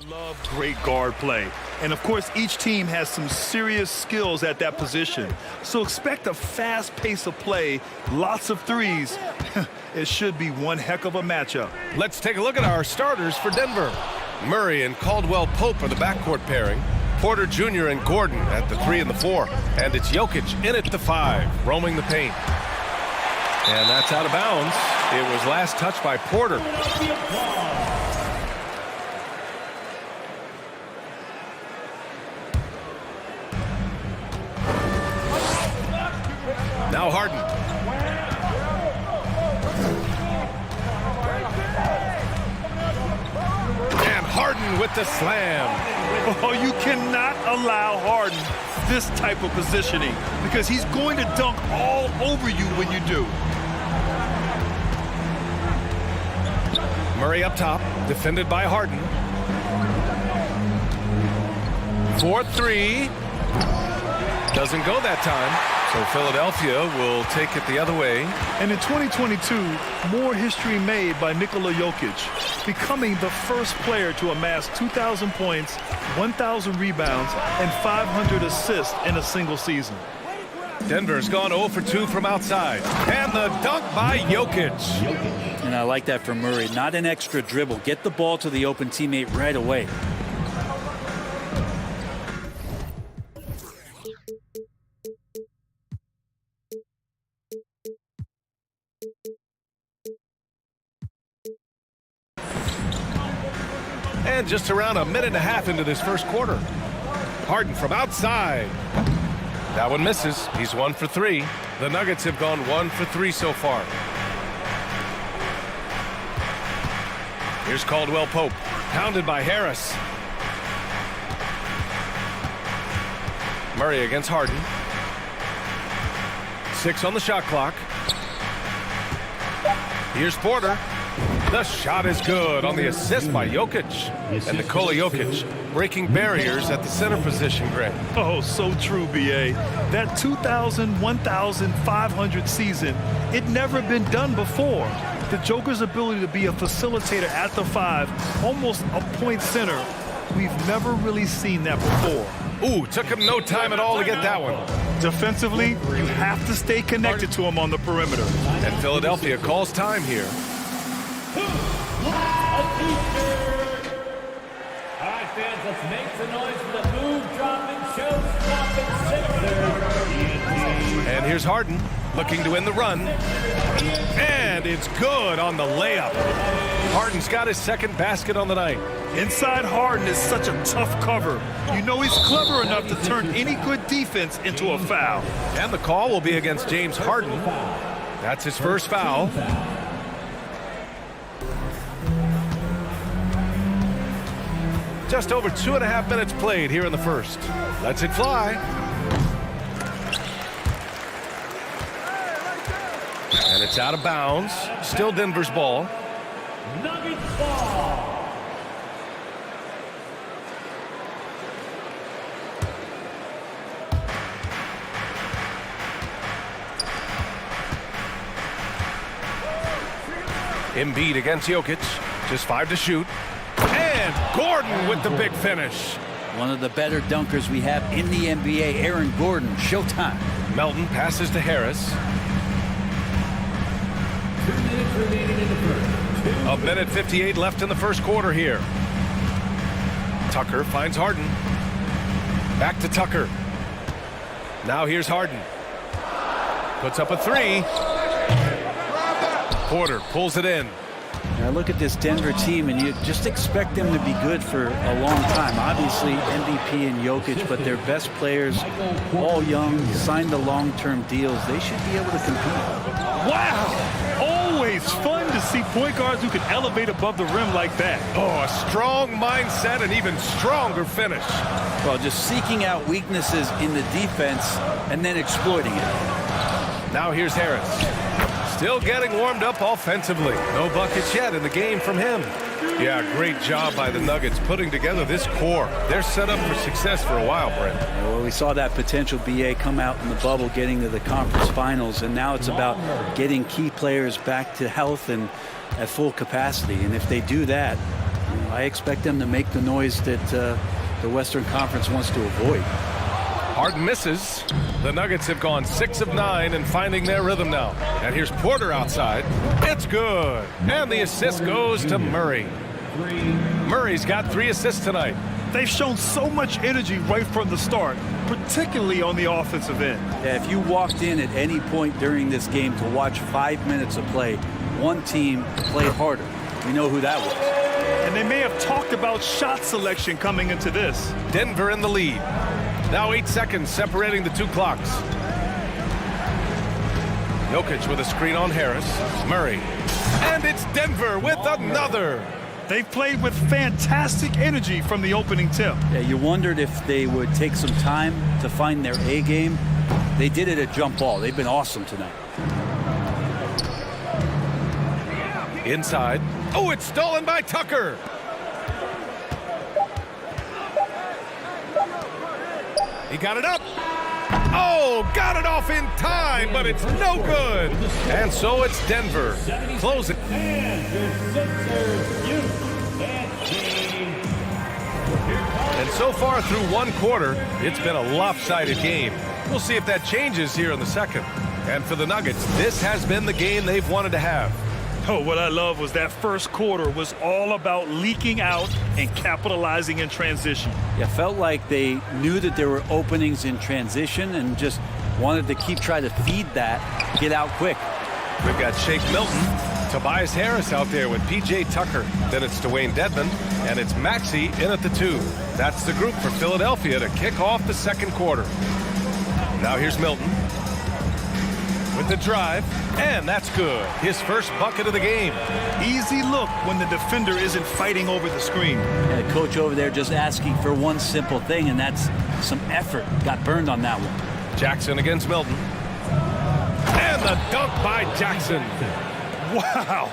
Love great guard play. And of course, each team has some serious skills at that position. So expect a fast pace of play, lots of threes. It should be one heck of a matchup. Let's take a look at our starters for Denver. Murray and Caldwell Pope are the backcourt pairing. Porter Jr. and Gordon at the 3 and the 4. And it's Jokic in at the 5, roaming the paint. And that's out of bounds. It was last touched by Porter. Now Harden. And Harden with the slam. Oh, you cannot allow Harden this type of positioning because he's going to dunk all over you when you do. Murray up top, defended by Harden. 4-3. Doesn't go that time. So Philadelphia will take it the other way. And in 2022, more history made by Nikola Jokic, becoming the first player to amass 2,000 points, 1,000 rebounds, and 500 assists in a single season. Denver's gone 0 for 2 from outside. And the dunk by Jokic. And I like that from Murray. Not an extra dribble. Get the ball to the open teammate right away. And just around a minute and a half into this first quarter. Harden from outside. That one misses. He's 1 for 3. The Nuggets have gone 1 for 3 so far. Here's Caldwell Pope, pounded by Harris. Murray against Harden. 6 on the shot clock. Here's Porter. The shot is good on the assist by Jokic. And Nikola Jokic breaking barriers at the center position, Greg. Oh, so true, B.A. That 2,000, 1,500 season, it never been done before. The Joker's ability to be a facilitator at the 5, almost a point center, we've never really seen that before. Ooh, took him no time at all to get that one. Defensively, you have to stay connected to him on the perimeter. And Philadelphia calls time here. All right, fans, let's make some noise for the move-dropping, show-stopping Sixers. And here's Harden looking to win the run. And it's good on the layup. Harden's got his second basket on the night. Inside Harden is such a tough cover. You know he's clever enough to turn any good defense into a foul. And the call will be against James Harden. That's his first foul. Just over 2.5 minutes played here in the first. Lets it fly. And it's out of bounds. Still Denver's ball. Nuggets ball. Embiid against Jokic. Just 5 to shoot. And Gordon with the big finish. One of the better dunkers we have in the NBA, Aaron Gordon. Showtime. Melton passes to Harris. 2 minutes remaining in the first. A minute 58 left in the first quarter here. Tucker finds Harden. Back to Tucker. Now here's Harden. Puts up a 3. Porter pulls it in. Now look at this Denver team, and you just expect them to be good for a long time. Obviously, MVP and Jokic, but their best players, all young, signed the long-term deals. They should be able to compete. Wow! Always fun to see point guards who can elevate above the rim like that. Oh, a strong mindset and even stronger finish. Well, just seeking out weaknesses in the defense and then exploiting it. Now here's Harris. Still getting warmed up offensively. No buckets yet in the game from him. Yeah, great job by the Nuggets putting together this core. They're set up for success for a while, Brent. Well, we saw that potential BA come out in the bubble, getting to the conference finals, and now it's about getting key players back to health and at full capacity. And if they do that, I expect them to make the noise that the Western Conference wants to avoid. Harden misses. The Nuggets have gone 6 of 9 and finding their rhythm now. And here's Porter outside. It's good. And the assist goes to Murray. Murray's got 3 assists tonight. They've shown so much energy right from the start, particularly on the offensive end. Yeah, if you walked in at any point during this game to watch 5 minutes of play, one team played harder. We know who that was. And they may have talked about shot selection coming into this. Denver in the lead. Now 8 seconds separating the 2 clocks. Jokic with a screen on Harris. Murray. And it's Denver with another. They've played with fantastic energy from the opening tip. Yeah, you wondered if they would take some time to find their A game. They did it at jump ball. They've been awesome tonight. Inside. Oh, it's stolen by Tucker. He got it up. Oh, got it off in time, but it's no good. And so it's Denver. Close it. And so far through one quarter, it's been a lopsided game. We'll see if that changes here in the second. And for the Nuggets, this has been the game they've wanted to have. Oh, what I love was that first quarter was all about leaking out and capitalizing in transition. Yeah, felt like they knew that there were openings in transition and just wanted to keep trying to feed that, get out quick. We've got Shake Milton, Tobias Harris out there with P.J. Tucker. Then it's Dwayne Dedmon, and it's Maxey in at the 2. That's the group for Philadelphia to kick off the second quarter. Now here's Milton with the drive, and that's good. His first bucket of the game. Easy look when the defender isn't fighting over the screen. Yeah, the coach over there just asking for one simple thing, and that's some effort. Got burned on that one. Jackson against Milton. And the dunk by Jackson. Wow.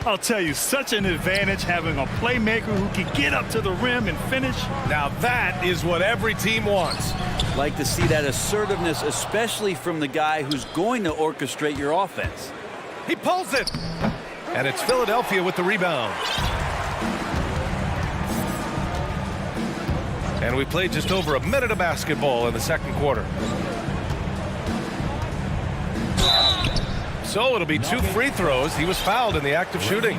I'll tell you, such an advantage having a playmaker who can get up to the rim and finish. Now that is what every team wants. Like to see that assertiveness, especially from the guy who's going to orchestrate your offense. He pulls it. And it's Philadelphia with the rebound. And we played just over a minute of basketball in the second quarter. So it'll be 2 free throws. He was fouled in the act of shooting.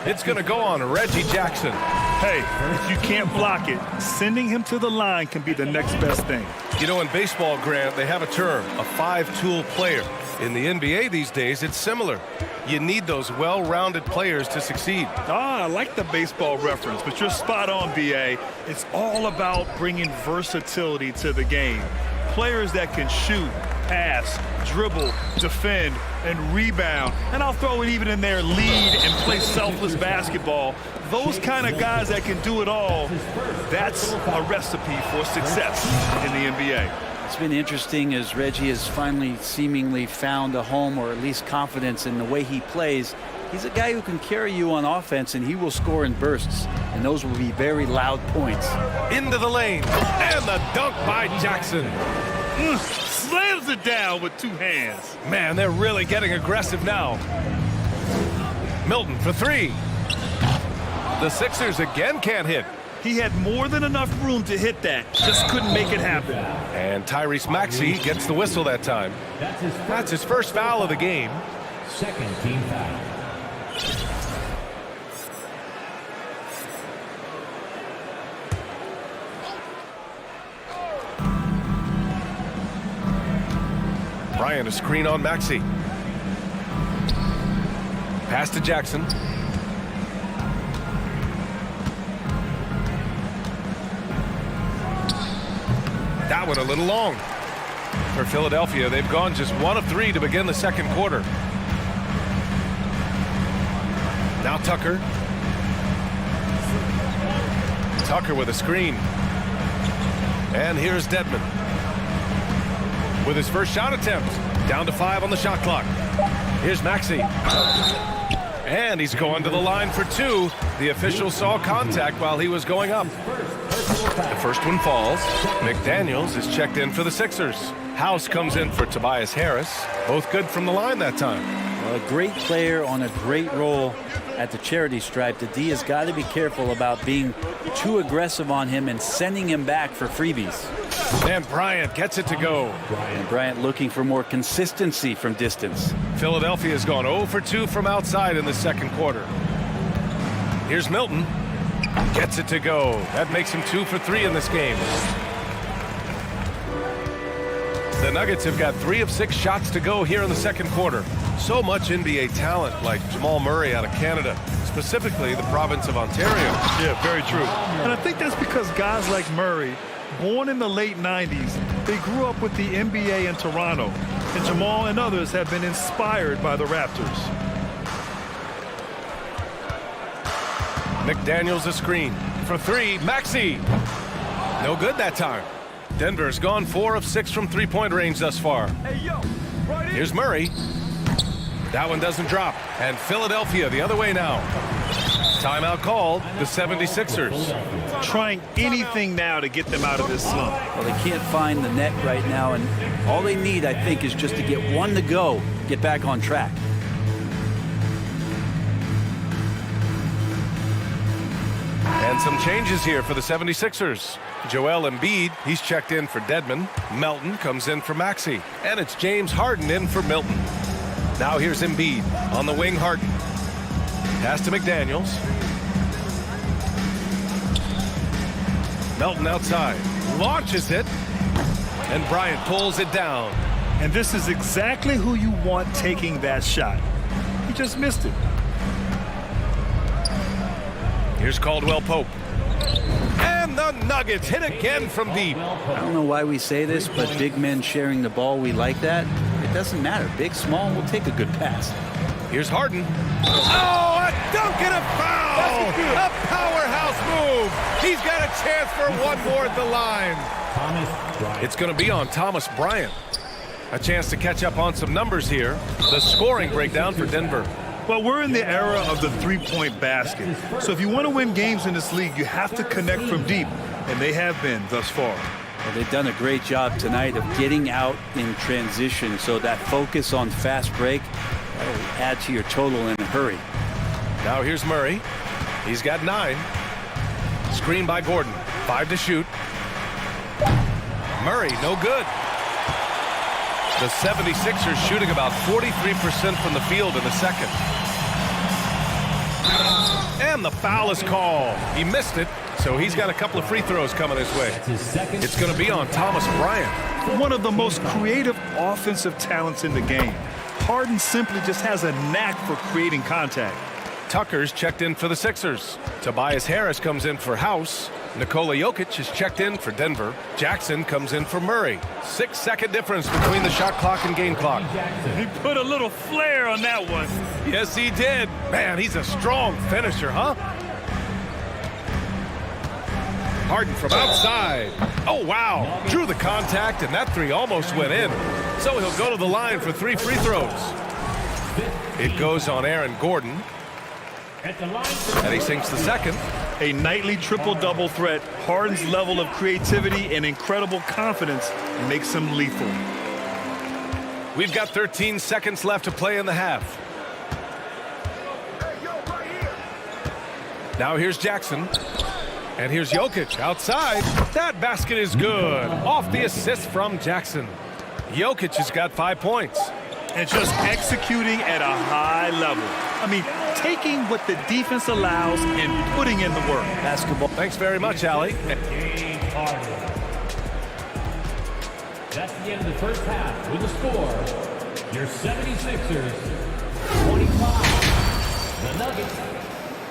It's going to go on Reggie Jackson. Hey, if you can't block it, sending him to the line can be the next best thing. You know, in baseball, Grant, they have a term, a 5-tool player. In the NBA these days, it's similar. You need those well-rounded players to succeed. I like the baseball reference, but you're spot on, B.A. It's all about bringing versatility to the game. Players that can shoot, pass, dribble, defend, and rebound. And I'll throw it even in there, lead and play selfless basketball. Those kind of guys that can do it all, that's a recipe for success in the NBA. It's been interesting as Reggie has finally seemingly found a home, or at least confidence in the way he plays. He's a guy who can carry you on offense, and he will score in bursts, and those will be very loud points. Into the lane, and the dunk by Jackson. Slams it down with 2 hands. Man, they're really getting aggressive now. Milton for 3. The Sixers again can't hit. He had more than enough room to hit that, just couldn't make it happen. And Tyrese Maxey gets the whistle that time. That's his first foul of the game. Second team foul. Bryant, a screen on Maxey. Pass to Jackson. That one a little long. For Philadelphia, they've gone just 1 of 3 to begin the second quarter. Now Tucker. Tucker with a screen. And here's Dedmon with his first shot attempt. Down to 5 on the shot clock. Here's Maxey. And he's going to the line for 2. The official saw contact while he was going up. The first one falls. McDaniels is checked in for the Sixers. House comes in for Tobias Harris. Both good from the line that time. A great player on a great role at the charity stripe. The D has got to be careful about being too aggressive on him and sending him back for freebies. And Bryant gets it to go. And Bryant looking for more consistency from distance. Philadelphia's gone 0 for 2 from outside in the second quarter. Here's Milton. Gets it to go. That makes him 2 for 3 in this game. The Nuggets have got 3 of 6 shots to go here in the second quarter. So much NBA talent like Jamal Murray out of Canada, specifically the province of Ontario. Yeah, very true. And I think that's because guys like Murray, born in the late 90s, they grew up with the NBA in Toronto. And Jamal and others have been inspired by the Raptors. McDaniels a screen. For 3, Maxey. No good that time. Denver's gone 4 of 6 from three-point range thus far. Here's Murray. That one doesn't drop. And Philadelphia the other way now. Timeout called, the 76ers. Trying anything now to get them out of this slump. Well, they can't find the net right now, and all they need, I think, is just to get one to go, get back on track. And some changes here for the 76ers. Joel Embiid, he's checked in for Dedmon. Melton comes in for Maxey. And it's James Harden in for Milton. Now here's Embiid on the wing. Harden. Pass to McDaniels. Melton outside. Launches it. And Bryant pulls it down. And this is exactly who you want taking that shot. He just missed it. Here's Caldwell Pope. And the Nuggets hit again from deep. I don't know why we say this, but big men sharing the ball, we like that. It doesn't matter. Big, small, we'll take a good pass. Here's Harden. Oh, a dunk and a foul! A powerhouse move. He's got a chance for one more at the line. It's going to be on Thomas Bryant. A chance to catch up on some numbers here. The scoring breakdown for Denver. Well, we're in the era of the three-point basket. So if you want to win games in this league, you have to connect from deep. And they have been thus far. Well, they've done a great job tonight of getting out in transition. So that focus on fast break, that'll add to your total in a hurry. Now here's Murray. He's got 9. Screen by Gordon. 5 to shoot. Murray, no good. The 76ers shooting about 43% from the field in the second. And the foul is called. He missed it, so he's got a couple of free throws coming his way. It's going to be on Thomas Bryant. One of the most creative offensive talents in the game. Harden simply just has a knack for creating contact. Tucker's checked in for the Sixers. Tobias Harris comes in for House. Nikola Jokic is checked in for Denver. Jackson comes in for Murray. 6-second difference between the shot clock and game clock. He put a little flair on that one. Yes, he did. Man, he's a strong finisher, huh? Harden from outside. Oh, wow. Drew the contact, and that 3 almost went in. So he'll go to the line for 3 free throws. It goes on Aaron Gordon. And he sinks the second. A nightly triple-double threat. Harden's level of creativity and incredible confidence makes him lethal. We've got 13 seconds left to play in the half. Now here's Jackson. And here's Jokic outside. That basket is good. Off the assist from Jackson. Jokic has got 5 points. And just executing at a high level. I mean, taking what the defense allows and putting in the work. Basketball. Thanks very much, Allie. That's the end of the first half with the score. Your 76ers, 25. The Nuggets,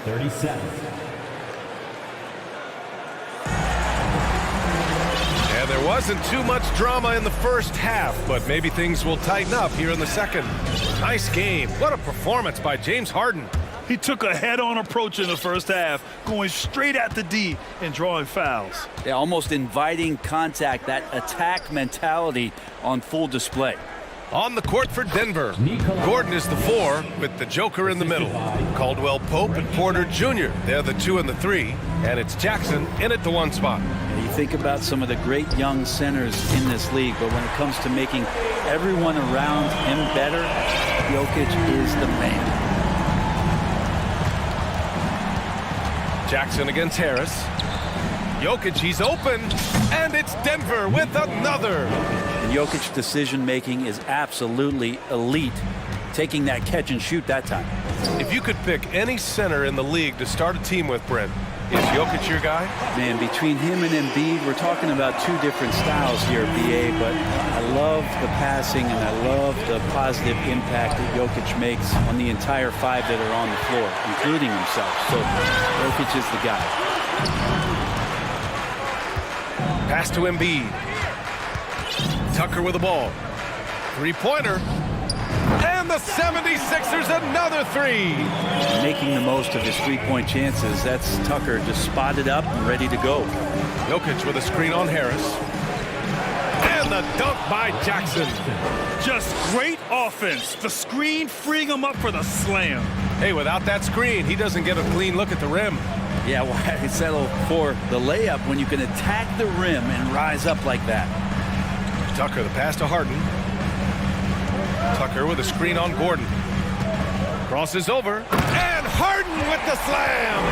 37. And there wasn't too much drama in the first half, but maybe things will tighten up here in the second. Nice game. What a performance by James Harden. He took a head-on approach in the first half, going straight at the D and drawing fouls. Yeah, almost inviting contact, that attack mentality on full display. On the court for Denver, Gordon is the 4 with the Joker in the middle. Caldwell Pope and Porter Jr., they're the 2 and the 3, and it's Jackson in at the 1 spot. You think about some of the great young centers in this league, but when it comes to making everyone around him better, Jokic is the man. Jackson against Harris. Jokic, he's open, and it's Denver with another. And Jokic's decision-making is absolutely elite, taking that catch and shoot that time. If you could pick any center in the league to start a team with, Brent, is Jokic your guy? Man, between him and Embiid, we're talking about two different styles here, BA, but I love the passing and I love the positive impact that Jokic makes on the entire five that are on the floor, including himself. So Jokic is the guy. Pass to Embiid. Tucker with the ball. Three-pointer. And the 76ers another three. Making the most of his three-point chances. That's Tucker just spotted up and ready to go. Jokic with a screen on Harris. And the dunk by Jackson. Just great offense. The screen freeing him up for the slam. Hey, without that screen, he doesn't get a clean look at the rim. Yeah, why settle for the layup when you can attack the rim and rise up like that? Tucker, the pass to Harden. Tucker with a screen on Gordon. Crosses over. And Harden with the slam.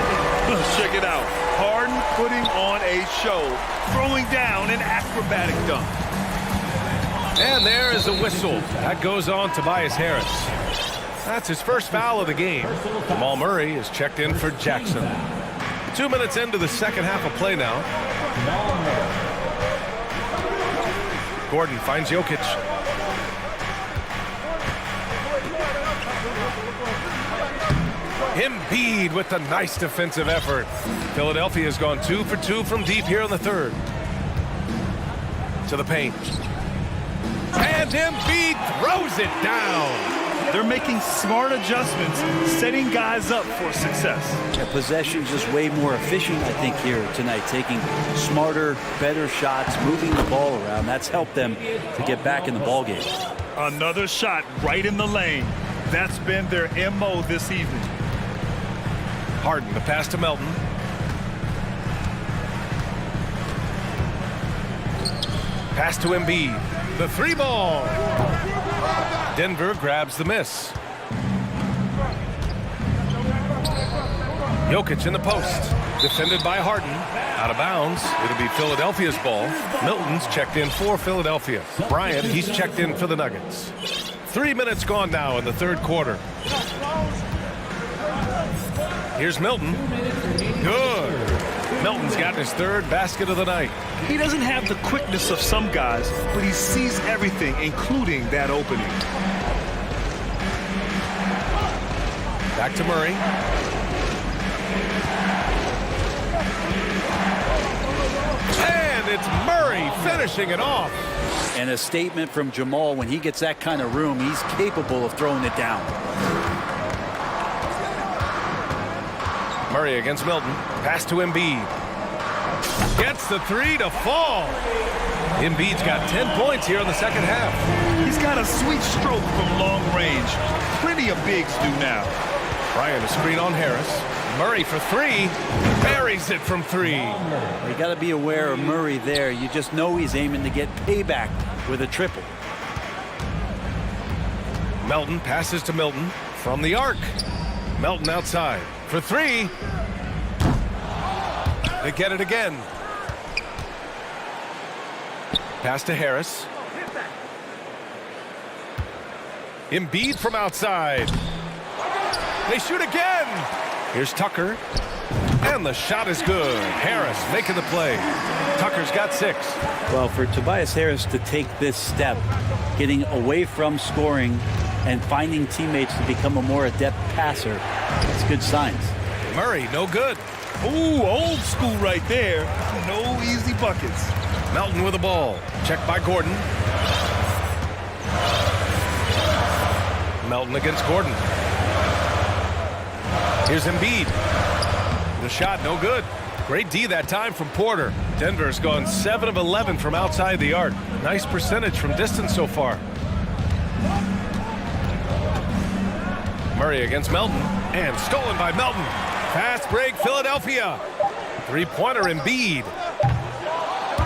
Check it out. Harden putting on a show. Throwing down an acrobatic dunk. And there is a whistle. That goes on Tobias Harris. That's his first foul of the game. Jamal Murray is checked in for Jackson. 2 minutes into the second half of play now. Gordon finds Jokic. Embiid with the nice defensive effort. Philadelphia has gone 2 for 2 from deep here in the third. To the paint. And Embiid throws it down. They're making smart adjustments, setting guys up for success. Yeah, possession's just way more efficient, I think, here tonight. Taking smarter, better shots, moving the ball around. That's helped them to get back in the ballgame. Another shot right in the lane. That's been their MO this evening. Harden, the pass to Melton. Pass to Embiid. The three ball. Denver grabs the miss. Jokic in the post. Defended by Harden. Out of bounds. It'll be Philadelphia's ball. Milton's checked in for Philadelphia. Bryant, he's checked in for the Nuggets. 3 minutes gone now in the third quarter. Here's Milton. Good. Milton's gotten his third basket of the night. He doesn't have the quickness of some guys, but he sees everything, including that opening. Back to Murray. And it's Murray finishing it off. And a statement from Jamal, when he gets that kind of room, he's capable of throwing it down. Murray against Milton. Pass to Embiid. Gets the three to fall. Embiid's got 10 points here in the second half. He's got a sweet stroke from long range. Plenty of bigs do now. Bryant, a screen on Harris. Murray for three. Buries it from three. You got to be aware of Murray there. You just know he's aiming to get payback with a triple. Melton passes to Milton from the arc. Melton outside for three. They get it again. Pass to Harris. Embiid from outside. They shoot again. Here's Tucker. And the shot is good. Harris making the play. Tucker's got 6. Well, for Tobias Harris to take this step, getting away from scoring and finding teammates to become a more adept passer, that's good signs. Murray, no good. Ooh, old school right there. No easy buckets. Melton with the ball. Checked by Gordon. Melton against Gordon. Here's Embiid. The shot, no good. Great D that time from Porter. Denver's gone 7 of 11 from outside the arc. Nice percentage from distance so far. Murray against Melton. And stolen by Melton. Fast break, Philadelphia. Three-pointer Embiid.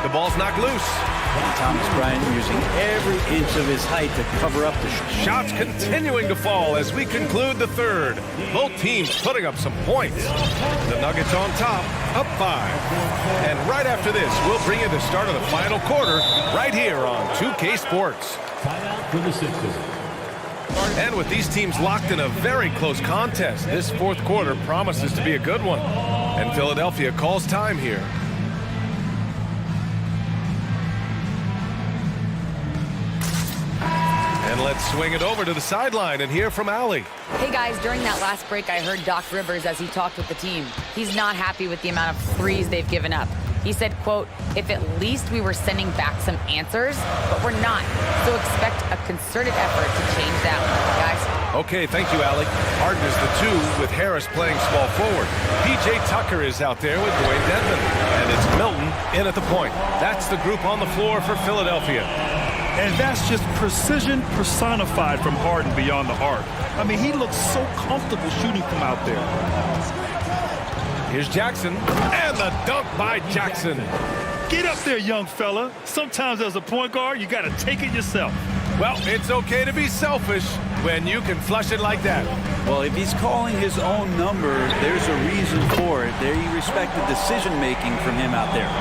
The ball's knocked loose. And Thomas Bryant using every inch of his height to cover up the Shots continuing to fall as we conclude the third. Both teams putting up some points. The Nuggets on top, up 5. And right after this, we'll bring you the start of the final quarter right here on 2K Sports. Timeout for the Sixers. And with these teams locked in a very close contest, this fourth quarter promises to be a good one. And Philadelphia calls time here. And let's swing it over to the sideline and hear from Allie. Hey guys, during that last break, I heard Doc Rivers as he talked with the team. He's not happy with the amount of threes they've given up. He said, quote, if at least we were sending back some answers, but we're not. So expect a concerted effort to change that one, guys. Okay, thank you, Allie. Harden is the 2 with Harris playing small forward. P.J. Tucker is out there with Dwayne Dedmon. And it's Milton in at the point. That's the group on the floor for Philadelphia. And that's just precision personified from Harden beyond the arc. I mean, he looks so comfortable shooting from out there. Here's Jackson, and the dunk by Jackson. Get up there, young fella. Sometimes as a point guard, you got to take it yourself. Well, it's okay to be selfish when you can flush it like that. Well, if he's calling his own number, there's a reason for it. There, you respect the decision-making from him out there.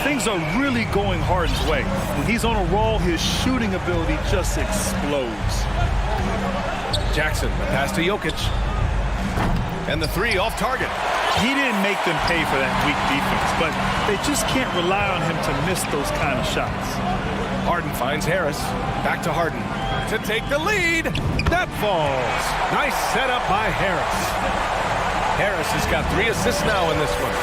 Things are really going Harden's way. When he's on a roll, his shooting ability just explodes. Jackson, pass to Jokic. And the 3 off target. He didn't make them pay for that weak defense, but they just can't rely on him to miss those kind of shots. Harden finds Harris. Back to Harden to take the lead. That falls. Nice setup by Harris. Harris has got 3 assists now in this one.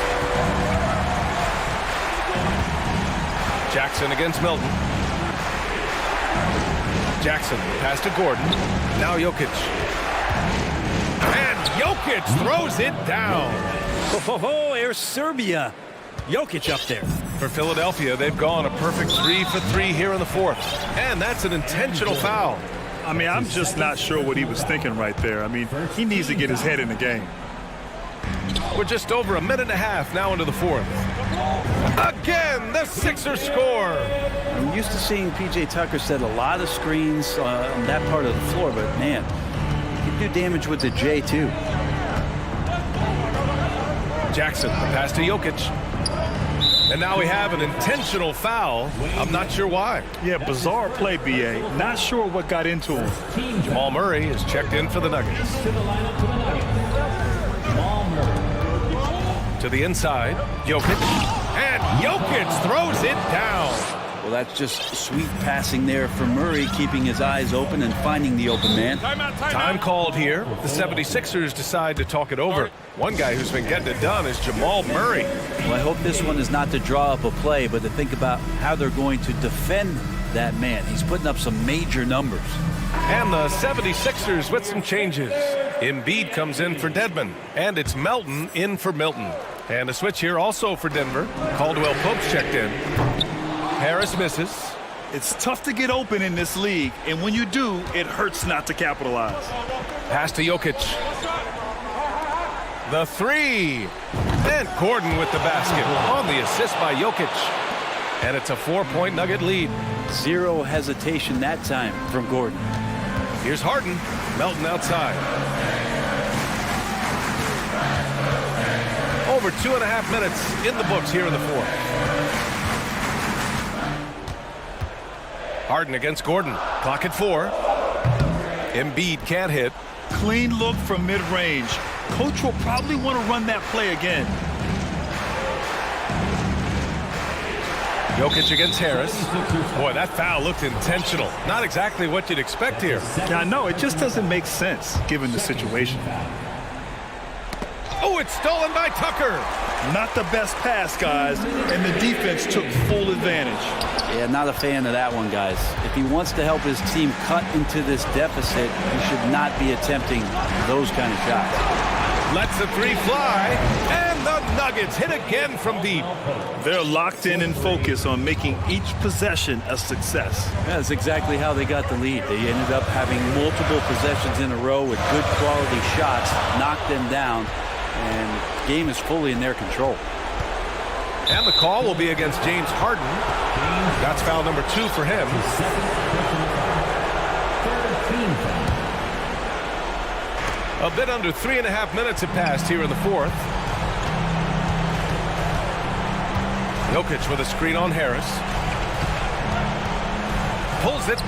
Jackson against Milton. Jackson, pass to Gordon. Now Jokic. And Jokic throws it down. Oh, there's Serbia. Jokic up there. For Philadelphia, they've gone a perfect 3 for 3 here in the fourth. And that's an intentional foul. I mean, I'm just not sure what he was thinking right there. I mean, he needs to get his head in the game. We're just over a minute and a half now into the fourth. Again, the Sixers score. I'm used to seeing P.J. Tucker set a lot of screens on that part of the floor, but man, he can do damage with the J too. Jackson, the pass to Jokic. And now we have an intentional foul. I'm not sure why. Yeah, bizarre play, B.A. Not sure what got into him. Jamal Murray is checked in for the Nuggets. To the lineup for the Nuggets. Jamal Murray. To the inside, Jokic. And Jokic throws it down. Well, that's just sweet passing there for Murray, keeping his eyes open and finding the open man. Time called here. The 76ers decide to talk it over. One guy who's been getting it done is Jamal Murray. Well, I hope this one is not to draw up a play, but to think about how they're going to defend that man. He's putting up some major numbers. And the 76ers with some changes. Embiid comes in for Dedmon, and it's Melton in for Milton. And a switch here also for Denver. Caldwell Pope's checked in. Harris misses. It's tough to get open in this league, and when you do, it hurts not to capitalize. Pass to Jokic. The 3. And Gordon with the basket on the assist by Jokic. And it's a 4-point Nugget lead. Zero hesitation that time from Gordon. Here's Harden. Melton outside. Over 2.5 minutes in the books here in the fourth. Harden against Gordon. Clock at 4. Embiid can't hit. Clean look from mid-range. Coach will probably want to run that play again. Jokic against Harris. Boy, that foul looked intentional. Not exactly what you'd expect here. Yeah, I know. It just doesn't make sense given the situation. Oh, it's stolen by Tucker. Not the best pass, guys, and the defense took full advantage. Yeah, not a fan of that one, guys. If he wants to help his team cut into this deficit, he should not be attempting those kind of shots. Lets the 3 fly, and the Nuggets hit again from deep. They're locked in and focused on making each possession a success. That's exactly how they got the lead. They ended up having multiple possessions in a row with good quality shots, knocked them down, and the game is fully in their control. And the call will be against James Harden. That's foul number 2 for him. A bit under 3.5 minutes have passed here in the fourth. Jokic with a screen on Harris. Pulls it.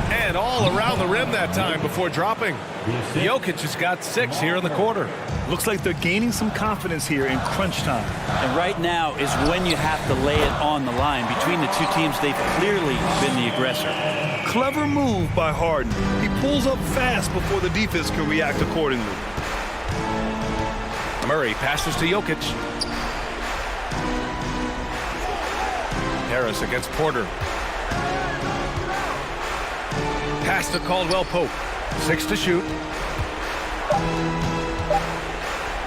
And all around the rim that time before dropping. Jokic has got 6 here in the quarter. Looks like they're gaining some confidence here in crunch time. And right now is when you have to lay it on the line. Between the two teams, they've clearly been the aggressor. Clever move by Harden. He pulls up fast before the defense can react accordingly. Murray passes to Jokic. Harris against Porter. Pass to Caldwell Pope. 6 to shoot.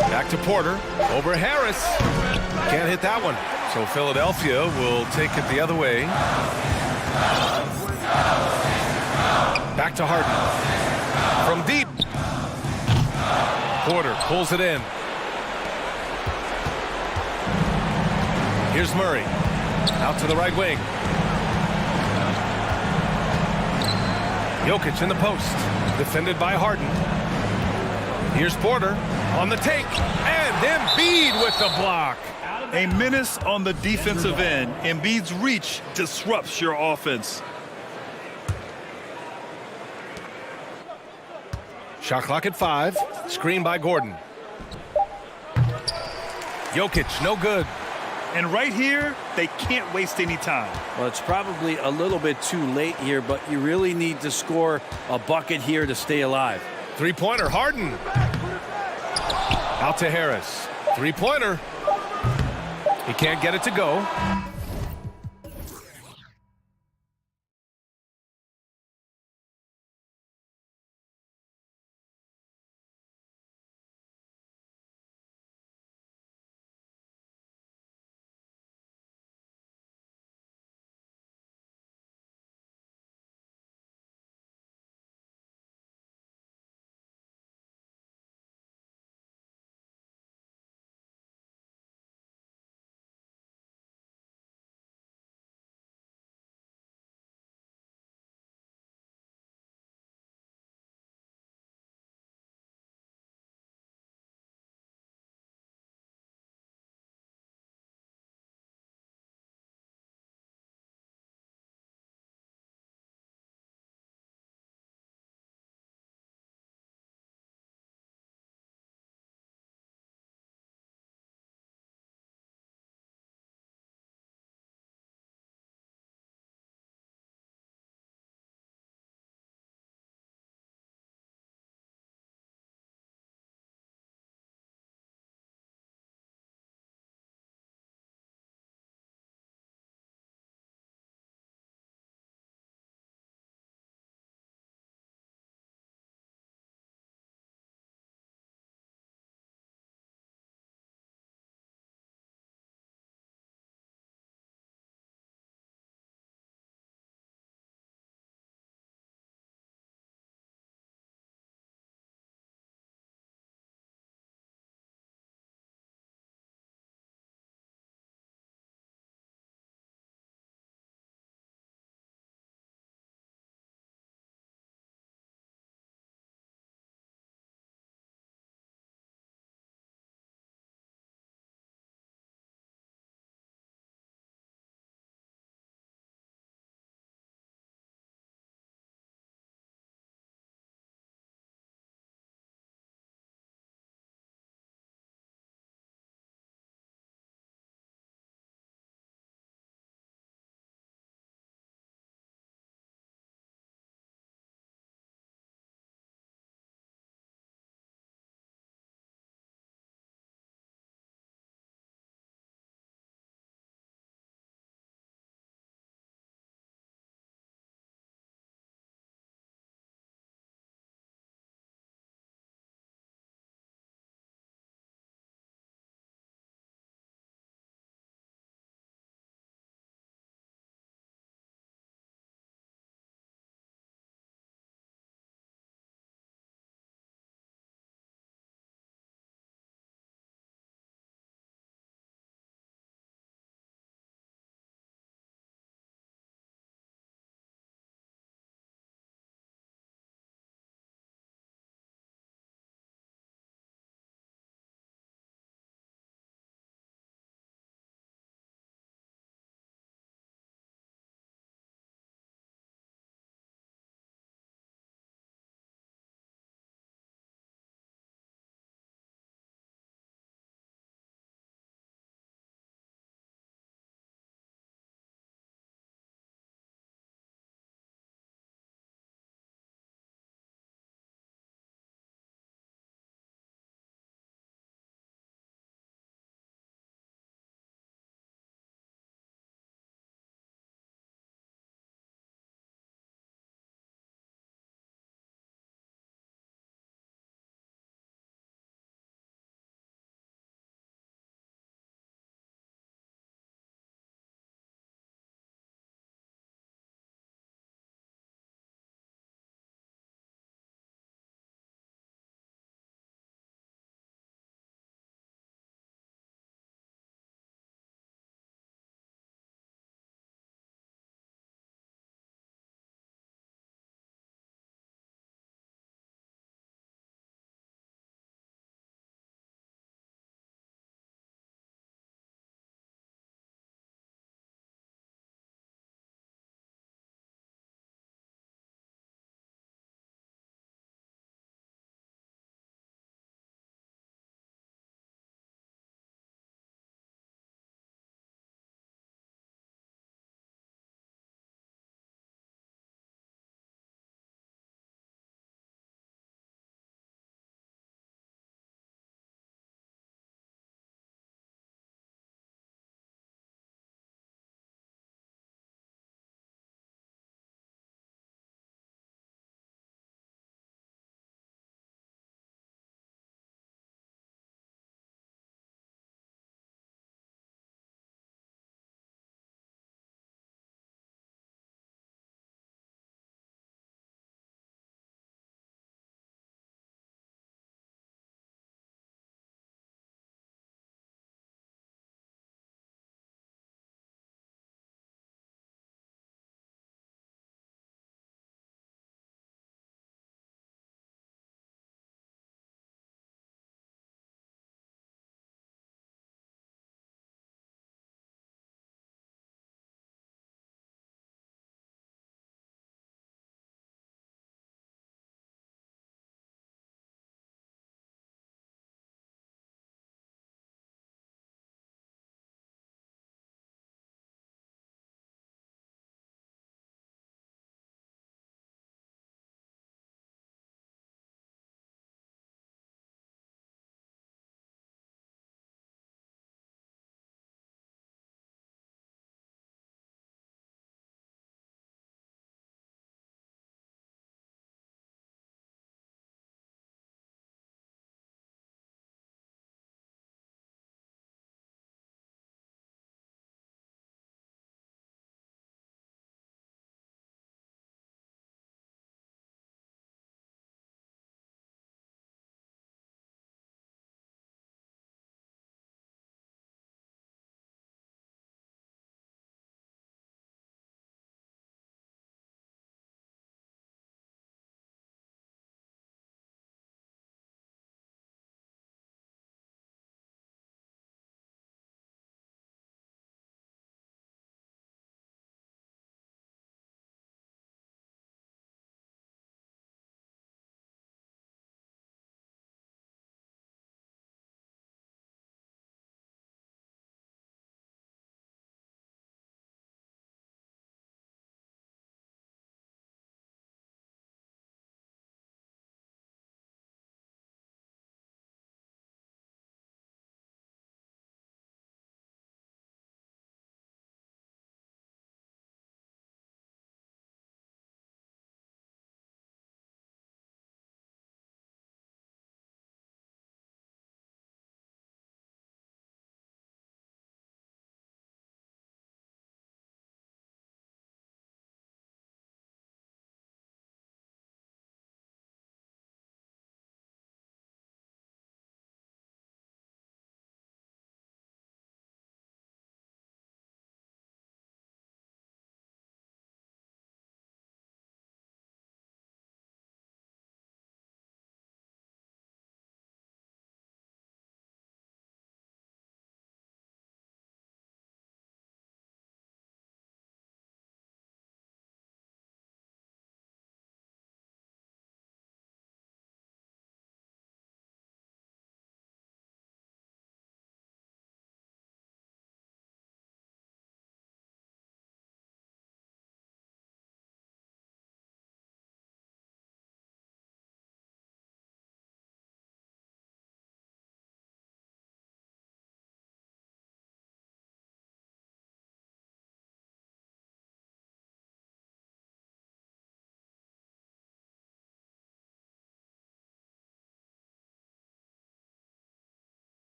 Back to Porter. Over Harris. Can't hit that one. So Philadelphia will take it the other way. Back to Harden. From deep. Porter pulls it in. Here's Murray. Out to the right wing. Jokic in the post. Defended by Harden. Here's Porter on the take. And Embiid with the block. A menace on the defensive end. Embiid's reach disrupts your offense. Shot clock at 5. Screen by Gordon. Jokic, no good. And right here, they can't waste any time. Well, it's probably a little bit too late here, but you really need to score a bucket here to stay alive. Three-pointer, Harden. Out to Harris. Three-pointer. He can't get it to go.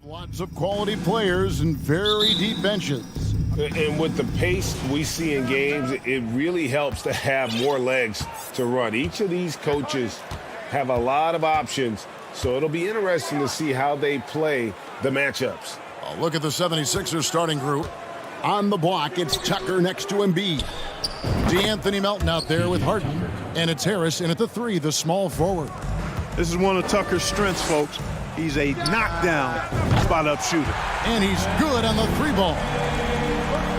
Lots of quality players and very deep benches. And with the pace we see in games, it really helps to have more legs to run. Each of these coaches have a lot of options, so it'll be interesting to see how they play the matchups. A look at the 76ers starting group. On the block, it's Tucker next to Embiid. DeAnthony Melton out there with Harden. And it's Harris in at the 3, the small forward. This is one of Tucker's strengths, folks. He's a knockdown spot-up shooter. And he's good on the 3 ball.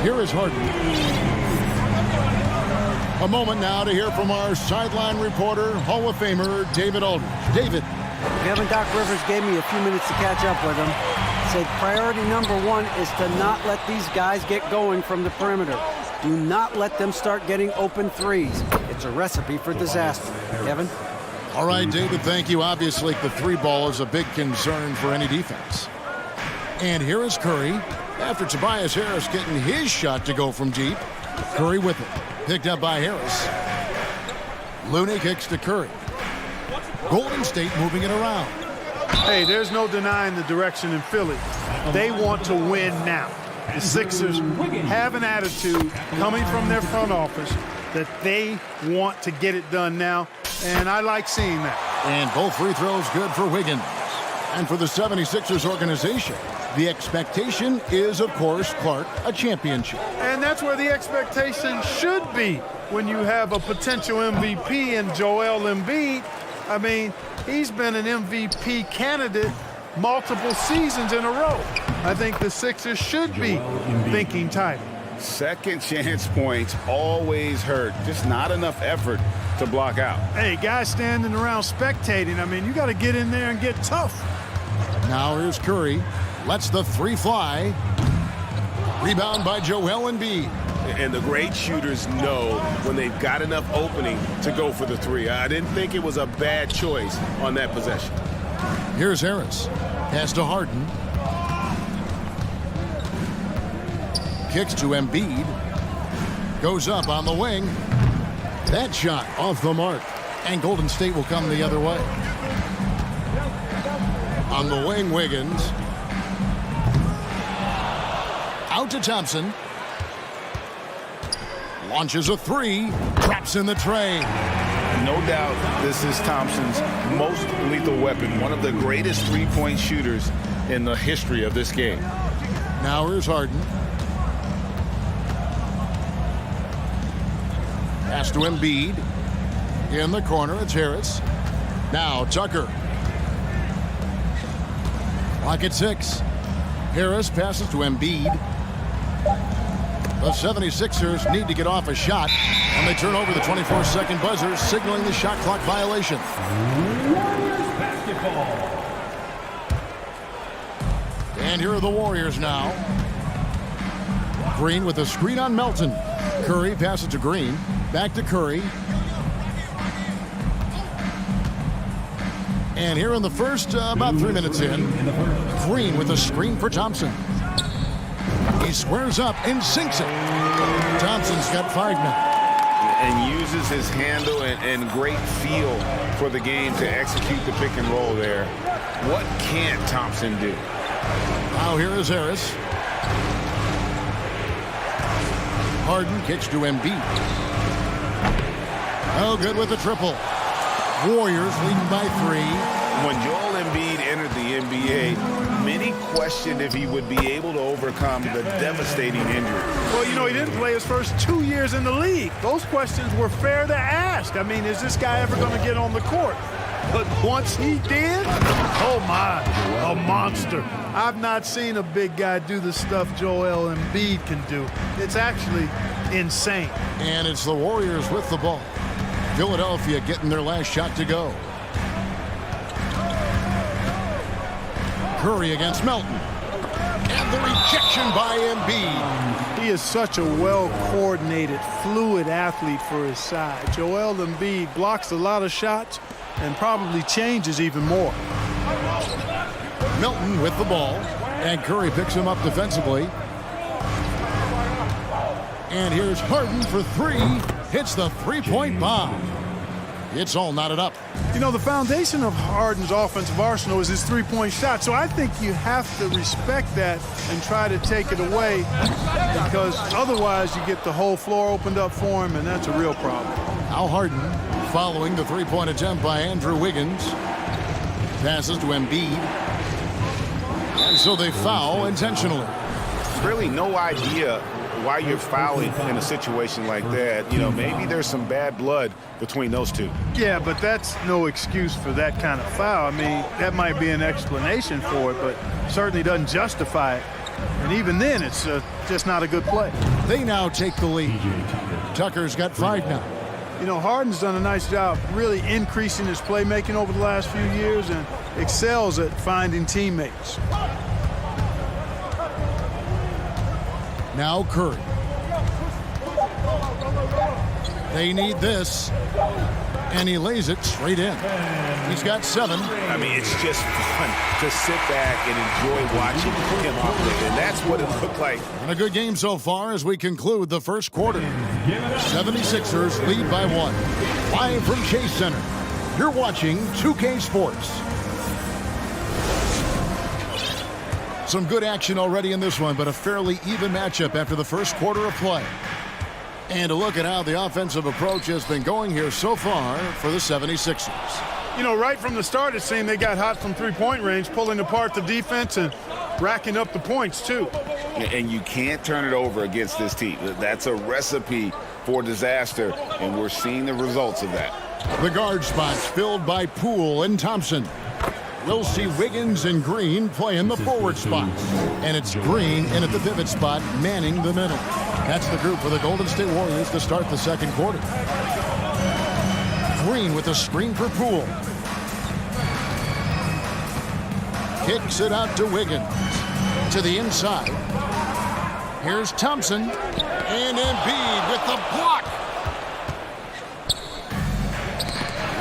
Here is Harden. A moment now to hear from our sideline reporter, Hall of Famer David Aldridge. David. Kevin Doc Rivers gave me a few minutes to catch up with him. Said priority number 1 is to not let these guys get going from the perimeter. Do not let them start getting open threes. It's a recipe for disaster. Kevin? All right, David, thank you. Obviously, the 3 ball is a big concern for any defense. And here is Curry. After Tobias Harris getting his shot to go from deep, Curry with it. Picked up by Harris. Looney kicks to Curry. Golden State moving it around. Hey, there's no denying the direction in Philly. They want to win now. The Sixers have an attitude coming from their front office that they want to get it done now, and I like seeing that. And both free throws good for Wiggins. And for the 76ers organization, the expectation is, of course, Clark, a championship. And that's where the expectation should be when you have a potential MVP in Joel Embiid. I mean, he's been an MVP candidate multiple seasons in a row. I think the Sixers should be thinking title. Second chance points always hurt. Just not enough effort to block out. Hey, guys standing around spectating, I mean, you got to get in there and get tough. Now here's Curry. Lets the 3 fly. Rebound by Joel Embiid. And the great shooters know when they've got enough opening to go for the 3. I didn't think it was a bad choice on that possession. Here's Harris. Pass to Harden. Kicks to Embiid. Goes up on the wing. That shot off the mark. And Golden State will come the other way. On the wing, Wiggins. Out to Thompson. Launches a 3. Traps in the tray. No doubt this is Thompson's most lethal weapon. One of the greatest three-point shooters in the history of this game. Now here's Harden. Pass to Embiid. In the corner, it's Harris. Now Tucker. Clock at 6. Harris passes to Embiid. The 76ers need to get off a shot, and they turn over the 24-second buzzer, signaling the shot clock violation. Basketball. And here are the Warriors now. Green with a screen on Melton. Curry passes to Green. Back to Curry. And here in the first, about 3 minutes in, Green with a screen for Thompson. He squares up and sinks it. Thompson's got 5 now. And uses his handle and great feel for the game to execute the pick and roll there. What can't Thompson do? Now here is Harris. Harden kicks to Embiid. Oh, good with the triple. Warriors leading by 3. When Joel Embiid entered the NBA, many questioned if he would be able to overcome the devastating injury. Well, you know, he didn't play his first 2 years in the league. Those questions were fair to ask. I mean, is this guy ever going to get on the court? But once he did, oh my, a monster. I've not seen a big guy do the stuff Joel Embiid can do. It's actually insane. And it's the Warriors with the ball. Philadelphia getting their last shot to go. Curry against Melton. And the rejection by Embiid. He is such a well-coordinated, fluid athlete for his size. Joel Embiid blocks a lot of shots and probably changes even more. Melton with the ball. And Curry picks him up defensively. And here's Harden for 3. Hits the 3-point bomb. It's all knotted up. You know, the foundation of Harden's offensive arsenal is his three-point shot, so I think you have to respect that and try to take it away, because otherwise you get the whole floor opened up for him, and that's a real problem. Al Harden following the three-point attempt by Andrew Wiggins. Passes to Embiid. And so they foul intentionally. Really no idea why you're fouling in a situation like that. You know, maybe there's some bad blood between those two. Yeah, but that's no excuse for that kind of foul. I mean, that might be an explanation for it, but certainly doesn't justify it. And even then, it's just not a good play. They now take the lead. Tucker's got 5 now. You know, Harden's done a nice job really increasing his playmaking over the last few years and excels at finding teammates. Now Curry. They need this. And he lays it straight in. He's got 7. I mean, it's just fun to sit back and enjoy watching him operate, and that's what it looked like. And a good game so far as we conclude the first quarter. 76ers lead by 1. Live from Chase Center, you're watching 2K Sports. Some good action already in this one, but a fairly even matchup after the first quarter of play. And a look at how the offensive approach has been going here so far for the 76ers. You know, right from the start, it seemed they got hot from three-point range, pulling apart the defense and racking up the points, too. And you can't turn it over against this team. That's a recipe for disaster, and we're seeing the results of that. The guard spots filled by Poole and Thompson. We'll see Wiggins and Green play in the forward spots. And it's Green in at the pivot spot, manning the middle. That's the group for the Golden State Warriors to start the second quarter. Green with a screen for Poole. Kicks it out to Wiggins. To the inside. Here's Thompson. And Embiid with the block.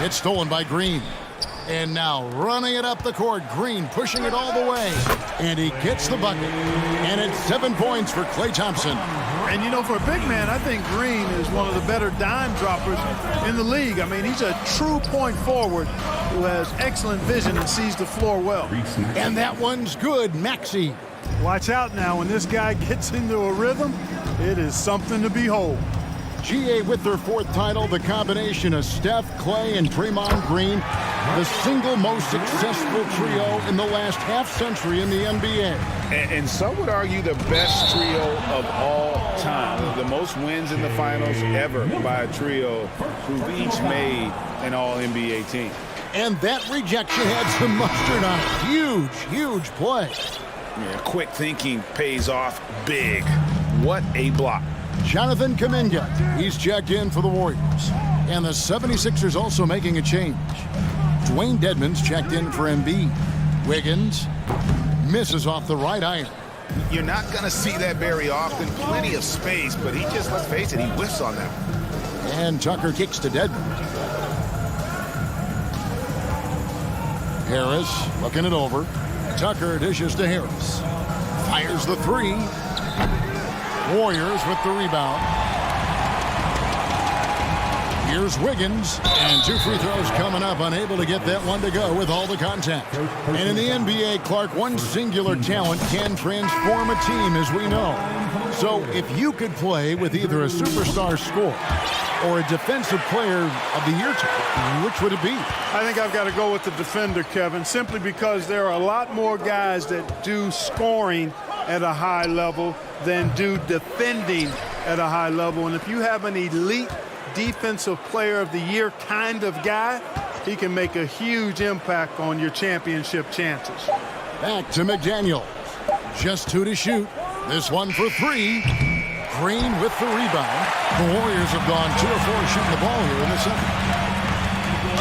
It's stolen by Green. And now running it up the court. Green pushing it all the way. And he gets the bucket. And it's 7 points for Klay Thompson. And, you know, for a big man, I think Green is one of the better dime droppers in the league. I mean, he's a true point forward who has excellent vision and sees the floor well. And that one's good, Maxey. Watch out now. When this guy gets into a rhythm, it is something to behold. GA with their 4th title, the combination of Steph, Klay, and Draymond Green, the single most successful trio in the last half-century in the NBA. And some would argue the best trio of all time. The most wins in the finals ever by a trio who've each made an all-NBA team. And that rejection had some mustard on it. Huge, huge play. Yeah, quick thinking pays off big. What a block. Jonathan Kuminga, he's checked in for the Warriors. And the 76ers also making a change. Dwayne Dedmon's checked in for Embiid. Wiggins misses off the right iron. You're not going to see that very often. Plenty of space, but he just, let's face it, he whiffs on that. And Tucker kicks to Dedmon. Harris looking it over. Tucker dishes to Harris. Fires the 3. Warriors with the rebound. Here's Wiggins, and 2 free throws coming up, unable to get that one to go with all the contact. And in the NBA, Clark, one singular talent can transform a team, as we know. So if you could play with either a superstar scorer or a defensive player of the year type, which would it be? I think I've got to go with the defender, Kevin, simply because there are a lot more guys that do scoring at a high level than do defending at a high level. And if you have an elite defensive player of the year kind of guy, he can make a huge impact on your championship chances. Back to McDaniel. Just 2 to shoot. This one for 3. Green with the rebound. The Warriors have gone 2 of 4 shooting the ball here in the second.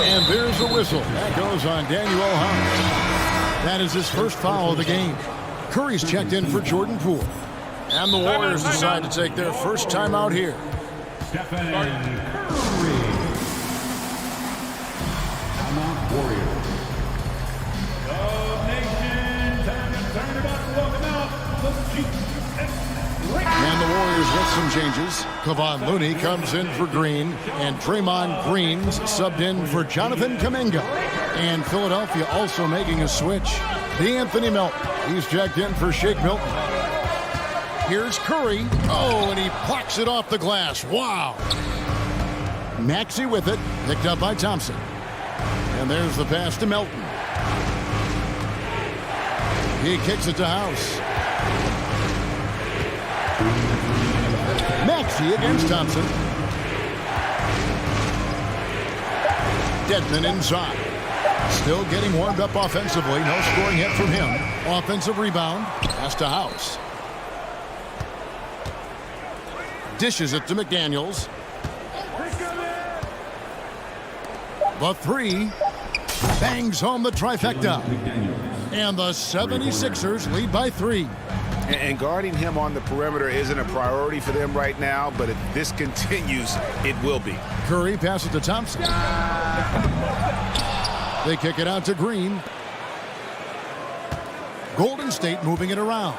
And there's a whistle. That goes on Daniel House. That is his first foul of the game. Curry's checked in for Jordan Poole. And the Warriors decide to take their first time out here. Stephen Curry. Timeout Warriors. The nation time about to welcome out the Chiefs. And the Warriors with some changes. changes. Kevon Looney comes in for Green, and Draymond Green's subbed in for Jonathan Kuminga. And Philadelphia also making a switch. D'Anthony Melton, he's checked in for Shake Milton. Here's Curry. Oh, and he plucks it off the glass. Wow. Maxey with it, picked up by Thompson. And there's the pass to Melton. He kicks it to House. Maxey against Thompson. Dedmon inside. Still getting warmed up offensively. No scoring hit from him. Offensive rebound. Pass to House. Dishes it to McDaniels. The three. Bangs home the trifecta. And the 76ers lead by 3. And guarding him on the perimeter isn't a priority for them right now, but if this continues, it will be. Curry passes to Thompson. They kick it out to Green. Golden State moving it around.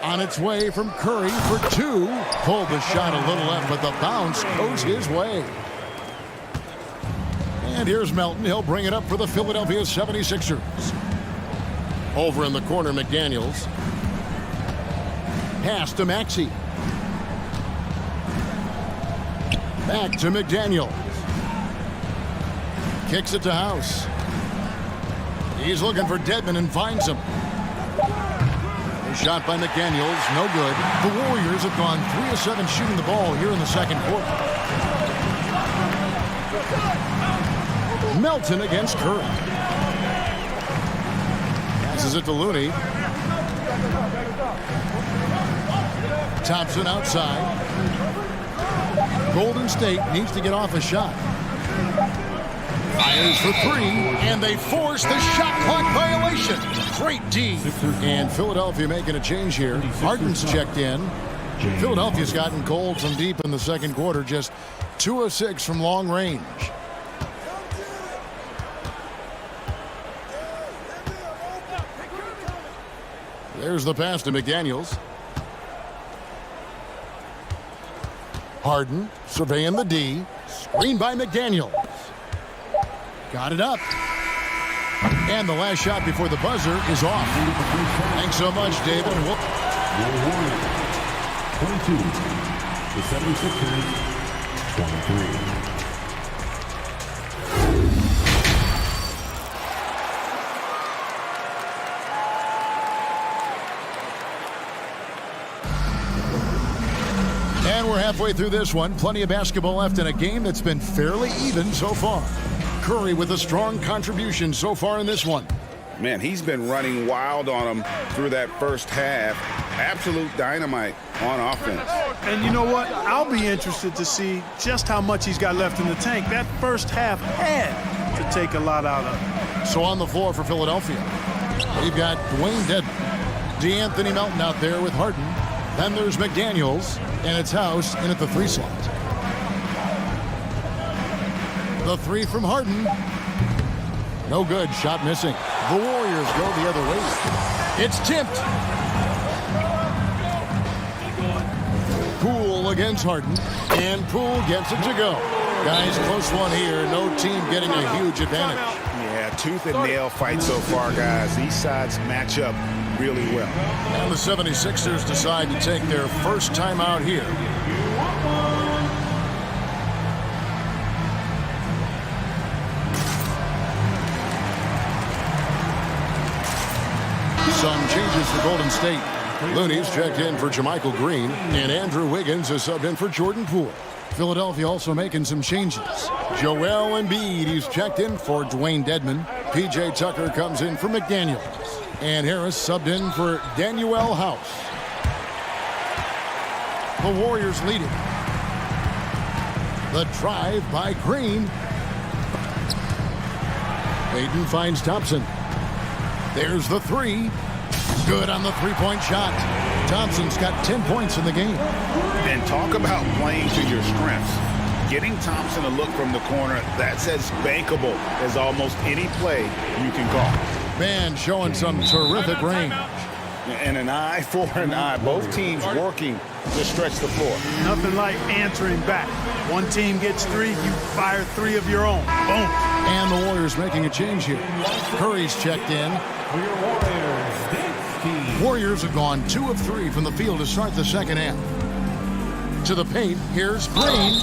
On its way from Curry for 2. Pulled the shot a little left, but the bounce goes his way. And here's Melton. He'll bring it up for the Philadelphia 76ers. Over in the corner, McDaniels. Pass to Maxey. Back to McDaniels. Kicks it to House. He's looking for Dedmon and finds him. A shot by McDaniels, no good. The Warriors have gone 3 of 7 shooting the ball here in the second quarter. Melton against Curry. Passes it to Looney. Thompson outside. Golden State needs to get off a shot. Fires for 3, and they force the shot clock violation. Great D. And Philadelphia making a change here. Harden's checked in. Philadelphia's gotten cold from deep in the second quarter, just 2 of 6 from long range. There's the pass to McDaniels. Harden surveying the D. Screen by McDaniels. Got it up. And the last shot before the buzzer is off. Thanks so much, David. 22. The 76ers, 23. And we're halfway through this one. Plenty of basketball left in a game that's been fairly even so far. Curry with a strong contribution so far in this one. Man, he's been running wild on him through that first half. Absolute dynamite on offense. And you know what? I'll be interested to see just how much he's got left in the tank. That first half had to take a lot out of him. So on the floor for Philadelphia, we've got Dwayne Dedmon, D'Anthony Melton out there with Harden. Then there's McDaniels, and it's House in at the 3 slot. The 3 from Harden. No good. Shot missing. The Warriors go the other way. It's tipped. Poole against Harden. And Poole gets it to go. Guys, close one here. No team getting a huge advantage. Yeah, tooth and nail fight so far, guys. These sides match up really well. And the 76ers decide to take their first time out here. Some changes for Golden State. Looney's checked in for JaMychal Green, and Andrew Wiggins is subbed in for Jordan Poole. Philadelphia also making some changes. Joel Embiid, he's checked in for Dwayne Dedmon. P.J. Tucker comes in for McDaniels. And Harris subbed in for Danuel House. The Warriors lead it. The drive by Green. Hayden finds Thompson. There's the 3. Good on the 3-point shot. Thompson's got 10 points in the game. And talk about playing to your strengths. Getting Thompson a look from the corner, that's as bankable as almost any play you can call. Man showing some terrific range. And an eye for an eye. Both teams working to stretch the floor. Nothing like answering back. One team gets 3, you fire 3 of your own. Boom. And the Warriors making a change here. Curry's checked in. Warriors have gone 2 of 3 from the field to start the second half. To the paint, here's Green.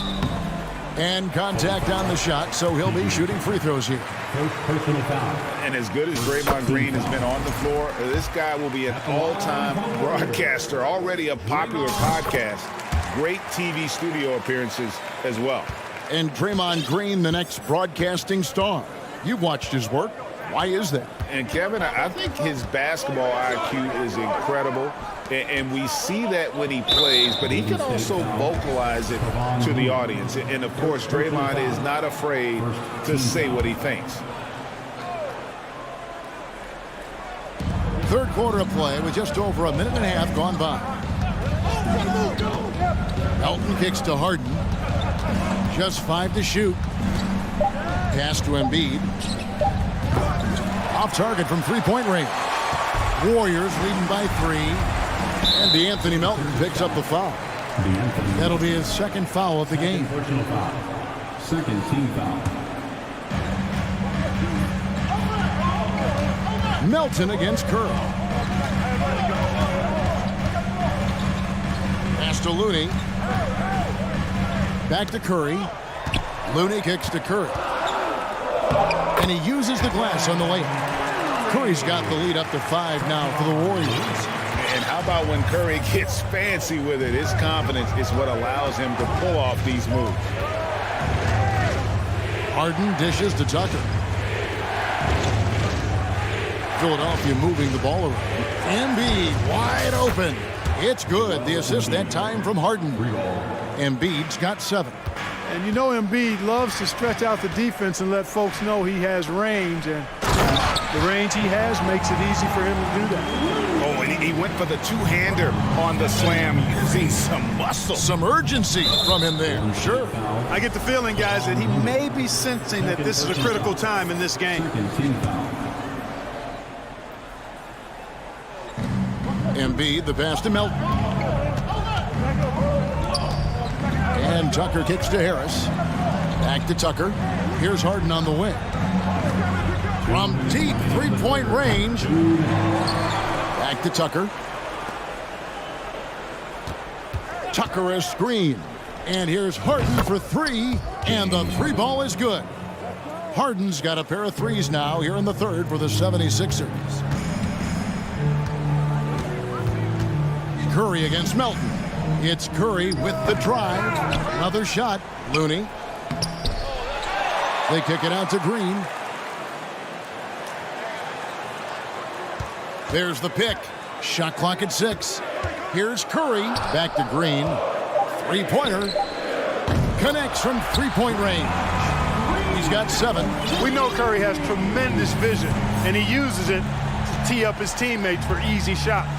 And contact on the shot, so he'll be shooting free throws here. And as good as Draymond Green has been on the floor, this guy will be an all-time broadcaster, already a popular podcast. Great TV studio appearances as well. And Draymond Green, the next broadcasting star. You've watched his work. Why is that? And Kevin, I think his basketball IQ is incredible. And we see that when he plays, but he can also vocalize it to the audience. And of course, Draymond is not afraid to say what he thinks. Third quarter of play with just over a minute and a half gone by. Melton kicks to Harden. Just 5 to shoot. Pass to Embiid. Off target from three-point range. Warriors leading by 3. And Anthony Melton picks up the foul. That'll be his second foul of the game. Second team foul. Melton against Curry. Pass to Looney. Back to Curry. Looney kicks to Curry. And he uses the glass on the layup. Curry's got the lead up to 5 now for the Warriors. And how about when Curry gets fancy with it? His confidence is what allows him to pull off these moves. Harden dishes to Tucker. Philadelphia moving the ball around. Embiid wide open. It's good. The assist that time from Harden. Embiid's got 7. And you know Embiid loves to stretch out the defense and let folks know he has range. And the range he has makes it easy for him to do that. Oh, and he went for the two-hander on the slam, using some muscle. Some urgency from him there, sure. I get the feeling, guys, that he may be sensing that this is a critical time in this game. Embiid, the pass to Melton. And Tucker kicks to Harris. Back to Tucker. Here's Harden on the wing. From deep three-point range. Back to Tucker. Tucker a screen. And here's Harden for 3. And the 3 ball is good. Harden's got a pair of 3s now here in the third for the 76ers. Curry against Melton. It's Curry with the drive. Another shot. Looney. They kick it out to Green. There's the pick. Shot clock at 6. Here's Curry. Back to Green. Three-pointer. Connects from three-point range. He's got 7. We know Curry has tremendous vision, and he uses it to tee up his teammates for easy shots.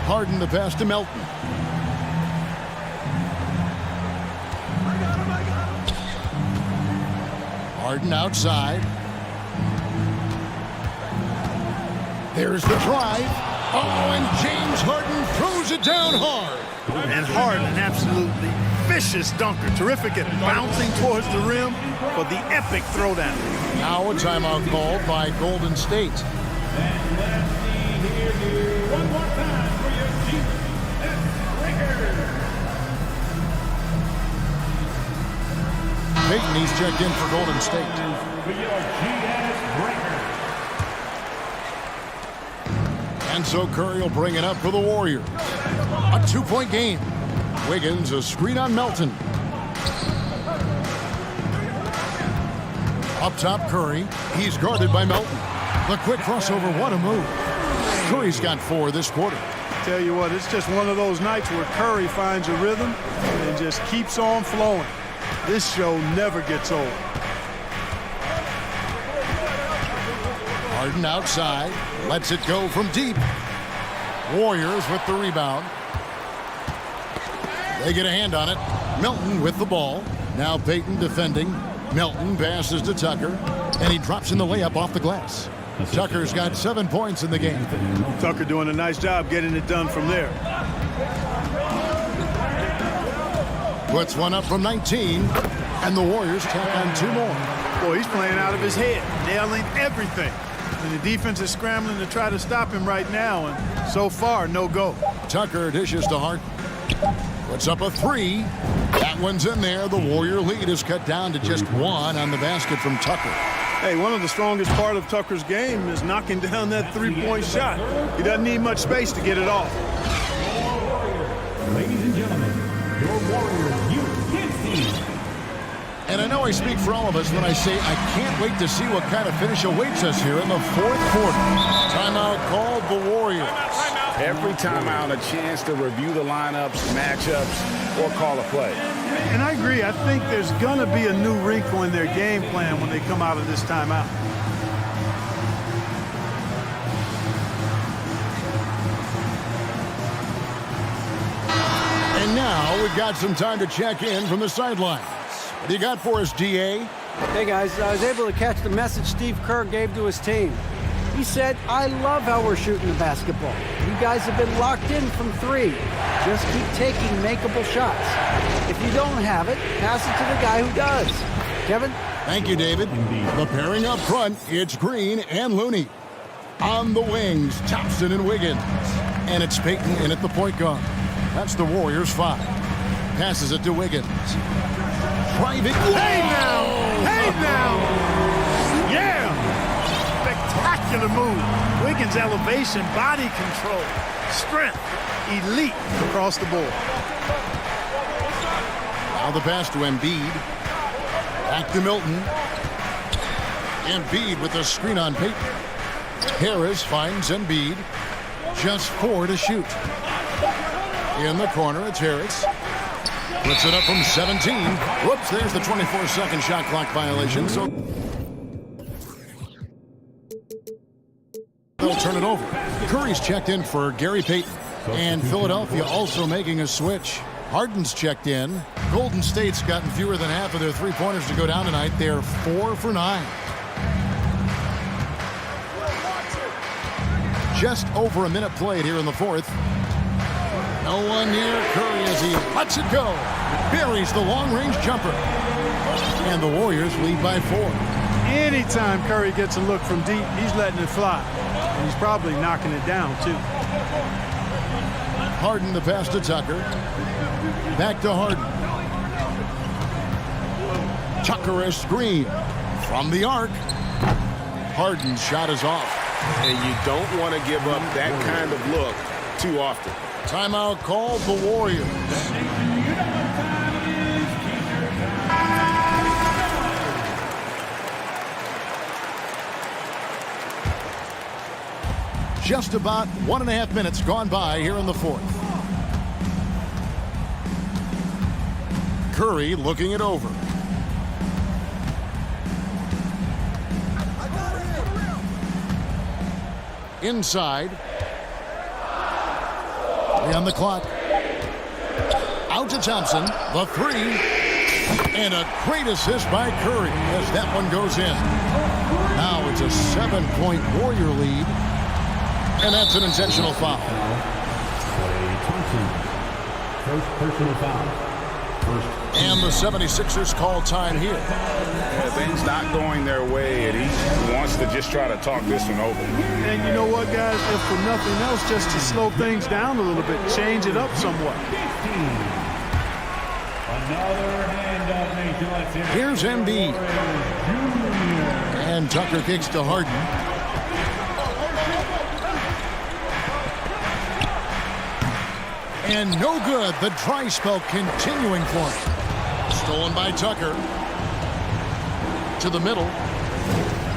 Harden the pass to Melton. Harden outside. There's the drive. Oh, and James Harden throws it down hard. And Harden, an absolutely vicious dunker. Terrific at bouncing towards the rim for the epic throwdown. Now a timeout called by Golden State. And let's see here one more time for your GS Breakers. Payton, he's checked in for Golden State. For your GS Breakers. And so Curry will bring it up for the Warriors. A 2-point game. Wiggins a screen on Melton. Up top, Curry. He's guarded by Melton. The quick crossover, what a move. Curry's got 4 this quarter. Tell you what, it's just one of those nights where Curry finds a rhythm and just keeps on flowing. This show never gets old. Harden outside. Lets it go from deep. Warriors with the rebound. They get a hand on it. Melton with the ball. Now Payton defending. Melton passes to Tucker. And he drops in the layup off the glass. Tucker's got 7 points in the game. Tucker doing a nice job getting it done from there. Puts one up from 19, and the Warriors tack on 2 more. Boy, he's playing out of his head, nailing everything. And the defense is scrambling to try to stop him right now, and so far, no go. Tucker dishes to Hart. Puts up a 3. That one's in there. The Warrior lead is cut down to just 1 on the basket from Tucker. Hey, one of the strongest part of Tucker's game is knocking down that three-point shot. He doesn't need much space to get it off. Ladies and gentlemen, your Warriors youth team. And I know I speak for all of us when I say I can't wait to see what kind of finish awaits us here in the 4th quarter. Timeout called the Warriors. Every timeout, a chance to review the lineups, matchups, or call a play. And I agree. I think there's going to be a new wrinkle in their game plan when they come out of this timeout. And now we've got some time to check in from the sidelines. What do you got for us, DA? Hey, guys, I was able to catch the message Steve Kerr gave to his team. He said, I love how we're shooting the basketball. You guys have been locked in from 3. Just keep taking makeable shots. If you don't have it, pass it to the guy who does. Kevin? Thank you, David. The pairing up front, it's Green and Looney. On the wings, Thompson and Wiggins. And it's Payton in at the point guard. That's the Warriors 5. Passes it to Wiggins. Driving. Hey now! Hey now! Yeah! Spectacular move. Wiggins' elevation, body control, strength, elite across the board. Now the pass to Embiid. Back to Milton. Embiid with the screen on Payton. Harris finds Embiid. Just 4 to shoot. In the corner, it's Harris. Puts it up from 17. Whoops, there's the 24-second shot clock violation. So they'll turn it over. Curry's checked in for Gary Payton. And Philadelphia also making a switch. Harden's checked in. Golden State's gotten fewer than half of their three-pointers to go down tonight. They're 4 for 9. Just over a minute played here in the 4th. No one near Curry as he lets it go. Buries the long-range jumper. And the Warriors lead by 4. Anytime Curry gets a look from deep, he's letting it fly. And he's probably knocking it down, too. Harden the pass to Tucker. Back to Harden. Tucker a screen. From the arc. Harden's shot is off. And you don't want to give up that kind of look too often. Timeout called the Warriors. Just about 1.5 minutes gone by here in the 4th. Curry looking it over. Inside. On the clock. Out to Thompson. The 3. And a great assist by Curry as that one goes in. Now it's a 7-point Warrior lead. And that's an intentional foul. First personal foul. And the 76ers call time here. Things not going their way, and he wants to just try to talk this one over. And you know what, guys? If for nothing else, just to slow things down a little bit, change it up somewhat. Another hand up. Here's Embiid. And Tucker kicks to Harden. And no good. The dry spell continuing for him. Stolen by Tucker. To the middle.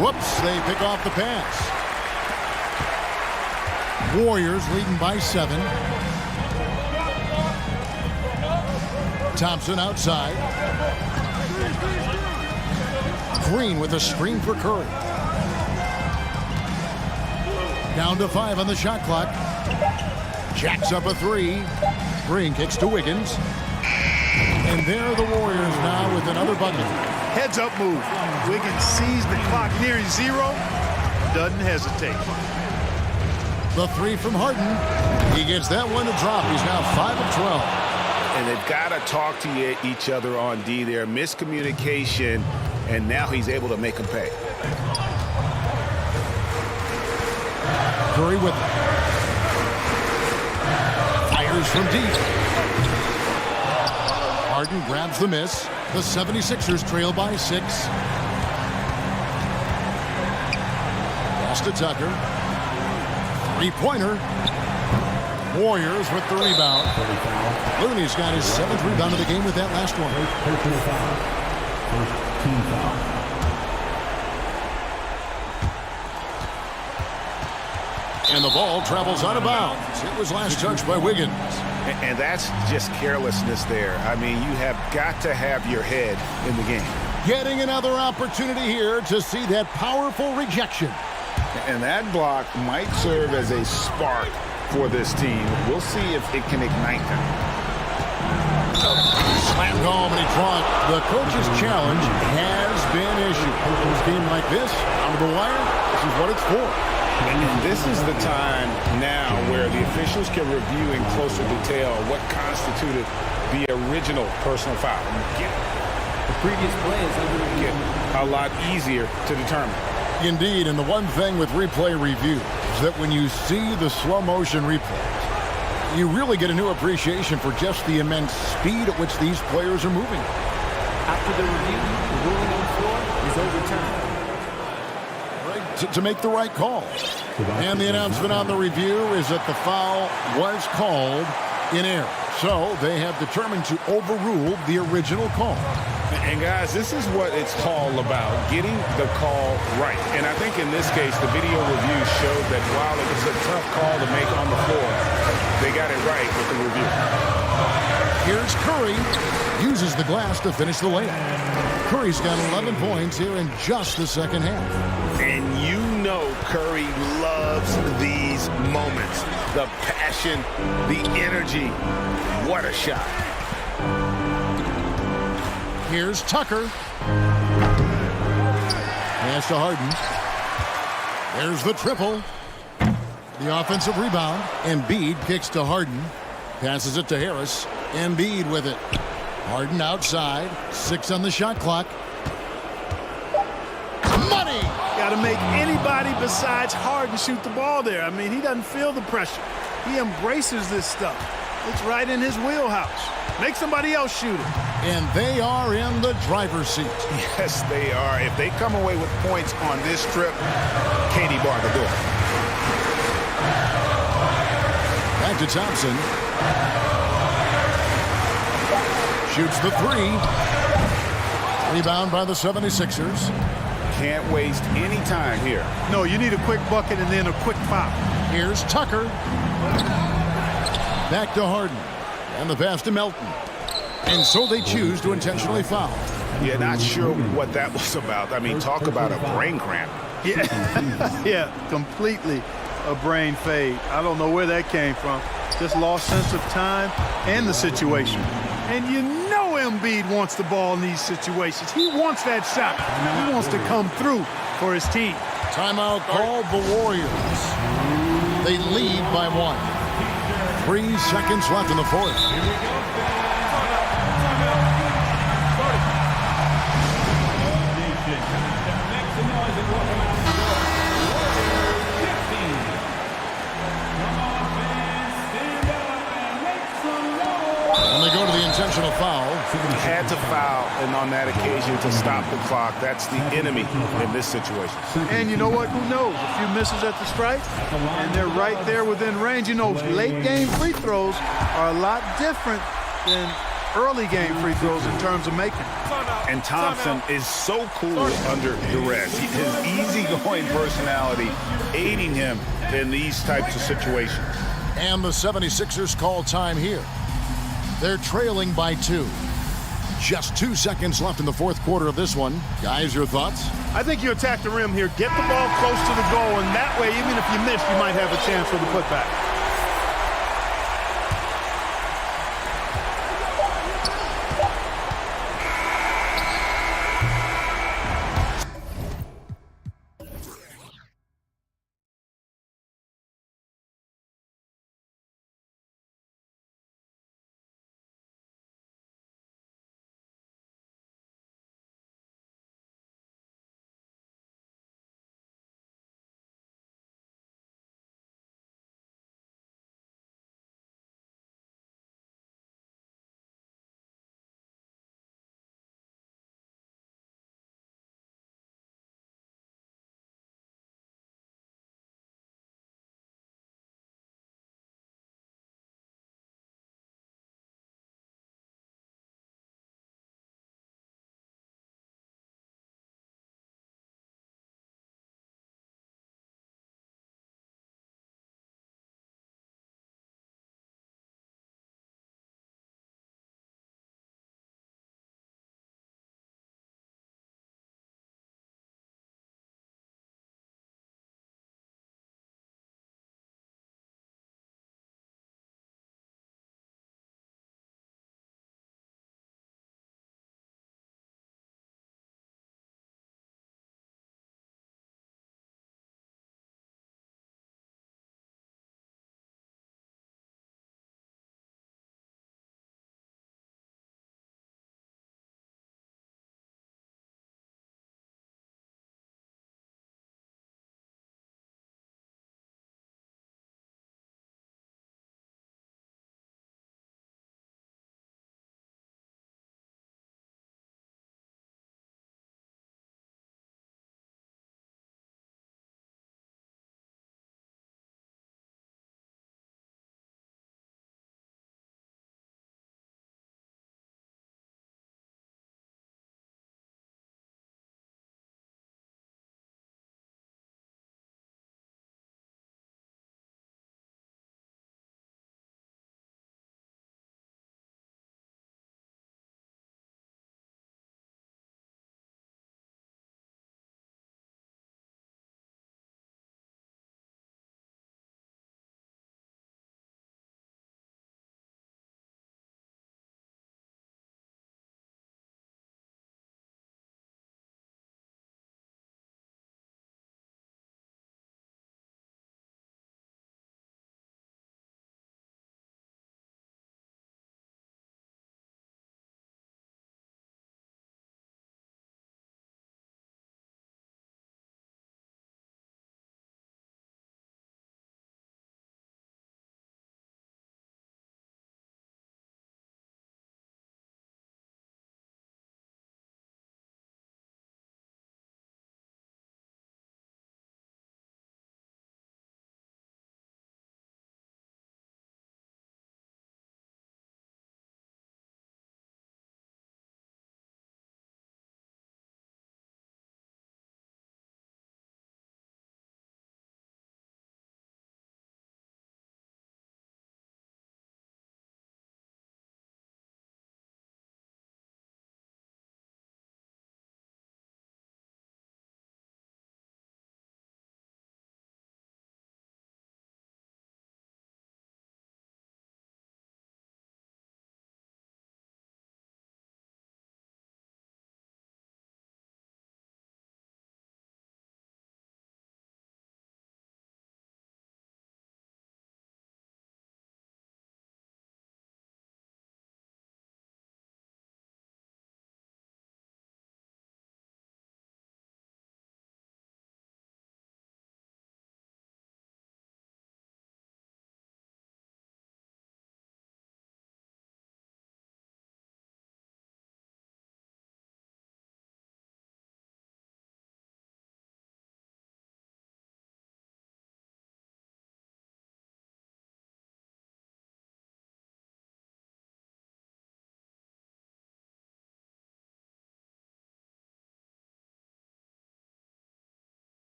Whoops, they pick off the pass. Warriors leading by 7. Thompson outside. Green with a screen for Curry. Down to 5 on the shot clock. Jacks up a 3. Green kicks to Wiggins. And there are the Warriors now with another bucket. Heads up move. Wiggins sees the clock nearing 0. Doesn't hesitate. The 3 from Harden. He gets that one to drop. He's now 5 of 12. And they've got to talk to each other on D there. Miscommunication, and now he's able to make them pay. Curry with it. Fires from deep. Harden grabs the miss. The 76ers trail by 6. Pass to Tucker. Three-pointer. Warriors with the rebound. Looney's got his 7th rebound of the game with that last one. Personal foul. First team foul. And the ball travels out of bounds. It was last touched by Wiggins. And that's just carelessness there. I mean, you have got to have your head in the game. Getting another opportunity here to see that powerful rejection. And that block might serve as a spark for this team. We'll see if it can ignite them. Slammed home and he drawn. The coach's challenge has been issued. In a game like this, on the wire, this is what it's for. And this is the time now where the officials can review in closer detail what constituted the original personal foul. The previous play is get a lot easier to determine. Indeed, and the one thing with replay review is that when you see the slow motion replays, you really get a new appreciation for just the immense speed at which these players are moving. After the review, the ruling on the floor is overturned. To make the right call. And the announcement on the review is that the foul was called in error. So they have determined to overrule the original call. And guys, this is what it's all about, getting the call right. And I think in this case, the video review showed that while it was a tough call to make on the floor, they got it right with the review. Here's Curry. Uses the glass to finish the layup. Curry's got 11 points here in just the second half. And you know Curry loves these moments. The passion, the energy. What a shot. Here's Tucker. Pass to Harden. There's the triple. The offensive rebound. Embiid kicks to Harden. Passes it to Harris. Embiid with it. Harden outside. 6 on the shot clock. Money! Got to make anybody besides Harden shoot the ball there. I mean, he doesn't feel the pressure. He embraces this stuff. It's right in his wheelhouse. Make somebody else shoot it. And they are in the driver's seat. Yes, they are. If they come away with points on this trip, Katie barred the door. Back to Thompson. Shoots the 3. Rebound by the 76ers. Can't waste any time here. No, you need a quick bucket and then a quick foul. Here's Tucker. Back to Harden. And the pass to Melton. And so they choose to intentionally foul. Yeah, not sure what that was about. I mean, talk about a brain cramp. Yeah, yeah, completely a brain fade. I don't know where that came from. Just lost sense of time and the situation. And you know Embiid wants the ball in these situations. He wants that shot. He wants to come through for his team. Timeout called the Warriors. They lead by 1. 3 seconds left in the fourth. And they go to the intentional foul. He had to foul, and on that occasion to stop the clock. That's the enemy in this situation. And you know what? Who knows? A few misses at the stripe, and they're right there within range. You know, late game free throws are a lot different than early game free throws in terms of making. And Thompson is so cool under duress. His easygoing personality aiding him in these types of situations. And the 76ers call time here. They're trailing by 2. Just 2 seconds left in the fourth quarter of this one. Guys, your thoughts? I think you attack the rim here, get the ball close to the goal, and that way, even if you miss, you might have a chance for the putback.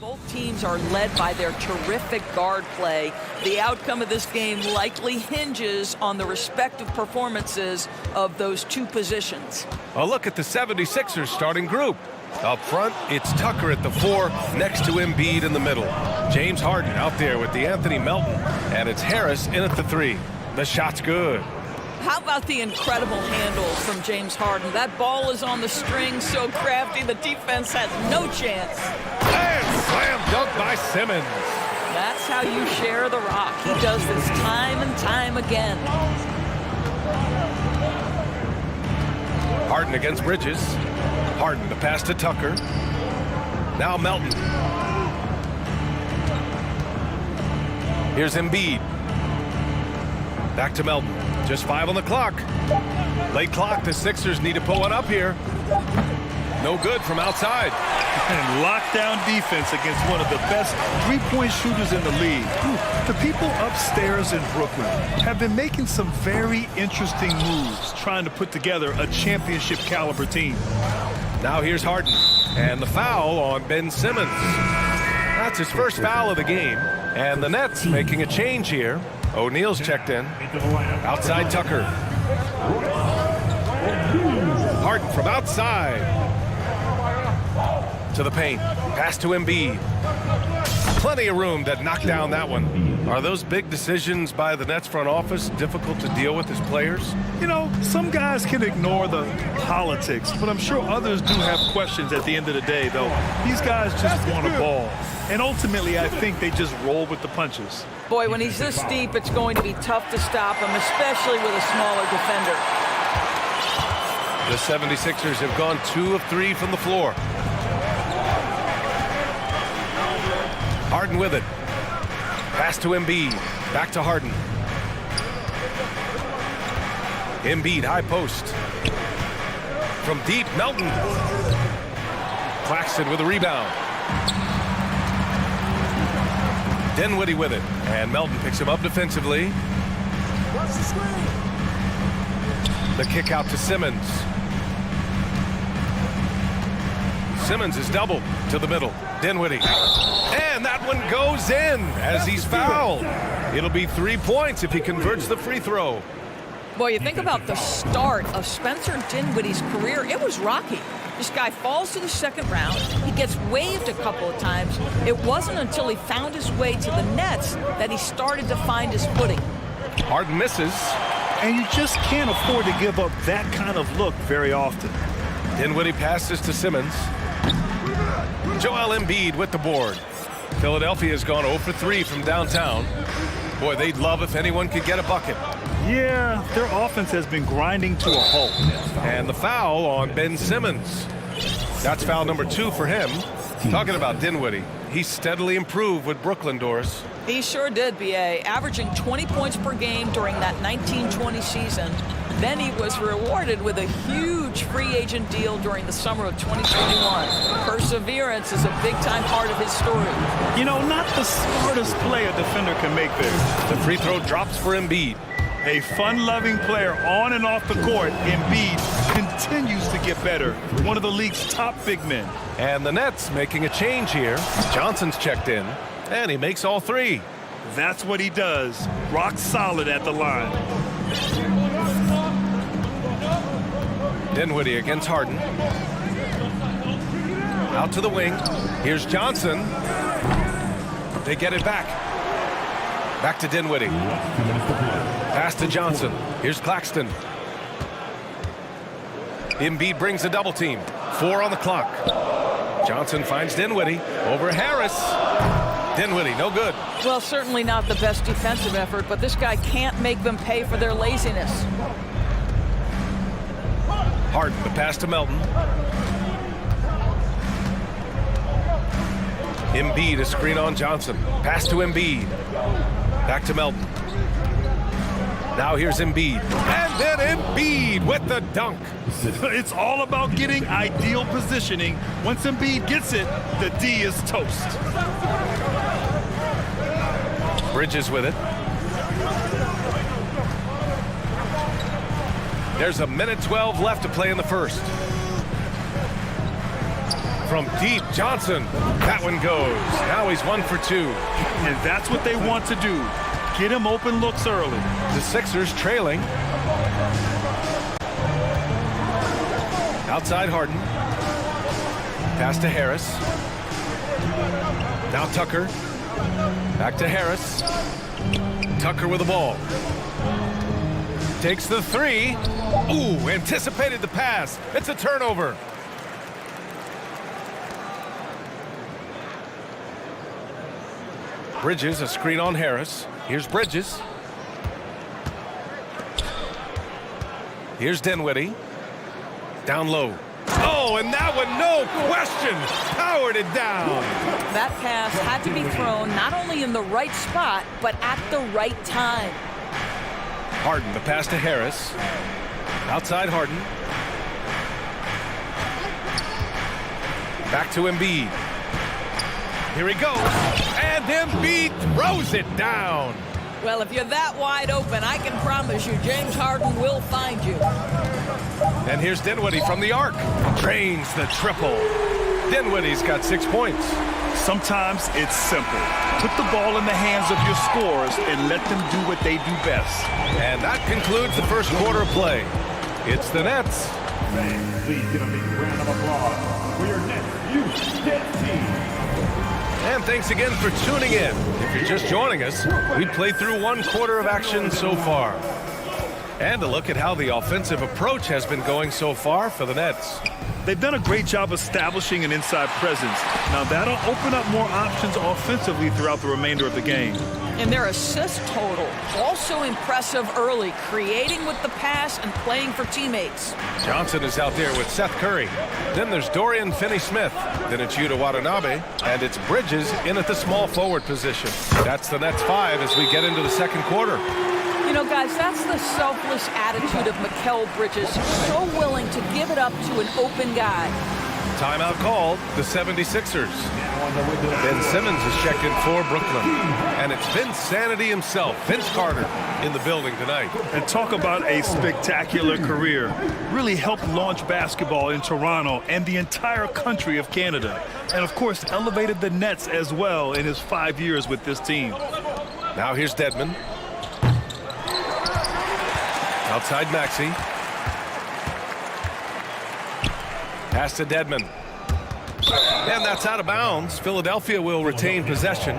Both teams are led by their terrific guard play. The outcome of this game likely hinges on the respective performances of those two positions. A look at the 76ers starting group. Up front, it's Tucker at the 4, next to Embiid in the middle. James Harden out there with the Anthony Melton, and it's Harris in at the 3. The shot's good. How about the incredible handle from James Harden? That ball is on the string, so crafty, the defense has no chance. And slam dunk by Simmons. That's how you share the rock. He does this time and time again. Harden against Bridges. Harden, the pass to Tucker. Now Melton. Here's Embiid. Back to Melton. Just 5 on the clock. Late clock, the Sixers need to put one up here. No good from outside. And lockdown defense against one of the best three-point shooters in the league. The people upstairs in Brooklyn have been making some very interesting moves, trying to put together a championship caliber team. Now here's Harden, and the foul on Ben Simmons. That's his first foul of the game, and the Nets making a change here. O'Neal's checked in. Outside Tucker. Harden from outside. To the paint. Pass to Embiid. Plenty of room to knock down that one. Are those big decisions by the Nets front office difficult to deal with as players? You know, some guys can ignore the politics, but I'm sure others do have questions at the end of the day, though. These guys just want a ball. And ultimately, I think they just roll with the punches. Boy, when he's this deep, it's going to be tough to stop him, especially with a smaller defender. The 76ers have gone 2 of 3 from the floor. Harden with it. Pass to Embiid. Back to Harden. Embiid, high post. From deep, Melton. Claxton with a rebound. Dinwiddie with it. And Melton picks him up defensively. The kick out to Simmons. Simmons is doubled to the middle. Dinwiddie. And that one goes in as he's fouled. It'll be 3 points if he converts the free throw. Boy, you think about the start of Spencer Dinwiddie's career, it was rocky. This guy falls to the second round. He gets waived a couple of times. It wasn't until he found his way to the Nets that he started to find his footing. Harden misses. And you just can't afford to give up that kind of look very often. Dinwiddie passes to Simmons. Joel Embiid with the board. Philadelphia's gone 0 for 3 from downtown. Boy, they'd love if anyone could get a bucket. Yeah, their offense has been grinding to a halt. And the foul on Ben Simmons. That's foul number 2 for him. Talking about Dinwiddie, he steadily improved with Brooklyn, Doris. He sure did, B.A., averaging 20 points per game during that 19-20 season. Then he was rewarded with a huge free agent deal during the summer of 2021. Perseverance is a big-time part of his story. You know, not the smartest play a defender can make there. The free throw drops for Embiid. A fun-loving player on and off the court, Embiid continues to get better. One of the league's top big men. And the Nets making a change here. Johnson's checked in, and he makes all 3. That's what he does. Rock solid at the line. Dinwiddie against Harden. Out to the wing. Here's Johnson. They get it back. Back to Dinwiddie. Pass to Johnson. Here's Claxton. Embiid brings a double team. 4 on the clock. Johnson finds Dinwiddie. Over Harris. Dinwiddie, no good. Well, certainly not the best defensive effort, but this guy can't make them pay for their laziness. Harden, the pass to Melton. Embiid, a screen on Johnson. Pass to Embiid. Back to Melton. Now here's Embiid. And then Embiid with the dunk. It's all about getting ideal positioning. Once Embiid gets it, the D is toast. Bridges with it. There's a minute 12 left to play in the first. From deep, Johnson. That one goes. Now he's 1 for 2. And that's what they want to do. Get him open looks early. The Sixers trailing. Outside Harden. Pass to Harris. Now Tucker. Back to Harris. Tucker with the ball. Takes the three. Ooh, anticipated the pass. It's a turnover. Bridges, a screen on Harris. Here's Bridges. Here's Dinwiddie. Down low. Oh, and that one, no question, powered it down. That pass had to be thrown not only in the right spot, but at the right time. Harden, the pass to Harris. Outside Harden. Back to Embiid. Here he goes. And Embiid throws it down. Well, if you're that wide open, I can promise you James Harden will find you. And here's Dinwiddie from the arc. Drains the triple. Dinwiddie's got 6 points. Sometimes it's simple. Put the ball in the hands of your scorers and let them do what they do best. And that concludes the first quarter of play. It's the Nets. Fans, please give a big round of applause for your Nets Youth team. And thanks again for tuning in. If you're just joining us, we've played through 1 quarter of action so far. And a look at how the offensive approach has been going so far for the Nets. They've done a great job establishing an inside presence. Now that'll open up more options offensively throughout the remainder of the game. And their assist total, also impressive early, creating with the pass and playing for teammates. Johnson is out there with Seth Curry. Then there's Dorian Finney-Smith. Then it's Yuta Watanabe. And it's Bridges in at the small forward position. That's the Nets 5 as we get into the second quarter. You know, guys, that's the selfless attitude of Mikal Bridges. So willing to give it up to an open guy. Timeout called, the 76ers. Ben Simmons is checked in for Brooklyn. And it's Vince Sanity himself, Vince Carter, in the building tonight. And talk about a spectacular career. Really helped launch basketball in Toronto and the entire country of Canada. And, of course, elevated the Nets as well in his 5 years with this team. Now here's Dedmon. Outside Maxey. Pass to Dedmon. And that's out of bounds. Philadelphia will retain possession.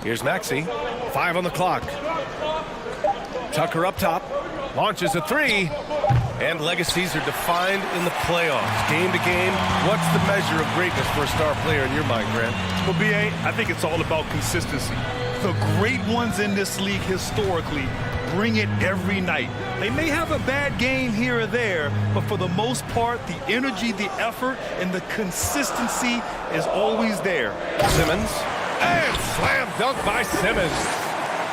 Here's Maxey. 5 on the clock. Tucker up top. Launches a three. And legacies are defined in the playoffs. Game to game, what's the measure of greatness for a star player in your mind, Grant? Well, B.A., I think it's all about consistency. The great ones in this league historically bring it every night. They may have a bad game here or there, but for the most part, the energy, the effort, and the consistency is always there. Simmons. And slam dunk by Simmons.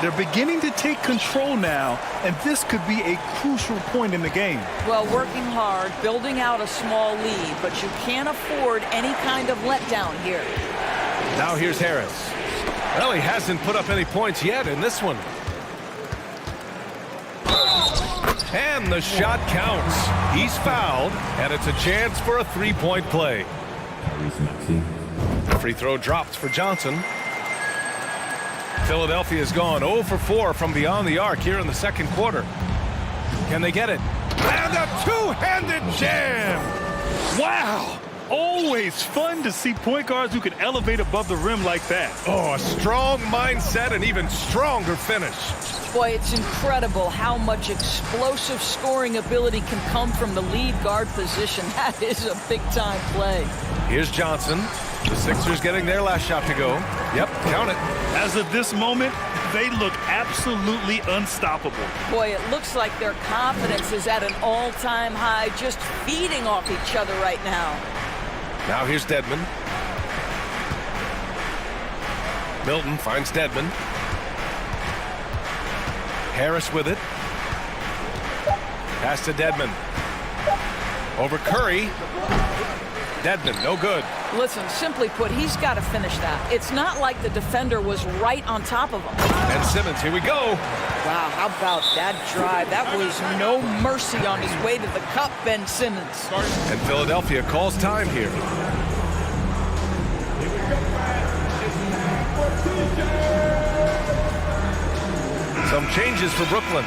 They're beginning to take control now, and this could be a crucial point in the game. Well, working hard, building out a small lead, but you can't afford any kind of letdown here. Now here's Harris. Well, he hasn't put up any points yet in this one. And the shot counts. He's fouled, and it's a chance for a three-point play. Free throw dropped for Johnson. Philadelphia's gone 0 for 4 from beyond the arc here in the second quarter. Can they get it? And a two-handed jam! Wow! Always fun to see point guards who can elevate above the rim like that. Oh, a strong mindset and even stronger finish. Boy, it's incredible how much explosive scoring ability can come from the lead guard position. That is a big-time play. Here's Johnson. The Sixers getting their last shot to go. Yep, count it. As of this moment, they look absolutely unstoppable. Boy, it looks like their confidence is at an all-time high, just feeding off each other right now. Now here's Dedmon. Milton finds Dedmon. Harris with it. Pass to Dedmon. Over Curry. Dedmon, no good. Listen, simply put, he's got to finish that. It's not like the defender was right on top of him. And Simmons, here we go. Wow, how about that drive? That was no mercy on his way to the cup, Ben Simmons. And Philadelphia calls time here. Some changes for Brooklyn.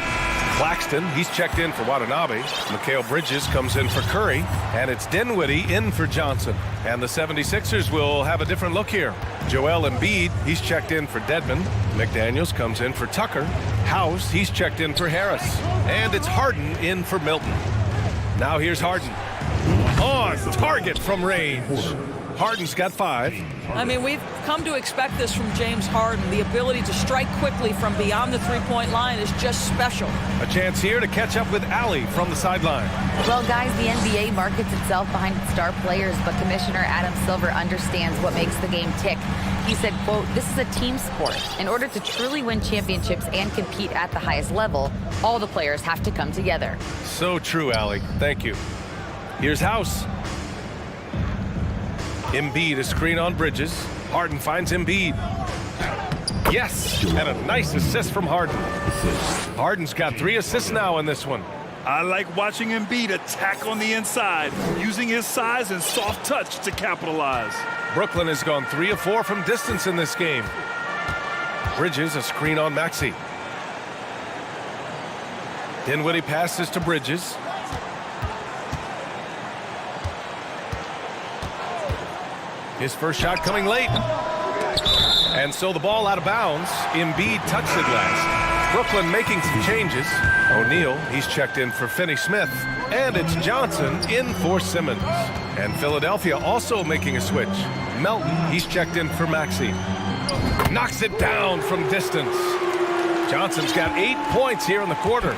Claxton, he's checked in for Watanabe. Mikal Bridges comes in for Curry. And it's Dinwiddie in for Johnson. And the 76ers will have a different look here. Joel Embiid, he's checked in for Dedmon. McDaniels comes in for Tucker. House, he's checked in for Harris. And it's Harden in for Milton. Now here's Harden. On target from range. Harden's got 5. I mean, we've come to expect this from James Harden. The ability to strike quickly from beyond the three-point line is just special. A chance here to catch up with Allie from the sideline. Well, guys, the NBA markets itself behind its star players, but Commissioner Adam Silver understands what makes the game tick. He said, quote, "This is a team sport. In order to truly win championships and compete at the highest level, all the players have to come together." So true, Allie. Thank you. Here's House. Embiid, a screen on Bridges. Harden finds Embiid. Yes, and a nice assist from Harden. Harden's got 3 assists now in this one. I like watching Embiid attack on the inside, using his size and soft touch to capitalize. Brooklyn has gone 3 of 4 from distance in this game. Bridges, a screen on Maxey. Dinwiddie passes to Bridges. His first shot coming late. And so the ball out of bounds. Embiid touched it last. Brooklyn making some changes. O'Neal, he's checked in for Finney-Smith. And it's Johnson in for Simmons. And Philadelphia also making a switch. Melton, he's checked in for Maxey. Knocks it down from distance. Johnson's got 8 points here in the quarter.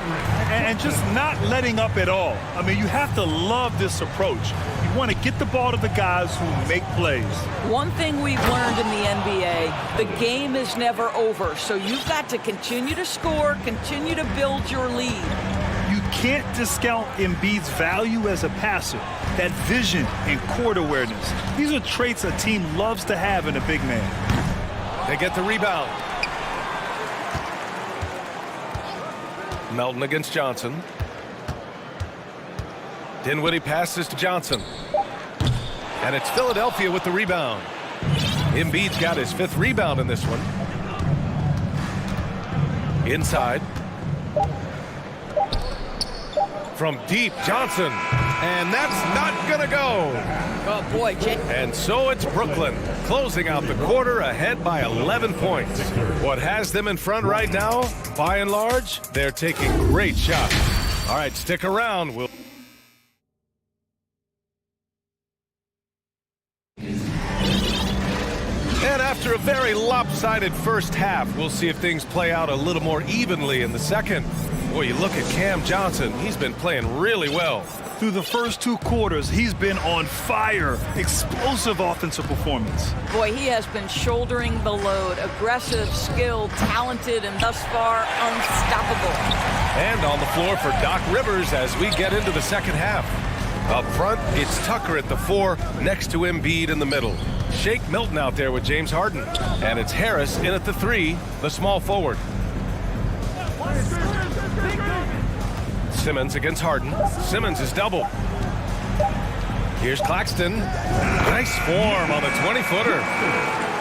And just not letting up at all. I mean, you have to love this approach. You want to get the ball to the guys who make plays. One thing we've learned in the NBA, the game is never over. So you've got to continue to score, continue to build your lead. You can't discount Embiid's value as a passer. That vision and court awareness. These are traits a team loves to have in a big man. They get the rebound. Melton against Johnson. Dinwiddie passes to Johnson. And it's Philadelphia with the rebound. Embiid's got his 5th rebound in this one. Inside. From deep, Johnson. And that's not gonna go. Oh, boy, Jay. And so it's Brooklyn, closing out the quarter ahead by 11 points. What has them in front right now, by and large, they're taking great shots. All right, stick around. And after a very lopsided first half, we'll see if things play out a little more evenly in the second. Boy, you look at Cam Johnson, he's been playing really well. Through the first 2 quarters, he's been on fire. Explosive offensive performance. Boy, he has been shouldering the load. Aggressive, skilled, talented, and thus far unstoppable. And on the floor for Doc Rivers as we get into the second half. Up front, it's Tucker at the 4, next to Embiid in the middle. Shake Milton out there with James Harden. And it's Harris in at the 3, the small forward. Simmons against Harden. Simmons is double. Here's Claxton. Nice form on the 20-footer.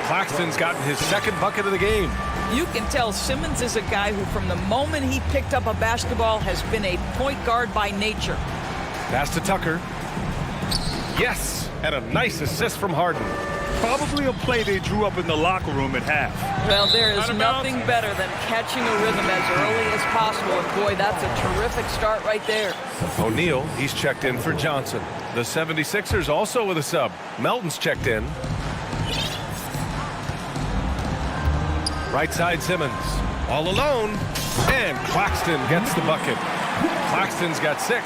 Claxton's gotten his 2nd bucket of the game. You can tell Simmons is a guy who, from the moment he picked up a basketball, has been a point guard by nature. Pass to Tucker. Yes, and a nice assist from Harden. Probably a play they drew up in the locker room at half. Well, there is nothing better than catching a rhythm as early as possible. And boy, that's a terrific start right there. O'Neal, he's checked in for Johnson. The 76ers also with a sub. Melton's checked in. Right side Simmons. All alone. And Claxton gets the bucket. Claxton's got 6.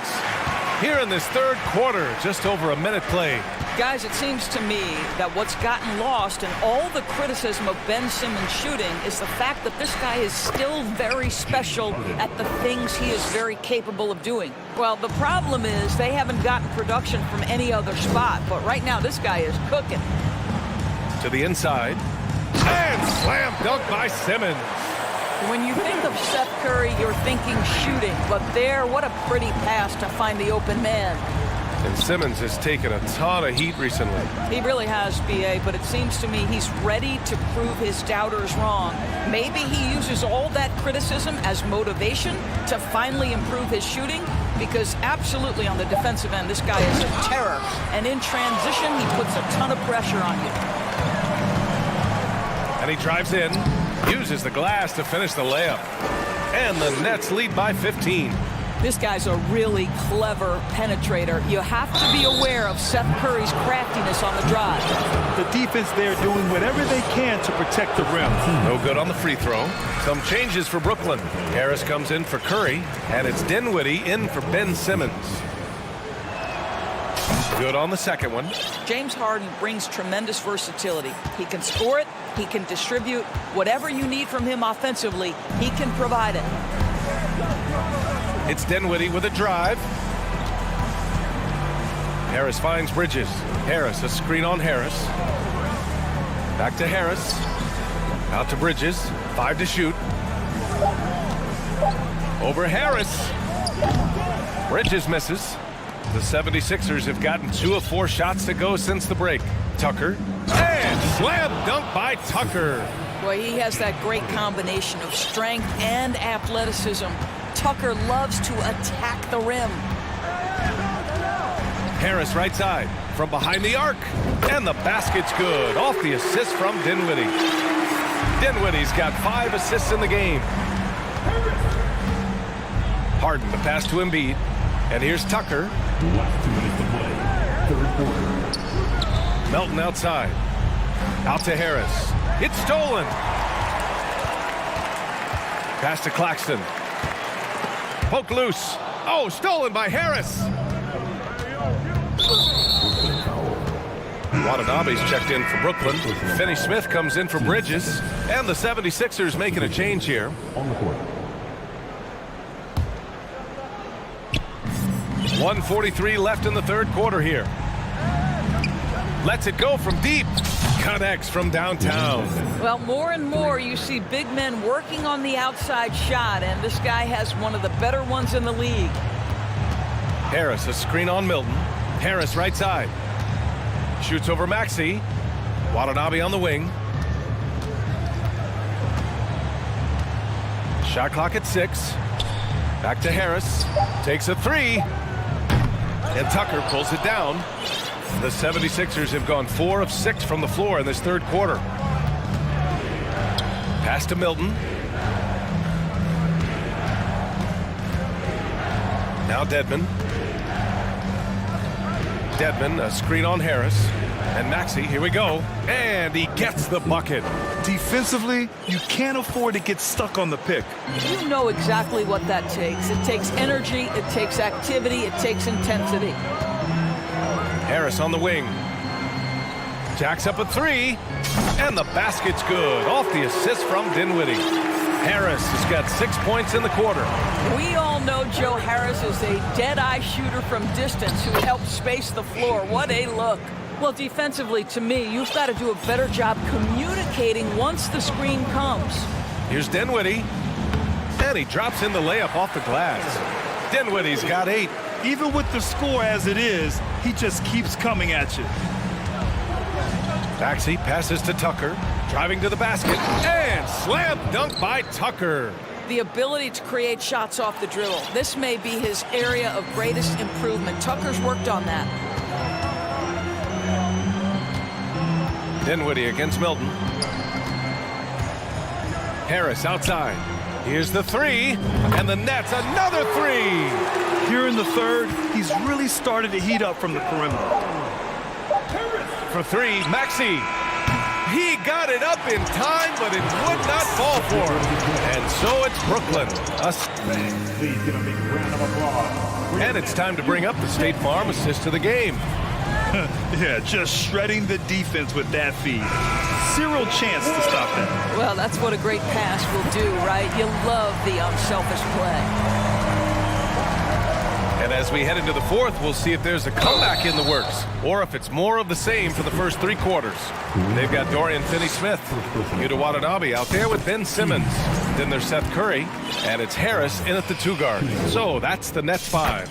Here in this 3rd quarter, just over a minute played. Guys, it seems to me that what's gotten lost in all the criticism of Ben Simmons shooting is the fact that this guy is still very special at the things he is very capable of doing. Well, the problem is they haven't gotten production from any other spot, but right now this guy is cooking. To the inside. And slam dunk by Simmons. When you think of Seth Curry, you're thinking shooting. But there, what a pretty pass to find the open man. And Simmons has taken a ton of heat recently. He really has, B.A., but it seems to me he's ready to prove his doubters wrong. Maybe he uses all that criticism as motivation to finally improve his shooting, because absolutely on the defensive end, this guy is a terror. And in transition, he puts a ton of pressure on you. And he drives in, uses the glass to finish the layup. And the Nets lead by 15. This guy's a really clever penetrator. You have to be aware of Seth Curry's craftiness on the drive. The defense there doing whatever they can to protect the rim. No good on the free throw. Some changes for Brooklyn. Harris comes in for Curry, and it's Dinwiddie in for Ben Simmons. Good on the second one. James Harden brings tremendous versatility. He can score it, he can distribute. Whatever you need from him offensively, he can provide it. It's Dinwiddie with a drive. Harris finds Bridges. Harris, a screen on Harris. Back to Harris. Out to Bridges. 5 to shoot. Over Harris. Bridges misses. The 76ers have gotten 2 of 4 shots to go since the break. Tucker. And slam dunk by Tucker. Boy, he has that great combination of strength and athleticism. Tucker loves to attack the rim. Harris right side from behind the arc. And the basket's good off the assist from Dinwiddie. Dinwiddie's got 5 assists in the game. Harden the pass to Embiid. And here's Tucker. Melton outside. Out to Harris. It's stolen. Pass to Claxton. Poke loose. Oh, stolen by Harris. Watanabe's checked in for Brooklyn. Finney-Smith comes in for Bridges. And the 76ers making a change here. 1:43 left in the third quarter here. Lets it go from deep. Connects from downtown. Well, more and more you see big men working on the outside shot, and this guy has one of the better ones in the league. Harris, a screen on Milton. Harris right side. Shoots over Maxey. Watanabe on the wing. Shot clock at 6. Back to Harris. Takes a 3. And Tucker pulls it down. The 76ers have gone 4 of 6 from the floor in this third quarter. Pass to Milton. Now Dedmon. Dedmon, a screen on Harris. And Maxey, here we go. And he gets the bucket. Defensively, you can't afford to get stuck on the pick. You know exactly what that takes. It takes energy, it takes activity, it takes intensity. Harris on the wing. Jacks up a 3. And the basket's good. Off the assist from Dinwiddie. Harris has got 6 points in the quarter. We all know Joe Harris is a dead-eye shooter from distance who helps space the floor. What a look. Well, defensively, to me, you've got to do a better job communicating once the screen comes. Here's Dinwiddie. And he drops in the layup off the glass. Dinwiddie's got 8. Even with the score as it is, he just keeps coming at you. Maxey passes to Tucker. Driving to the basket. And slam dunk by Tucker. The ability to create shots off the dribble. This may be his area of greatest improvement. Tucker's worked on that. Dinwiddie against Milton. Harris outside. Here's the 3. And the Nets, another 3. Here in the third, he's really started to heat up from the perimeter. For 3, Maxey. He got it up in time, but it would not fall for him. And so it's Brooklyn. Please give a big round of applause. And it's time to bring up the State Farm assist of the game. Yeah, just shredding the defense with that feed. Zero chance to stop that. Well, that's what a great pass will do, right? You love the unselfish play. And as we head into the fourth, we'll see if there's a comeback in the works or if it's more of the same for the first 3 quarters. They've got Dorian Finney-Smith, Yuta Watanabe out there with Ben Simmons. Then there's Seth Curry, and it's Harris in at the 2 guard. So that's the net 5.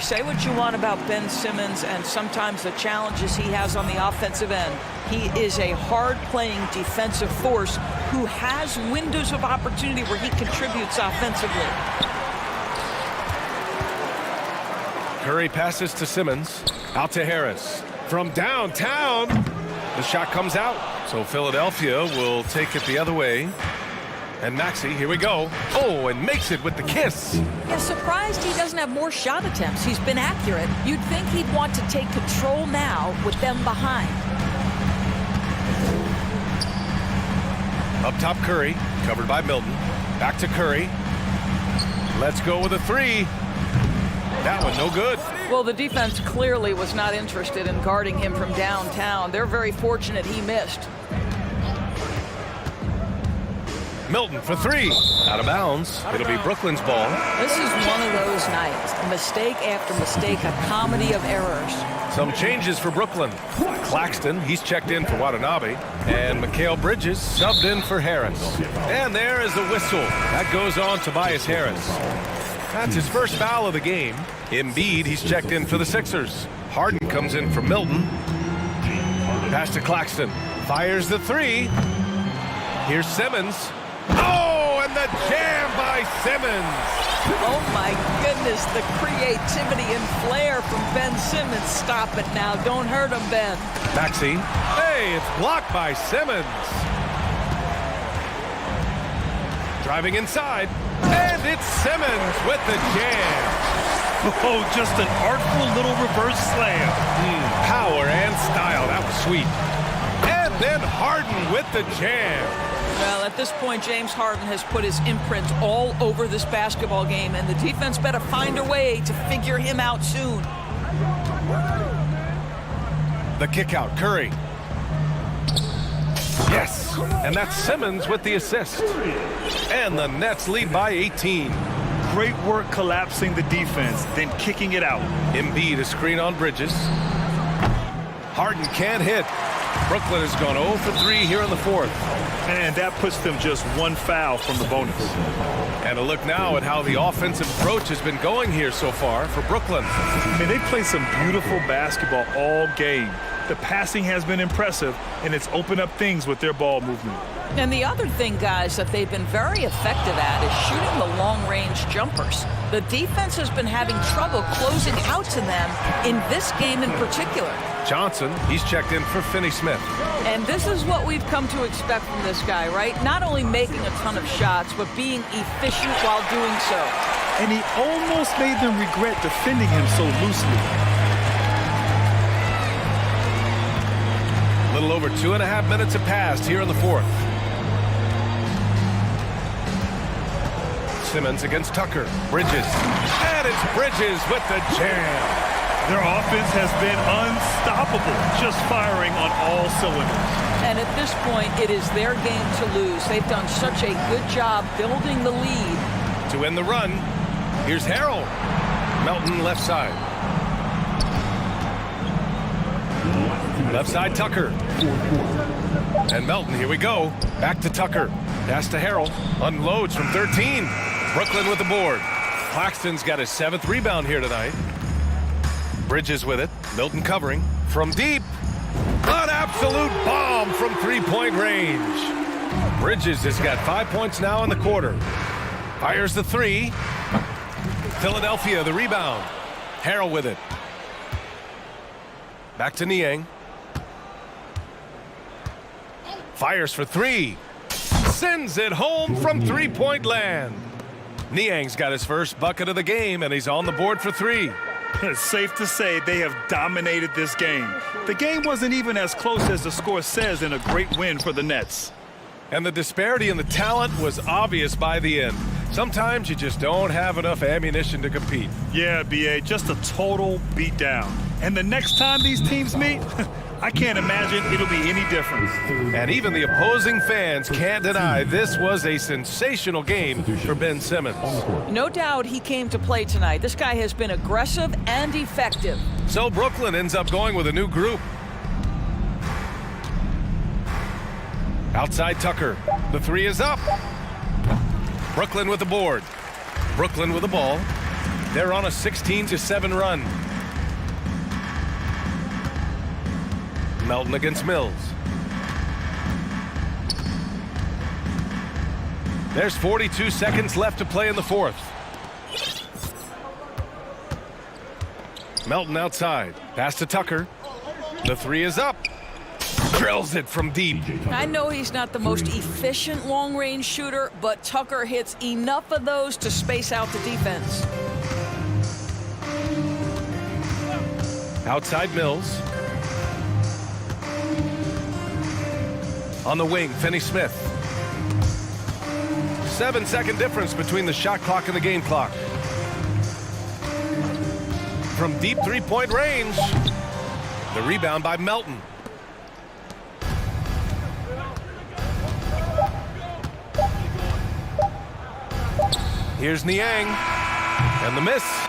Say what you want about Ben Simmons and sometimes the challenges he has on the offensive end. He is a hard-playing defensive force who has windows of opportunity where he contributes offensively. Curry passes to Simmons, out to Harris. From downtown, the shot comes out. So Philadelphia will take it the other way. And Maxey, here we go. Oh, and makes it with the kiss. Yeah, surprised he doesn't have more shot attempts. He's been accurate. You'd think he'd want to take control now with them behind. Up top, Curry, covered by Milton. Back to Curry. Let's go with a 3. That one, no good. Well, the defense clearly was not interested in guarding him from downtown. They're very fortunate he missed. Milton for 3. Out of bounds. It'll be Brooklyn's ball. This is one of those nights. Mistake after mistake, a comedy of errors. Some changes for Brooklyn. Claxton, he's checked in for Watanabe. And Mikal Bridges subbed in for Harris. And there is the whistle. That goes on Tobias Harris. That's his first foul of the game. Embiid, he's checked in for the Sixers. Harden comes in for Milton. Pass to Claxton. Fires the 3. Here's Simmons. Oh, and the jam by Simmons. Oh, my goodness, the creativity and flair from Ben Simmons. Stop it now. Don't hurt him, Ben. Maxey. Hey, it's blocked by Simmons. Driving inside. And it's Simmons with the jam. Oh, just an artful little reverse slam. Power and style. That was sweet. And then Harden with the jam. Well, at this point, James Harden has put his imprint all over this basketball game, and the defense better find a way to figure him out soon. The kick out, Curry. Yes, and that's Simmons with the assist. And the Nets lead by 18. Great work collapsing the defense, then kicking it out. Embiid, a screen on Bridges. Harden can't hit. Brooklyn has gone 0 for 3 here in the 4th. And that puts them just 1 foul from the bonus. And a look now at how the offensive approach has been going here so far for Brooklyn. And they play some beautiful basketball all game. The passing has been impressive, and it's opened up things with their ball movement. And the other thing, guys, that they've been very effective at is shooting the long-range jumpers. The defense has been having trouble closing out to them in this game in particular. Johnson, he's checked in for Finney-Smith. And this is what we've come to expect from this guy, right? Not only making a ton of shots, but being efficient while doing so. And he almost made them regret defending him so loosely. A little over 2.5 minutes have passed here in the 4th. Simmons against Tucker. Bridges. And it's Bridges with the jam. Their offense has been unstoppable, just firing on all cylinders. And at this point, it is their game to lose. They've done such a good job building the lead. To end the run, here's Harrell. Melton left side. Left side, Tucker. And Melton, here we go. Back to Tucker. Pass to Harrell. Unloads from 13. Brooklyn with the board. Claxton's got his 7th rebound here tonight. Bridges with it. Milton covering. From deep. An absolute bomb from 3-point range. Bridges has got 5 points now in the quarter. Fires the 3. Philadelphia, the rebound. Harrell with it. Back to Niang. Fires for 3. Sends it home from 3-point land. Niang's got his first bucket of the game, and he's on the board for 3. It's safe to say they have dominated this game. The game wasn't even as close as the score says in a great win for the Nets. And the disparity in the talent was obvious by the end. Sometimes you just don't have enough ammunition to compete. Yeah, B.A., just a total beatdown. And the next time these teams meet, I can't imagine it'll be any different. And even the opposing fans can't deny this was a sensational game for Ben Simmons. No doubt he came to play tonight. This guy has been aggressive and effective. So Brooklyn ends up going with a new group. Outside Tucker. The 3 is up. Brooklyn with the board. Brooklyn with the ball. They're on a 16-7 run. Melton against Mills. There's 42 seconds left to play in the fourth. Melton outside. Pass to Tucker. The three is up. Drills it from deep. I know he's not the most efficient long-range shooter, but Tucker hits enough of those to space out the defense. Outside Mills. On the wing, Finney-Smith. 7-second difference between the shot clock and the game clock. From deep three-point range. The rebound by Melton. Here's Niang. And the miss.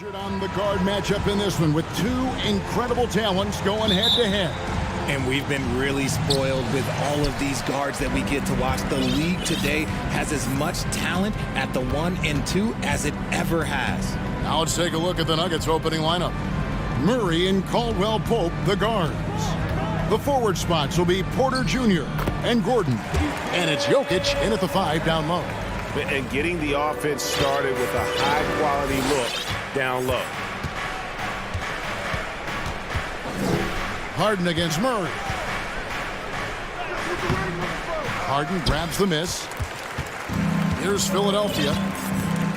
On the guard matchup in this one with two incredible talents going head-to-head. And we've been really spoiled with all of these guards that we get to watch. The league today has as much talent at the 1 and 2 as it ever has. Now let's take a look at the Nuggets opening lineup. Murray and Caldwell Pope, the guards. The forward spots will be Porter Jr. and Gordon. And it's Jokic in at the 5 down low. And getting the offense started with a high-quality look down low. Harden against Murray. Harden grabs the miss. Here's Philadelphia.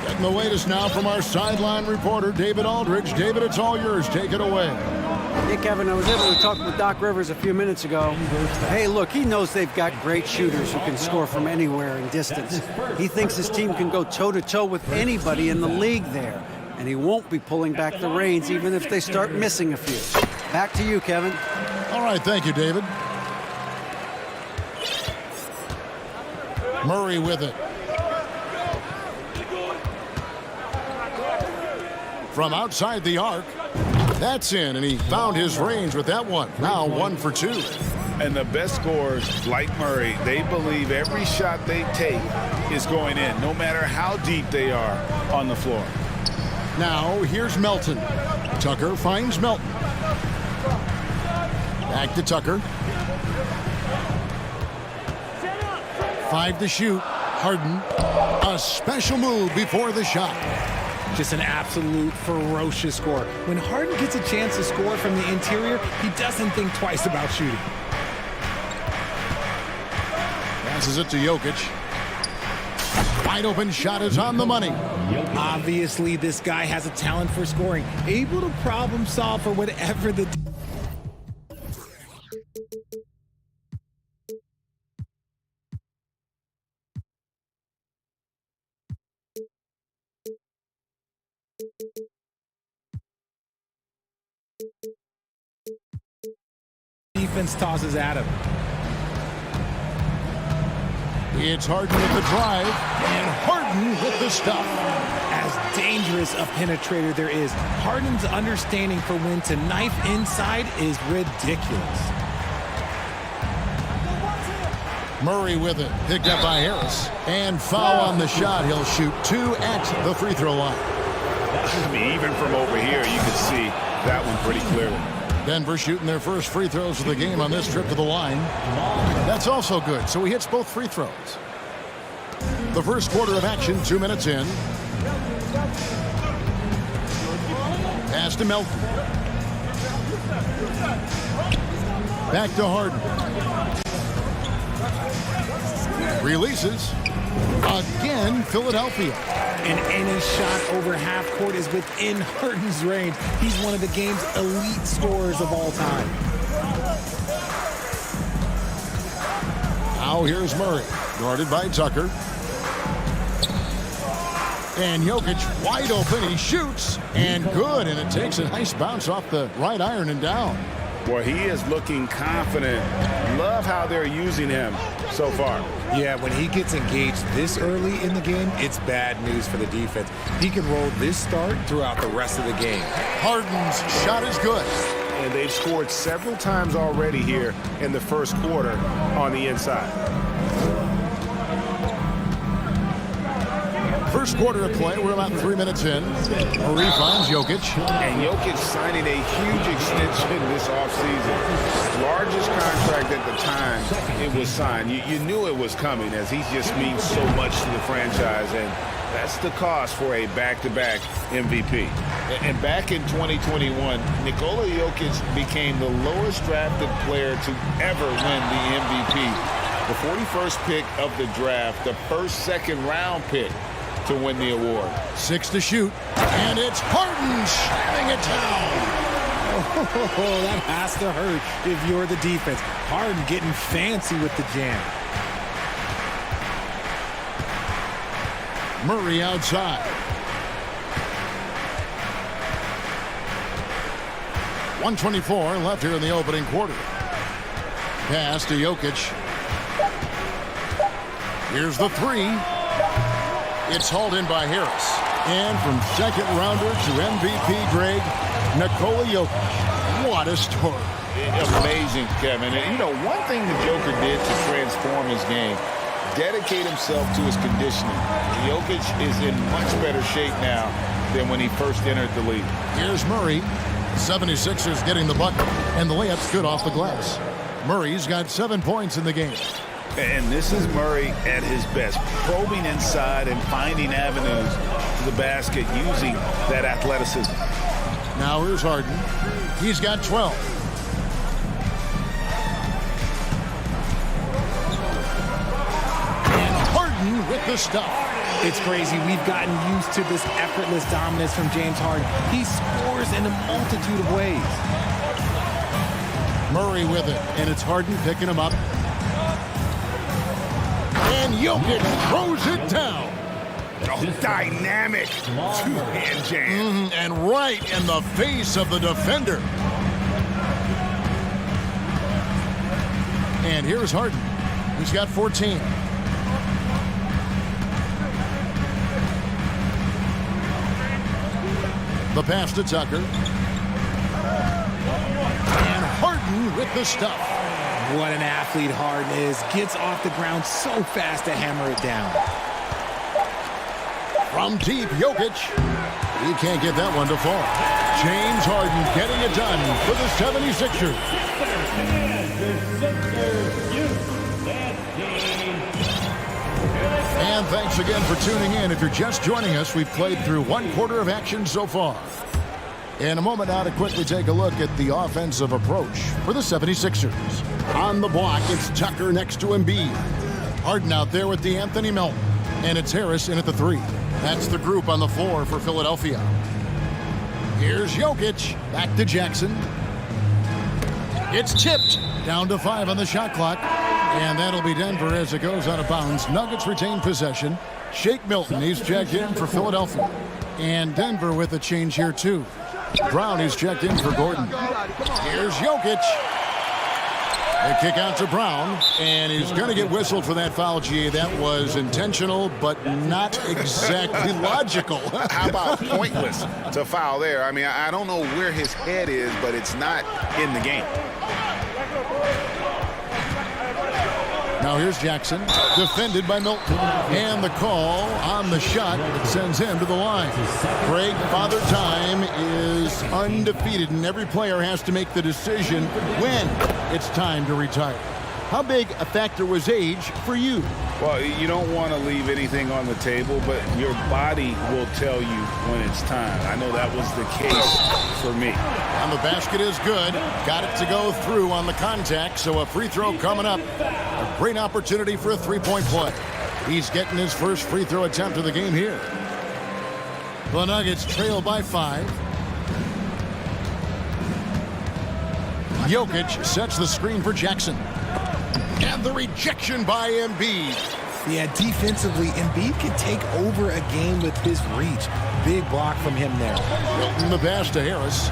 Getting the latest now from our sideline reporter, David Aldridge. David, it's all yours. Take it away. Hey, Kevin, I was able to talk with Doc Rivers a few minutes ago. Hey, look, he knows they've got great shooters who can score from anywhere in distance. He thinks his team can go toe-to-toe with anybody in the league there. And he won't be pulling back the reins even if they start missing a few. Back to you, Kevin. All right, thank you, David. Murray with it. From outside the arc. That's in, and he found his range with that one. Now 1 for 2. And the best scorers, like Murray, they believe every shot they take is going in, no matter how deep they are on the floor. Now here's Melton. Tucker finds Melton. Back to Tucker. 5 to shoot. Harden. A special move before the shot. Just an absolute ferocious score. When Harden gets a chance to score from the interior, he doesn't think twice about shooting. Passes it to Jokic. Wide open shot is on the money. Obviously, this guy has a talent for scoring, able to problem solve for whatever the defense tosses at him. It's Harden with the drive, and Harden with the stop. As dangerous a penetrator there is, Harden's understanding for when to knife inside is ridiculous. Murray with it, picked up by Harris, and foul on the shot. He'll shoot 2 at the free throw line. I mean, even from over here, you can see that one pretty clearly. Denver shooting their first free throws of the game on this trip to the line. That's also good, so he hits both free throws. The first quarter of action, 2 minutes in. Pass to Melton. Back to Harden. Releases. Again, Philadelphia. And any shot over half court is within Harden's range. He's one of the game's elite scorers of all time. Now here's Murray, guarded by Tucker. And Jokic wide open. He shoots, and good. And it takes a nice bounce off the right iron and down. Well, he is looking confident. Love how they're using him so far. Yeah, when he gets engaged this early in the game, it's bad news for the defense. He can roll this start throughout the rest of the game. Harden's shot is good. And they've scored several times already here in the first quarter on the inside. First quarter of play, we're about 3 minutes in. Murray finds Jokic. And Jokic signing a huge extension this offseason. Largest contract at the time it was signed. You knew it was coming as he just means so much to the franchise. And that's the cost for a back-to-back MVP. And back in 2021, Nikola Jokic became the lowest drafted player to ever win the MVP. The 41st pick of the draft, the first second-round pick to win the award. 6 to shoot, and it's Harden slamming it down. Oh, that has to hurt if you're the defense. Harden getting fancy with the jam. Murray outside. 1:24 left here in the opening quarter. Pass to Jokic. Here's the three. It's hauled in by Harris. And from second rounder to MVP grade, Nikola Jokic. What a story. Amazing, Kevin. And, you know, one thing the Joker did to transform his game, dedicate himself to his conditioning. Jokic is in much better shape now than when he first entered the league. Here's Murray. 76ers getting the bucket, and the layup's good off the glass. Murray's got 7 points in the game. And this is Murray at his best, probing inside and finding avenues to the basket using that athleticism. Now here's Harden. He's got 12. And Harden with the stuff. It's crazy. We've gotten used to this effortless dominance from James Harden. He scores in a multitude of ways. Murray with it, and it's Harden picking him up. And Jokic throws it down. Oh, dynamic two-hand jam. And right in the face of the defender. And here's Harden. He's got 14. The pass to Tucker. And Harden with the stuff. What an athlete Harden is. Gets off the ground so fast to hammer it down. From deep, Jokic. He can't get that one to fall. James Harden getting it done for the 76ers. And thanks again for tuning in. If you're just joining us, we've played through 1/4 of action so far. In a moment now to quickly take a look at the offensive approach for the 76ers. On the block, it's Tucker next to Embiid. Harden out there with D'Anthony Melton. And it's Harris in at the 3. That's the group on the floor for Philadelphia. Here's Jokic. Back to Jackson. It's tipped. Down to 5 on the shot clock. And that'll be Denver as it goes out of bounds. Nuggets retain possession. Shake Milton, he's checked in for Philadelphia. And Denver with a change here too. Brown is checked in for Gordon. Here's Jokic. They kick out to Brown, and he's going to get whistled for that foul, G. That was intentional, but not exactly logical. How about pointless to foul there? I mean, I don't know where his head is, but it's not in the game. Now here's Jackson, defended by Milton. And the call on the shot that sends him to the line. Greg, Father Time is undefeated, and every player has to make the decision when it's time to retire. How big a factor was age for you? Well, you don't want to leave anything on the table, but your body will tell you when it's time. I know that was the case for me. And the basket is good. Got it to go through on the contact, so a free throw coming up. A great opportunity for a three-point play. He's getting his first free throw attempt of the game here. The Nuggets trail by 5. Jokic sets the screen for Jackson. And the rejection by Embiid. Yeah, defensively, Embiid can take over a game with his reach. Big block from him there. Milton the pass to Harris.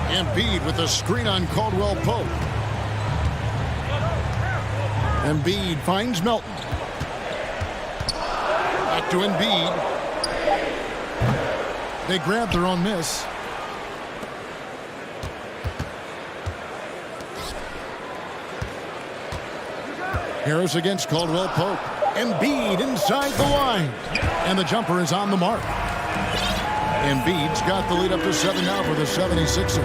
Embiid with a screen on Caldwell Pope. Embiid finds Milton. Back to Embiid. They grab their own miss. Harris against Caldwell Pope. Embiid inside the line. And the jumper is on the mark. Embiid's got the lead up to 7 now for the 76ers.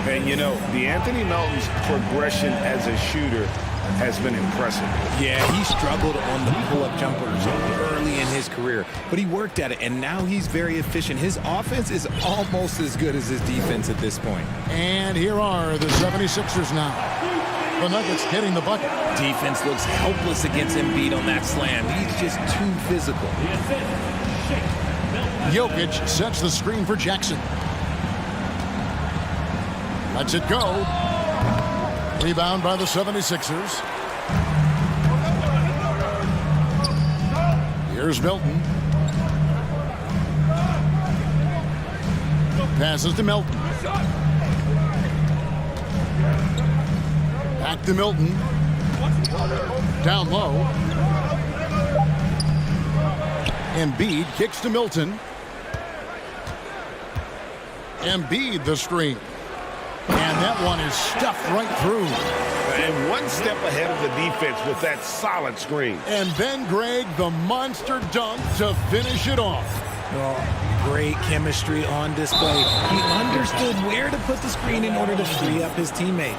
And, you know, D'Anthony Melton's progression as a shooter has been impressive. Yeah, he struggled on the pull-up jumpers early in his career, but he worked at it, and now he's very efficient. His offense is almost as good as his defense at this point. And here are the 76ers now. The Nuggets getting the bucket. Defense looks helpless against Embiid on that slam. He's just too physical. Jokic sets the screen for Jackson. Lets it go. Rebound by the 76ers. Here's Milton. Passes to Milton. Back to Milton. Down low. Embiid kicks to Milton. Embiid the screen. And that one is stuffed right through. And one step ahead of the defense with that solid screen. And then Greg, the monster dunk to finish it off. Well, great chemistry on display. He understood where to put the screen in order to free up his teammate.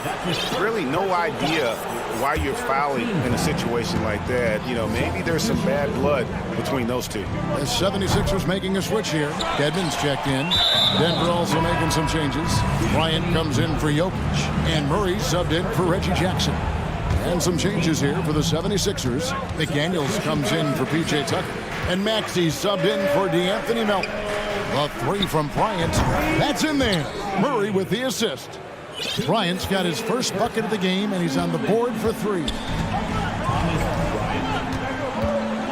Really no idea why you're fouling in a situation like that. You know, maybe there's some bad blood between those two. The 76ers making a switch here. Dedmon's checked in. Denver also making some changes. Bryant comes in for Jokic. And Murray subbed in for Reggie Jackson. And some changes here for the 76ers. McDaniels comes in for P.J. Tucker. And Maxey subbed in for DeAnthony Melton. The three from Bryant. That's in there. Murray with the assist. Bryant's got his first bucket of the game, and he's on the board for three.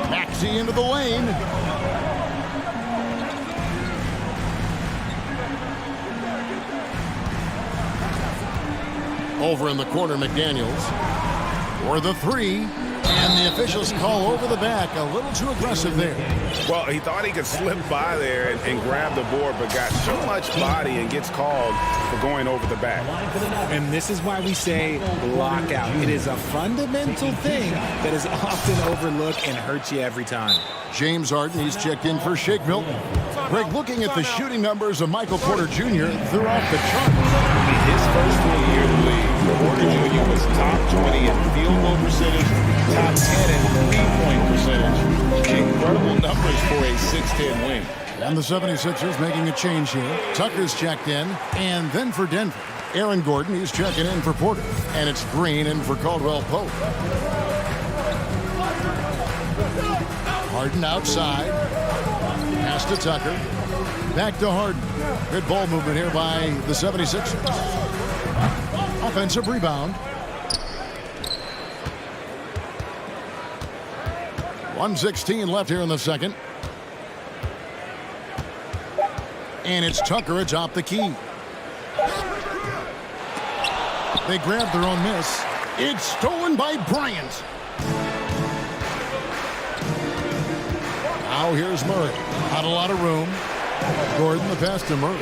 Maxey into the lane. Over in the corner, McDaniels. For the three. And the officials call over the back. A little too aggressive there. Well, he thought he could slip by there and grab the board, but got so much body and gets called for going over the back. And this is why we say lockout. It is a fundamental thing that is often overlooked and hurts you every time. James Harden, he's checked in for Shake Milton. Greg, looking at the shooting numbers of Michael Porter Jr., they're off the charts. His first full year in the league, Porter Jr. was top 20 in field goal percentage, top 10 in three-point percentage. Incredible numbers for a 6'10 wing. And the 76ers making a change here. Tucker's checked in. And then for Denver, Aaron Gordon, he's checking in for Porter. And it's Green in for Caldwell Pope. Harden outside. Pass to Tucker. Back to Harden. Good ball movement here by the 76ers. Offensive rebound. 1:16 left here in the second. And it's Tucker atop the key. They grab their own miss. It's stolen by Bryant. Now here's Murray. Not a lot of room. Gordon the pass to Murray.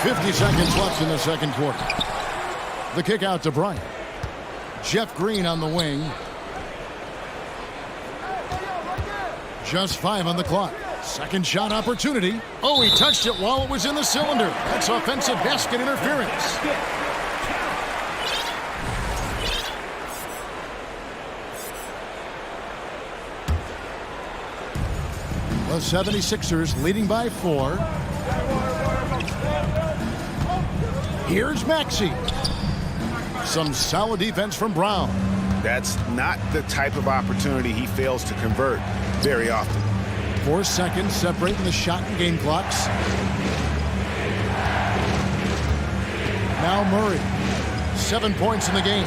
50 seconds left in the second quarter. The kick out to Bryant. Jeff Green on the wing. Just 5 on the clock. Second shot opportunity. Oh, he touched it while it was in the cylinder. That's offensive basket interference. The 76ers leading by 4. Here's Maxey. Some solid defense from Brown. That's not the type of opportunity he fails to convert very often. 4 seconds separating the shot and game clocks. Now Murray. 7 points in the game.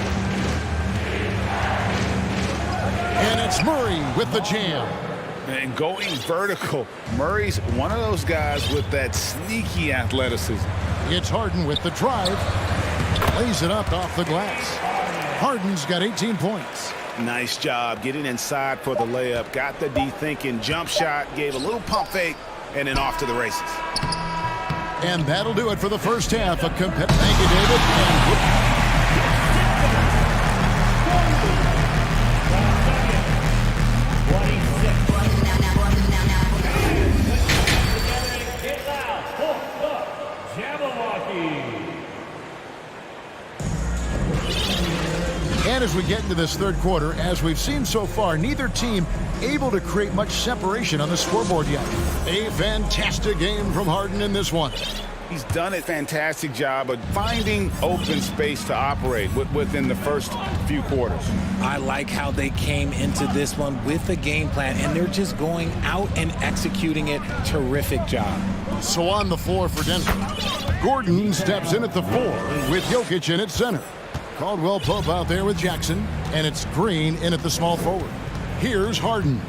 And it's Murray with the jam. And going vertical, Murray's one of those guys with that sneaky athleticism. It's Harden with the drive. Lays it up off the glass. Harden's got 18 points. Nice job getting inside for the layup. Got the D thinking. Jump shot. Gave a little pump fake. And then off to the races. And that'll do it for the first half. Thank you, David. And And as we get into this third quarter, as we've seen so far, neither team able to create much separation on the scoreboard yet. A fantastic game from Harden in this one. He's done a fantastic job of finding open space to operate within the first few quarters. I like how they came into this one with a game plan, and they're just going out and executing it. Terrific job. So on the floor for Denver, Gordon steps in at the 4 with Jokic in at center. Caldwell Pope out there with Jackson, and it's Green in at the small forward. Here's Harden.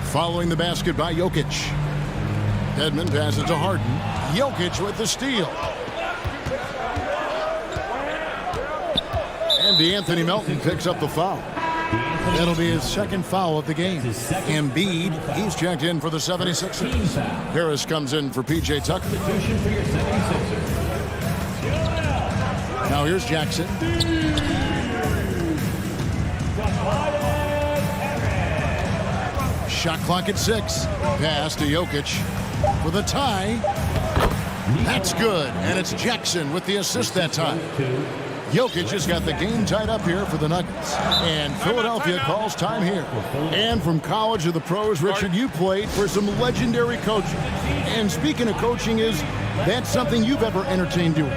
Following the basket by Jokic. Dedmon passes to Harden. Jokic with the steal. And DeAnthony Melton picks up the foul. That'll be his second foul of the game. Embiid, he's checked in for the 76ers. Harris comes in for P.J. Tucker. Now here's Jackson. Shot clock at 6. Pass to Jokic for the tie. That's good, and it's Jackson with the assist that time. Jokic has got the game tied up here for the Nuggets. And Philadelphia calls time here. And from college to the pros, Richard, you played for some legendary coaches. And speaking of coaching, is that something you've ever entertained doing?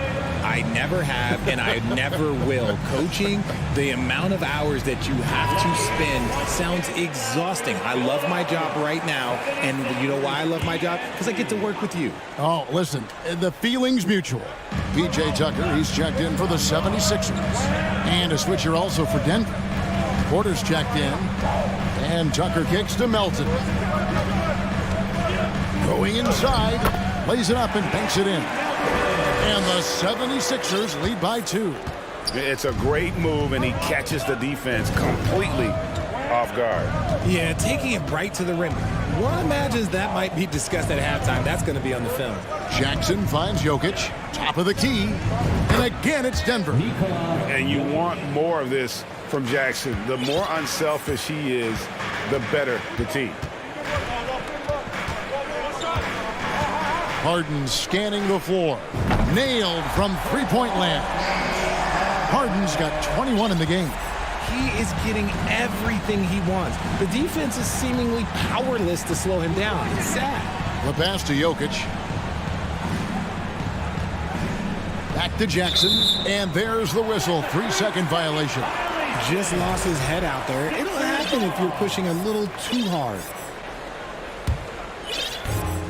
I never have, and I never will. Coaching, the amount of hours that you have to spend sounds exhausting. I love my job right now, and you know why I love my job? Because I get to work with you. Oh, listen, the feeling's mutual. P.J. Tucker, he's checked in for the 76ers. And a switcher also for Denver. Porter's checked in, and Tucker kicks to Melton. Going inside, lays it up and banks it in. And the 76ers lead by 2. It's a great move, and he catches the defense completely off guard. Yeah, taking it right to the rim. One imagines that might be discussed at halftime. That's going to be on the film. Jackson finds Jokic, top of the key. And again, it's Denver. And you want more of this from Jackson. The more unselfish he is, the better the team. Harden scanning the floor. Nailed from three-point land. Harden's got 21 in the game. He is getting everything he wants. The defense is seemingly powerless to slow him down. It's sad. The pass to Jokic. Back to Jackson. And there's the whistle. 3-second violation. Just lost his head out there. It'll happen if you're pushing a little too hard.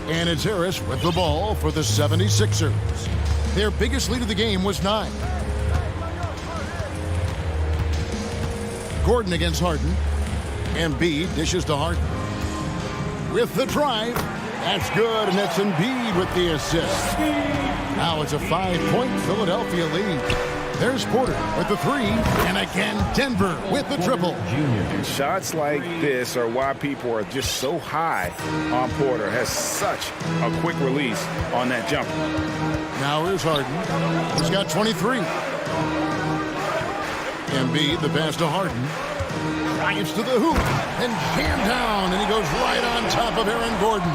And it's Harris with the ball for the 76ers. Their biggest lead of the game was 9. Gordon against Harden. Embiid dishes to Harden. With the drive. That's good, and that's Embiid with the assist. Now it's a 5-point Philadelphia lead. There's Porter with the 3, and again Denver with the triple. Shots like this are why people are just so high on Porter. Has such a quick release on that jumper. Now here's Harden. He's got 23. Embiid, the pass to Harden. Drives to the hoop and jammed down, and he goes right on top of Aaron Gordon.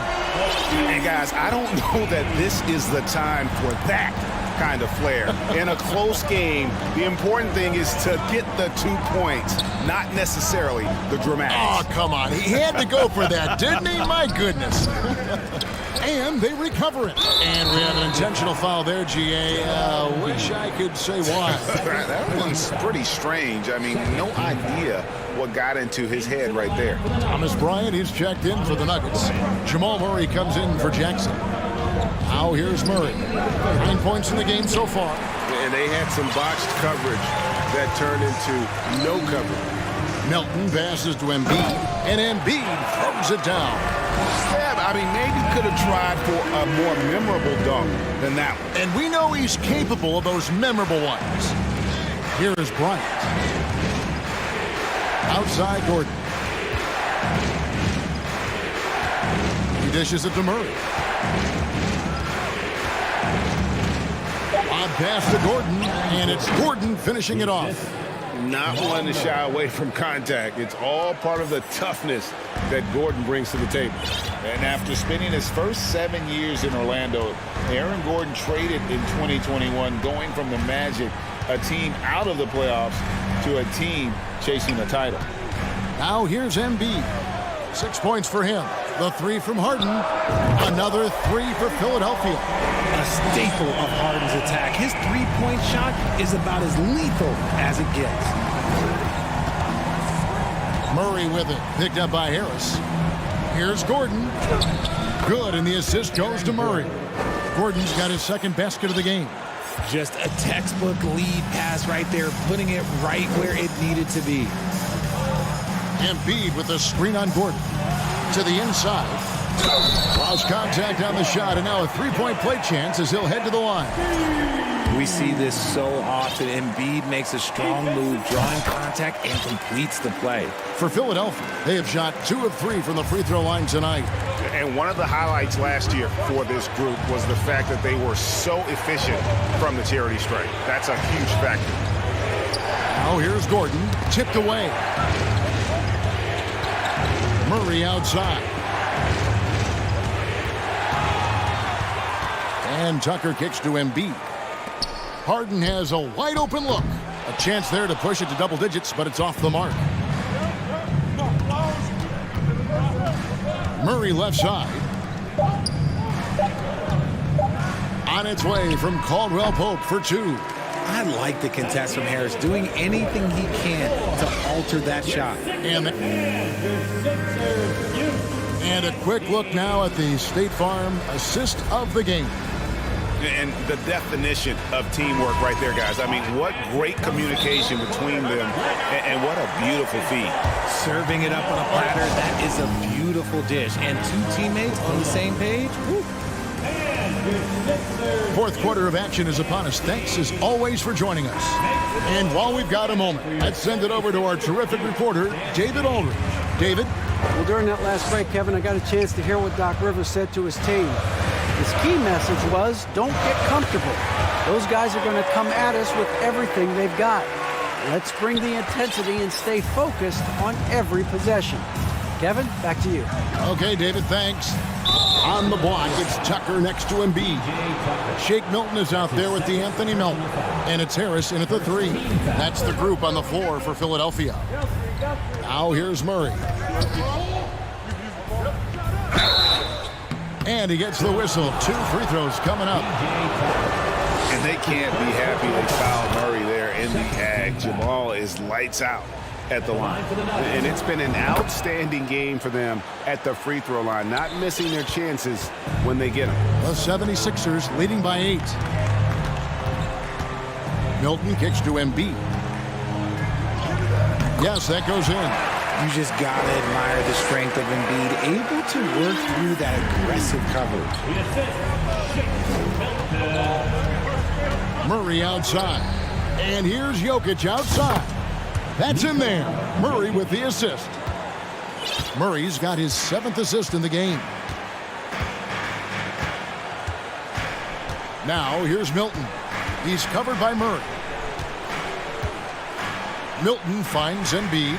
And guys, I don't know that this is the time for that kind of flair. In a close game, the important thing is to get the 2 points, not necessarily the dramatics. Oh, come on. He had to go for that, didn't he? My goodness. And they recover it. And we have an intentional foul there, GA. Wish I could say why. That one's pretty strange. I mean, no idea what got into his head right there. Thomas Bryant, he's checked in for the Nuggets. Jamal Murray comes in for Jackson. Now here's Murray. 9 points in the game so far. And they had some botched coverage that turned into no coverage. Melton passes to Embiid, and Embiid throws it down. Yeah, I mean, maybe could have tried for a more memorable dunk than that one. And we know he's capable of those memorable ones. Here is Bryant. Outside Gordon. He dishes it to Murray. Odd pass to Gordon, and it's Gordon finishing it off. Not one to shy away from contact. It's all part of the toughness that Gordon brings to the table. And after spending his first 7 years in Orlando, Aaron Gordon traded in 2021, going from the Magic, a team out of the playoffs, to a team chasing a title. Now here's Embiid. 6 points for him. The 3 from Harden. Another 3 for Philadelphia. A staple of Harden's attack. His three-point shot is about as lethal as it gets. Murray with it. Picked up by Harris. Here's Gordon. Good, and the assist goes to Murray. Gordon's got his second basket of the game. Just a textbook lead pass right there, putting it right where it needed to be. Embiid with the screen on Gordon. To the inside. Lost contact on the shot, and now a three-point play chance as he'll head to the line. We see this so often. Embiid makes a strong move, drawing contact, and completes the play. For Philadelphia, they have shot 2 of 3 from the free throw line tonight. And one of the highlights last year for this group was the fact that they were so efficient from the charity stripe. That's a huge factor. Now here's Gordon, tipped away. Murray outside. And Tucker kicks to Embiid. Harden has a wide open look. A chance there to push it to double digits, but it's off the mark. Murray left side. On its way from Caldwell Pope for 2. I like the contest from Harris, doing anything he can to alter that shot. And a quick look now at the State Farm assist of the game. And the definition of teamwork right there, guys. I mean, what great communication between them, and what a beautiful feed. Serving it up on a platter, that is a beautiful dish. And 2 teammates on the same page. Woo. Fourth quarter of action is upon us. Thanks, as always, for joining us. And while we've got a moment, let's send it over to our terrific reporter, David Aldridge. David? Well, during that last break, Kevin, I got a chance to hear what Doc Rivers said to his team. His key message was, don't get comfortable. Those guys are going to come at us with everything they've got. Let's bring the intensity and stay focused on every possession. Kevin, back to you. Okay, David, thanks. On the block, it's Tucker next to Embiid. Shake Milton is out there with the Anthony Melton. And it's Harris in at the 3. That's the group on the floor for Philadelphia. Now here's Murray. And he gets the whistle. 2 free throws coming up. And they can't be happy they fouled Murray there in the ag. Jamal is lights out at the line. And it's been an outstanding game for them at the free throw line, not missing their chances when they get them. The 76ers leading by 8. Milton kicks to Embiid. Yes, that goes in. You just got to admire the strength of Embiid, able to work through that aggressive coverage. Murray outside. And here's Jokic outside. That's in there. Murray with the assist. Murray's got his 7th assist in the game. Now here's Milton. He's covered by Murray. Milton finds Embiid.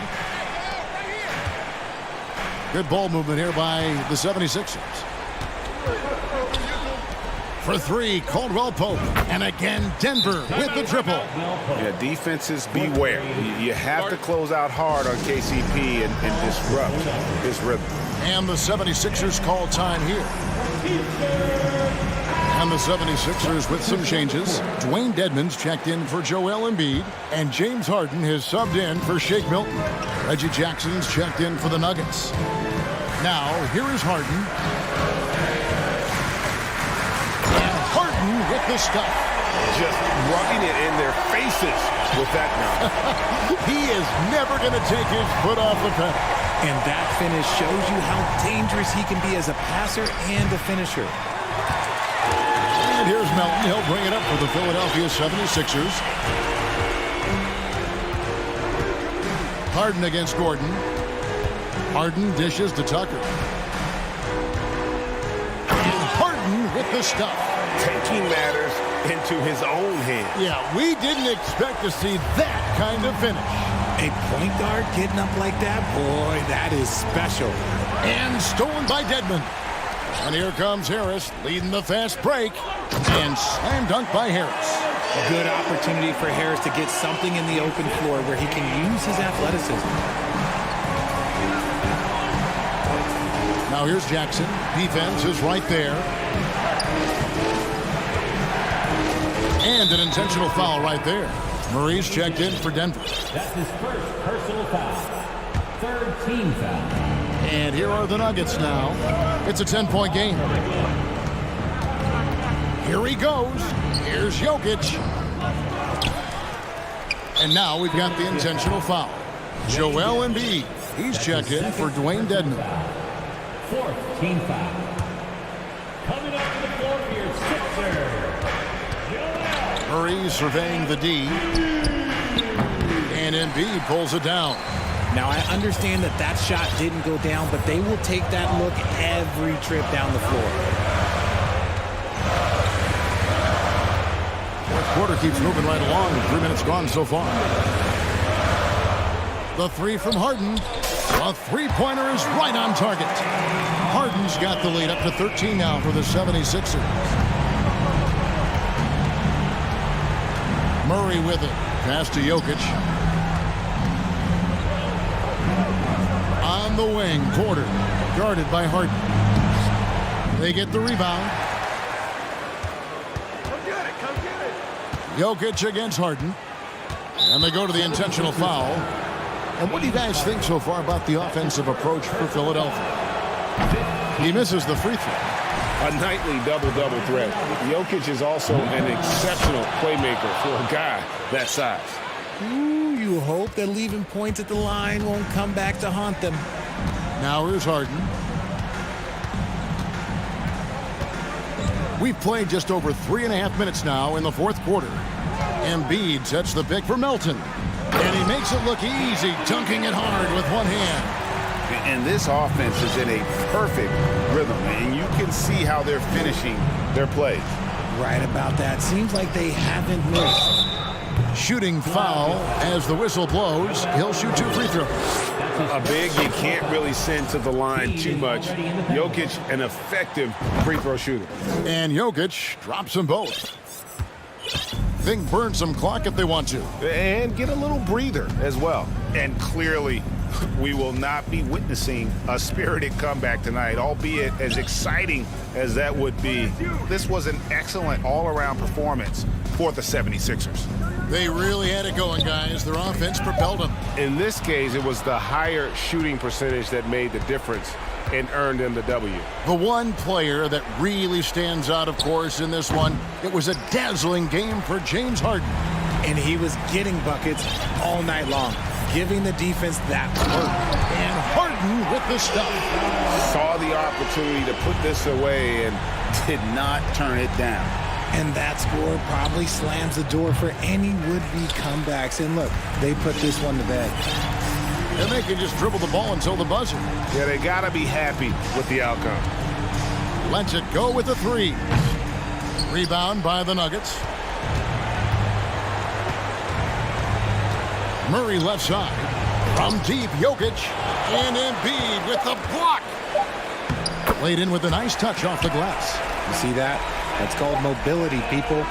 Good ball movement here by the 76ers. For 3, Caldwell Pope. And again, Denver with the triple. Yeah, defenses beware. You have to close out hard on KCP and disrupt his rhythm. And the 76ers call time here. And the 76ers with some changes. Dwayne Dedmon's checked in for Joel Embiid. And James Harden has subbed in for Shake Milton. Reggie Jackson's checked in for the Nuggets. Now, here is Harden. And Harden with the stuff. Just rubbing it in their faces with that now. He is never going to take his foot off the pedal. And that finish shows you how dangerous he can be as a passer and a finisher. And here's Melton. He'll bring it up for the Philadelphia 76ers. Harden against Gordon. Harden dishes to Tucker. And Harden with the stuff. Taking matters into his own hands. Yeah, we didn't expect to see that kind of finish. A point guard getting up like that, boy, that is special. And stolen by Dedmon. And here comes Harris leading the fast break. And slam dunk by Harris. Good opportunity for Harris to get something in the open floor where he can use his athleticism. Now here's Jackson. Defense is right there. And an intentional foul right there. Murray's checked in for Denver. That's his first personal foul. 3rd team foul. And here are the Nuggets now. It's a 10-point game. Here he goes. Here's Jokic. And now we've got the intentional foul. Joel Embiid. He's checked in for Dwayne Dedmon. 4th team foul. Coming up to the floor for your Sixers, Joel Murray surveying the D. And Embiid pulls it down. Now, I understand that that shot didn't go down, but they will take that look every trip down the floor. Fourth quarter keeps moving right along. 3 minutes gone so far. The three from Harden. A three-pointer is right on target. Harden's got the lead up to 13 now for the 76ers. Murray with it. Pass to Jokic. On the wing, Porter. Guarded by Harden. They get the rebound. Come get it. Jokic against Harden. And they go to the intentional foul. And what do you guys think so far about the offensive approach for Philadelphia? He misses the free throw. A nightly double-double threat. Jokic is also an exceptional playmaker for a guy that size. Ooh, you hope that leaving points at the line won't come back to haunt them. Now here's Harden. We've played just over 3.5 minutes now in the fourth quarter. Embiid sets the pick for Melton. And he makes it look easy, dunking it hard with one hand. And this offense is in a perfect rhythm, and you can see how they're finishing their plays. Right about that. Seems like they haven't missed. Shooting foul as the whistle blows. He'll shoot 2 free throws. A big you can't really send to the line too much. Jokic, an effective free throw shooter. And Jokic drops them both. Think burn some clock if they want to. And get a little breather as well. And clearly, we will not be witnessing a spirited comeback tonight, albeit as exciting as that would be. This was an excellent all-around performance for the 76ers. They really had it going, guys. Their offense propelled them. In this case, it was the higher shooting percentage that made the difference and earned them the W. The one player that really stands out, of course, in this one, it was a dazzling game for James Harden. And he was getting buckets all night long, giving the defense that work. And Harden with the stuff. Saw the opportunity to put this away and did not turn it down. And that score probably slams the door for any would-be comebacks. And look, they put this one to bed. And they can just dribble the ball until the buzzer. Yeah, they got to be happy with the outcome. Lets it go with the three. Rebound by the Nuggets. Murray left side. From deep, Jokic. And Embiid with the block. Laid in with a nice touch off the glass. You see that? That's called mobility, people.